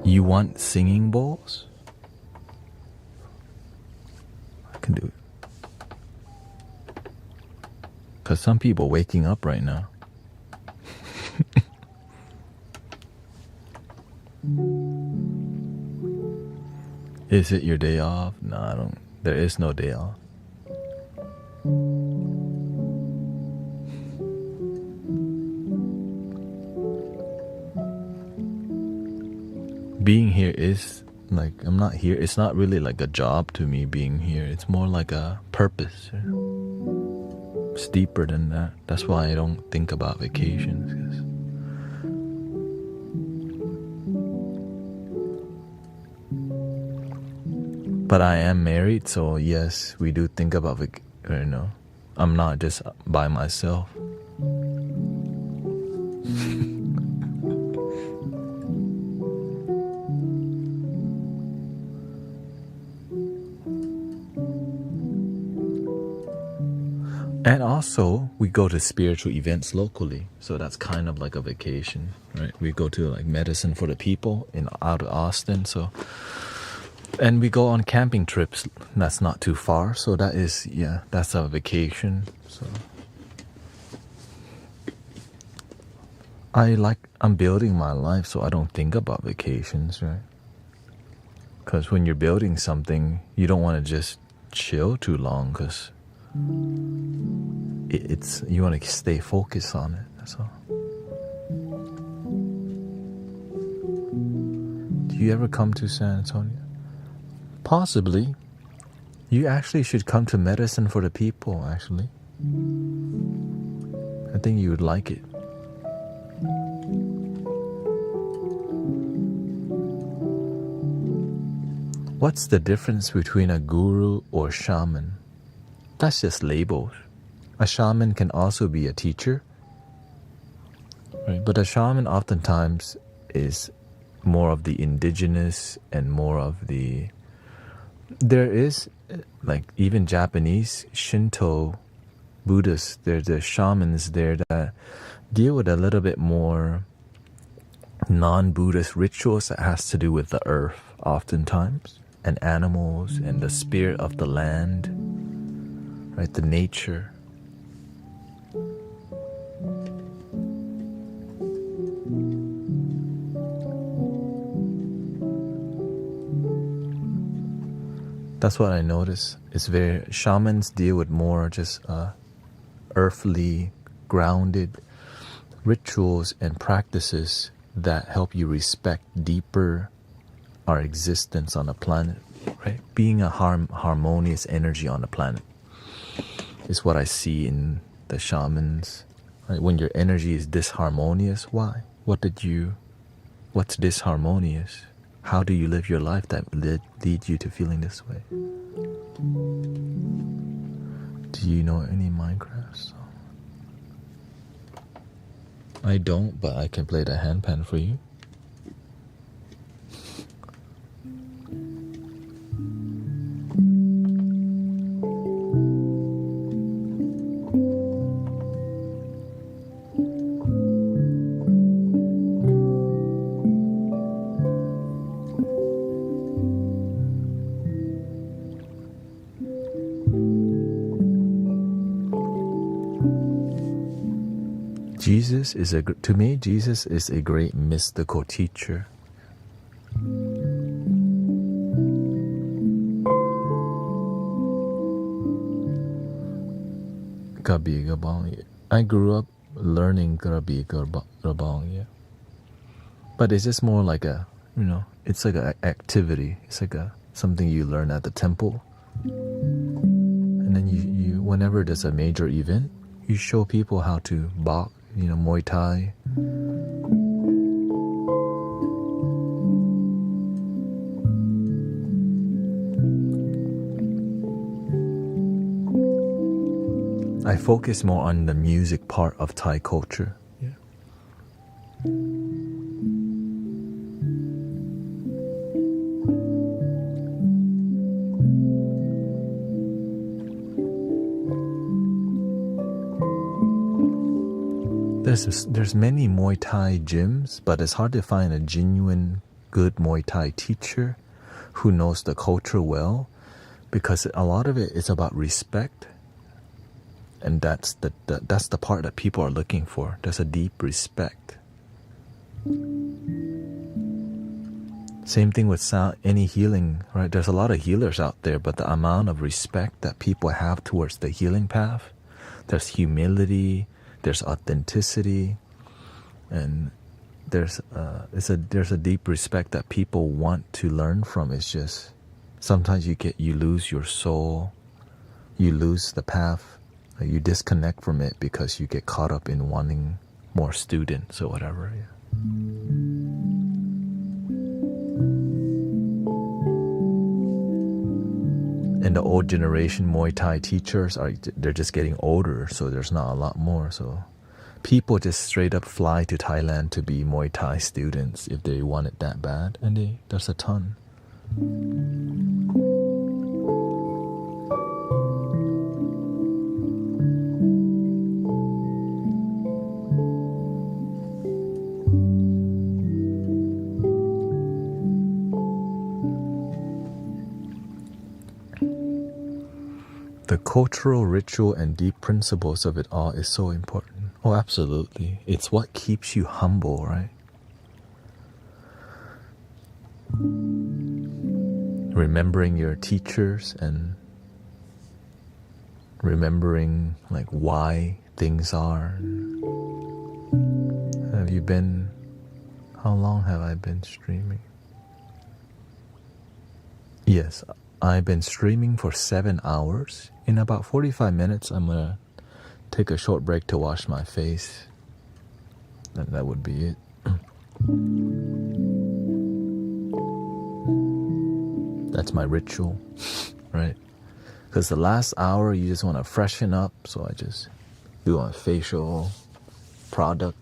You want singing bowls? can do it. Because some people waking up right now. Is it your day off? No, I don't. There is no day off. Being here is like, I'm not here. It's not really like a job to me being here. It's more like a purpose. It's deeper than that. That's why I don't think about vacations. But I am married, so yes, we do think about I'm not just by myself. And also, we go to spiritual events locally, so that's kind of like a vacation, right? We go to like Medicine for the People out of Austin, so, and we go on camping trips. That's not too far, so that is, yeah, that's a vacation. So I'm building my life, so I don't think about vacations, right? Because when you're building something, you don't want to just chill too long, because you want to stay focused on it. That's all. Do you ever come to San Antonio? Possibly. You actually should come to Medicine for the People, actually. I think you would like it. What's the difference between a guru or shaman? That's just labels. A shaman can also be a teacher, right? But a shaman oftentimes is more of the indigenous and more of the... There is, like, even Japanese, Shinto, Buddhists, there's the shamans there that deal with a little bit more non-Buddhist rituals that has to do with the earth, oftentimes, and animals, and the spirit of the land, right? The nature. That's what I notice. It's very, shamans deal with more just earthly, grounded rituals and practices that help you respect deeper our existence on the planet, right? Being a harmonious energy on the planet is what I see in the shamans, right? When your energy is disharmonious, why? What's disharmonious? How do you live your life that leads you to feeling this way? Do you know any Minecraft song? I don't, but I can play the handpan for you. To me, Jesus is a great mystical teacher. Gabi Gabong. I grew up learning Gabi Gabong, yeah. But it's just more like it's like an activity. It's like something you learn at the temple. And then you whenever there's a major event, you show people how to box, Muay Thai. I focus more on the music part of Thai culture. Yeah. There's many Muay Thai gyms, but it's hard to find a genuine good Muay Thai teacher who knows the culture well, because a lot of it is about respect, and that's the part that people are looking for. There's a deep respect. Same thing with sound, any healing, right? There's a lot of healers out there, but the amount of respect that people have towards the healing path, there's humility, there's authenticity, and there's a deep respect that people want to learn from. It's just sometimes you lose your soul, you lose the path, you disconnect from it because you get caught up in wanting more students or whatever. Yeah. And the old generation Muay Thai teachers they're just getting older, so there's not a lot more. So people just straight up fly to Thailand to be Muay Thai students if they want it that bad, and there's a ton. The cultural, ritual, and deep principles of it all is so important. Oh, absolutely. It's what keeps you humble, right? Remembering your teachers and remembering like why things are. How long have I been streaming? Yes, I've been streaming for 7 hours. In about 45 minutes, I'm gonna take a short break to wash my face. And that would be it. That's my ritual, right? Because the last hour, you just want to freshen up. So I just do a facial product,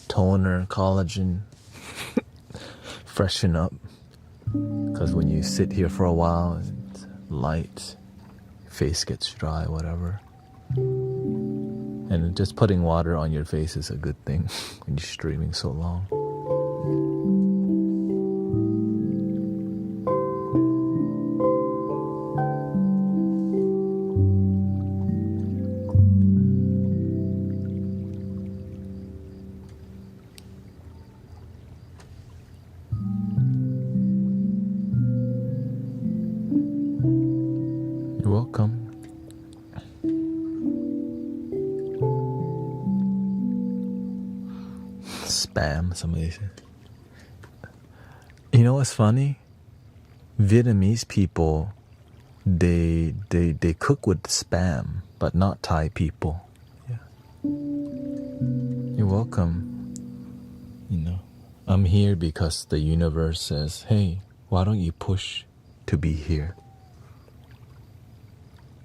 toner, collagen, freshen up. Because when you sit here for a while, it's light, face gets dry, whatever. And just putting water on your face is a good thing when you're streaming so long. You're welcome. Spam, somebody said. You know what's funny? Vietnamese people, they cook with spam, but not Thai people. Yeah. You're welcome. You know, I'm here because the universe says, hey, why don't you push to be here?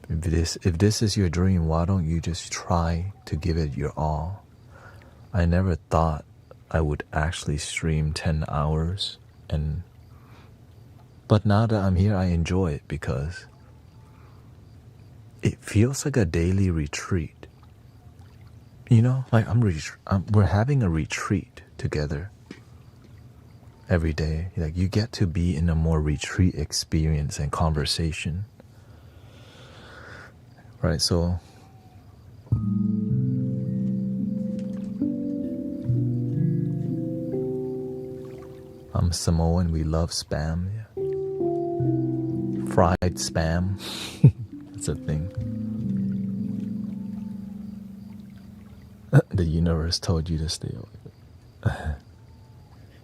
If this is your dream, why don't you just try to give it your all? I never thought I would actually stream 10 hours, but now that I'm here, I enjoy it because it feels like a daily retreat. You know, like we're having a retreat together every day. Like you get to be in a more retreat experience and conversation. Right, so I'm Samoan, we love spam. Yeah. Fried spam. It's a thing. The universe told you to stay away.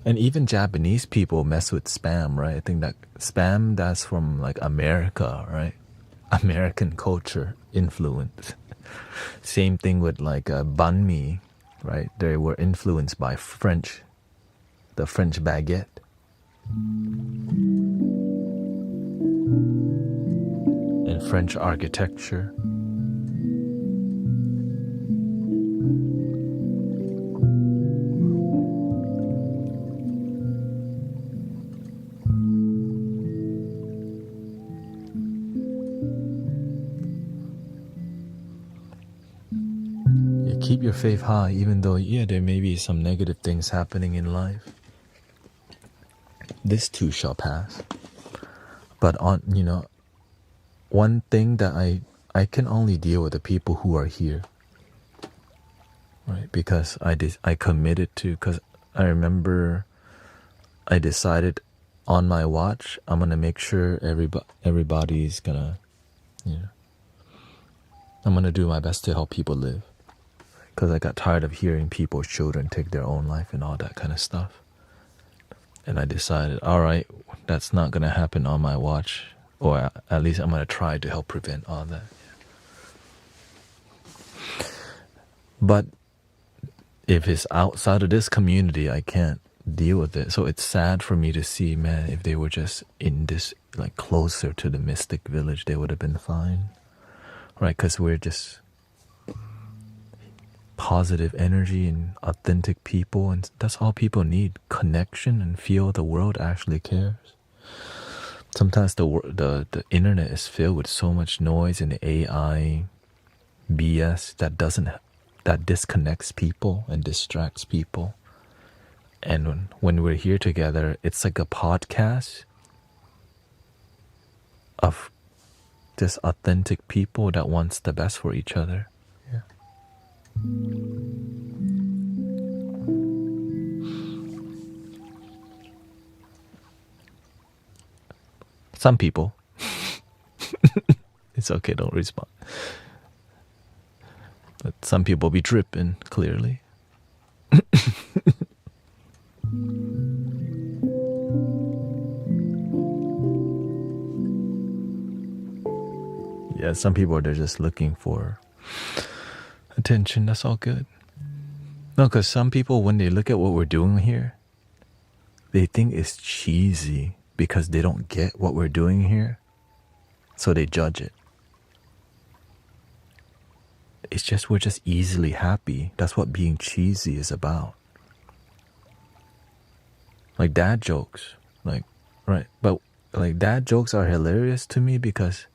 And even Japanese people mess with spam, right? I think that spam, that's from like America, right? American culture influence. Same thing with like banh mi, right? They were influenced by French, the French baguette. And French architecture. Keep your faith high, even though, yeah, there may be some negative things happening in life. This too shall pass. But one thing that I can only deal with the people who are here, right? Because I committed to, because I remember I decided on my watch, I'm gonna make sure everybody's gonna, I'm gonna do my best to help people live. Because I got tired of hearing people's children take their own life and all that kind of stuff. And I decided, all right, that's not gonna happen on my watch, or at least I'm gonna try to help prevent all that. But if it's outside of this community, I can't deal with it. So it's sad for me to see, man, if they were just in this, like, closer to the mystic village, they would have been fine, right? Because we're just positive energy and authentic people, and that's all people need: connection and feel the world actually cares. Sometimes the internet is filled with so much noise and AI BS that disconnects people and distracts people. And when we're here together, it's like a podcast of just authentic people that wants the best for each other. Yeah. Some people. It's okay, don't respond. But some people be dripping, clearly. Yeah, some people, they're just looking for attention. That's all good. No, because some people, when they look at what we're doing here, they think it's cheesy because they don't get what we're doing here. So they judge it. It's just, we're just easily happy. That's what being cheesy is about. Like dad jokes. Like, right. But like dad jokes are hilarious to me because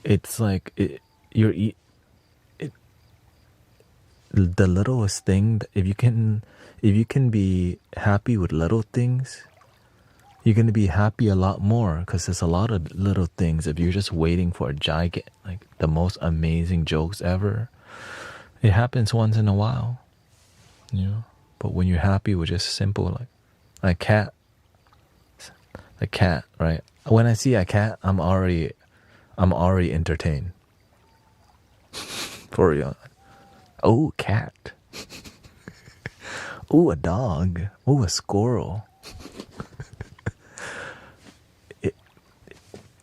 it's like the littlest thing. If you can be happy with little things, you're gonna be happy a lot more, because there's a lot of little things. If you're just waiting for a giant, like the most amazing jokes ever, it happens once in a while, But when you're happy with just simple, like a cat, right? When I see a cat, I'm already entertained. For real. Oh, cat. Oh, a dog. Oh, a squirrel.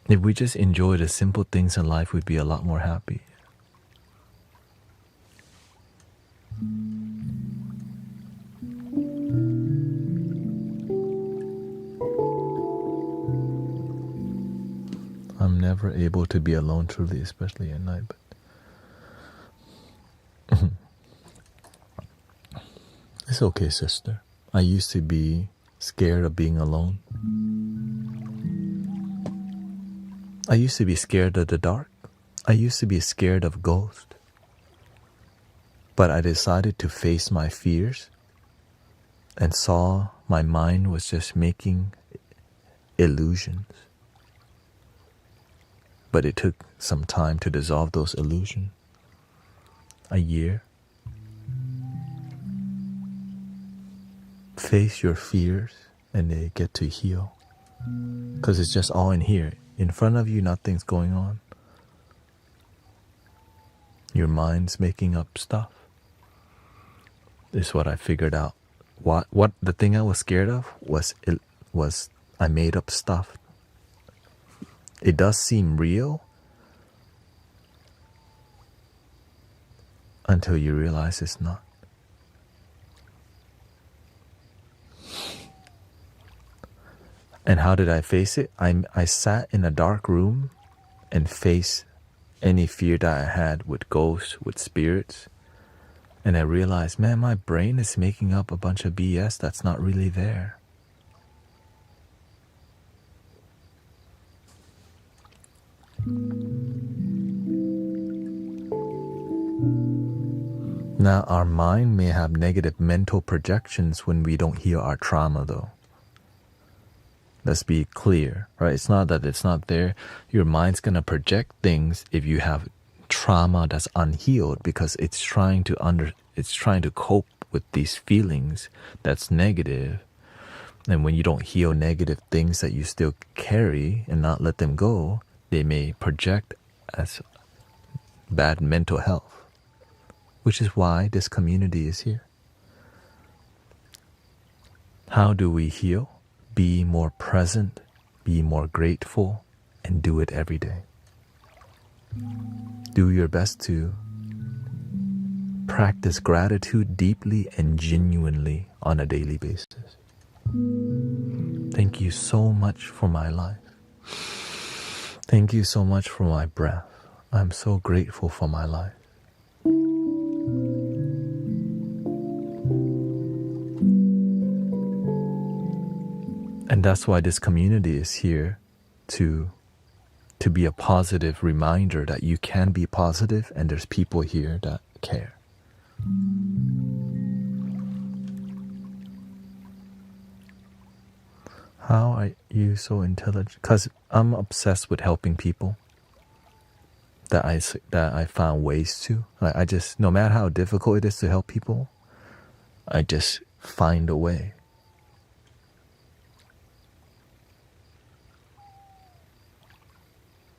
If we just enjoy the simple things in life, we'd be a lot more happy. I'm never able to be alone truly, especially at night, but it's okay, sister. I used to be scared of being alone. I used to be scared of the dark. I used to be scared of ghosts. But I decided to face my fears and saw my mind was just making illusions. But it took some time to dissolve those illusions. A year. Face your fears and they get to heal. Because it's just all in here. In front of you, nothing's going on. Your mind's making up stuff. This is what I figured out. What the thing I was scared of was I made up stuff. It does seem real until you realize it's not. And how did I face it? I sat in a dark room and faced any fear that I had with ghosts, with spirits. And I realized, man, my brain is making up a bunch of BS that's not really there. Now, our mind may have negative mental projections when we don't heal our trauma, though. Let's be clear, right? It's not that it's not there. Your mind's going to project things if you have trauma that's unhealed, because it's trying to cope with these feelings that's negative. And when you don't heal negative things that you still carry and not let them go, they may project as bad mental health, which is why this community is here. How do we heal? Be more present, be more grateful, and do it every day. Do your best to practice gratitude deeply and genuinely on a daily basis. Thank you so much for my life. Thank you so much for my breath. I'm so grateful for my life. And that's why this community is here, to be a positive reminder that you can be positive and there's people here that care. How are you so intelligent? Because I'm obsessed with helping people. That I found ways to. I just, no matter how difficult it is to help people, I just find a way.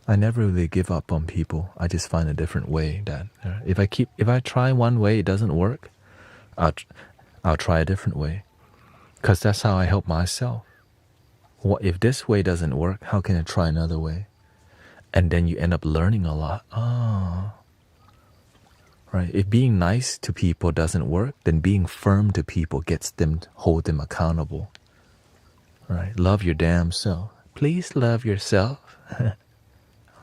I never really give up on people. I just find a different way. That if I try one way it doesn't work, I'll try a different way, because that's how I help myself. If this way doesn't work, how can I try another way? And then you end up learning a lot. Right? If being nice to people doesn't work, then being firm to people hold them accountable. Right? Love your damn self. Please love yourself.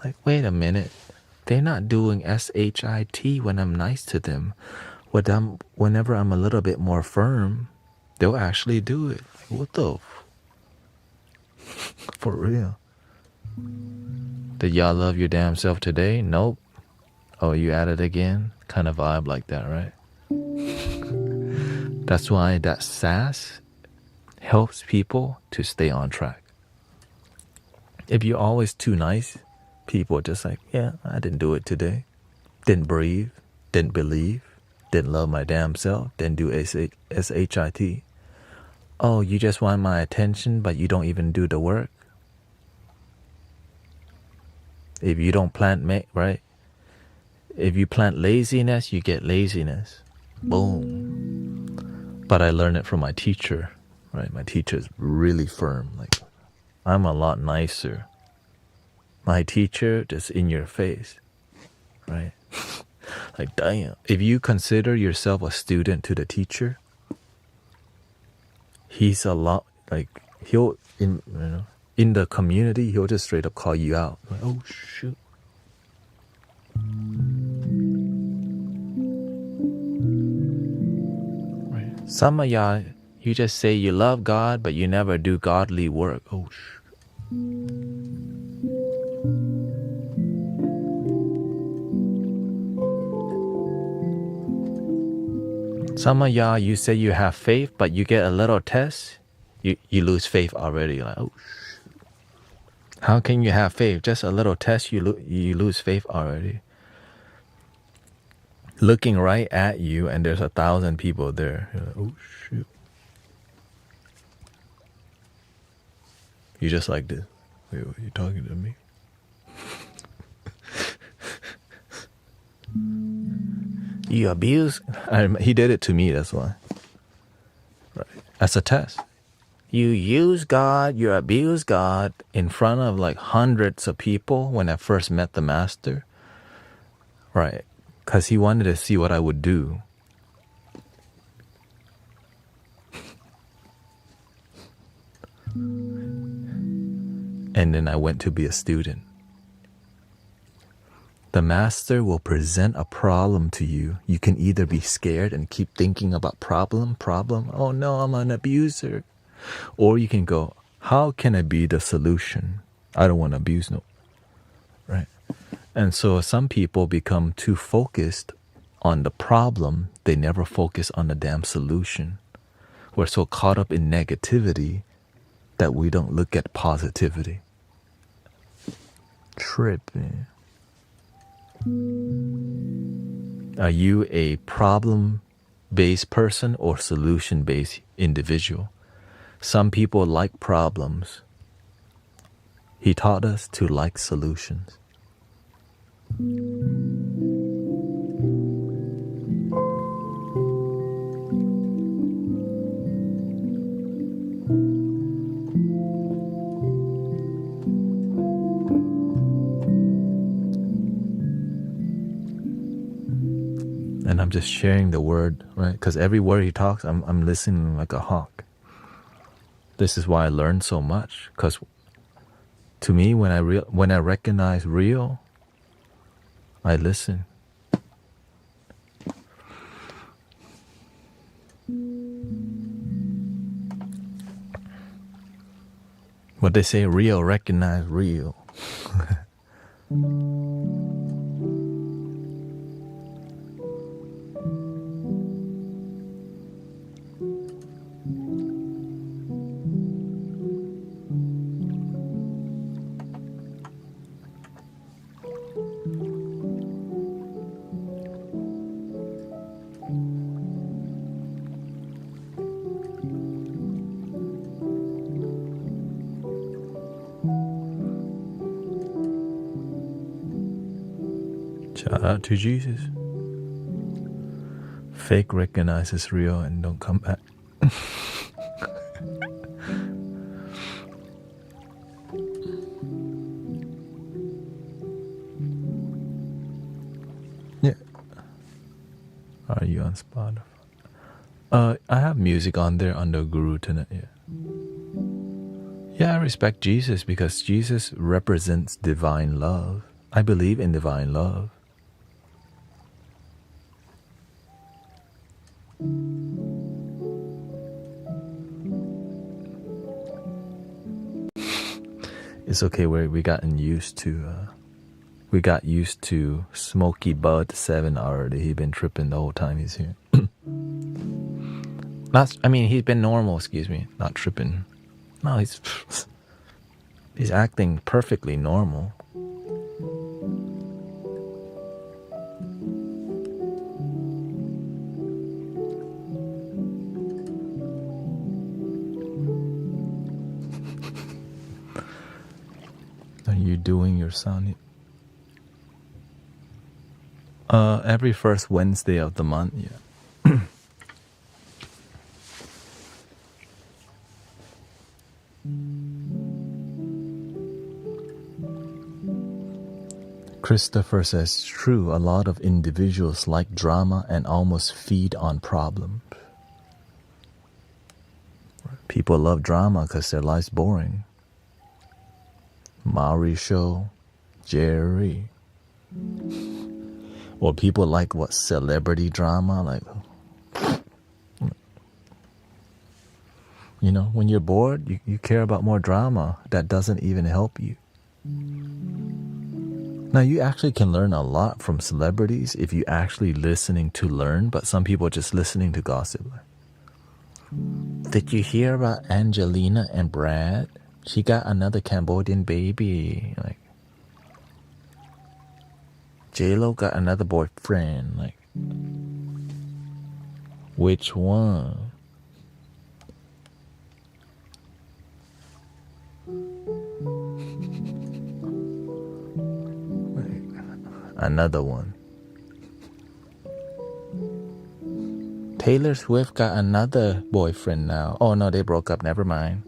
Like, wait a minute. They're not doing SHIT when I'm nice to them. Whenever I'm a little bit more firm, they'll actually do it. Like, what the? For real. Did y'all love your damn self today? Nope. Oh, you at it again? Kind of vibe like that, right? That's why that sass helps people to stay on track. If you're always too nice, people are just like, yeah, I didn't do it today. Didn't breathe, didn't believe, didn't love my damn self, didn't do SHIT. Oh, you just want my attention, but you don't even do the work. If you don't right? If you plant laziness, you get laziness. Boom. But I learned it from my teacher, right? My teacher is really firm. Like, I'm a lot nicer. My teacher just in your face, right? Like, damn. If you consider yourself a student to the teacher, he's a lot, like, in the community, he'll just straight up call you out. Like, oh, shoot. Right. Some of y'all, you just say you love God, but you never do godly work. Oh, shoot. Some of y'all, you say you have faith, but you get a little test, you lose faith already. Like, oh, how can you have faith? Just a little test, you lose faith already. Looking right at you, and there's 1,000 people there. You're like, oh, shoot. You just like this. Wait, are you talking to me? You abuse. He did it to me, that's why. Right. That's a test. You use God, you abuse God in front of like hundreds of people when I first met the master. Right. Because he wanted to see what I would do. And then I went to be a student. The master will present a problem to you. You can either be scared and keep thinking about problem. Oh no, I'm an abuser. Or you can go, how can I be the solution? I don't want to abuse no. Right? And so some people become too focused on the problem. They never focus on the damn solution. We're so caught up in negativity that we don't look at positivity. Tripping. Are you a problem-based person or solution-based individual? Some people like problems. He taught us to like solutions. And I'm just sharing the word, right? Because every word he talks, I'm listening like a hawk. This is why I learned so much. Because to me, when I recognize real, I listen. What they say, real, recognize real. Shout out to Jesus. Fake recognizes real and don't come back. Yeah. Are you on Spotify? I have music on there under Guru Thanet. Yeah, I respect Jesus because Jesus represents divine love. I believe in divine love. It's okay. We gotten used to. We got used to Smokey Bud 7 already. He been tripping the whole time he's here. He's been normal. Excuse me, not tripping. No, he's acting perfectly normal. Are you doing your sound? Every first Wednesday of the month, yeah. Christopher says, true, a lot of individuals like drama and almost feed on problems. People love drama because their life's boring. Maori show, Jerry. Or people like what, celebrity drama? Like, you know, when you're bored, you care about more drama that doesn't even help you. Now, you actually can learn a lot from celebrities if you actually listening to learn, but some people are just listening to gossip. Did you hear about Angelina and Brad? She got another Cambodian baby. Like, J-Lo got another boyfriend. Like, which one? Another one. Taylor Swift got another boyfriend now. Oh no, they broke up. Never mind.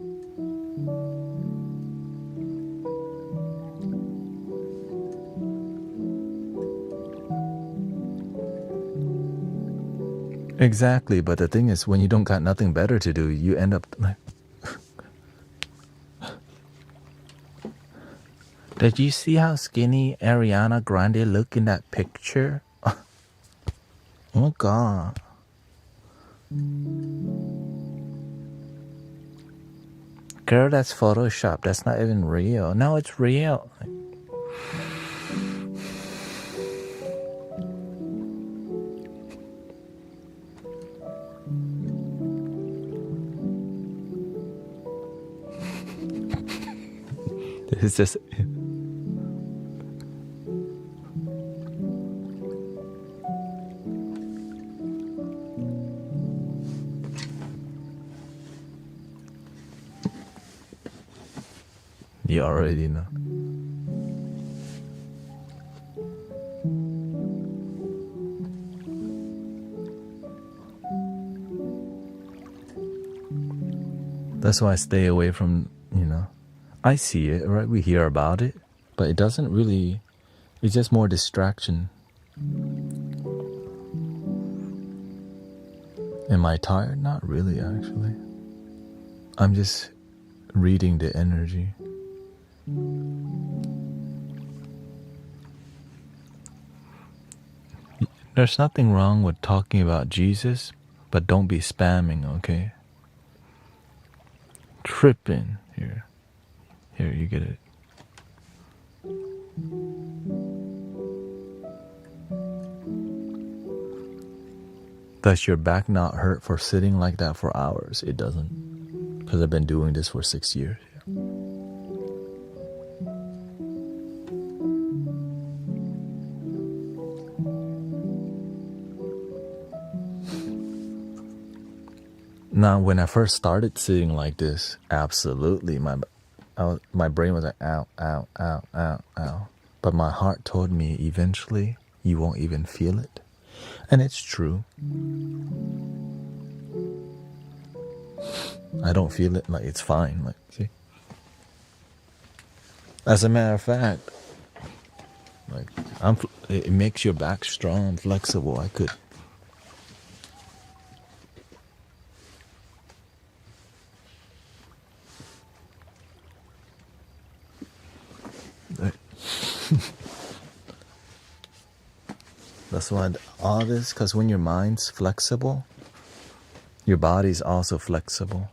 Exactly, but the thing is, when you don't got nothing better to do, you end up like... Did you see how skinny Ariana Grande looked in that picture? Oh God. Girl, that's Photoshop. That's not even real. No, it's real. It's just... You already know. That's why I stay away from, I see it, right? We hear about it, but it doesn't really, it's just more distraction. Am I tired? Not really, actually. I'm just reading the energy. There's nothing wrong with talking about Jesus, but don't be spamming, okay? Tripping. Here, you get it. Does your back not hurt for sitting like that for hours? It doesn't, because I've been doing this for 6 years. Now, when I first started sitting like this, absolutely, my brain was like, ow, ow, ow, ow, ow. But my heart told me eventually you won't even feel it. And it's true. I don't feel it, like it's fine. Like, see? As a matter of fact, like it makes your back strong, flexible. I could. That's why all this, because when your mind's flexible, your body's also flexible.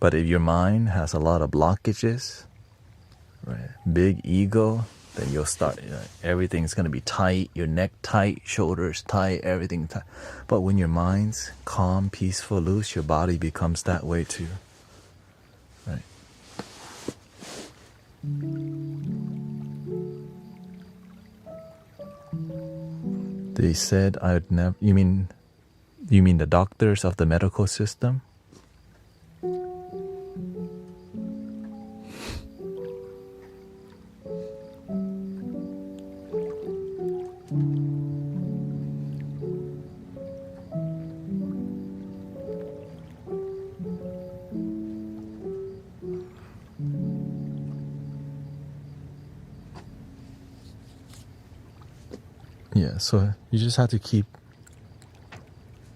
But if your mind has a lot of blockages, right, big ego, then you'll start, everything's going to be tight, your neck tight, shoulders tight, everything tight. But when your mind's calm, peaceful, loose, your body becomes that way too. Right? They said I would never... You mean the doctors of the medical system? Yeah, so you just have to keep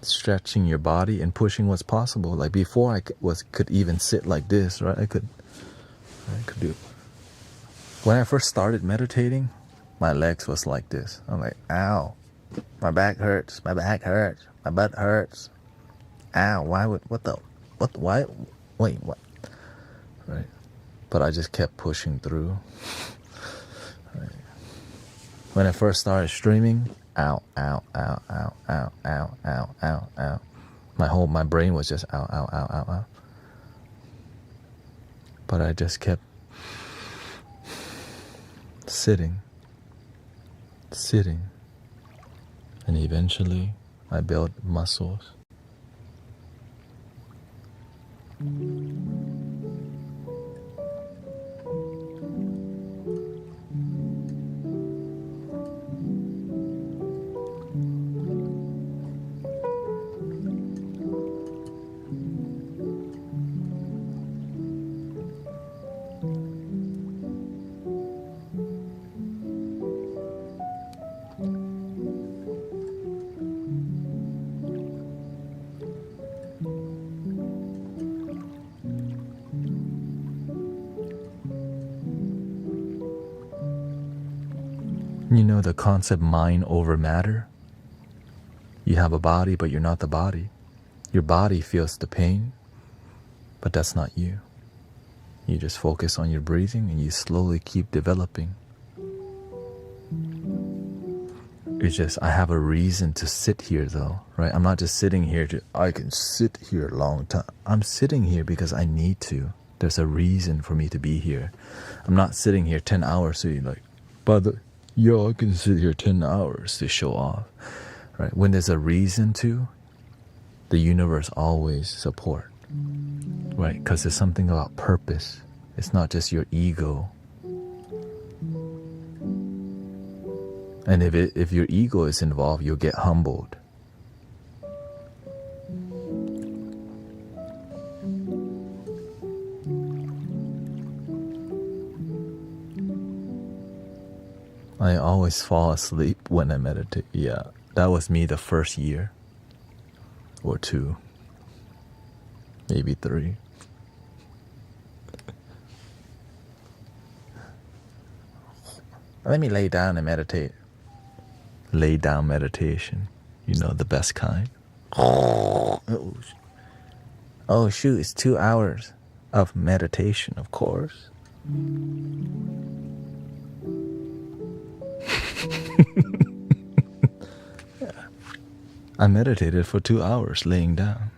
stretching your body and pushing what's possible. Like before I could even sit like this, right? I could do. When I first started meditating, my legs was like this. I'm like, ow, my back hurts, my butt hurts. Ow, why, wait, what? Right? But I just kept pushing through. Right. When I first started streaming, ow, ow, ow, ow, ow, ow, ow, ow, ow. My brain was just ow, ow, ow, ow, ow. But I just kept sitting. And eventually I built muscles. You know the concept mind over matter? You have a body, but you're not the body. Your body feels the pain, but that's not you. You just focus on your breathing and you slowly keep developing. It's just I have a reason to sit here though, right? I'm not just sitting here I can sit here a long time. I'm sitting here because I need to. There's a reason for me to be here. I'm not sitting here 10 hours so you're like, I can sit here 10 hours to show off, right? When there's a reason to, the universe always support, right? Because there's something about purpose. It's not just your ego. And if your ego is involved, you'll get humbled. I always fall asleep when I meditate. Yeah, that was me the first year. Or 2. Maybe 3. Let me lay down and meditate. Lay down meditation. You know, the best kind. Oh shoot, it's 2 hours of meditation, of course. Yeah. I meditated for 2 hours laying down.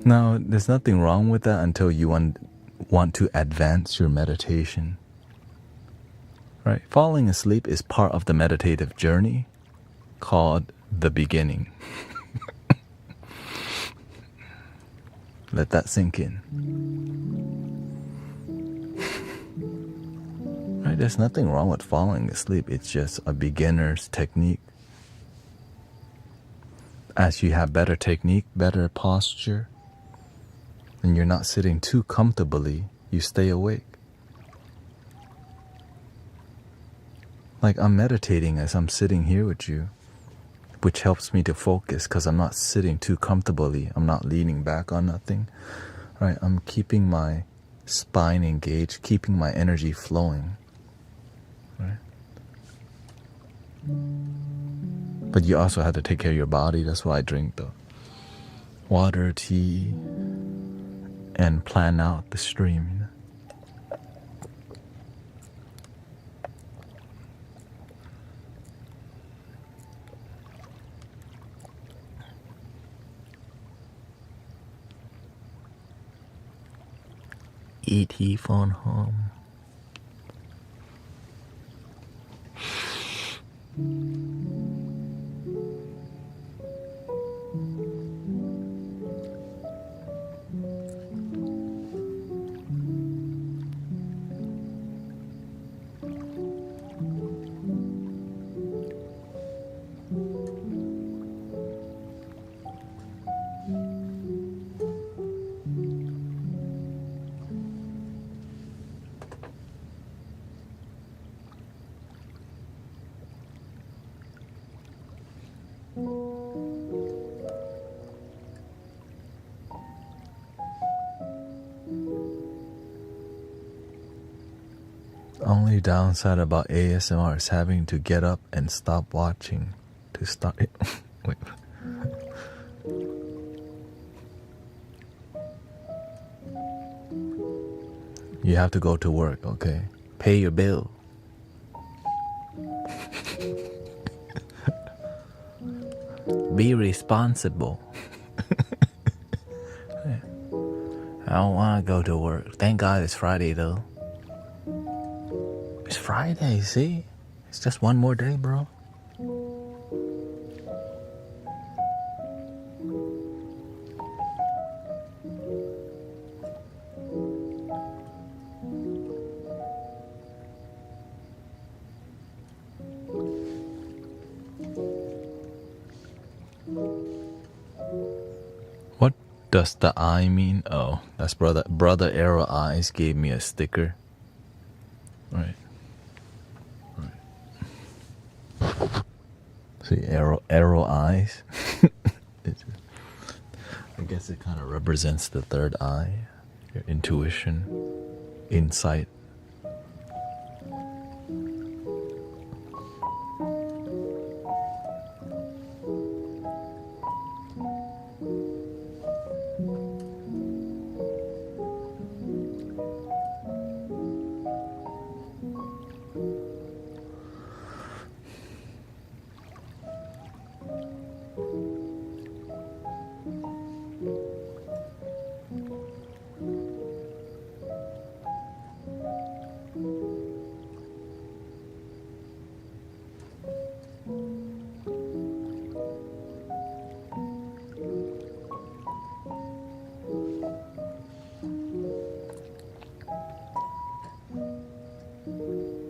Now, there's nothing wrong with that until you want to advance your meditation. Right? Falling asleep is part of the meditative journey called the beginning. Let that sink in. Right? There's nothing wrong with falling asleep. It's just a beginner's technique. As you have better technique, better posture, and you're not sitting too comfortably, you stay awake. Like I'm meditating as I'm sitting here with you, which helps me to focus because I'm not sitting too comfortably. I'm not leaning back on nothing. Right? I'm keeping my spine engaged, keeping my energy flowing. Right? But you also have to take care of your body. That's why I drink the water, tea, and plan out the stream. You know? E.T. phone home. Only downside about ASMR is having to get up and stop watching to start it. Wait. You have to go to work, okay? Pay your bill. Be responsible. I don't want to go to work. Thank God it's Friday though. It's Friday, see? It's just one more day, bro. What does the eye mean? Oh, that's brother Arrow Eyes gave me a sticker. Right. See, arrow eyes. I guess it kind of represents the third eye, your intuition, insight.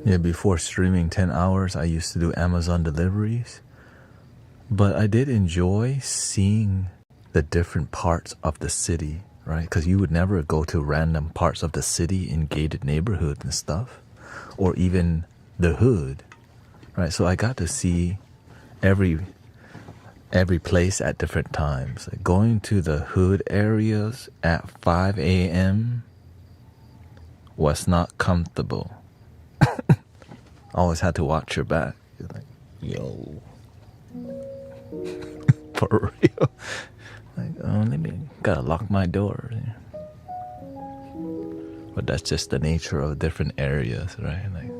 Yeah, before streaming 10 hours, I used to do Amazon deliveries. But I did enjoy seeing the different parts of the city, right? Because you would never go to random parts of the city in gated neighborhoods and stuff, or even the hood, right? So I got to see every place at different times. Like going to the hood areas at 5 a.m. was not comfortable. Always had to watch your back. You're like, yo, for real. Like, oh, gotta lock my door. But that's just the nature of different areas, right? Like,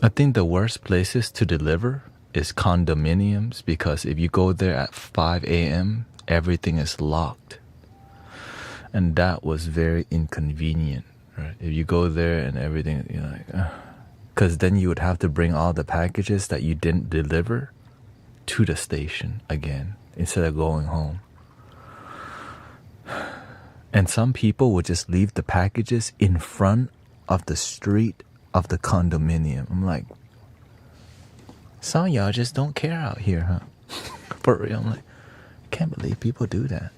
I think the worst places to deliver is condominiums, because if you go there at 5 a.m., everything is locked. And that was very inconvenient, right? If you go there and everything, you're like, because then you would have to bring all the packages that you didn't deliver to the station again instead of going home. And some people would just leave the packages in front of the street of the condominium. I'm like, some of y'all just don't care out here, huh? For real. I'm like, I can't believe people do that.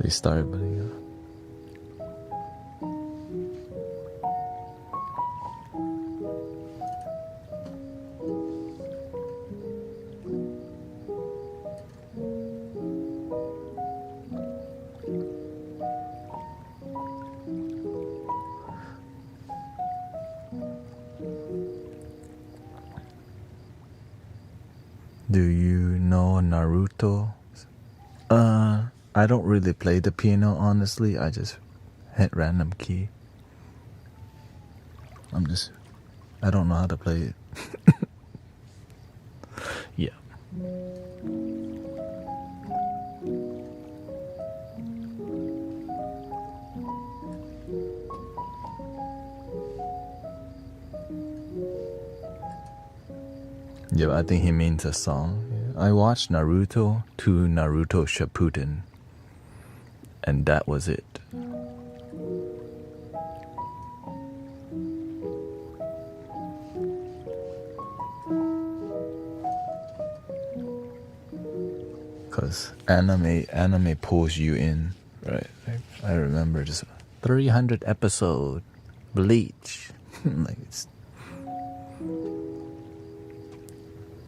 They started putting up. Do you know Naruto? I don't really play the piano, honestly. I just hit random key. I don't know how to play it. Yeah. Yeah, I think he means a song. I watched Naruto to Naruto Shippuden, and that was it. Because anime pulls you in, right? I remember just 300 episode Bleach. Like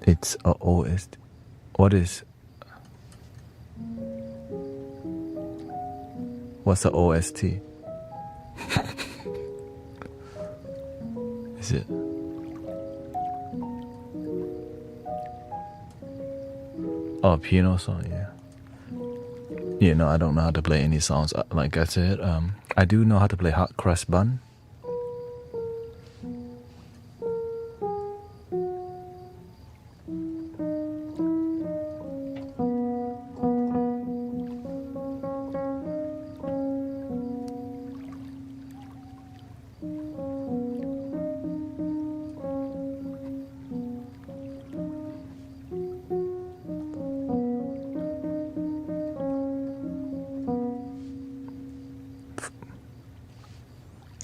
it's a OST. What's the OST? Is it? Oh, piano song, yeah. Yeah, no, I don't know how to play any songs. Like I said, I do know how to play Hot Cross Bun.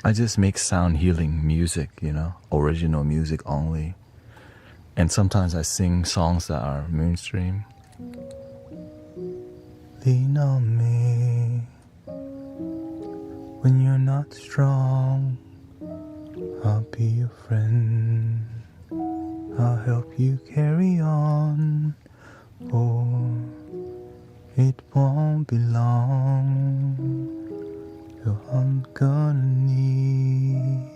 I just make sound healing music, original music only. And sometimes I sing songs that are mainstream. Lean on me when you're not strong. I'll be your friend. I'll help you carry on. For it won't be long. So I'm gonna need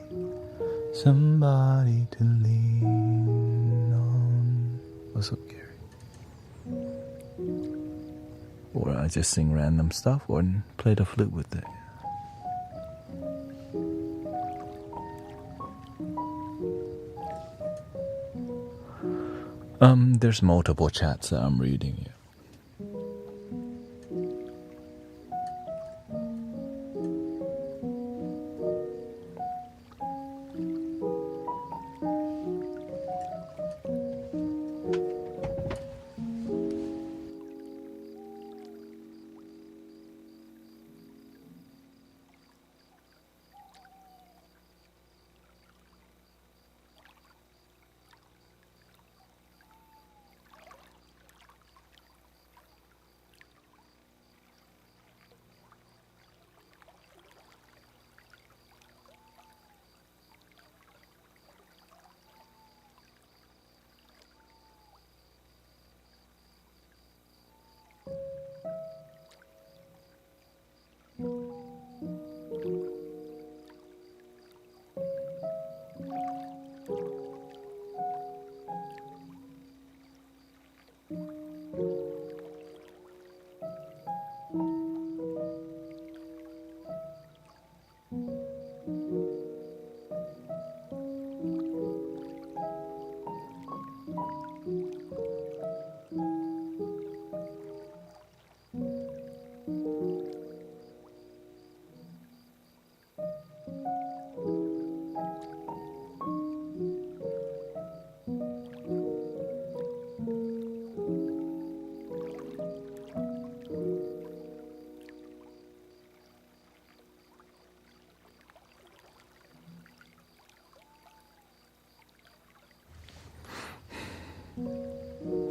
somebody to lean on. What's up, Gary? Or I just sing random stuff or play the flute with it. There's multiple chats that I'm reading here.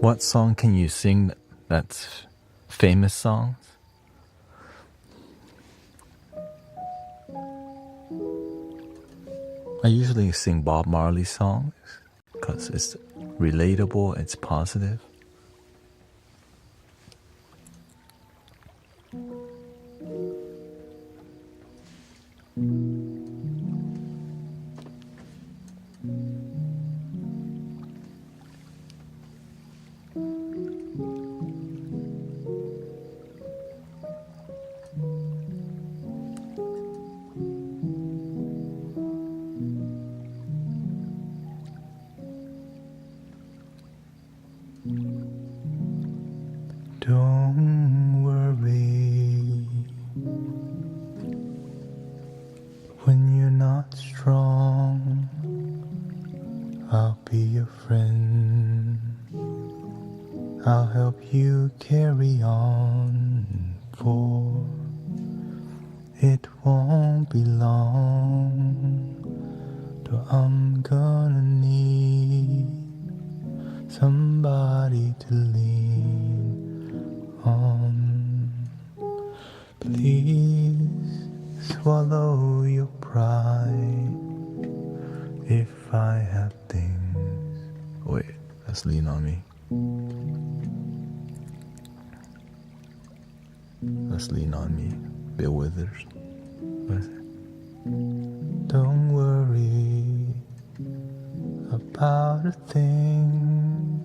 What song can you sing that's famous songs? I usually sing Bob Marley songs because it's relatable, it's positive. Don't worry when you're not strong. I'll be your friend. I'll help you carry on, for it won't be long till I'm gonna need somebody to lean on. Please swallow your pride. If I have things. Wait, let's lean on me. Let's lean on me. Bill Withers. What is it? Don't worry about a thing.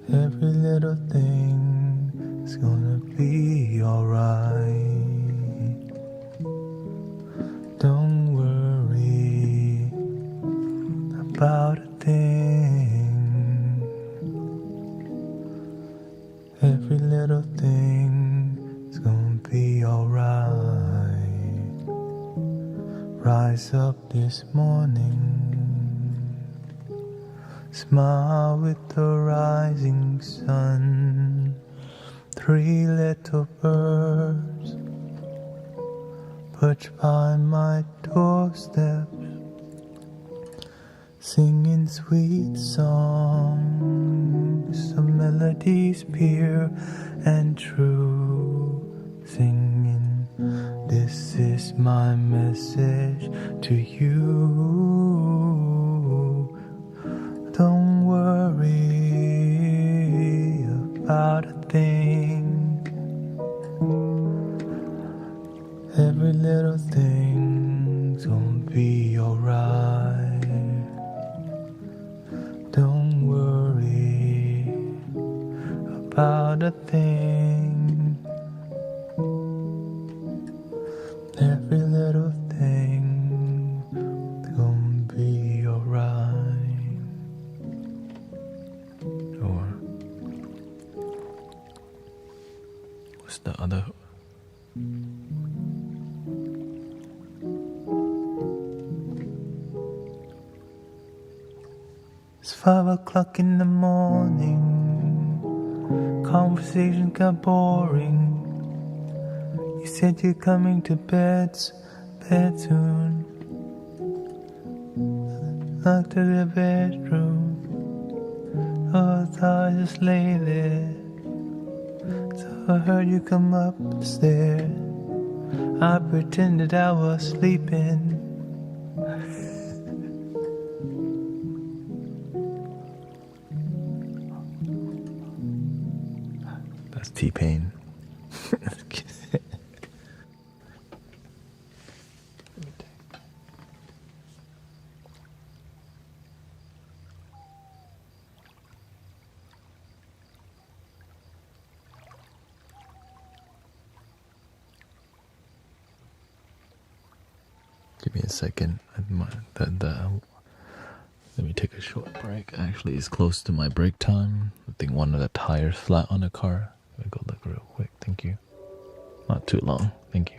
Every little thing is gonna be alright. Don't worry about a thing. Every little thing is gonna be alright. Rise up this morning, smile with the rising sun. 3 little birds perched by my doorstep, singing sweet songs, some melodies pure and true, singing, this is my message to you. Don't worry about a thing. Every little thing's gonna be alright. Don't worry about a thing. Every little thing's gonna be alright. Or what's the other? It's 5 o'clock in the morning. Conversation got boring. You said you're coming to bed soon. Locked to the bedroom. Oh, I thought I just lay there. So I heard you come up the stairs. I pretended I was sleeping. That's T-Pain. Give me a second. Let me take a short break. Actually, it's close to my break time. I think one of the tires flat on the car. Let me go look real quick. Thank you. Not too long. Thank you.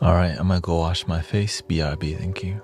Alright, I'm gonna go wash my face. BRB, thank you.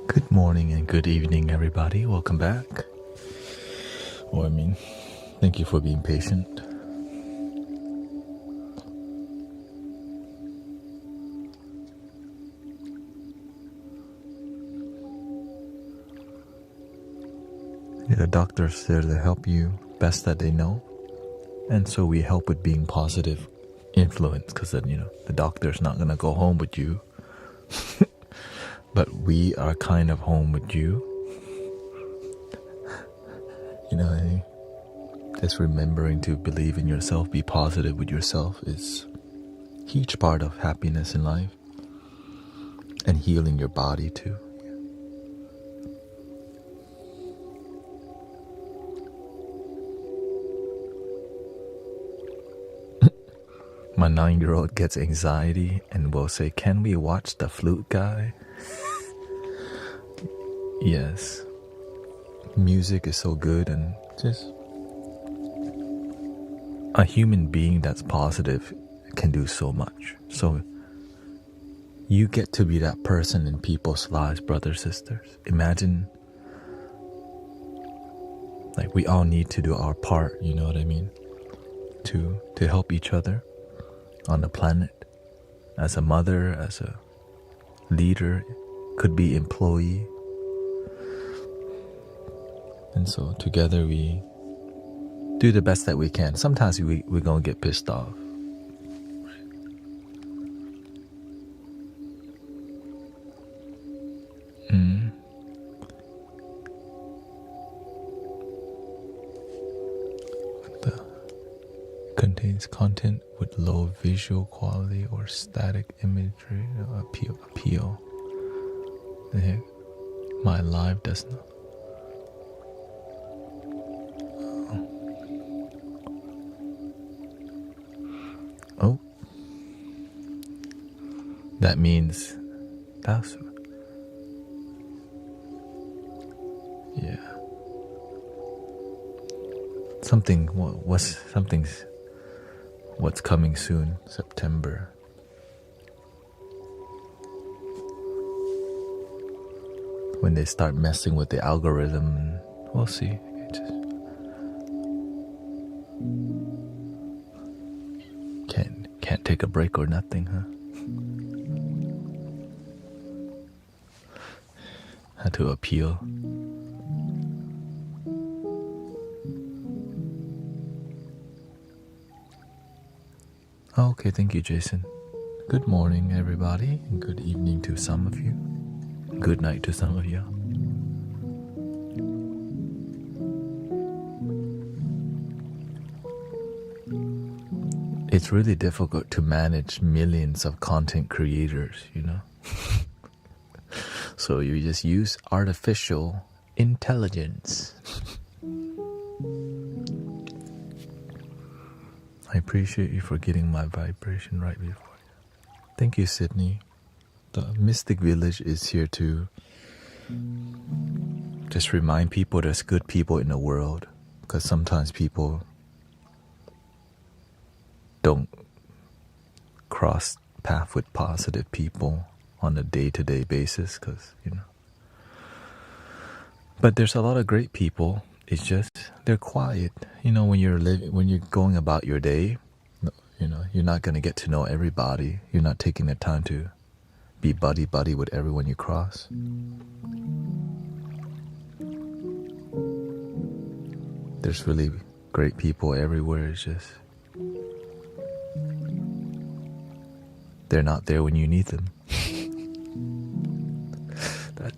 Good morning and good evening, everybody. Welcome back. Thank you for being patient. The doctors there to help you best that they know. And so we help with being positive influence, because then, the doctor's not going to go home with you. But we are kind of home with you. Just remembering to believe in yourself, be positive with yourself is a huge part of happiness in life. And healing your body too. My 9-year-old gets anxiety and will say, "Can we watch the Flute guy?" Yes. Music is so good, and just a human being that's positive can do so much. So you get to be that person in people's lives, brothers, sisters. Imagine, like, we all need to do our part, you know what I mean? To help each other on the planet. As a mother, as a leader, could be employee. And so together we do the best that we can. Sometimes we're going to get pissed off. Contains content with low visual quality or static imagery appeal. The heck? My live does not. Oh. That means that's, yeah. What's coming soon, September. When they start messing with the algorithm, we'll see. Can't take a break or nothing, huh? Had to appeal. Okay, thank you, Jason. Good morning, everybody, and good evening to some of you. Good night to some of you. It's really difficult to manage millions of content creators, So you just use artificial intelligence. I appreciate you for getting my vibration right before you. Thank you, Sydney. The Mystic Village is here to just remind people there's good people in the world, because sometimes people don't cross path with positive people on a day-to-day basis, because but there's a lot of great people. It's just they're quiet. When you're going about your day, you're not going to get to know everybody. You're not taking the time to be buddy with everyone you cross. There's really great people everywhere. It's just they're not there when you need them.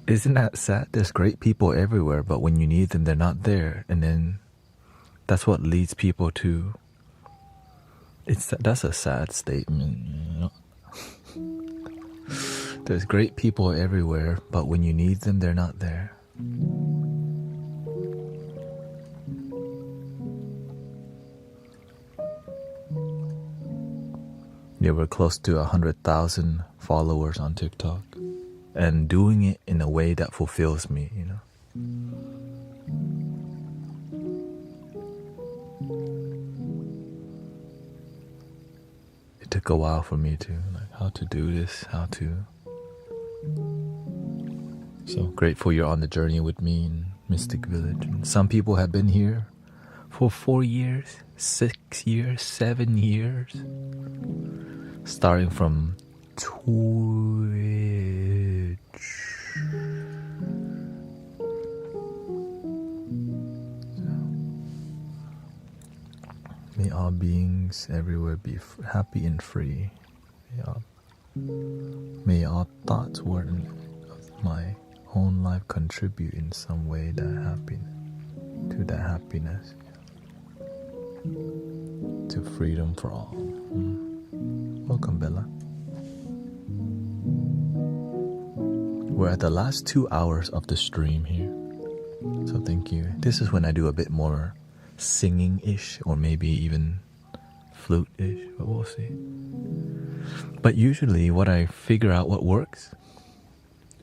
Isn't that sad? There's great people everywhere, but when you need them, they're not there. And then that's what leads people to... That's a sad statement, There's great people everywhere, but when you need them, they're not there. Yeah, we're close to 100,000 followers on TikTok. And doing it in a way that fulfills me, It took a while for me to, how to do this, how to So grateful you're on the journey with me in Mystic Village. And some people have been here for 4 years, 6 years, 7 years. Starting from Twitch. May all beings everywhere be happy and free. May all thoughts, words, of my own life contribute in some way to that happiness, to freedom for all. Welcome, Bella. We're at the last 2 hours of the stream here, so thank you. This is when I do a bit more singing-ish, or maybe even flute-ish, but we'll see. But usually what I figure out what works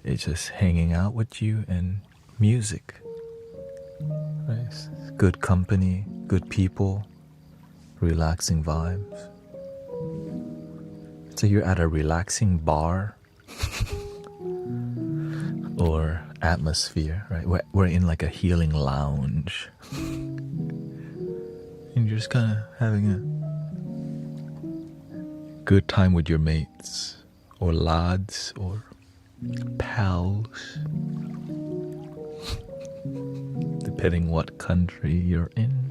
is just hanging out with you and music. Right? Good company, good people, relaxing vibes. So you're at a relaxing bar or atmosphere, right? We're in like a healing lounge. And you're just kind of having a good time with your mates or lads or pals, depending what country you're in.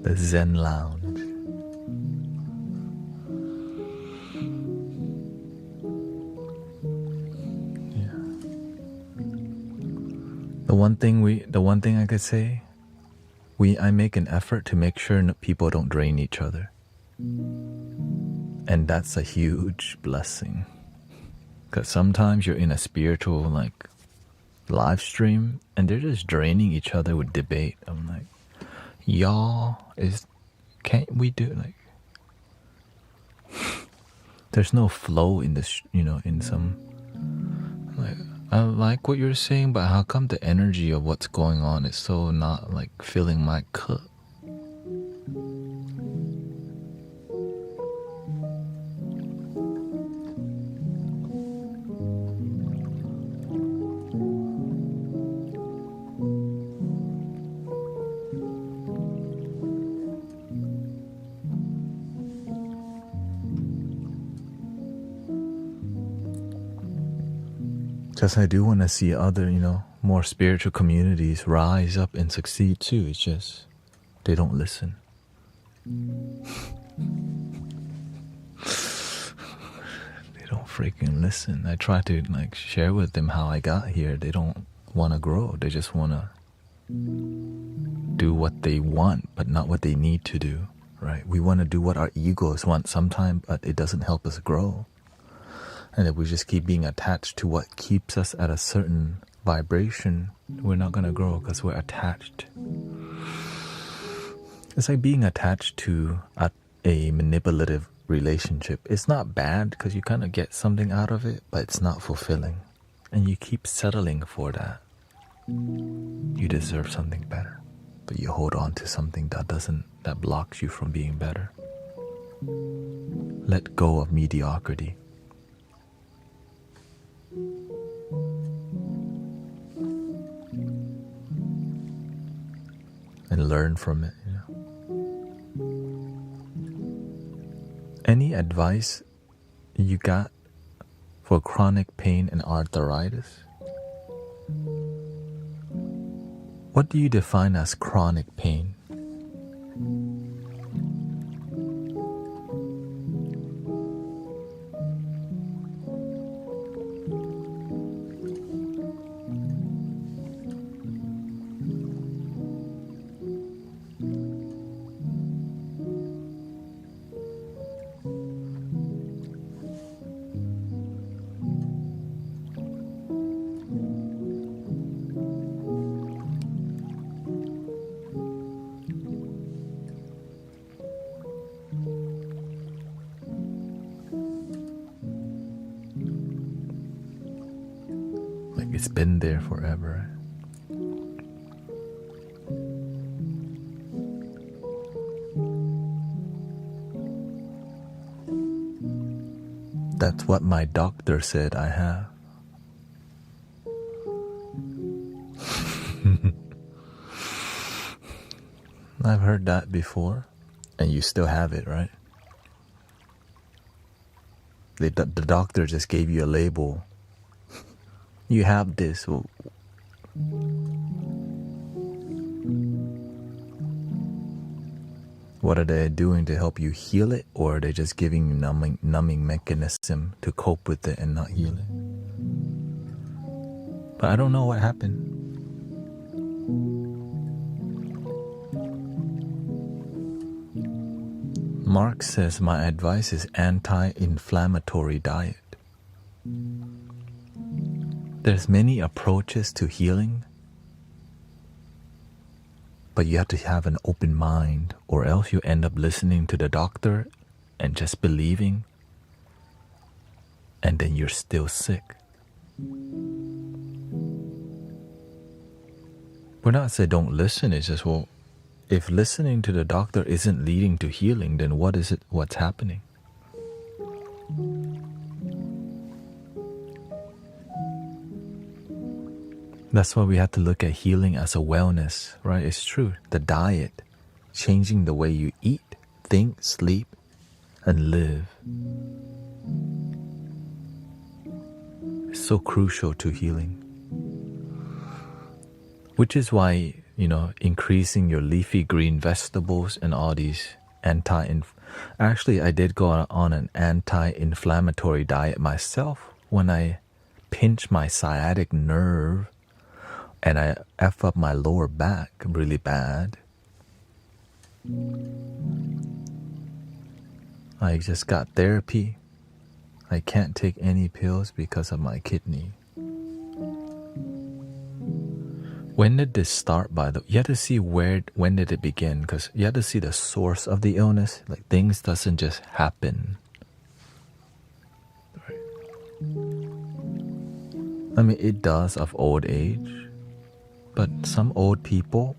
The Zen Lounge. Yeah. The one thing I could say, I make an effort to make sure people don't drain each other. And that's a huge blessing. Because sometimes you're in a spiritual live stream and they're just draining each other with debate. I'm like, y'all, can't we do there's no flow in this, in some, I like what you're saying, but how come the energy of what's going on is so not filling my cup? Because I do want to see other, more spiritual communities rise up and succeed too. It's just, they don't listen. They don't freaking listen. I try to share with them how I got here. They don't want to grow. They just want to do what they want, but not what they need to do, right? We want to do what our egos want sometimes, but it doesn't help us grow. And if we just keep being attached to what keeps us at a certain vibration, we're not going to grow because we're attached. It's like being attached to a manipulative relationship. It's not bad because you kind of get something out of it, but it's not fulfilling. And you keep settling for that. You deserve something better, but you hold on to something that blocks you from being better. Let go of mediocrity. And learn from it. Any advice you got for chronic pain and arthritis? What do you define as chronic pain? It's been there forever. That's what my doctor said I have. I've heard that before. And you still have it, right? The doctor just gave you a label. You have this. What are they doing to help you heal it? Or are they just giving you numbing mechanism to cope with it and not heal it? But I don't know what happened. Mark says my advice is anti-inflammatory diet. There's many approaches to healing, but you have to have an open mind, or else you end up listening to the doctor and just believing, and then you're still sick. We're not saying don't listen, it's just, well, if listening to the doctor isn't leading to healing, then what's happening? That's why we have to look at healing as a wellness, right? It's true. The diet, changing the way you eat, think, sleep, and live. It's so crucial to healing. Which is why, increasing your leafy green vegetables and all these Actually, I did go on an anti-inflammatory diet myself when I pinched my sciatic nerve and I F up my lower back really bad. I just got therapy. I can't take any pills because of my kidney. When did this start, you have to see when did it begin, because you have to see the source of the illness. Like, things doesn't just happen. Right. I mean, it does of old age, but some old people,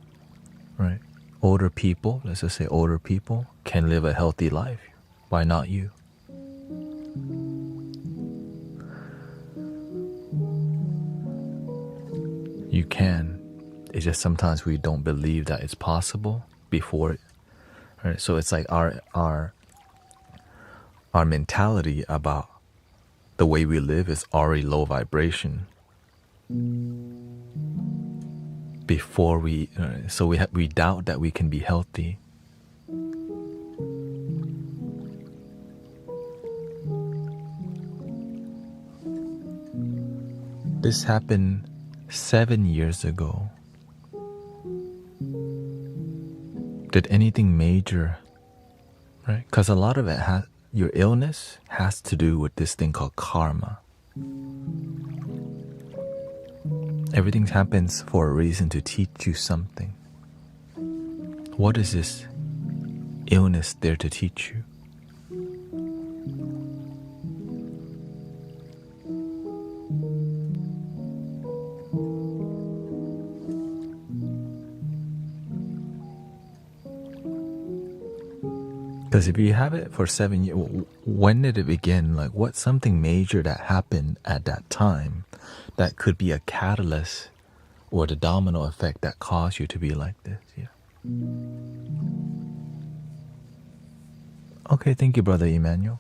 right? Older people, let's just say older people, can live a healthy life. Why not you? You can. It's just sometimes we don't believe that it's possible before it. Right? So it's like our mentality about the way we live is already low vibration. Before so we doubt that we can be healthy. This happened 7 years ago. Did anything major, right? Because a lot of it your illness has to do with this thing called karma. Everything happens for a reason, to teach you something. What is this illness there to teach you? Because if you have it for 7 years, when did it begin? Like, what's something major that happened at that time that could be a catalyst or the domino effect that caused you to be like this? Yeah. Okay, thank you, Brother Emmanuel.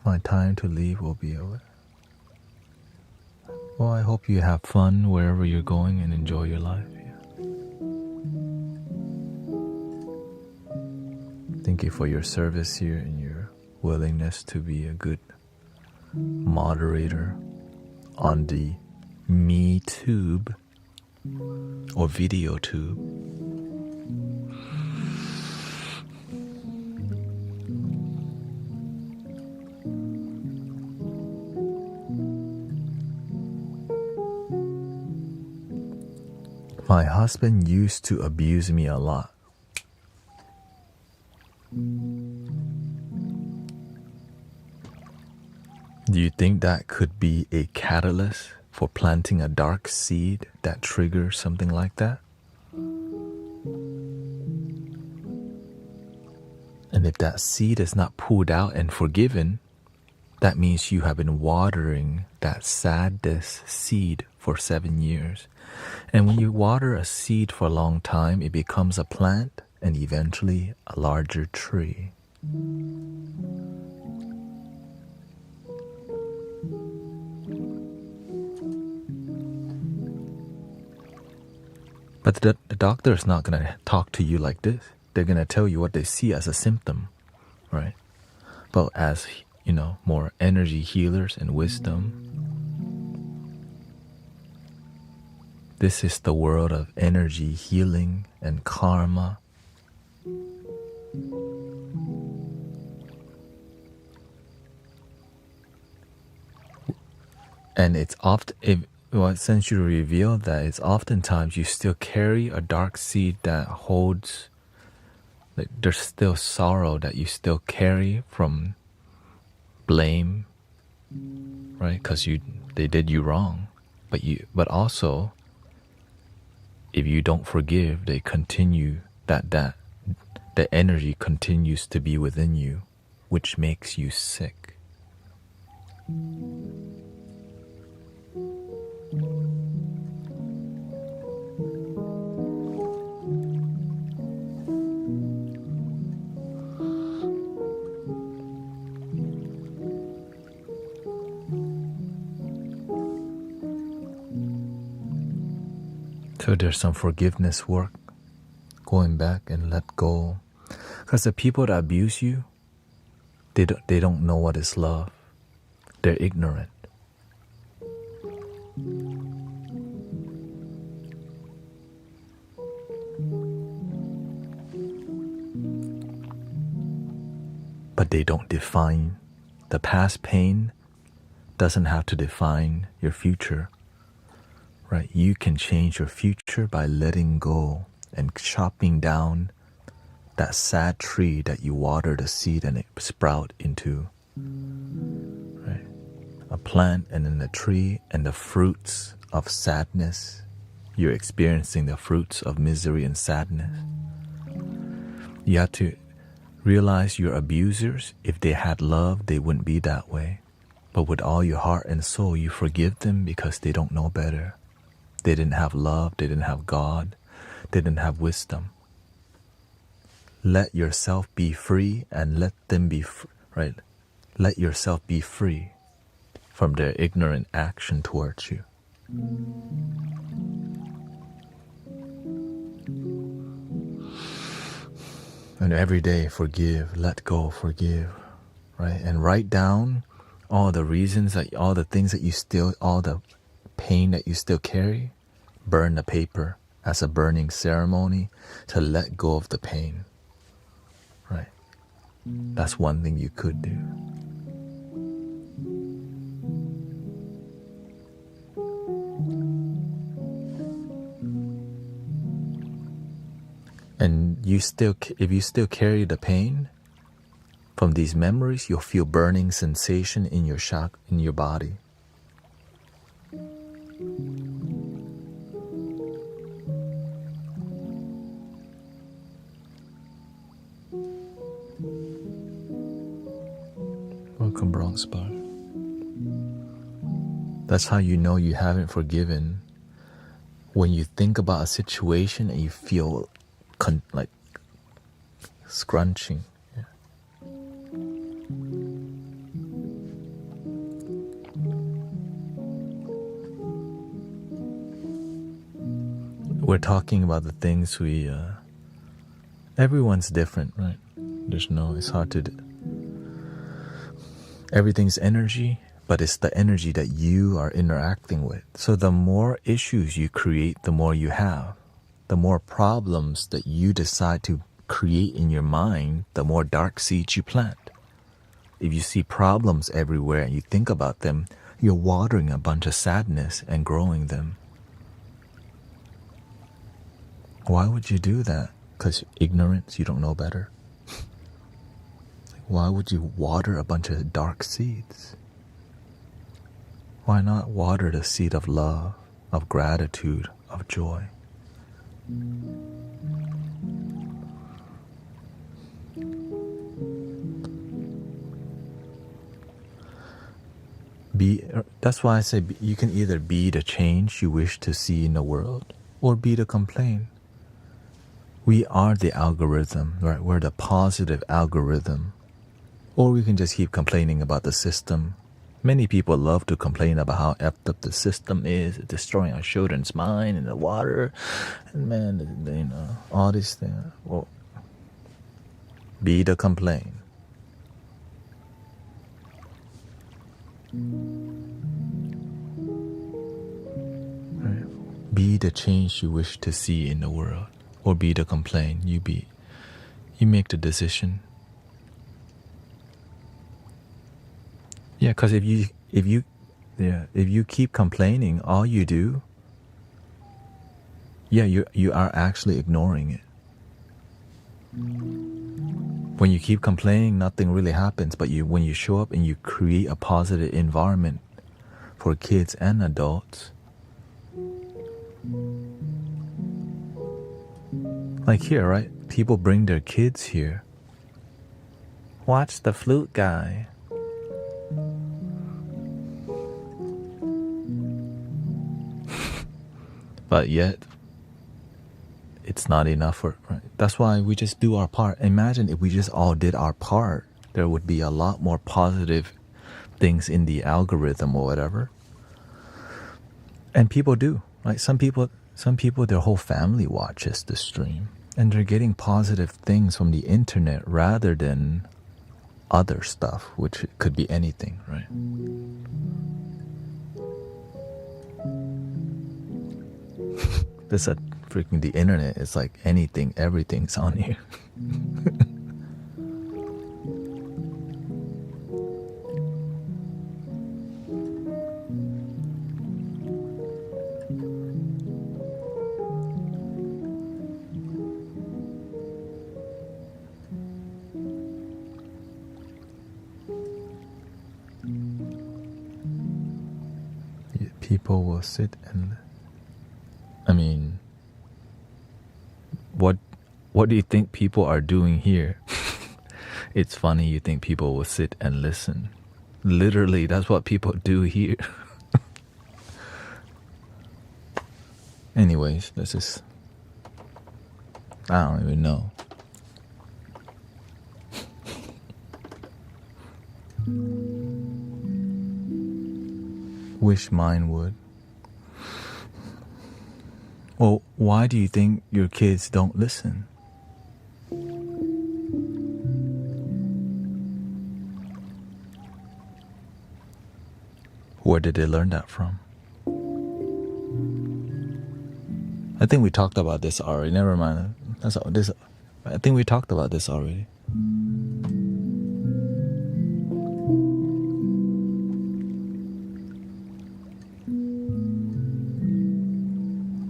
My time to leave will be over. Well, I hope you have fun wherever you're going and enjoy your life. Thank you for your service here and your willingness to be a good moderator on the MeTube or VideoTube. My husband used to abuse me a lot. Do you think that could be a catalyst for planting a dark seed that triggers something like that? And if that seed is not pulled out and forgiven, that means you have been watering that sadness seed for 7 years. And when you water a seed for a long time, it becomes a plant and eventually a larger tree. But the doctor is not going to talk to you like this. They're going to tell you what they see as a symptom, right? But as, more energy healers and wisdom, this is the world of energy healing and karma. And it's often, since you revealed that, it's oftentimes you still carry a dark seed that holds, like, there's still sorrow that you still carry from blame, right? Because they did you wrong, but also, if you don't forgive, they continue that the energy continues to be within you, which makes you sick. So there's some forgiveness work, going back and let go. Because the people that abuse you, they don't know what is love. They're ignorant. But they don't define. The past pain doesn't have to define your future. Right? You can change your future by letting go and chopping down that sad tree that you watered a seed and it sprout into, right? A plant and then a tree, and the fruits of sadness. You're experiencing the fruits of misery and sadness. You have to realize your abusers, if they had love, they wouldn't be that way. But with all your heart and soul, you forgive them because they don't know better. They didn't have love, they didn't have God, they didn't have wisdom. Let yourself be free and let them be right. Let yourself be free from their ignorant action towards you. And every day forgive, let go, forgive, right? And write down all the reasons, all the things that you still, all the pain that you still carry. Burn the paper as a burning ceremony to let go of the pain, right? That's one thing you could do. And if you still carry the pain from these memories, you'll feel burning sensation in your body. Welcome, Bronx Bar. That's how you know you haven't forgiven. When you think about a situation and you feel like scrunching. Yeah. We're talking about the things everyone's different, right? It's hard to everything's energy, but it's the energy that you are interacting with. So the more issues you create, the more you have. The more problems that you decide to create in your mind, the more dark seeds you plant. If you see problems everywhere and you think about them, you're watering a bunch of sadness and growing them. Why would you do that? Because ignorance, you don't know better. Why would you water a bunch of dark seeds? Why not water the seed of love, of gratitude, of joy? That's why I say you can either be the change you wish to see in the world or be the complaint. We are the algorithm, right? We're the positive algorithm. Or we can just keep complaining about the system. Many people love to complain about how effed up the system is, destroying our children's mind and the water, and man, all these things. Well, be the complaint. Right. Be the change you wish to see in the world, or be the complaint. You make the decision. Yeah, because if you keep complaining, all you do, you are actually ignoring it. When you keep complaining, nothing really happens. But when you show up and you create a positive environment for kids and adults, like here, right? People bring their kids here. Watch the flute guy. But yet, it's not enough for, right? That's why we just do our part. Imagine if we just all did our part, there would be a lot more positive things in the algorithm or whatever. And people do, right? Some people, their whole family watches the stream, and they're getting positive things from the internet rather than other stuff, which could be anything, right? This freaking the internet is like anything, everything's on here. People will sit and, I mean, what do you think people are doing here? It's funny you think people will sit and listen. Literally, that's what people do here. Anyways, this is, I don't even know. Wish mine would. Well, why do you think your kids don't listen? Where did they learn that from? I think we talked about this already. Never mind. I think we talked about this already.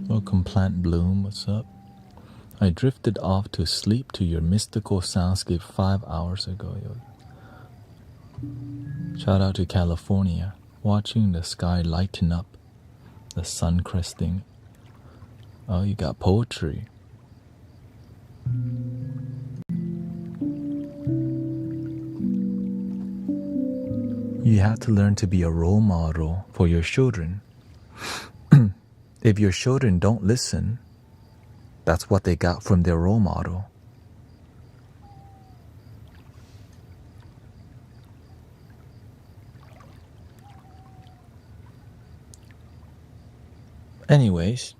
Welcome, Plant Bloom. What's up? I drifted off to sleep to your mystical soundscape 5 hours ago. Shout out to California. Watching the sky lighten up, the sun cresting. Oh, you got poetry. You have to learn to be a role model for your children. If your children don't listen, that's what they got from their role model. Anyways,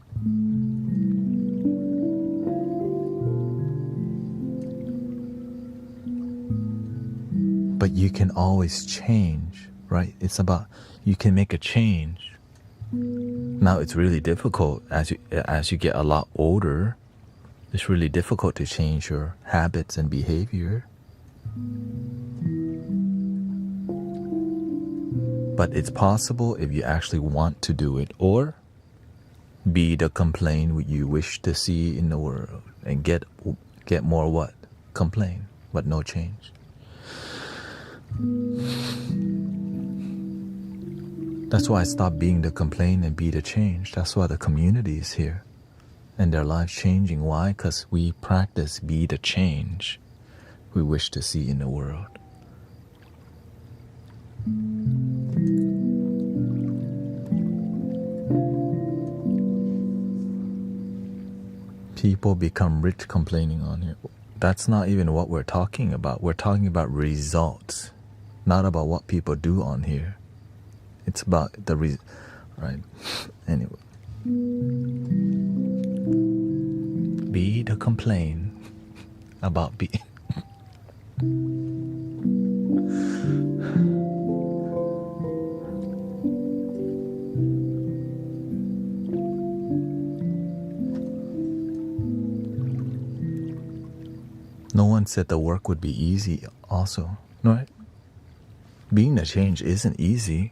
but you can always change, right? It's about, you can make a change. Now it's really difficult as you get a lot older. It's really difficult to change your habits and behavior. But it's possible if you actually want to do it, or be the complaint you wish to see in the world, and get more what? Complain, but no change. That's why I stopped being the complaint and be the change. That's why the community is here and their lives changing. Why? Because we practice be the change we wish to see in the world. People become rich complaining on here. That's not even what we're talking about. We're talking about results, not about what people do on here. It's about the right? Anyway. Be the complain about being. No one said the work would be easy also, right? Being the change isn't easy.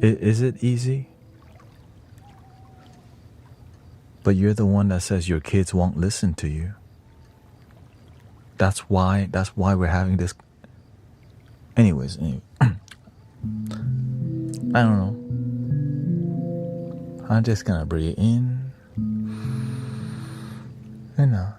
Is it easy? But you're the one that says your kids won't listen to you. That's why we're having this. Anyways, anyway. I don't know. I'm just gonna breathe in and out.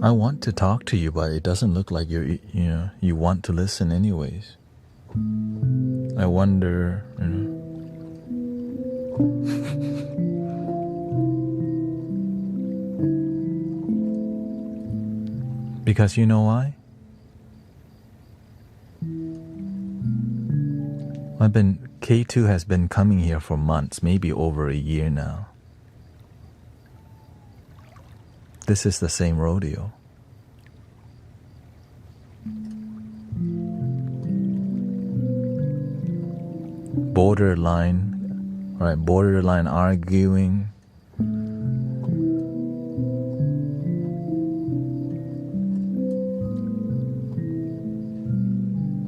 I want to talk to you, but it doesn't look like you want to listen anyways. I wonder, because you know why? K2 has been coming here for months, maybe over a year now. This is the same rodeo. Borderline arguing.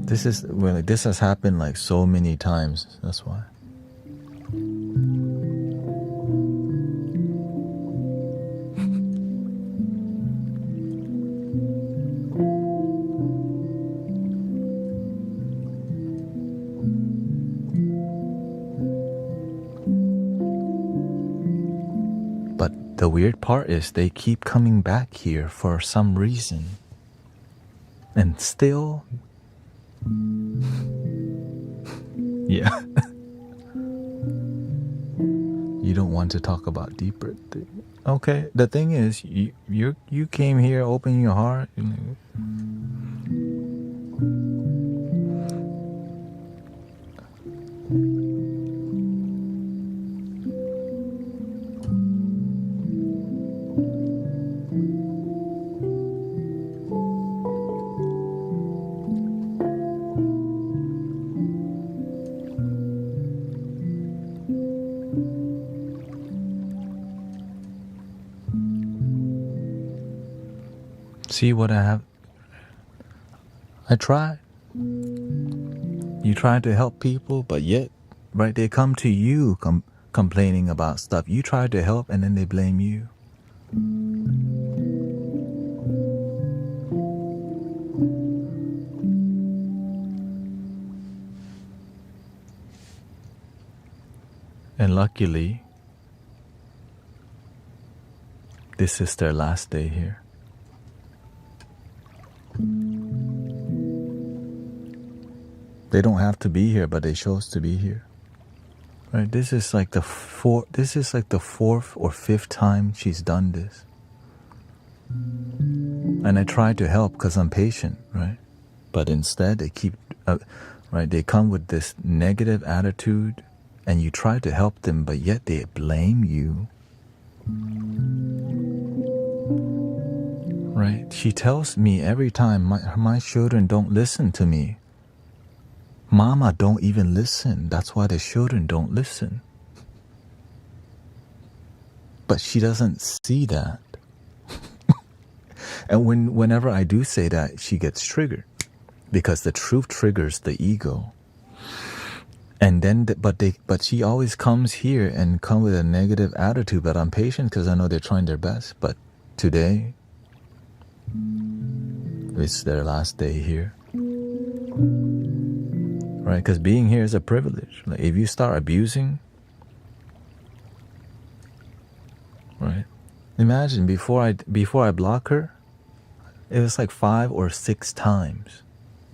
This has happened like so many times, that's why. The weird part is they keep coming back here for some reason. And still... yeah. You don't want to talk about deeper things. Okay, the thing is, you came here, open your heart. See what I have? I tried. You try to help people, but yet, right, they come to you complaining about stuff. You try to help and then they blame you. And luckily, this is their last day here. They don't have to be here, but they chose to be here. Right? This is like the fourth or fifth time she's done this. And I try to help because I'm patient, right? But instead they keep, right? They come with this negative attitude and you try to help them, but yet they blame you. Right? She tells me every time, my children don't listen to me. Mama don't even listen. That's why the children don't listen. But she doesn't see that. And whenever I do say that, she gets triggered. Because the truth triggers the ego. And then, but she always comes here and come with a negative attitude. But I'm patient because I know they're trying their best. But today, it's their last day here. Right? Because being here is a privilege. Like if you start abusing, right? Imagine before I block her, it was like 5 or 6 times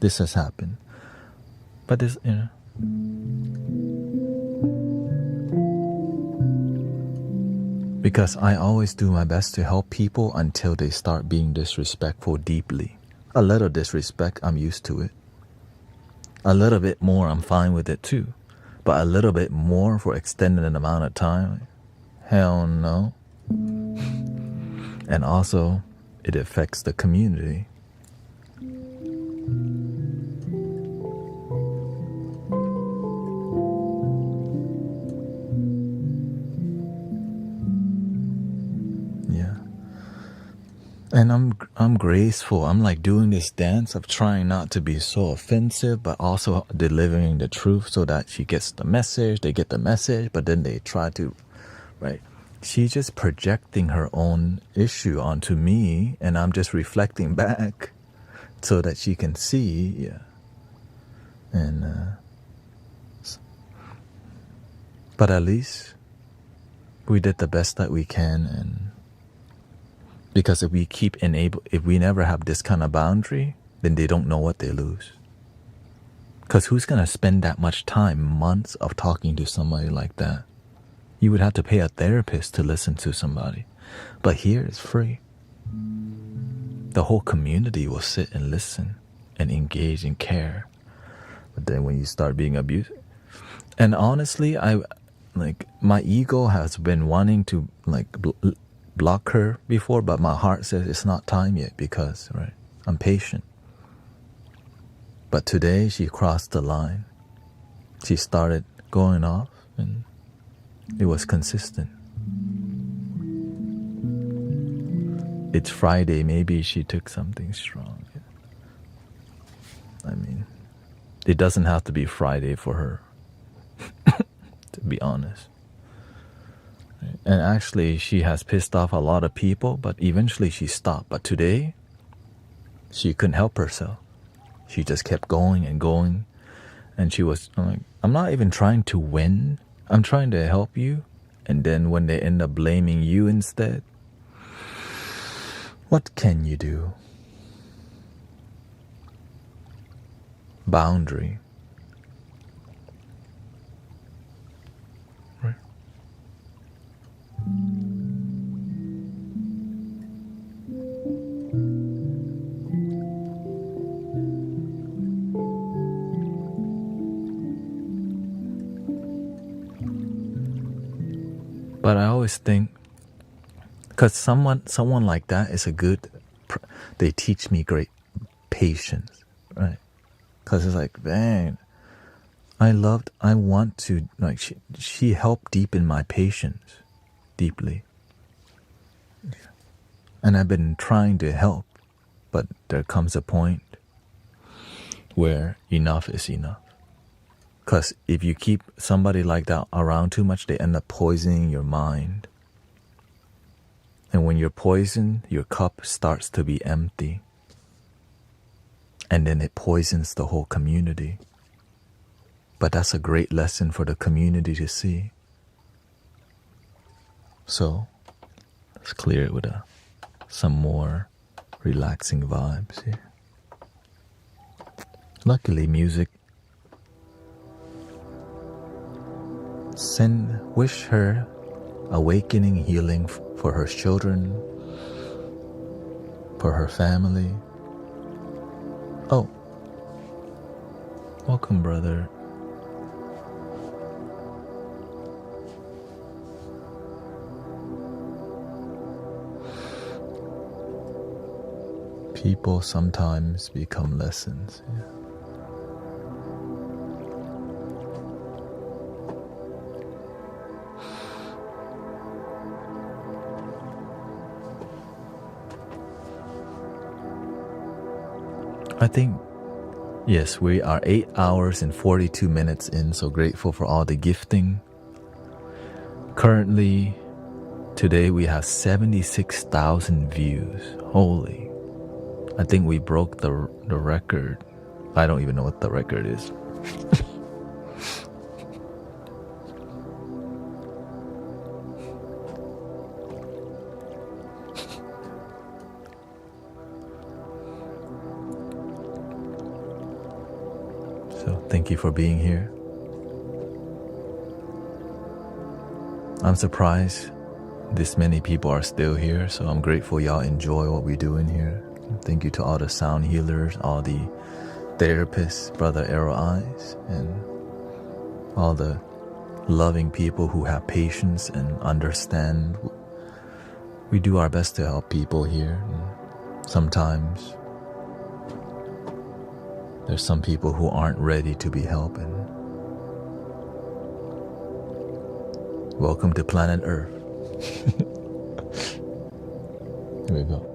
this has happened. But this, because I always do my best to help people until they start being disrespectful deeply. A little disrespect, I'm used to it. A little bit more, I'm fine with it too. But a little bit more for extended amount of time, hell no. And also, it affects the community. Yeah. And I'm graceful. I'm like doing this dance of trying not to be so offensive, but also delivering the truth so that she gets the message, they get the message, but then they try to, right? She's just projecting her own issue onto me, and I'm just reflecting back so that she can see, yeah. And, but at least we did the best that we can, and because if we never have this kind of boundary, then they don't know what they lose. Because who's going to spend that much time, months of talking to somebody like that? You would have to pay a therapist to listen to somebody. But here it's free. The whole community will sit and listen and engage and care. But then when you start being abused, and honestly, my ego has been wanting to block her before, but my heart says it's not time yet because, right, I'm patient. But today she crossed the line. She started going off and it was consistent. It's Friday, maybe she took something strong. I mean, it doesn't have to be Friday for her, to be honest. And actually, she has pissed off a lot of people, but eventually she stopped. But today, she couldn't help herself. She just kept going and going. And she was like, I'm not even trying to win. I'm trying to help you. And then when they end up blaming you instead, what can you do? Boundary. Right. But I always think, because someone like that is they teach me great patience, right? Because it's like, man, I want to, like, she helped deepen my patience, deeply. And I've been trying to help, but there comes a point where enough is enough. Because if you keep somebody like that around too much, they end up poisoning your mind. And when you're poisoned, your cup starts to be empty. And then it poisons the whole community. But that's a great lesson for the community to see. So, let's clear it with some more relaxing vibes here. Luckily, music. Wish her awakening, healing for her children, for her family. Oh, welcome, brother. People sometimes become lessons. Yeah. I think, yes, we are 8 hours and 42 minutes in, so grateful for all the gifting. Currently, today we have 76,000 views. Holy. I think we broke the record. I don't even know what the record is. So thank you for being here. I'm surprised this many people are still here, so I'm grateful y'all enjoy what we do in here. Thank you to all the sound healers, all the therapists, Brother Arrow Eyes, and all the loving people who have patience and understand. We do our best to help people here. And sometimes there's some people who aren't ready to be helped. And welcome to planet Earth. Here we go.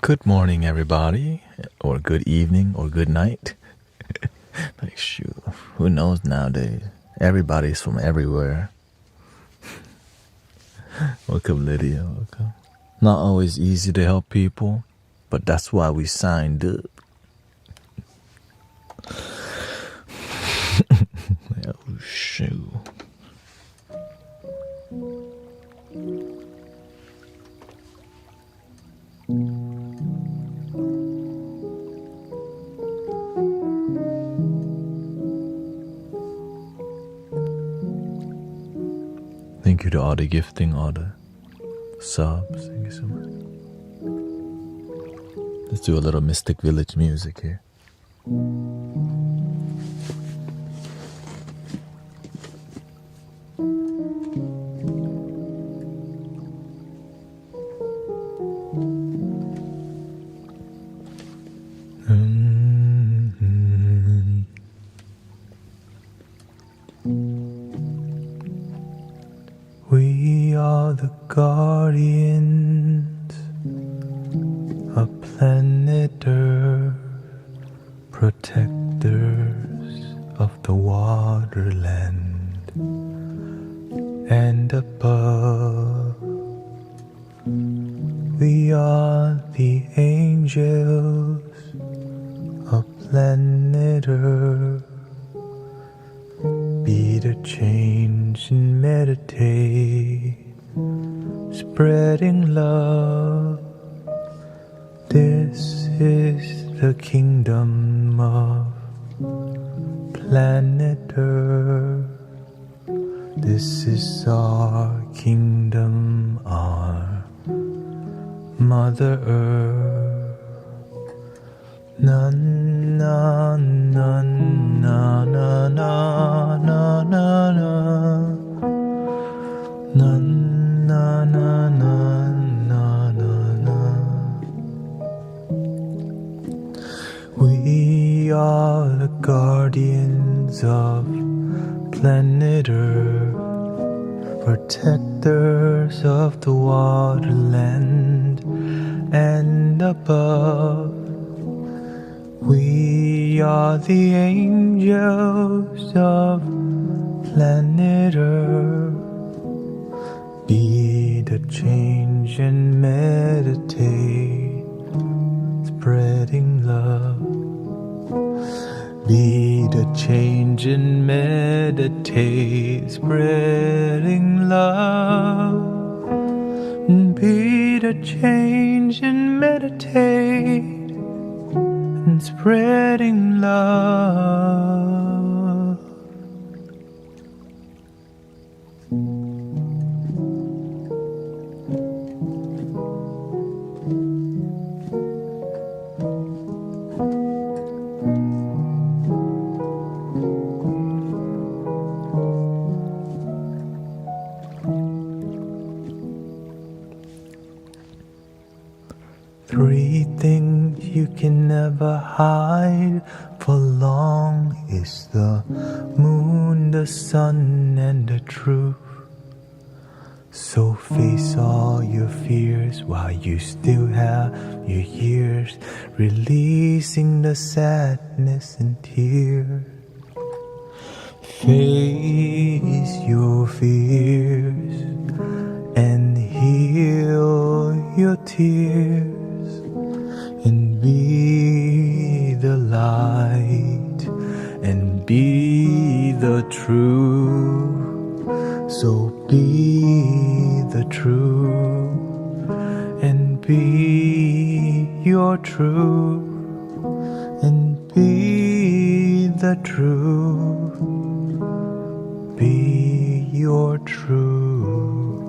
Good morning, everybody, or good evening, or good night. Like, shoot, who knows nowadays? Everybody's from everywhere. Welcome, Lydia. Welcome. Not always easy to help people, but that's why we signed up. Oh, shoot. Thank you to all the gifting, all the subs. Thank you so much. Let's do a little Mystic Village music here. We are the guardians of planet Earth, protectors of the waterland and above. We are the angels of planet Earth. Be the change and meditate, spreading love. This is the kingdom of planet Earth. This is our kingdom, our Mother Earth. Na na na na na na na na na na na na na. We are the guardians of planet Earth, protectors of the waterland and above. We are the angels of planet Earth. Be the change and meditate, spreading love. Be the change and meditate, spreading love. Be the change and meditate, and spreading love. Three things you can never hide for long is the moon, the sun, and the truth. So face all your fears while you still have your years, releasing the sadness and tears. Face your fears and heal your tears. And be the light and be the truth. So be the truth and be your truth and be the truth. Be your truth.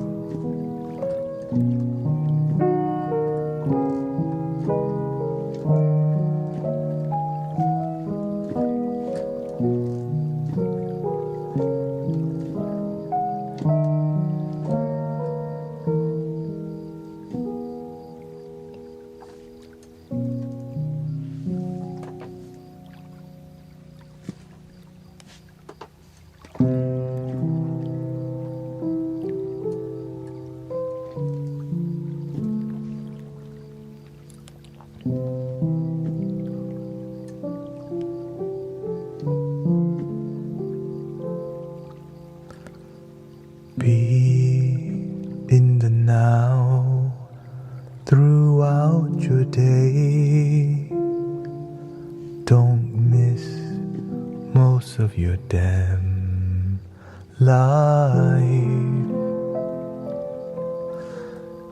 throughout your day. Don't miss most of your damn life.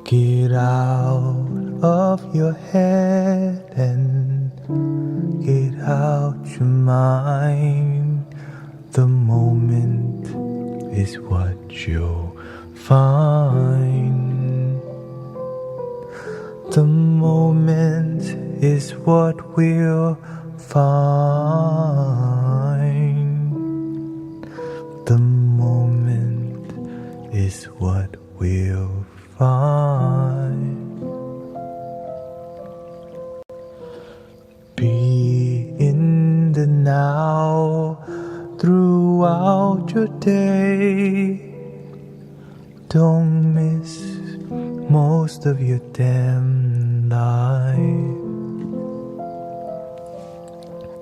Get out of your head and get out your mind. The moment is what you'll find. The moment is what we'll find. The moment is what we'll find. Be in the now throughout your day. Don't miss most of your damn life.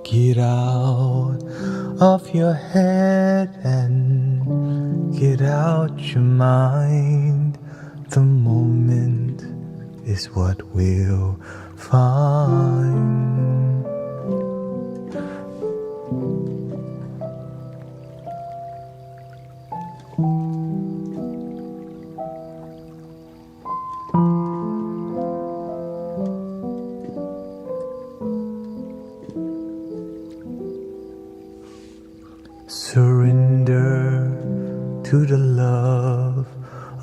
Get out of your head and get out your mind. The moment is what we'll find. Surrender to the love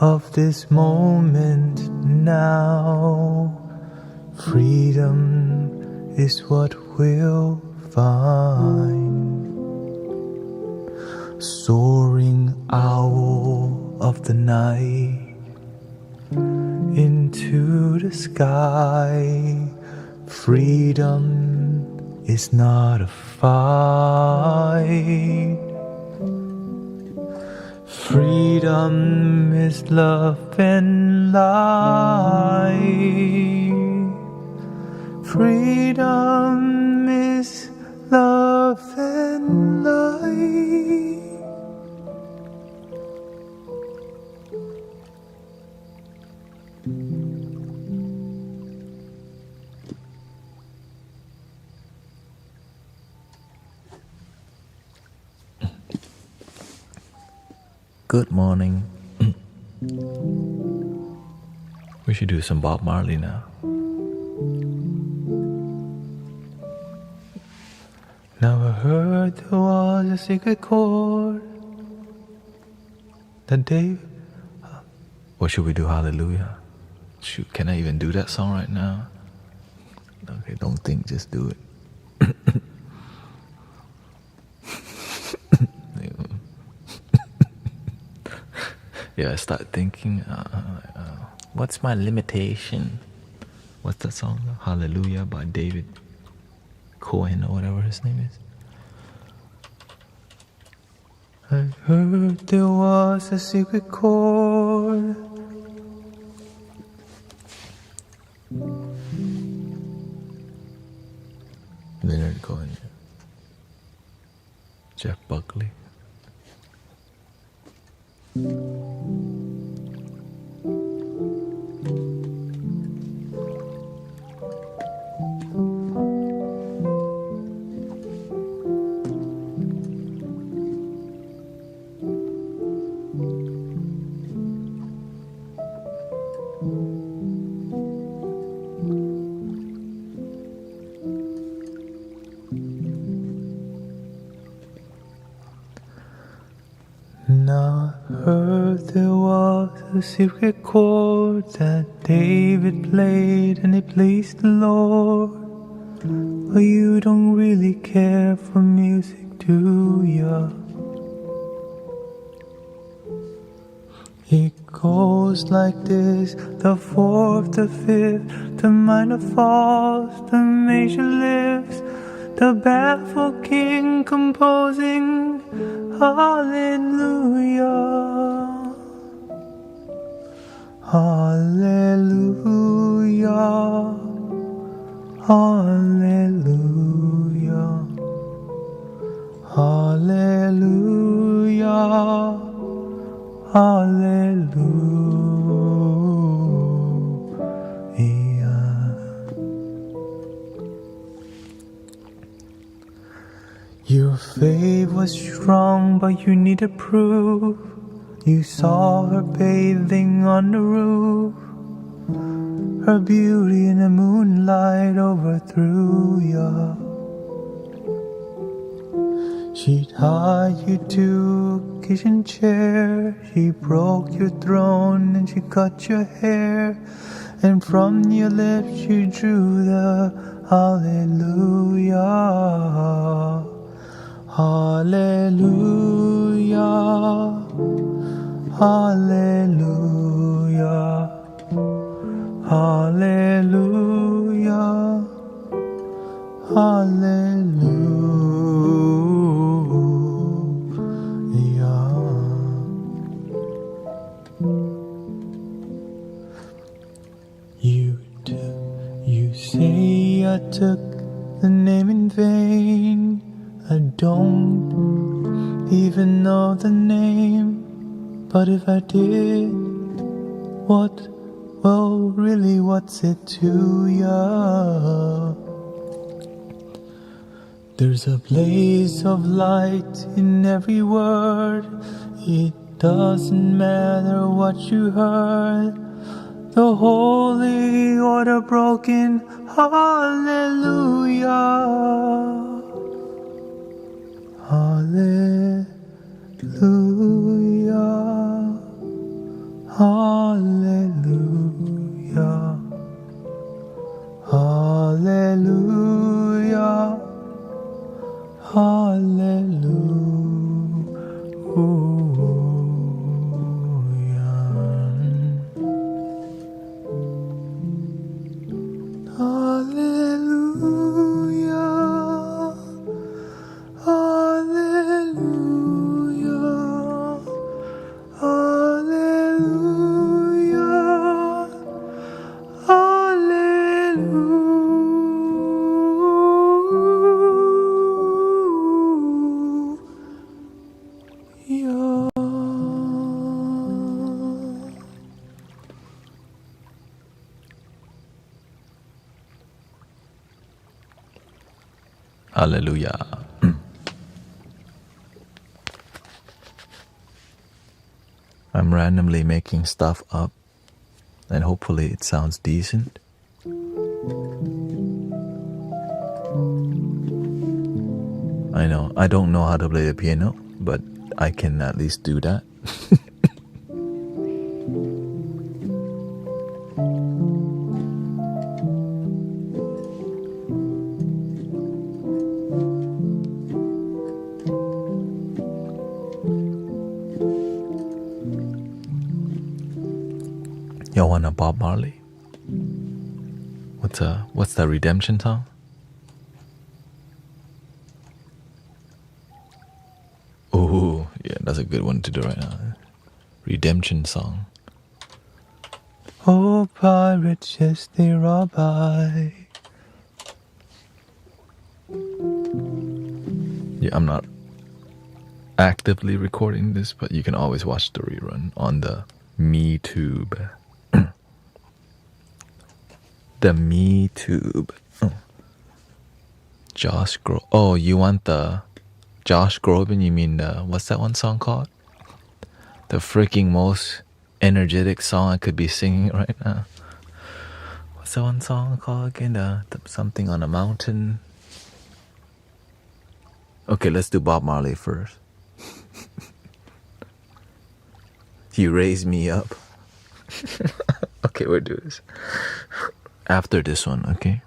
of this moment now. Freedom is what we'll find. Soaring owl of the night into the sky. Freedom is not a fight. Freedom is love and light. Freedom is love and light. Good morning. We should do some Bob Marley now. Never heard there was a secret chord that David. What should we do? Hallelujah. Shoot, can I even do that song right now? Okay, don't think, just do it. Yeah, I start thinking, what's my limitation? What's that song? Hallelujah by David Cohen or whatever his name is. I heard there was a secret chord. Leonard Cohen. Jeff Buckley. Now I heard there was a secret chord that David played and it pleased the Lord. But you don't really care for music, do ya? It goes like this: the fourth, the fifth, the minor falls, the major lifts, the baffled king composing hallelujah, hallelujah, hallelujah, hallelujah, hallelujah. faith was strong, but you needed proof. You saw her bathing on the roof. Her beauty in the moonlight overthrew ya. She tied you to a kitchen chair. She broke your throne and she cut your hair. And from your lips she drew the hallelujah. Hallelujah. Hallelujah. Hallelujah. Hallelujah. You say I took the name in vain. I don't even know the name. But if I did, really what's it to ya? There's a blaze of light in every word. It doesn't matter what you heard. The holy order broken, hallelujah. Hallelujah. Hallelujah. Hallelujah. Hallelujah. Hallelujah. Hallelujah. Hallelujah. Hallelujah. Hallelujah. I'm randomly making stuff up, and hopefully it sounds decent. I know, I don't know how to play the piano, but I can at least do that. Y'all want a Bob Marley? What's the redemption song? Oh, yeah, that's a good one to do right now. Redemption song. Oh, pirates, yes, they rob by. Yeah, I'm not actively recording this, but you can always watch the rerun on the MeTube. The MeTube. Josh Groban. Oh, you want the Josh Groban? You mean what's that one song called? The freaking most energetic song I could be singing right now. What's that one song called again? The something on a mountain. Okay, let's do Bob Marley first. You raise me up. Okay, we'll do this after this one, okay?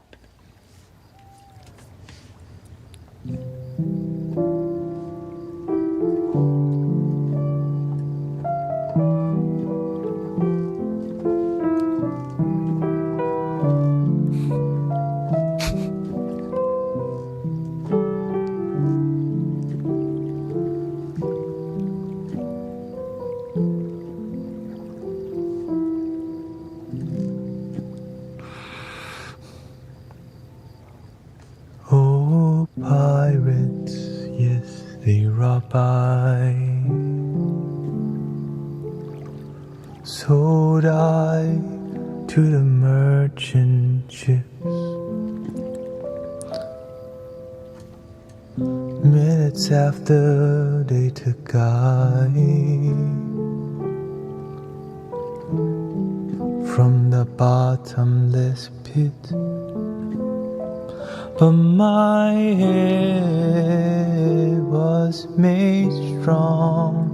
Oh, pirates, yes, they rob by. Sold I to the merchant ships. minutes after they took I from the bottomless pit, but my head was made strong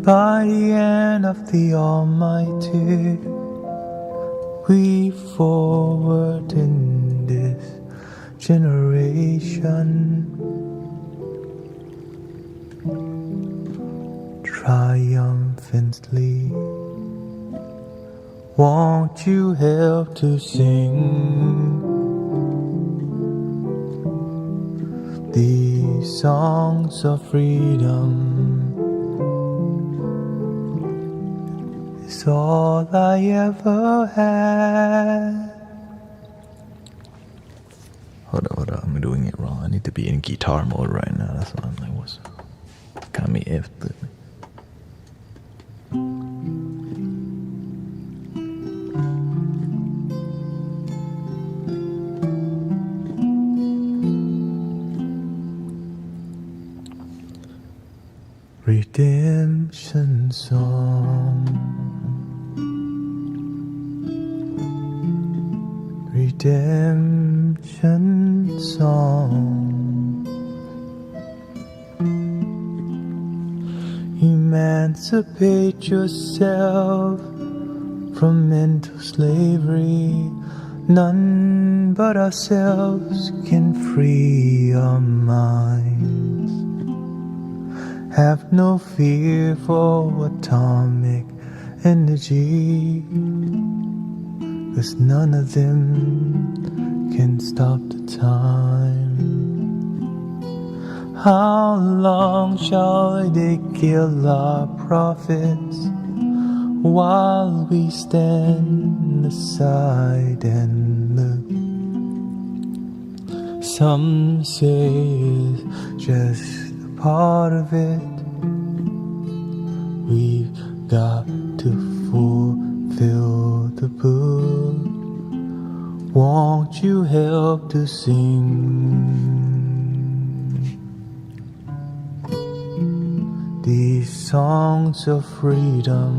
by the hand of the Almighty. We forward in this generation, triumphantly. Won't you help to sing these songs of freedom? It's all I ever had. Hold up, I'm doing it wrong. I need to be in guitar mode right now. That's why I'm like, what's got me effed up. Redemption song, redemption song. Emancipate yourself from mental slavery. None but ourselves can free our minds. Have no fear for atomic energy, 'cause none of them can stop the time. How long shall they kill our prophets while we stand aside and look? Some say it's just part of it. We've got to fulfill the book. Won't you help to sing these songs of freedom?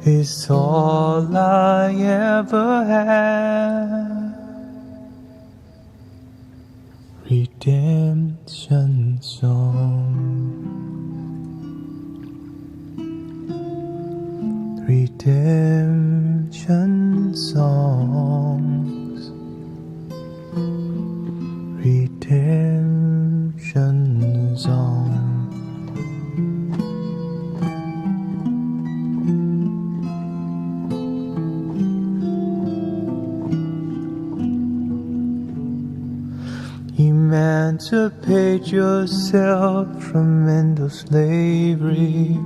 It's all I ever had. Redemption song, redemption songs, redemption song. Emancipate yourself from mental slavery.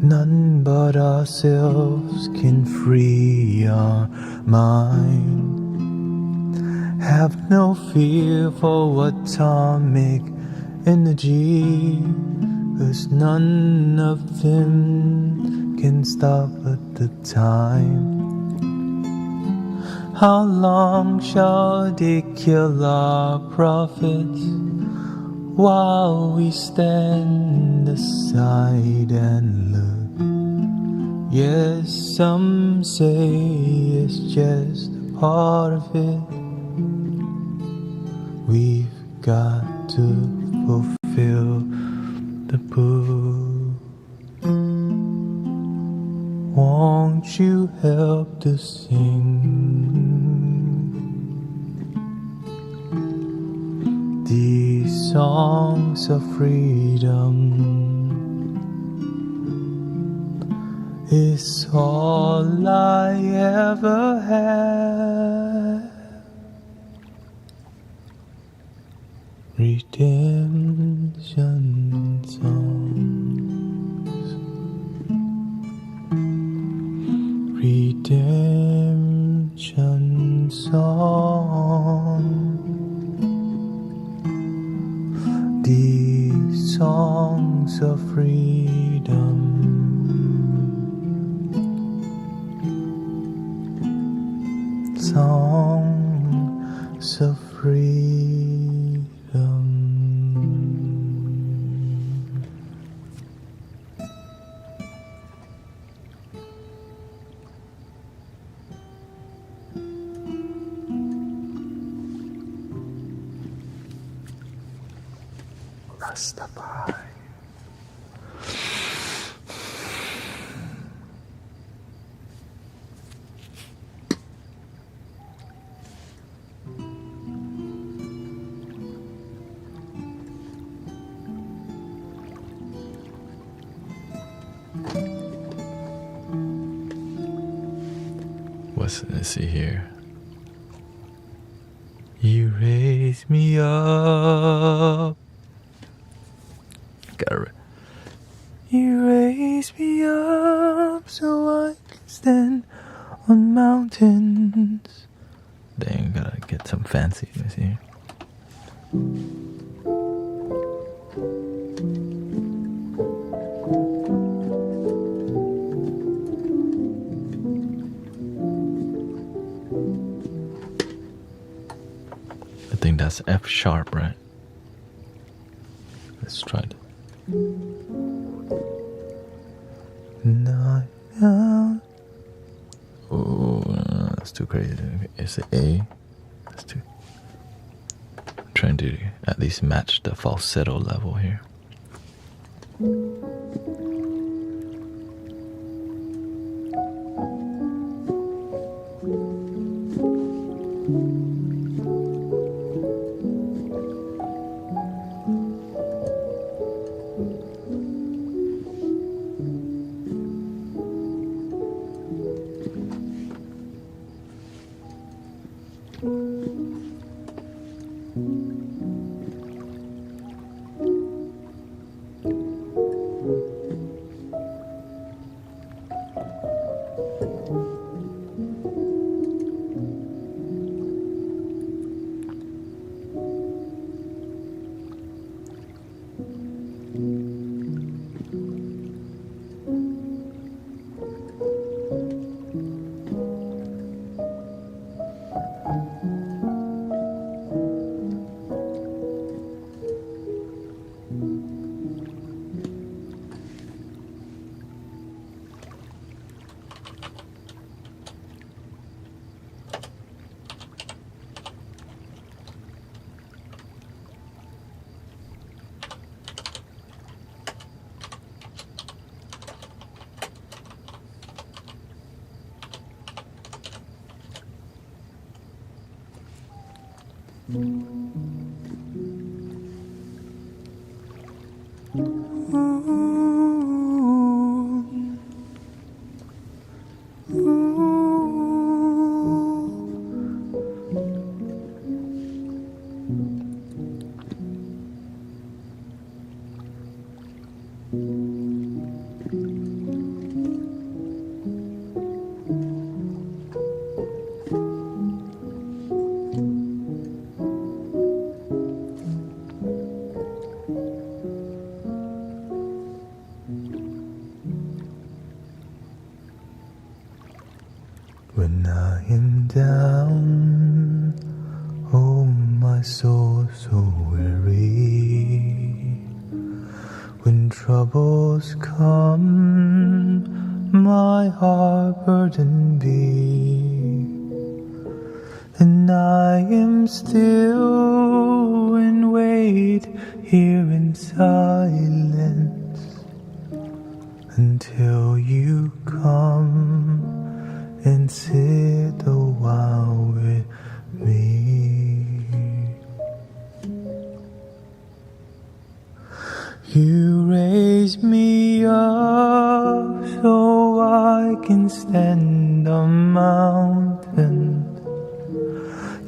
None but ourselves can free our mind. Have no fear for atomic energy, 'cause none of them can stop at the time. How long shall they kill our prophets while we stand aside and look? Yes, some say it's just a part of it. We've got to fulfill the book. Won't you help to sing these songs of freedom? It's all I ever had. Redemption songs, redemption song. These songs of freedom, songs of freedom. freedom. Rastafari. Let's see here. You raise me up. You raise me up so I can stand on mountains. Dang, gotta get some fanciness here. I think that's F sharp, right? Let's try it. Oh, that's too crazy. It's an A. That's too. I'm trying to at least match the falsetto level here. When I am down, oh my soul so weary. When troubles come, my heart burdened be, and I am still and wait here in silence until you come and sit a while with me. You raise me up so I can stand on mountains.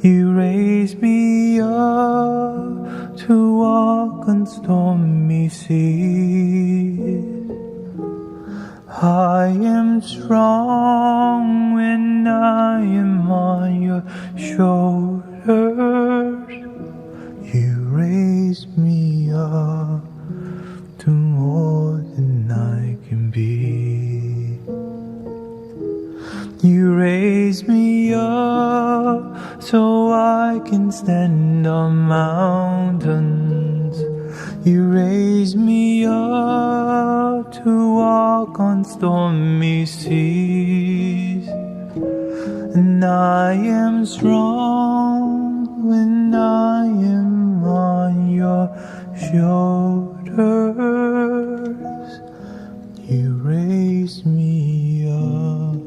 You raise me up to walk on stormy seas. I am strong when I am on your shoulders. You raise me up to more than I can be. You raise me up so I can stand on mountains. You raise me up to walk on stormy seas, and I am strong when I am on your shoulders. You raise me up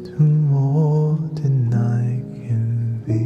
to more than I can be.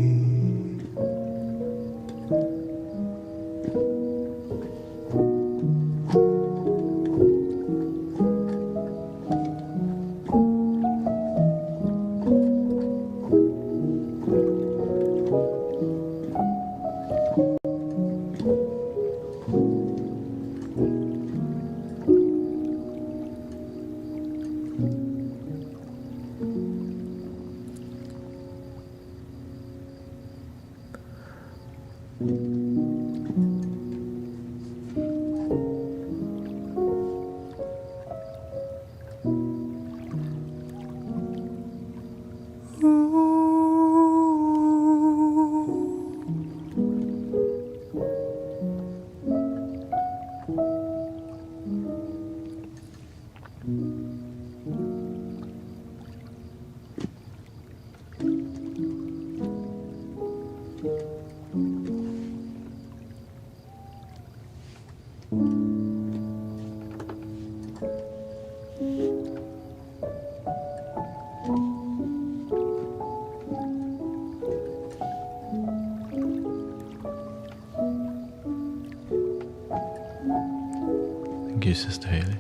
Thank you, Sister Haley.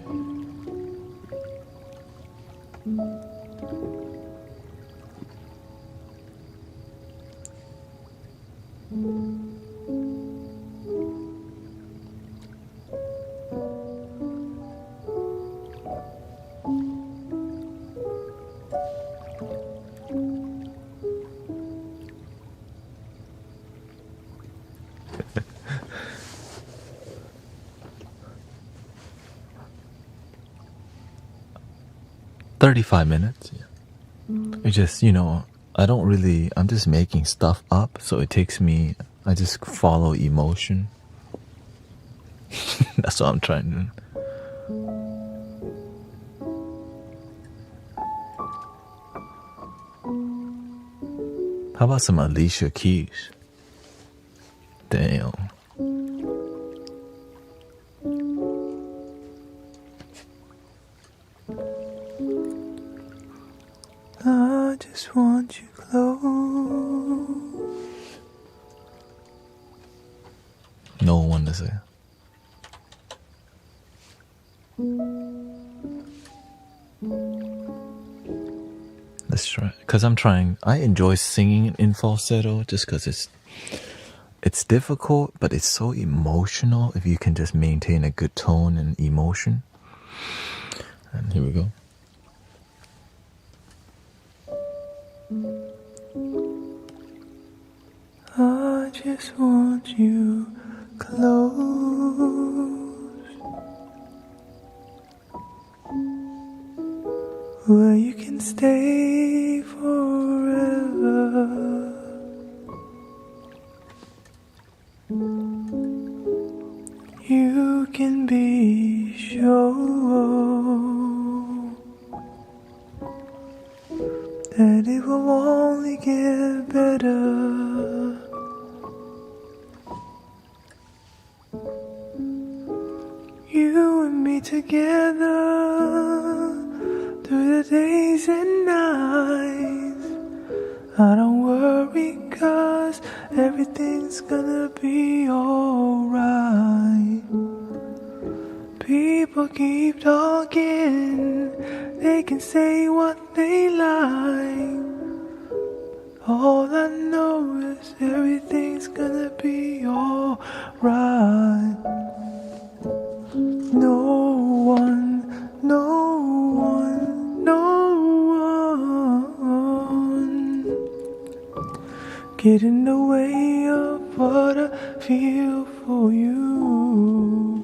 $35. Yeah. It just, I don't really, I'm just making stuff up, so it takes me, I just follow emotion. That's what I'm trying to do. How about some Alicia Keys? Damn. I just want you close. No one to say. Let's try, because I enjoy singing in falsetto just because it's difficult, but it's so emotional if you can just maintain a good tone and emotion. And here we go. I just want you close, where you can stay forever. You can be sure that it will only get better. You and me together through the days and nights. I don't worry, 'cause everything's gonna be alright. People keep talking, they can say what they like. All I know is everything's gonna be alright. No one get in the way of what I feel for you.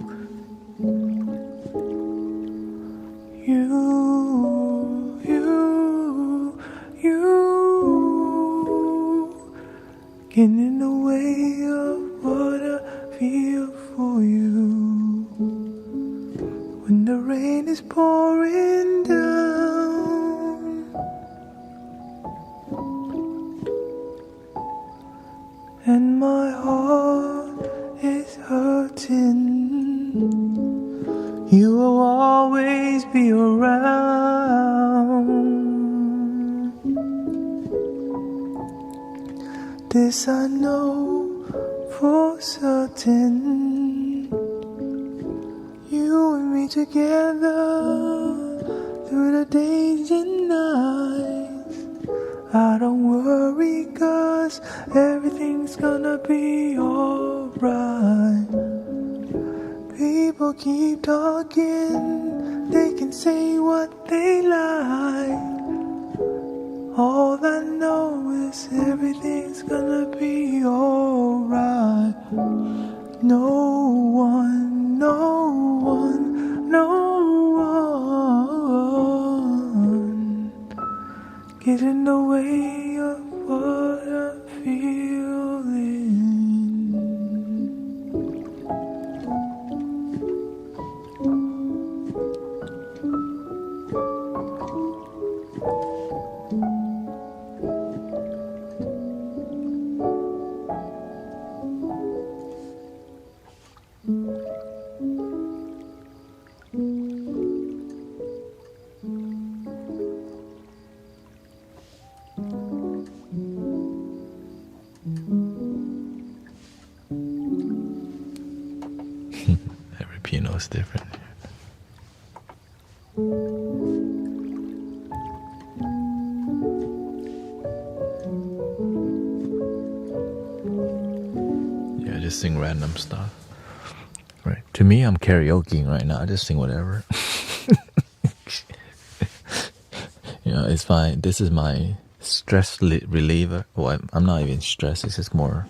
You in the way of what I feel for you. When the rain is pouring down and my heart is hurting, you will always be around. This I know for certain. You and me together through the days and nights. I don't worry, 'cause everything's gonna be alright. People keep talking, they can say what they like. All I know is everything's gonna be alright. No one, no one, no one get in the way of what I'm feeling. Every piano is different. Yeah, I just sing random stuff. Right. To me, I'm karaokeing right now. I just sing whatever. You know, it's fine. This is my stress reliever. Well, I'm not even stressed. It's just more,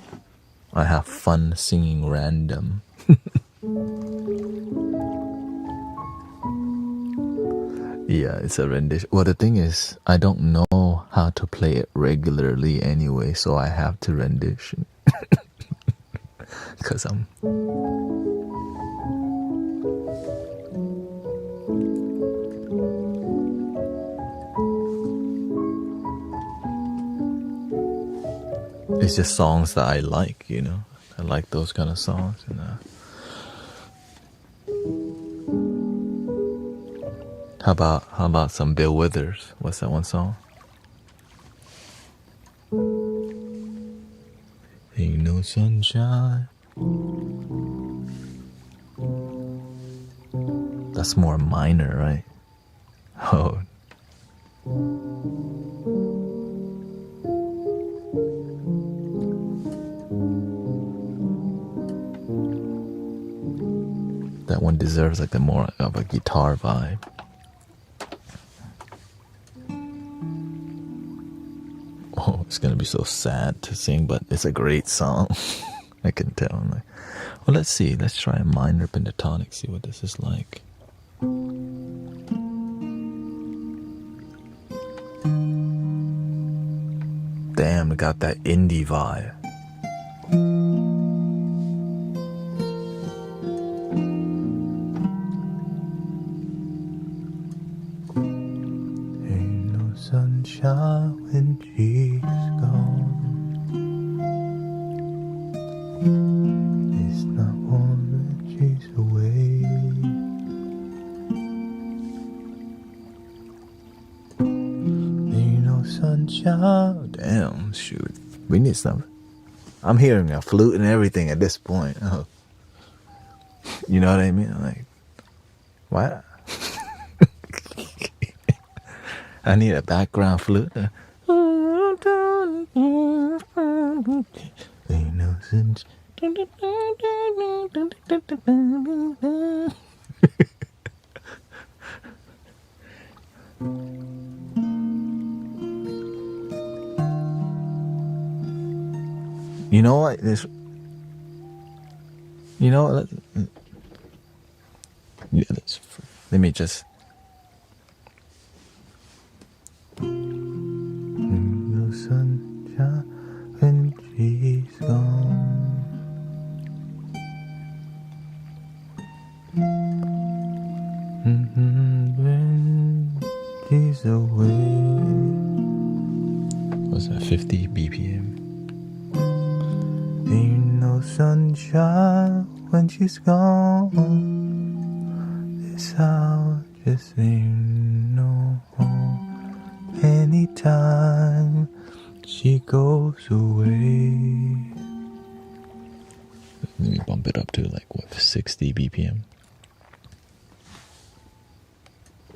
I have fun singing random. Yeah, it's a rendition. Well, the thing is, I don't know how to play it regularly anyway, so I have to rendition. Because I'm... It's just songs that I like, you know. I like those kind of songs. And, how about some Bill Withers? What's that one song? Ain't no sunshine. That's more minor, right? Oh. That one deserves like a more of a guitar vibe. Oh, it's gonna be so sad to sing, but it's a great song. I can tell. I'm like, well, let's see. Let's try a minor pentatonic. See what this is like. Damn, it got that indie vibe. Ain't no sunshine when she's gone. It's not warm when she's away. Ain't no sunshine. Damn, shoot. We need some. I'm hearing a flute and everything at this point. Oh. You know what I mean? Like, what? I need a background flute. Ain't no sense. You know what? This. You know what? Yeah, let me just. No sunshine when she's Was that 50 BPM? Ain't no sunshine when she's gone. This house just ain't no home. Anytime she goes away. Let me bump it up to like what, 60 BPM.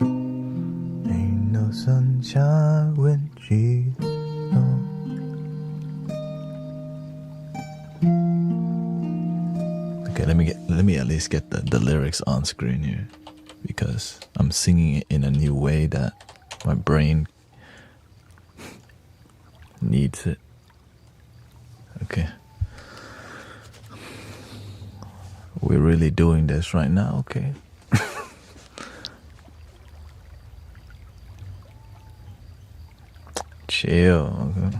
Ain't no sunshine when she's gone. Okay, let me at least get the lyrics on screen here, because I'm singing it in a new way that my brain needs it. Okay. We're really doing this right now, okay? Chill, okay?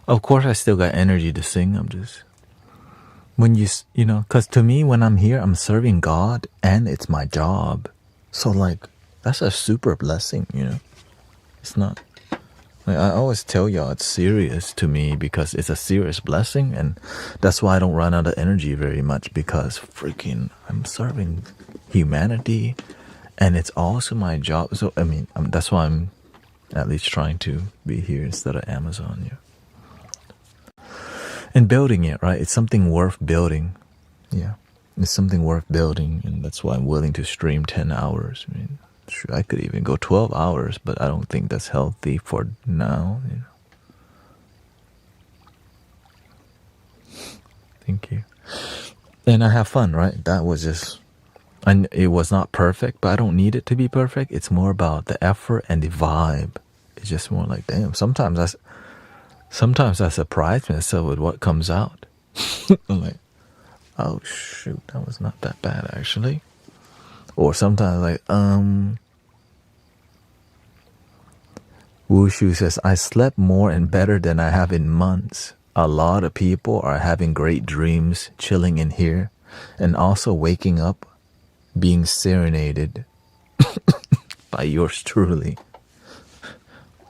Of course, I still got energy to sing. I'm just when you know, because to me, when I'm here, I'm serving God, and it's my job. So like, that's a super blessing, you know. It's not. Like, I always tell y'all it's serious to me because it's a serious blessing, and that's why I don't run out of energy very much because freaking I'm serving humanity, and it's also my job. So I mean, that's why I'm at least trying to be here instead of Amazon. Yeah. And building it, right? It's something worth building. Yeah. It's something worth building, and that's why I'm willing to stream 10 hours. I mean, sure, I could even go 12 hours, but I don't think that's healthy for now. You know. Thank you. And I have fun, right? That was just, and it was not perfect, but I don't need it to be perfect. It's more about the effort and the vibe. It's just more like, damn, sometimes I surprise myself with what comes out. I'm like, oh shoot, that was not that bad actually. Or sometimes like, Wushu says, I slept more and better than I have in months. A lot of people are having great dreams, chilling in here, and also waking up, being serenaded by yours truly.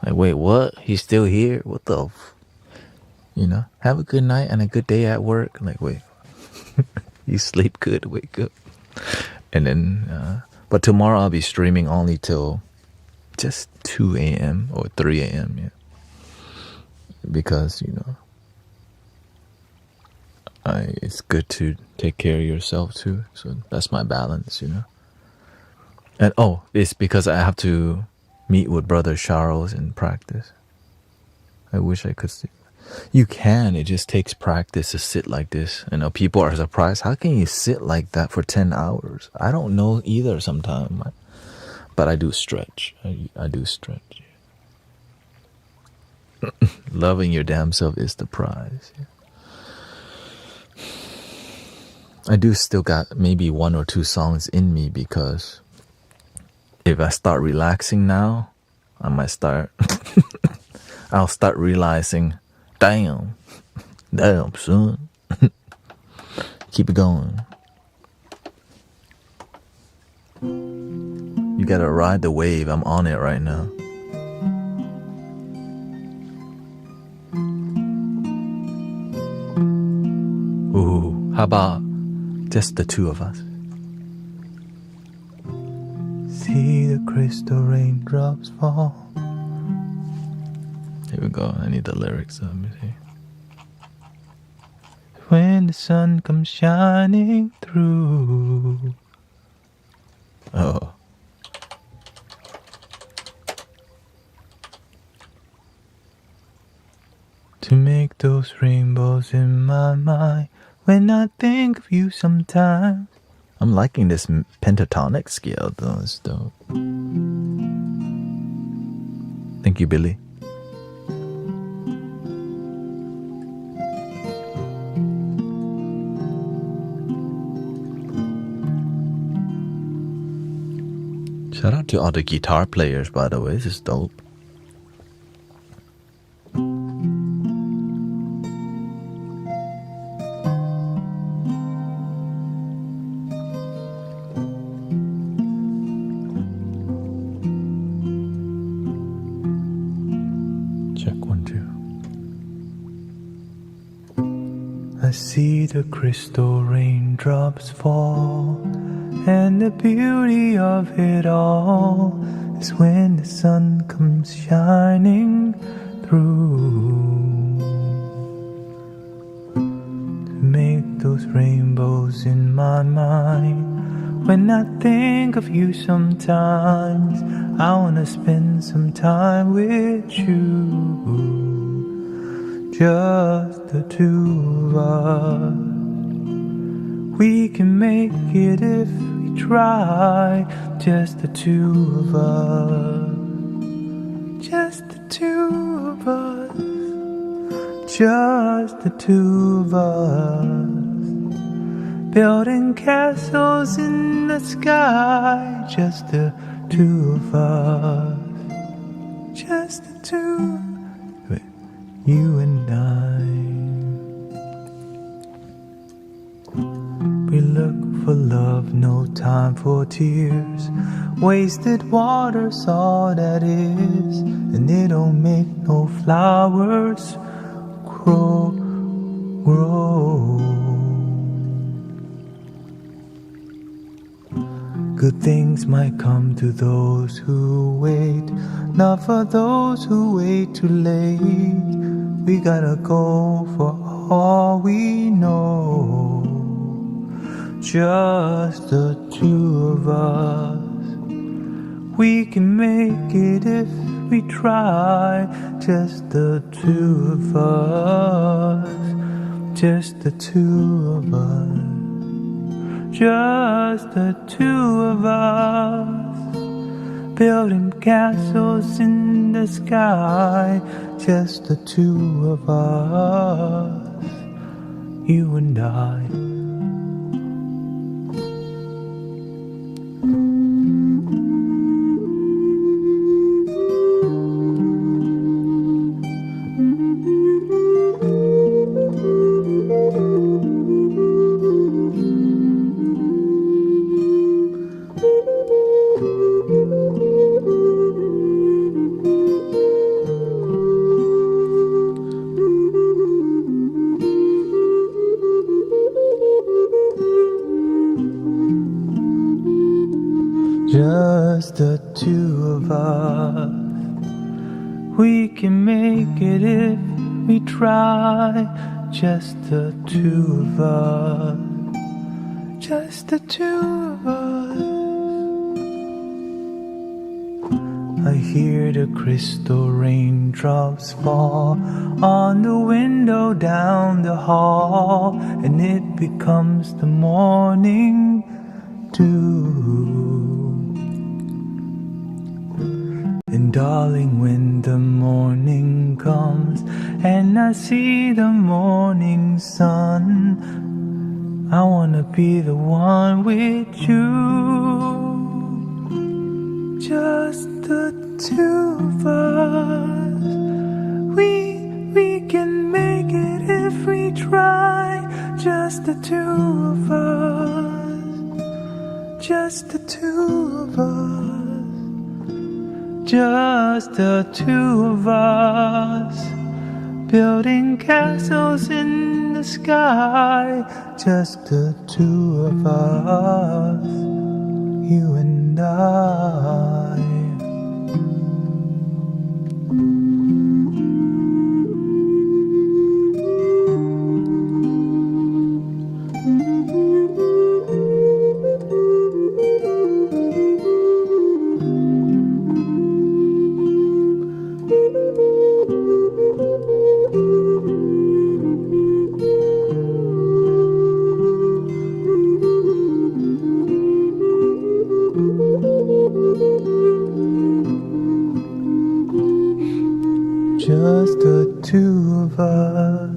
Like, wait, what? He's still here? What the you know, have a good night and a good day at work. Like, wait, you sleep good, wake up. And then, but tomorrow I'll be streaming only till just 2 a.m. or 3 a.m. Yeah, because you know, it's good to take care of yourself too. So that's my balance, you know. And it's because I have to meet with Brother Charles in practice. I wish I could see. You can. It just takes practice to sit like this. You know, people are surprised. How can you sit like that for 10 hours? I don't know either sometimes. But I do stretch. I do stretch. Loving your damn self is the prize. Yeah. I do still got maybe 1 or 2 songs in me because if I start relaxing now, I might start... I'll start realizing, damn, son. Keep it going. You gotta ride the wave. I'm on it right now. Ooh, how about just the two of us? See the crystal raindrops fall. Here we go. I need the lyrics. Let me see. When the sun comes shining through. Oh. To make those rainbows in my mind when I think of you sometimes. I'm liking this pentatonic scale though. It's dope. Thank you, Billy. Shout out to all the guitar players, by the way. This is dope. Check 1, 2. I see the crystal raindrops fall. And the beauty of it all is when the sun comes shining through to make those rainbows in my mind. When I think of you sometimes, I wanna spend some time with you, just the two of us. We can make it if we try, just the two of us, just the two of us, just the two of us, building castles in the sky, just the two of us, just the two, you and I. time for tears. Wasted water's all that is, and it don't make no flowers grow. Good things might come to those who wait, not for those who wait too late. We gotta go for all we know, just the two of us. We can make it if we try, just the two of us, just the two of us. Just the two of us, building castles in the sky. Just the two of us, you and I. Just the two of us. We can make it if we try. Just the two of us. Just the two of us. I hear the crystal raindrops fall on the window down the hall, and it becomes the morning dew. And darling, when the morning comes and I see the morning sun, I wanna be the one with you. Just the two of us. We can make it if we try. Just the two of us. Just the two of us. Just the two of us, building castles in the sky. Just the two of us, you and I. Just the two of us.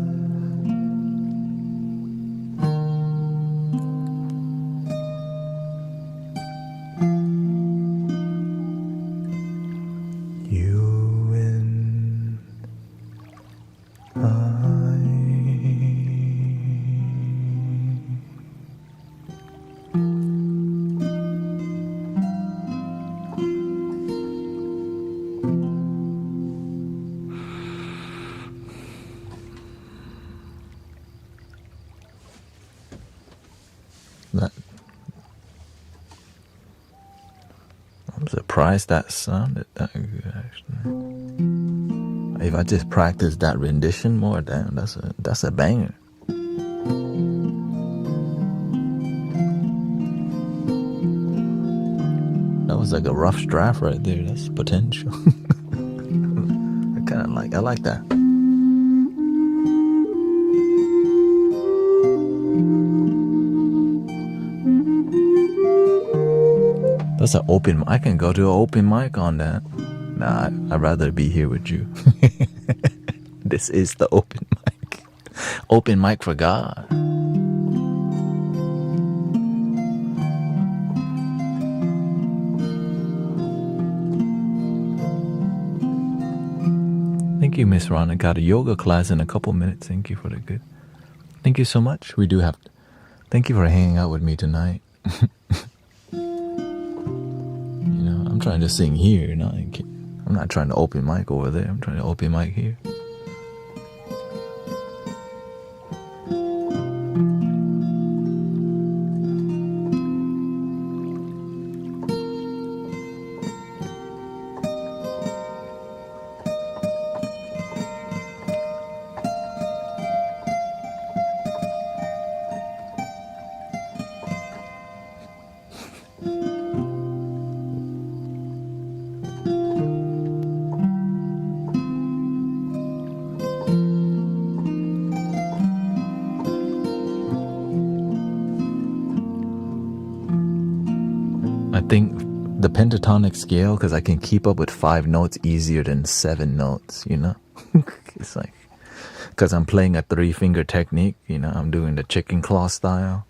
You and I. That I'm surprised that sounded that good actually. If I just practice that rendition more, damn, that's a banger. That was like a rough draft right there. That's potential. I like that. That's an open. I can go to an open mic on that. Nah, I'd rather be here with you. This is the open mic. Open mic for God. Thank you, Miss Rana. Got a yoga class in a couple minutes. Thank you for the good. Thank you so much. We do have. Thank you for hanging out with me tonight. trying to sing here, I'm not trying to open mic over there. I'm trying to open mic here. I think the pentatonic scale, because I can keep up with 5 notes easier than 7 notes, you know? It's like, because I'm playing a 3-finger technique, you know, I'm doing the chicken claw style.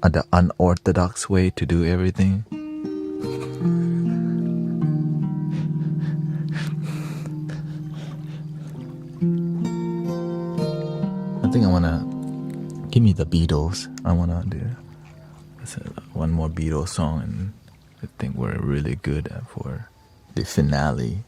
The unorthodox way to do everything. I think I wanna give me the Beatles. I wanna do one more Beatles song, and I think we're really good for the finale.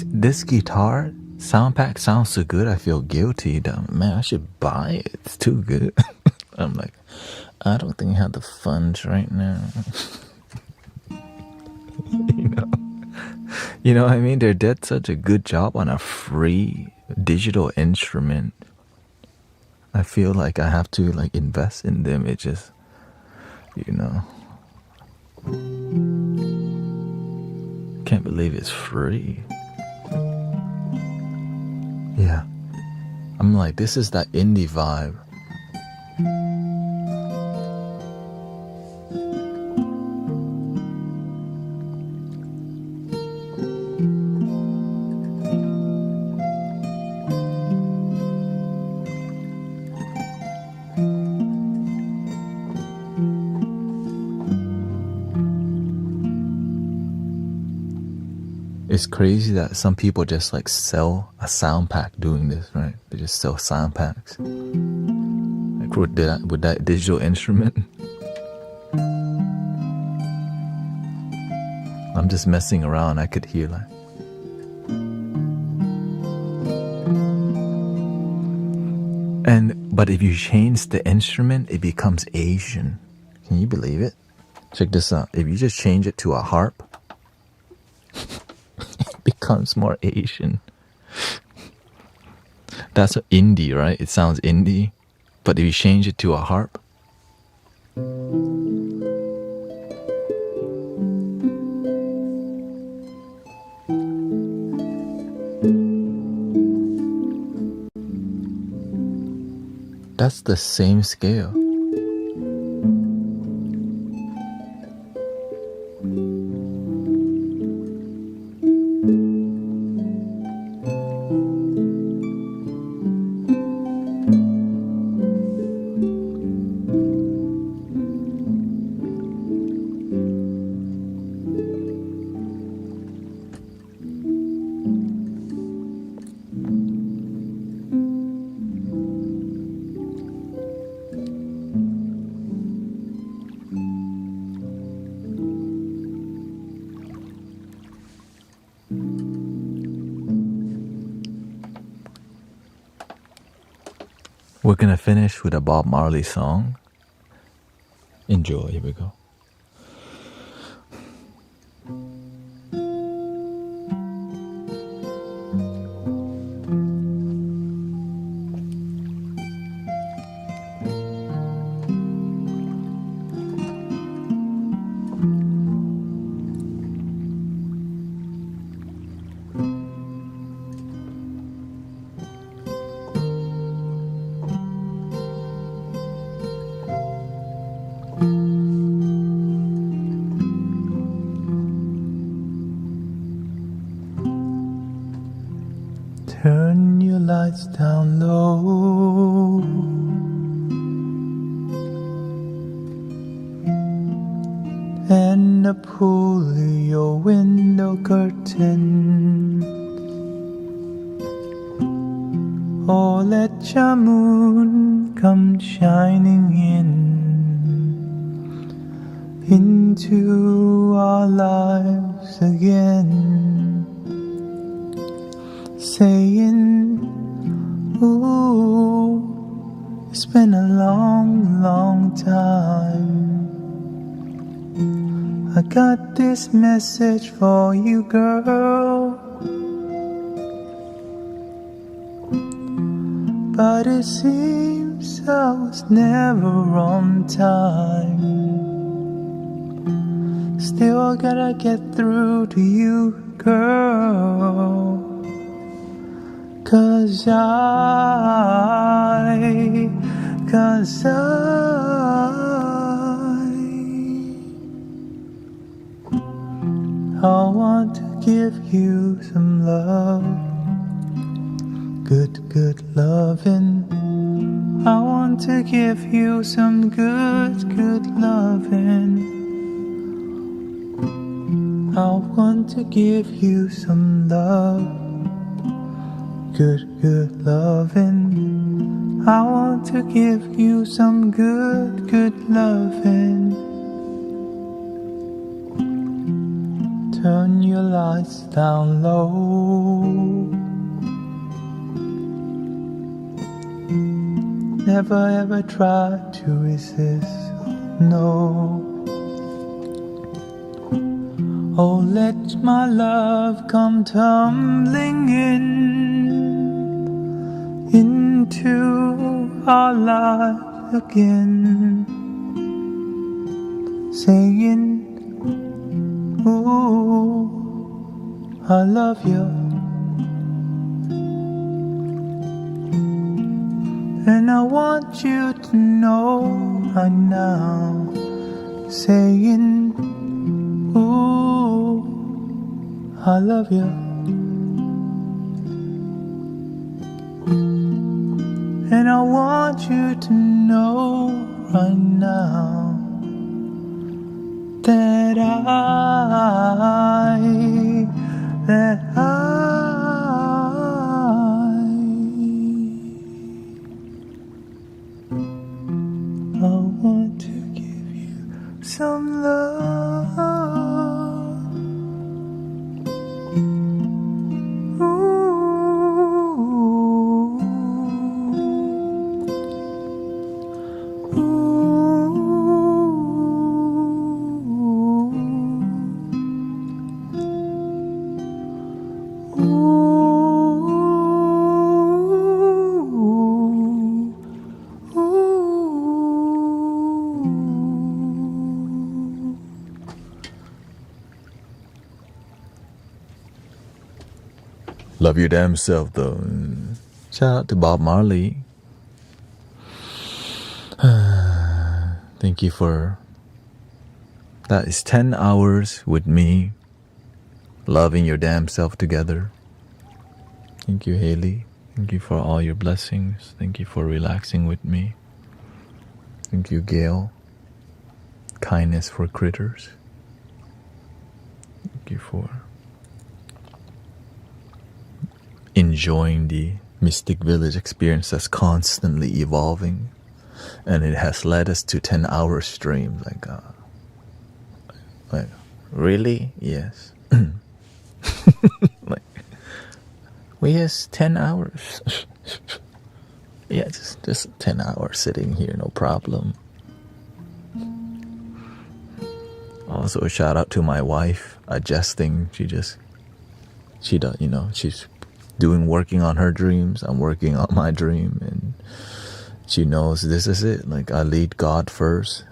This guitar sound pack sounds so good. I feel guilty. Man, I should buy it. It's too good. I'm like, I don't think I have the funds right now. You know what I mean? They did such a good job on a free digital instrument. I feel like I have to like invest in them. It just, you know, can't believe it's free. Yeah, I'm like, this is that indie vibe. It's crazy that some people just like sell a sound pack doing this, right? They just sell sound packs. Like with that digital instrument. I'm just messing around. I could hear like. But if you change the instrument, it becomes Asian. Can you believe it? Check this out. If you just change it to a harp, becomes more Asian. That's indie, right? It sounds indie, but if you change it to a harp, that's the same scale. We're gonna finish with a Bob Marley song. Enjoy, here we go. Turn your lights down low. And pull your window curtain. Oh, let your moon come shining into our lives again, saying, ooh, it's been a long, long time. I got this message for you, girl, but it seems I was never on time. Still I gotta get through to you, girl, 'cause I want to give you some love, good, good loving. I want to give you some good, good loving. I want to give you some love, good, good loving. I want to give you some good, good loving. Turn your lights down low. Never ever try to resist, no. Oh, let my love come tumbling into our lives again, saying, ooh, I love you. And I want you to know right now, saying, ooh, I love you. And I want you to know right now that I want to give you some love. Love your damn self, though. Shout out to Bob Marley. Thank you for... That is 10 hours with me, loving your damn self together. Thank you, Haley. Thank you for all your blessings. Thank you for relaxing with me. Thank you, Gail. Kindness for critters. Thank you for enjoying the Mystic Village experience that's constantly evolving, and it has led us to 10-hour streams. Like, really? Yes. Like, we has 10 hours. Yeah, just 10 hours sitting here, no problem. Also, a shout out to my wife adjusting. She does, she's working on her dreams. I'm working on my dream, and she knows this is it. Like, I lead God first,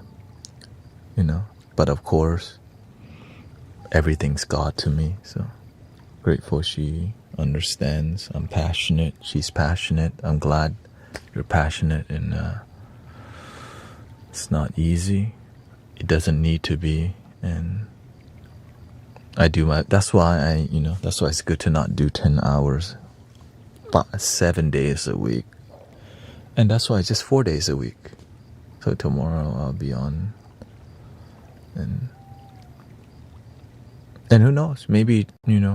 but of course, everything's God to me. So grateful she understands. I'm passionate. She's passionate. I'm glad you're passionate, and it's not easy. It doesn't need to be, and I do my. That's why that's why it's good to not do 10 hours 7 days a week. And that's why it's just 4 days a week. So tomorrow I'll be on. And who knows? Maybe,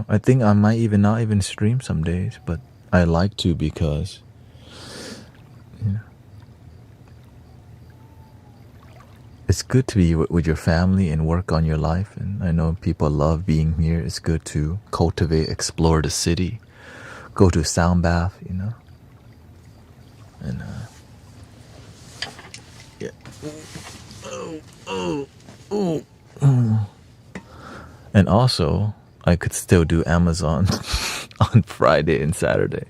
I think I might even not even stream some days. But I like to because, it's good to be with your family and work on your life. And I know people love being here. It's good to cultivate, explore the city, go to sound bath, And yeah. And also, I could still do Amazon on Friday and Saturday,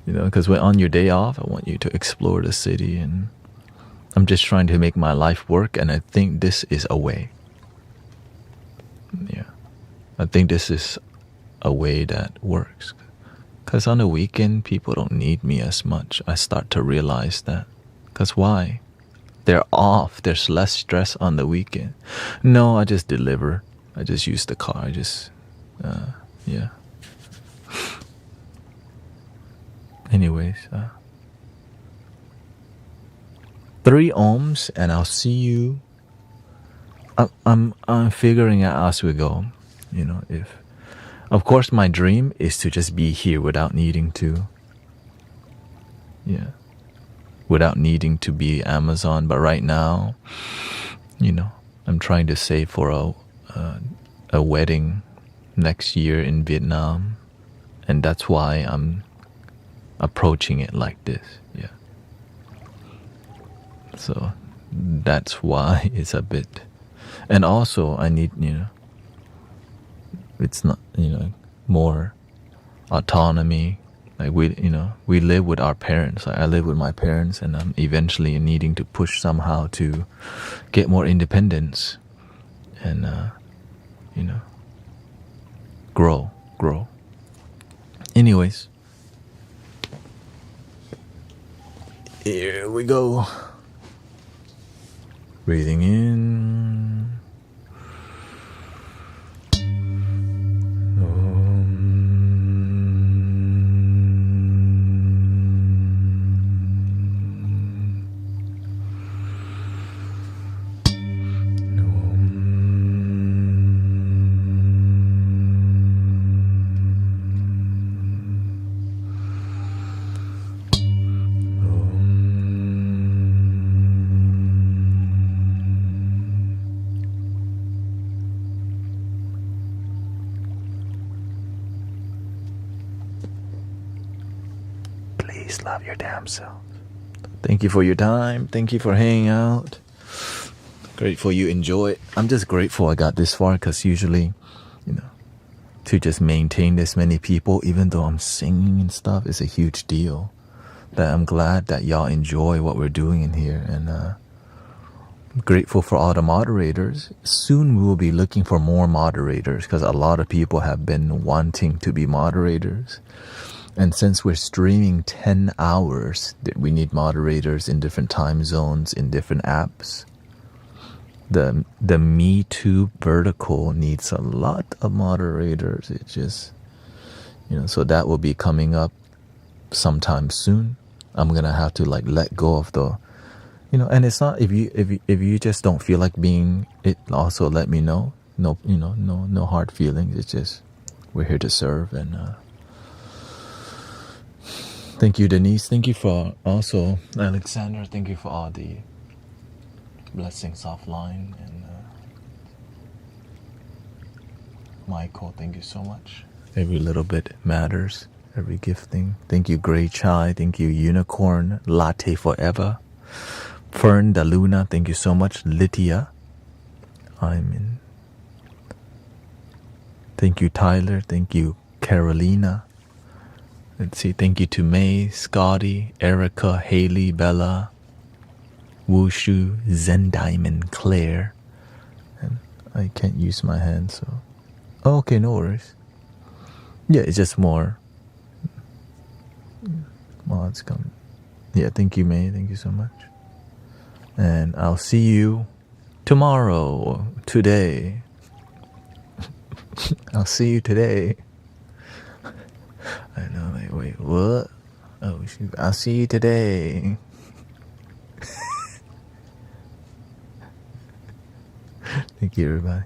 because when on your day off, I want you to explore the city, and I'm just trying to make my life work, and I think this is a way. Yeah, I think this is a way that works. Because on the weekend, people don't need me as much. I start to realize that. Because why? They're off. There's less stress on the weekend. No, I just deliver. I just use the car. I just, yeah. Anyways, 3 ohms, and I'll see you. I'm figuring out as we go. If, of course, my dream is to just be here without needing to. Yeah. Without needing to be Amazon, but right now, I'm trying to save for a wedding next year in Vietnam, and that's why I'm approaching it like this. Yeah. So that's why it's a bit, and also I need, it's not, more autonomy. Like we live with our parents. Like I live with my parents, and I'm eventually needing to push somehow to get more independence, and grow. Anyways, here we go. Breathing in. Love your damn self. Thank you for your time. Thank you for hanging out. Grateful you enjoy it. I'm just grateful I got this far, because usually, to just maintain this many people, even though I'm singing and stuff, is a huge deal. That I'm glad that y'all enjoy what we're doing in here, and I'm grateful for all the moderators. Soon we will be looking for more moderators, because a lot of people have been wanting to be moderators. And since we're streaming 10 hours, we need moderators in different time zones, in different apps. The Me Too vertical needs a lot of moderators. It just, so that will be coming up sometime soon. I'm gonna have to let go of the, and it's not, if you just don't feel like being it, also let me know. No, no hard feelings. It's just, we're here to serve. And thank you, Denise. Thank you for also Alexander. Thank you for all the blessings offline. And Michael, thank you so much. Every little bit matters. Every gifting. Thank you, Grey Chai. Thank you, Unicorn. Latte Forever. Fern Da Luna. Thank you so much. Lydia. I'm in. Thank you, Tyler. Thank you, Carolina. Let's see, thank you to May, Scotty, Erica, Haley, Bella, Wushu, Zen Diamond, Claire. And I can't use my hand, so. Oh, okay, no worries. Yeah, it's just more mods come. Yeah, thank you, May. Thank you so much. And I'll see you tomorrow or today. I'll see you today. I know, wait, what? I'll see you today. Thank you, everybody.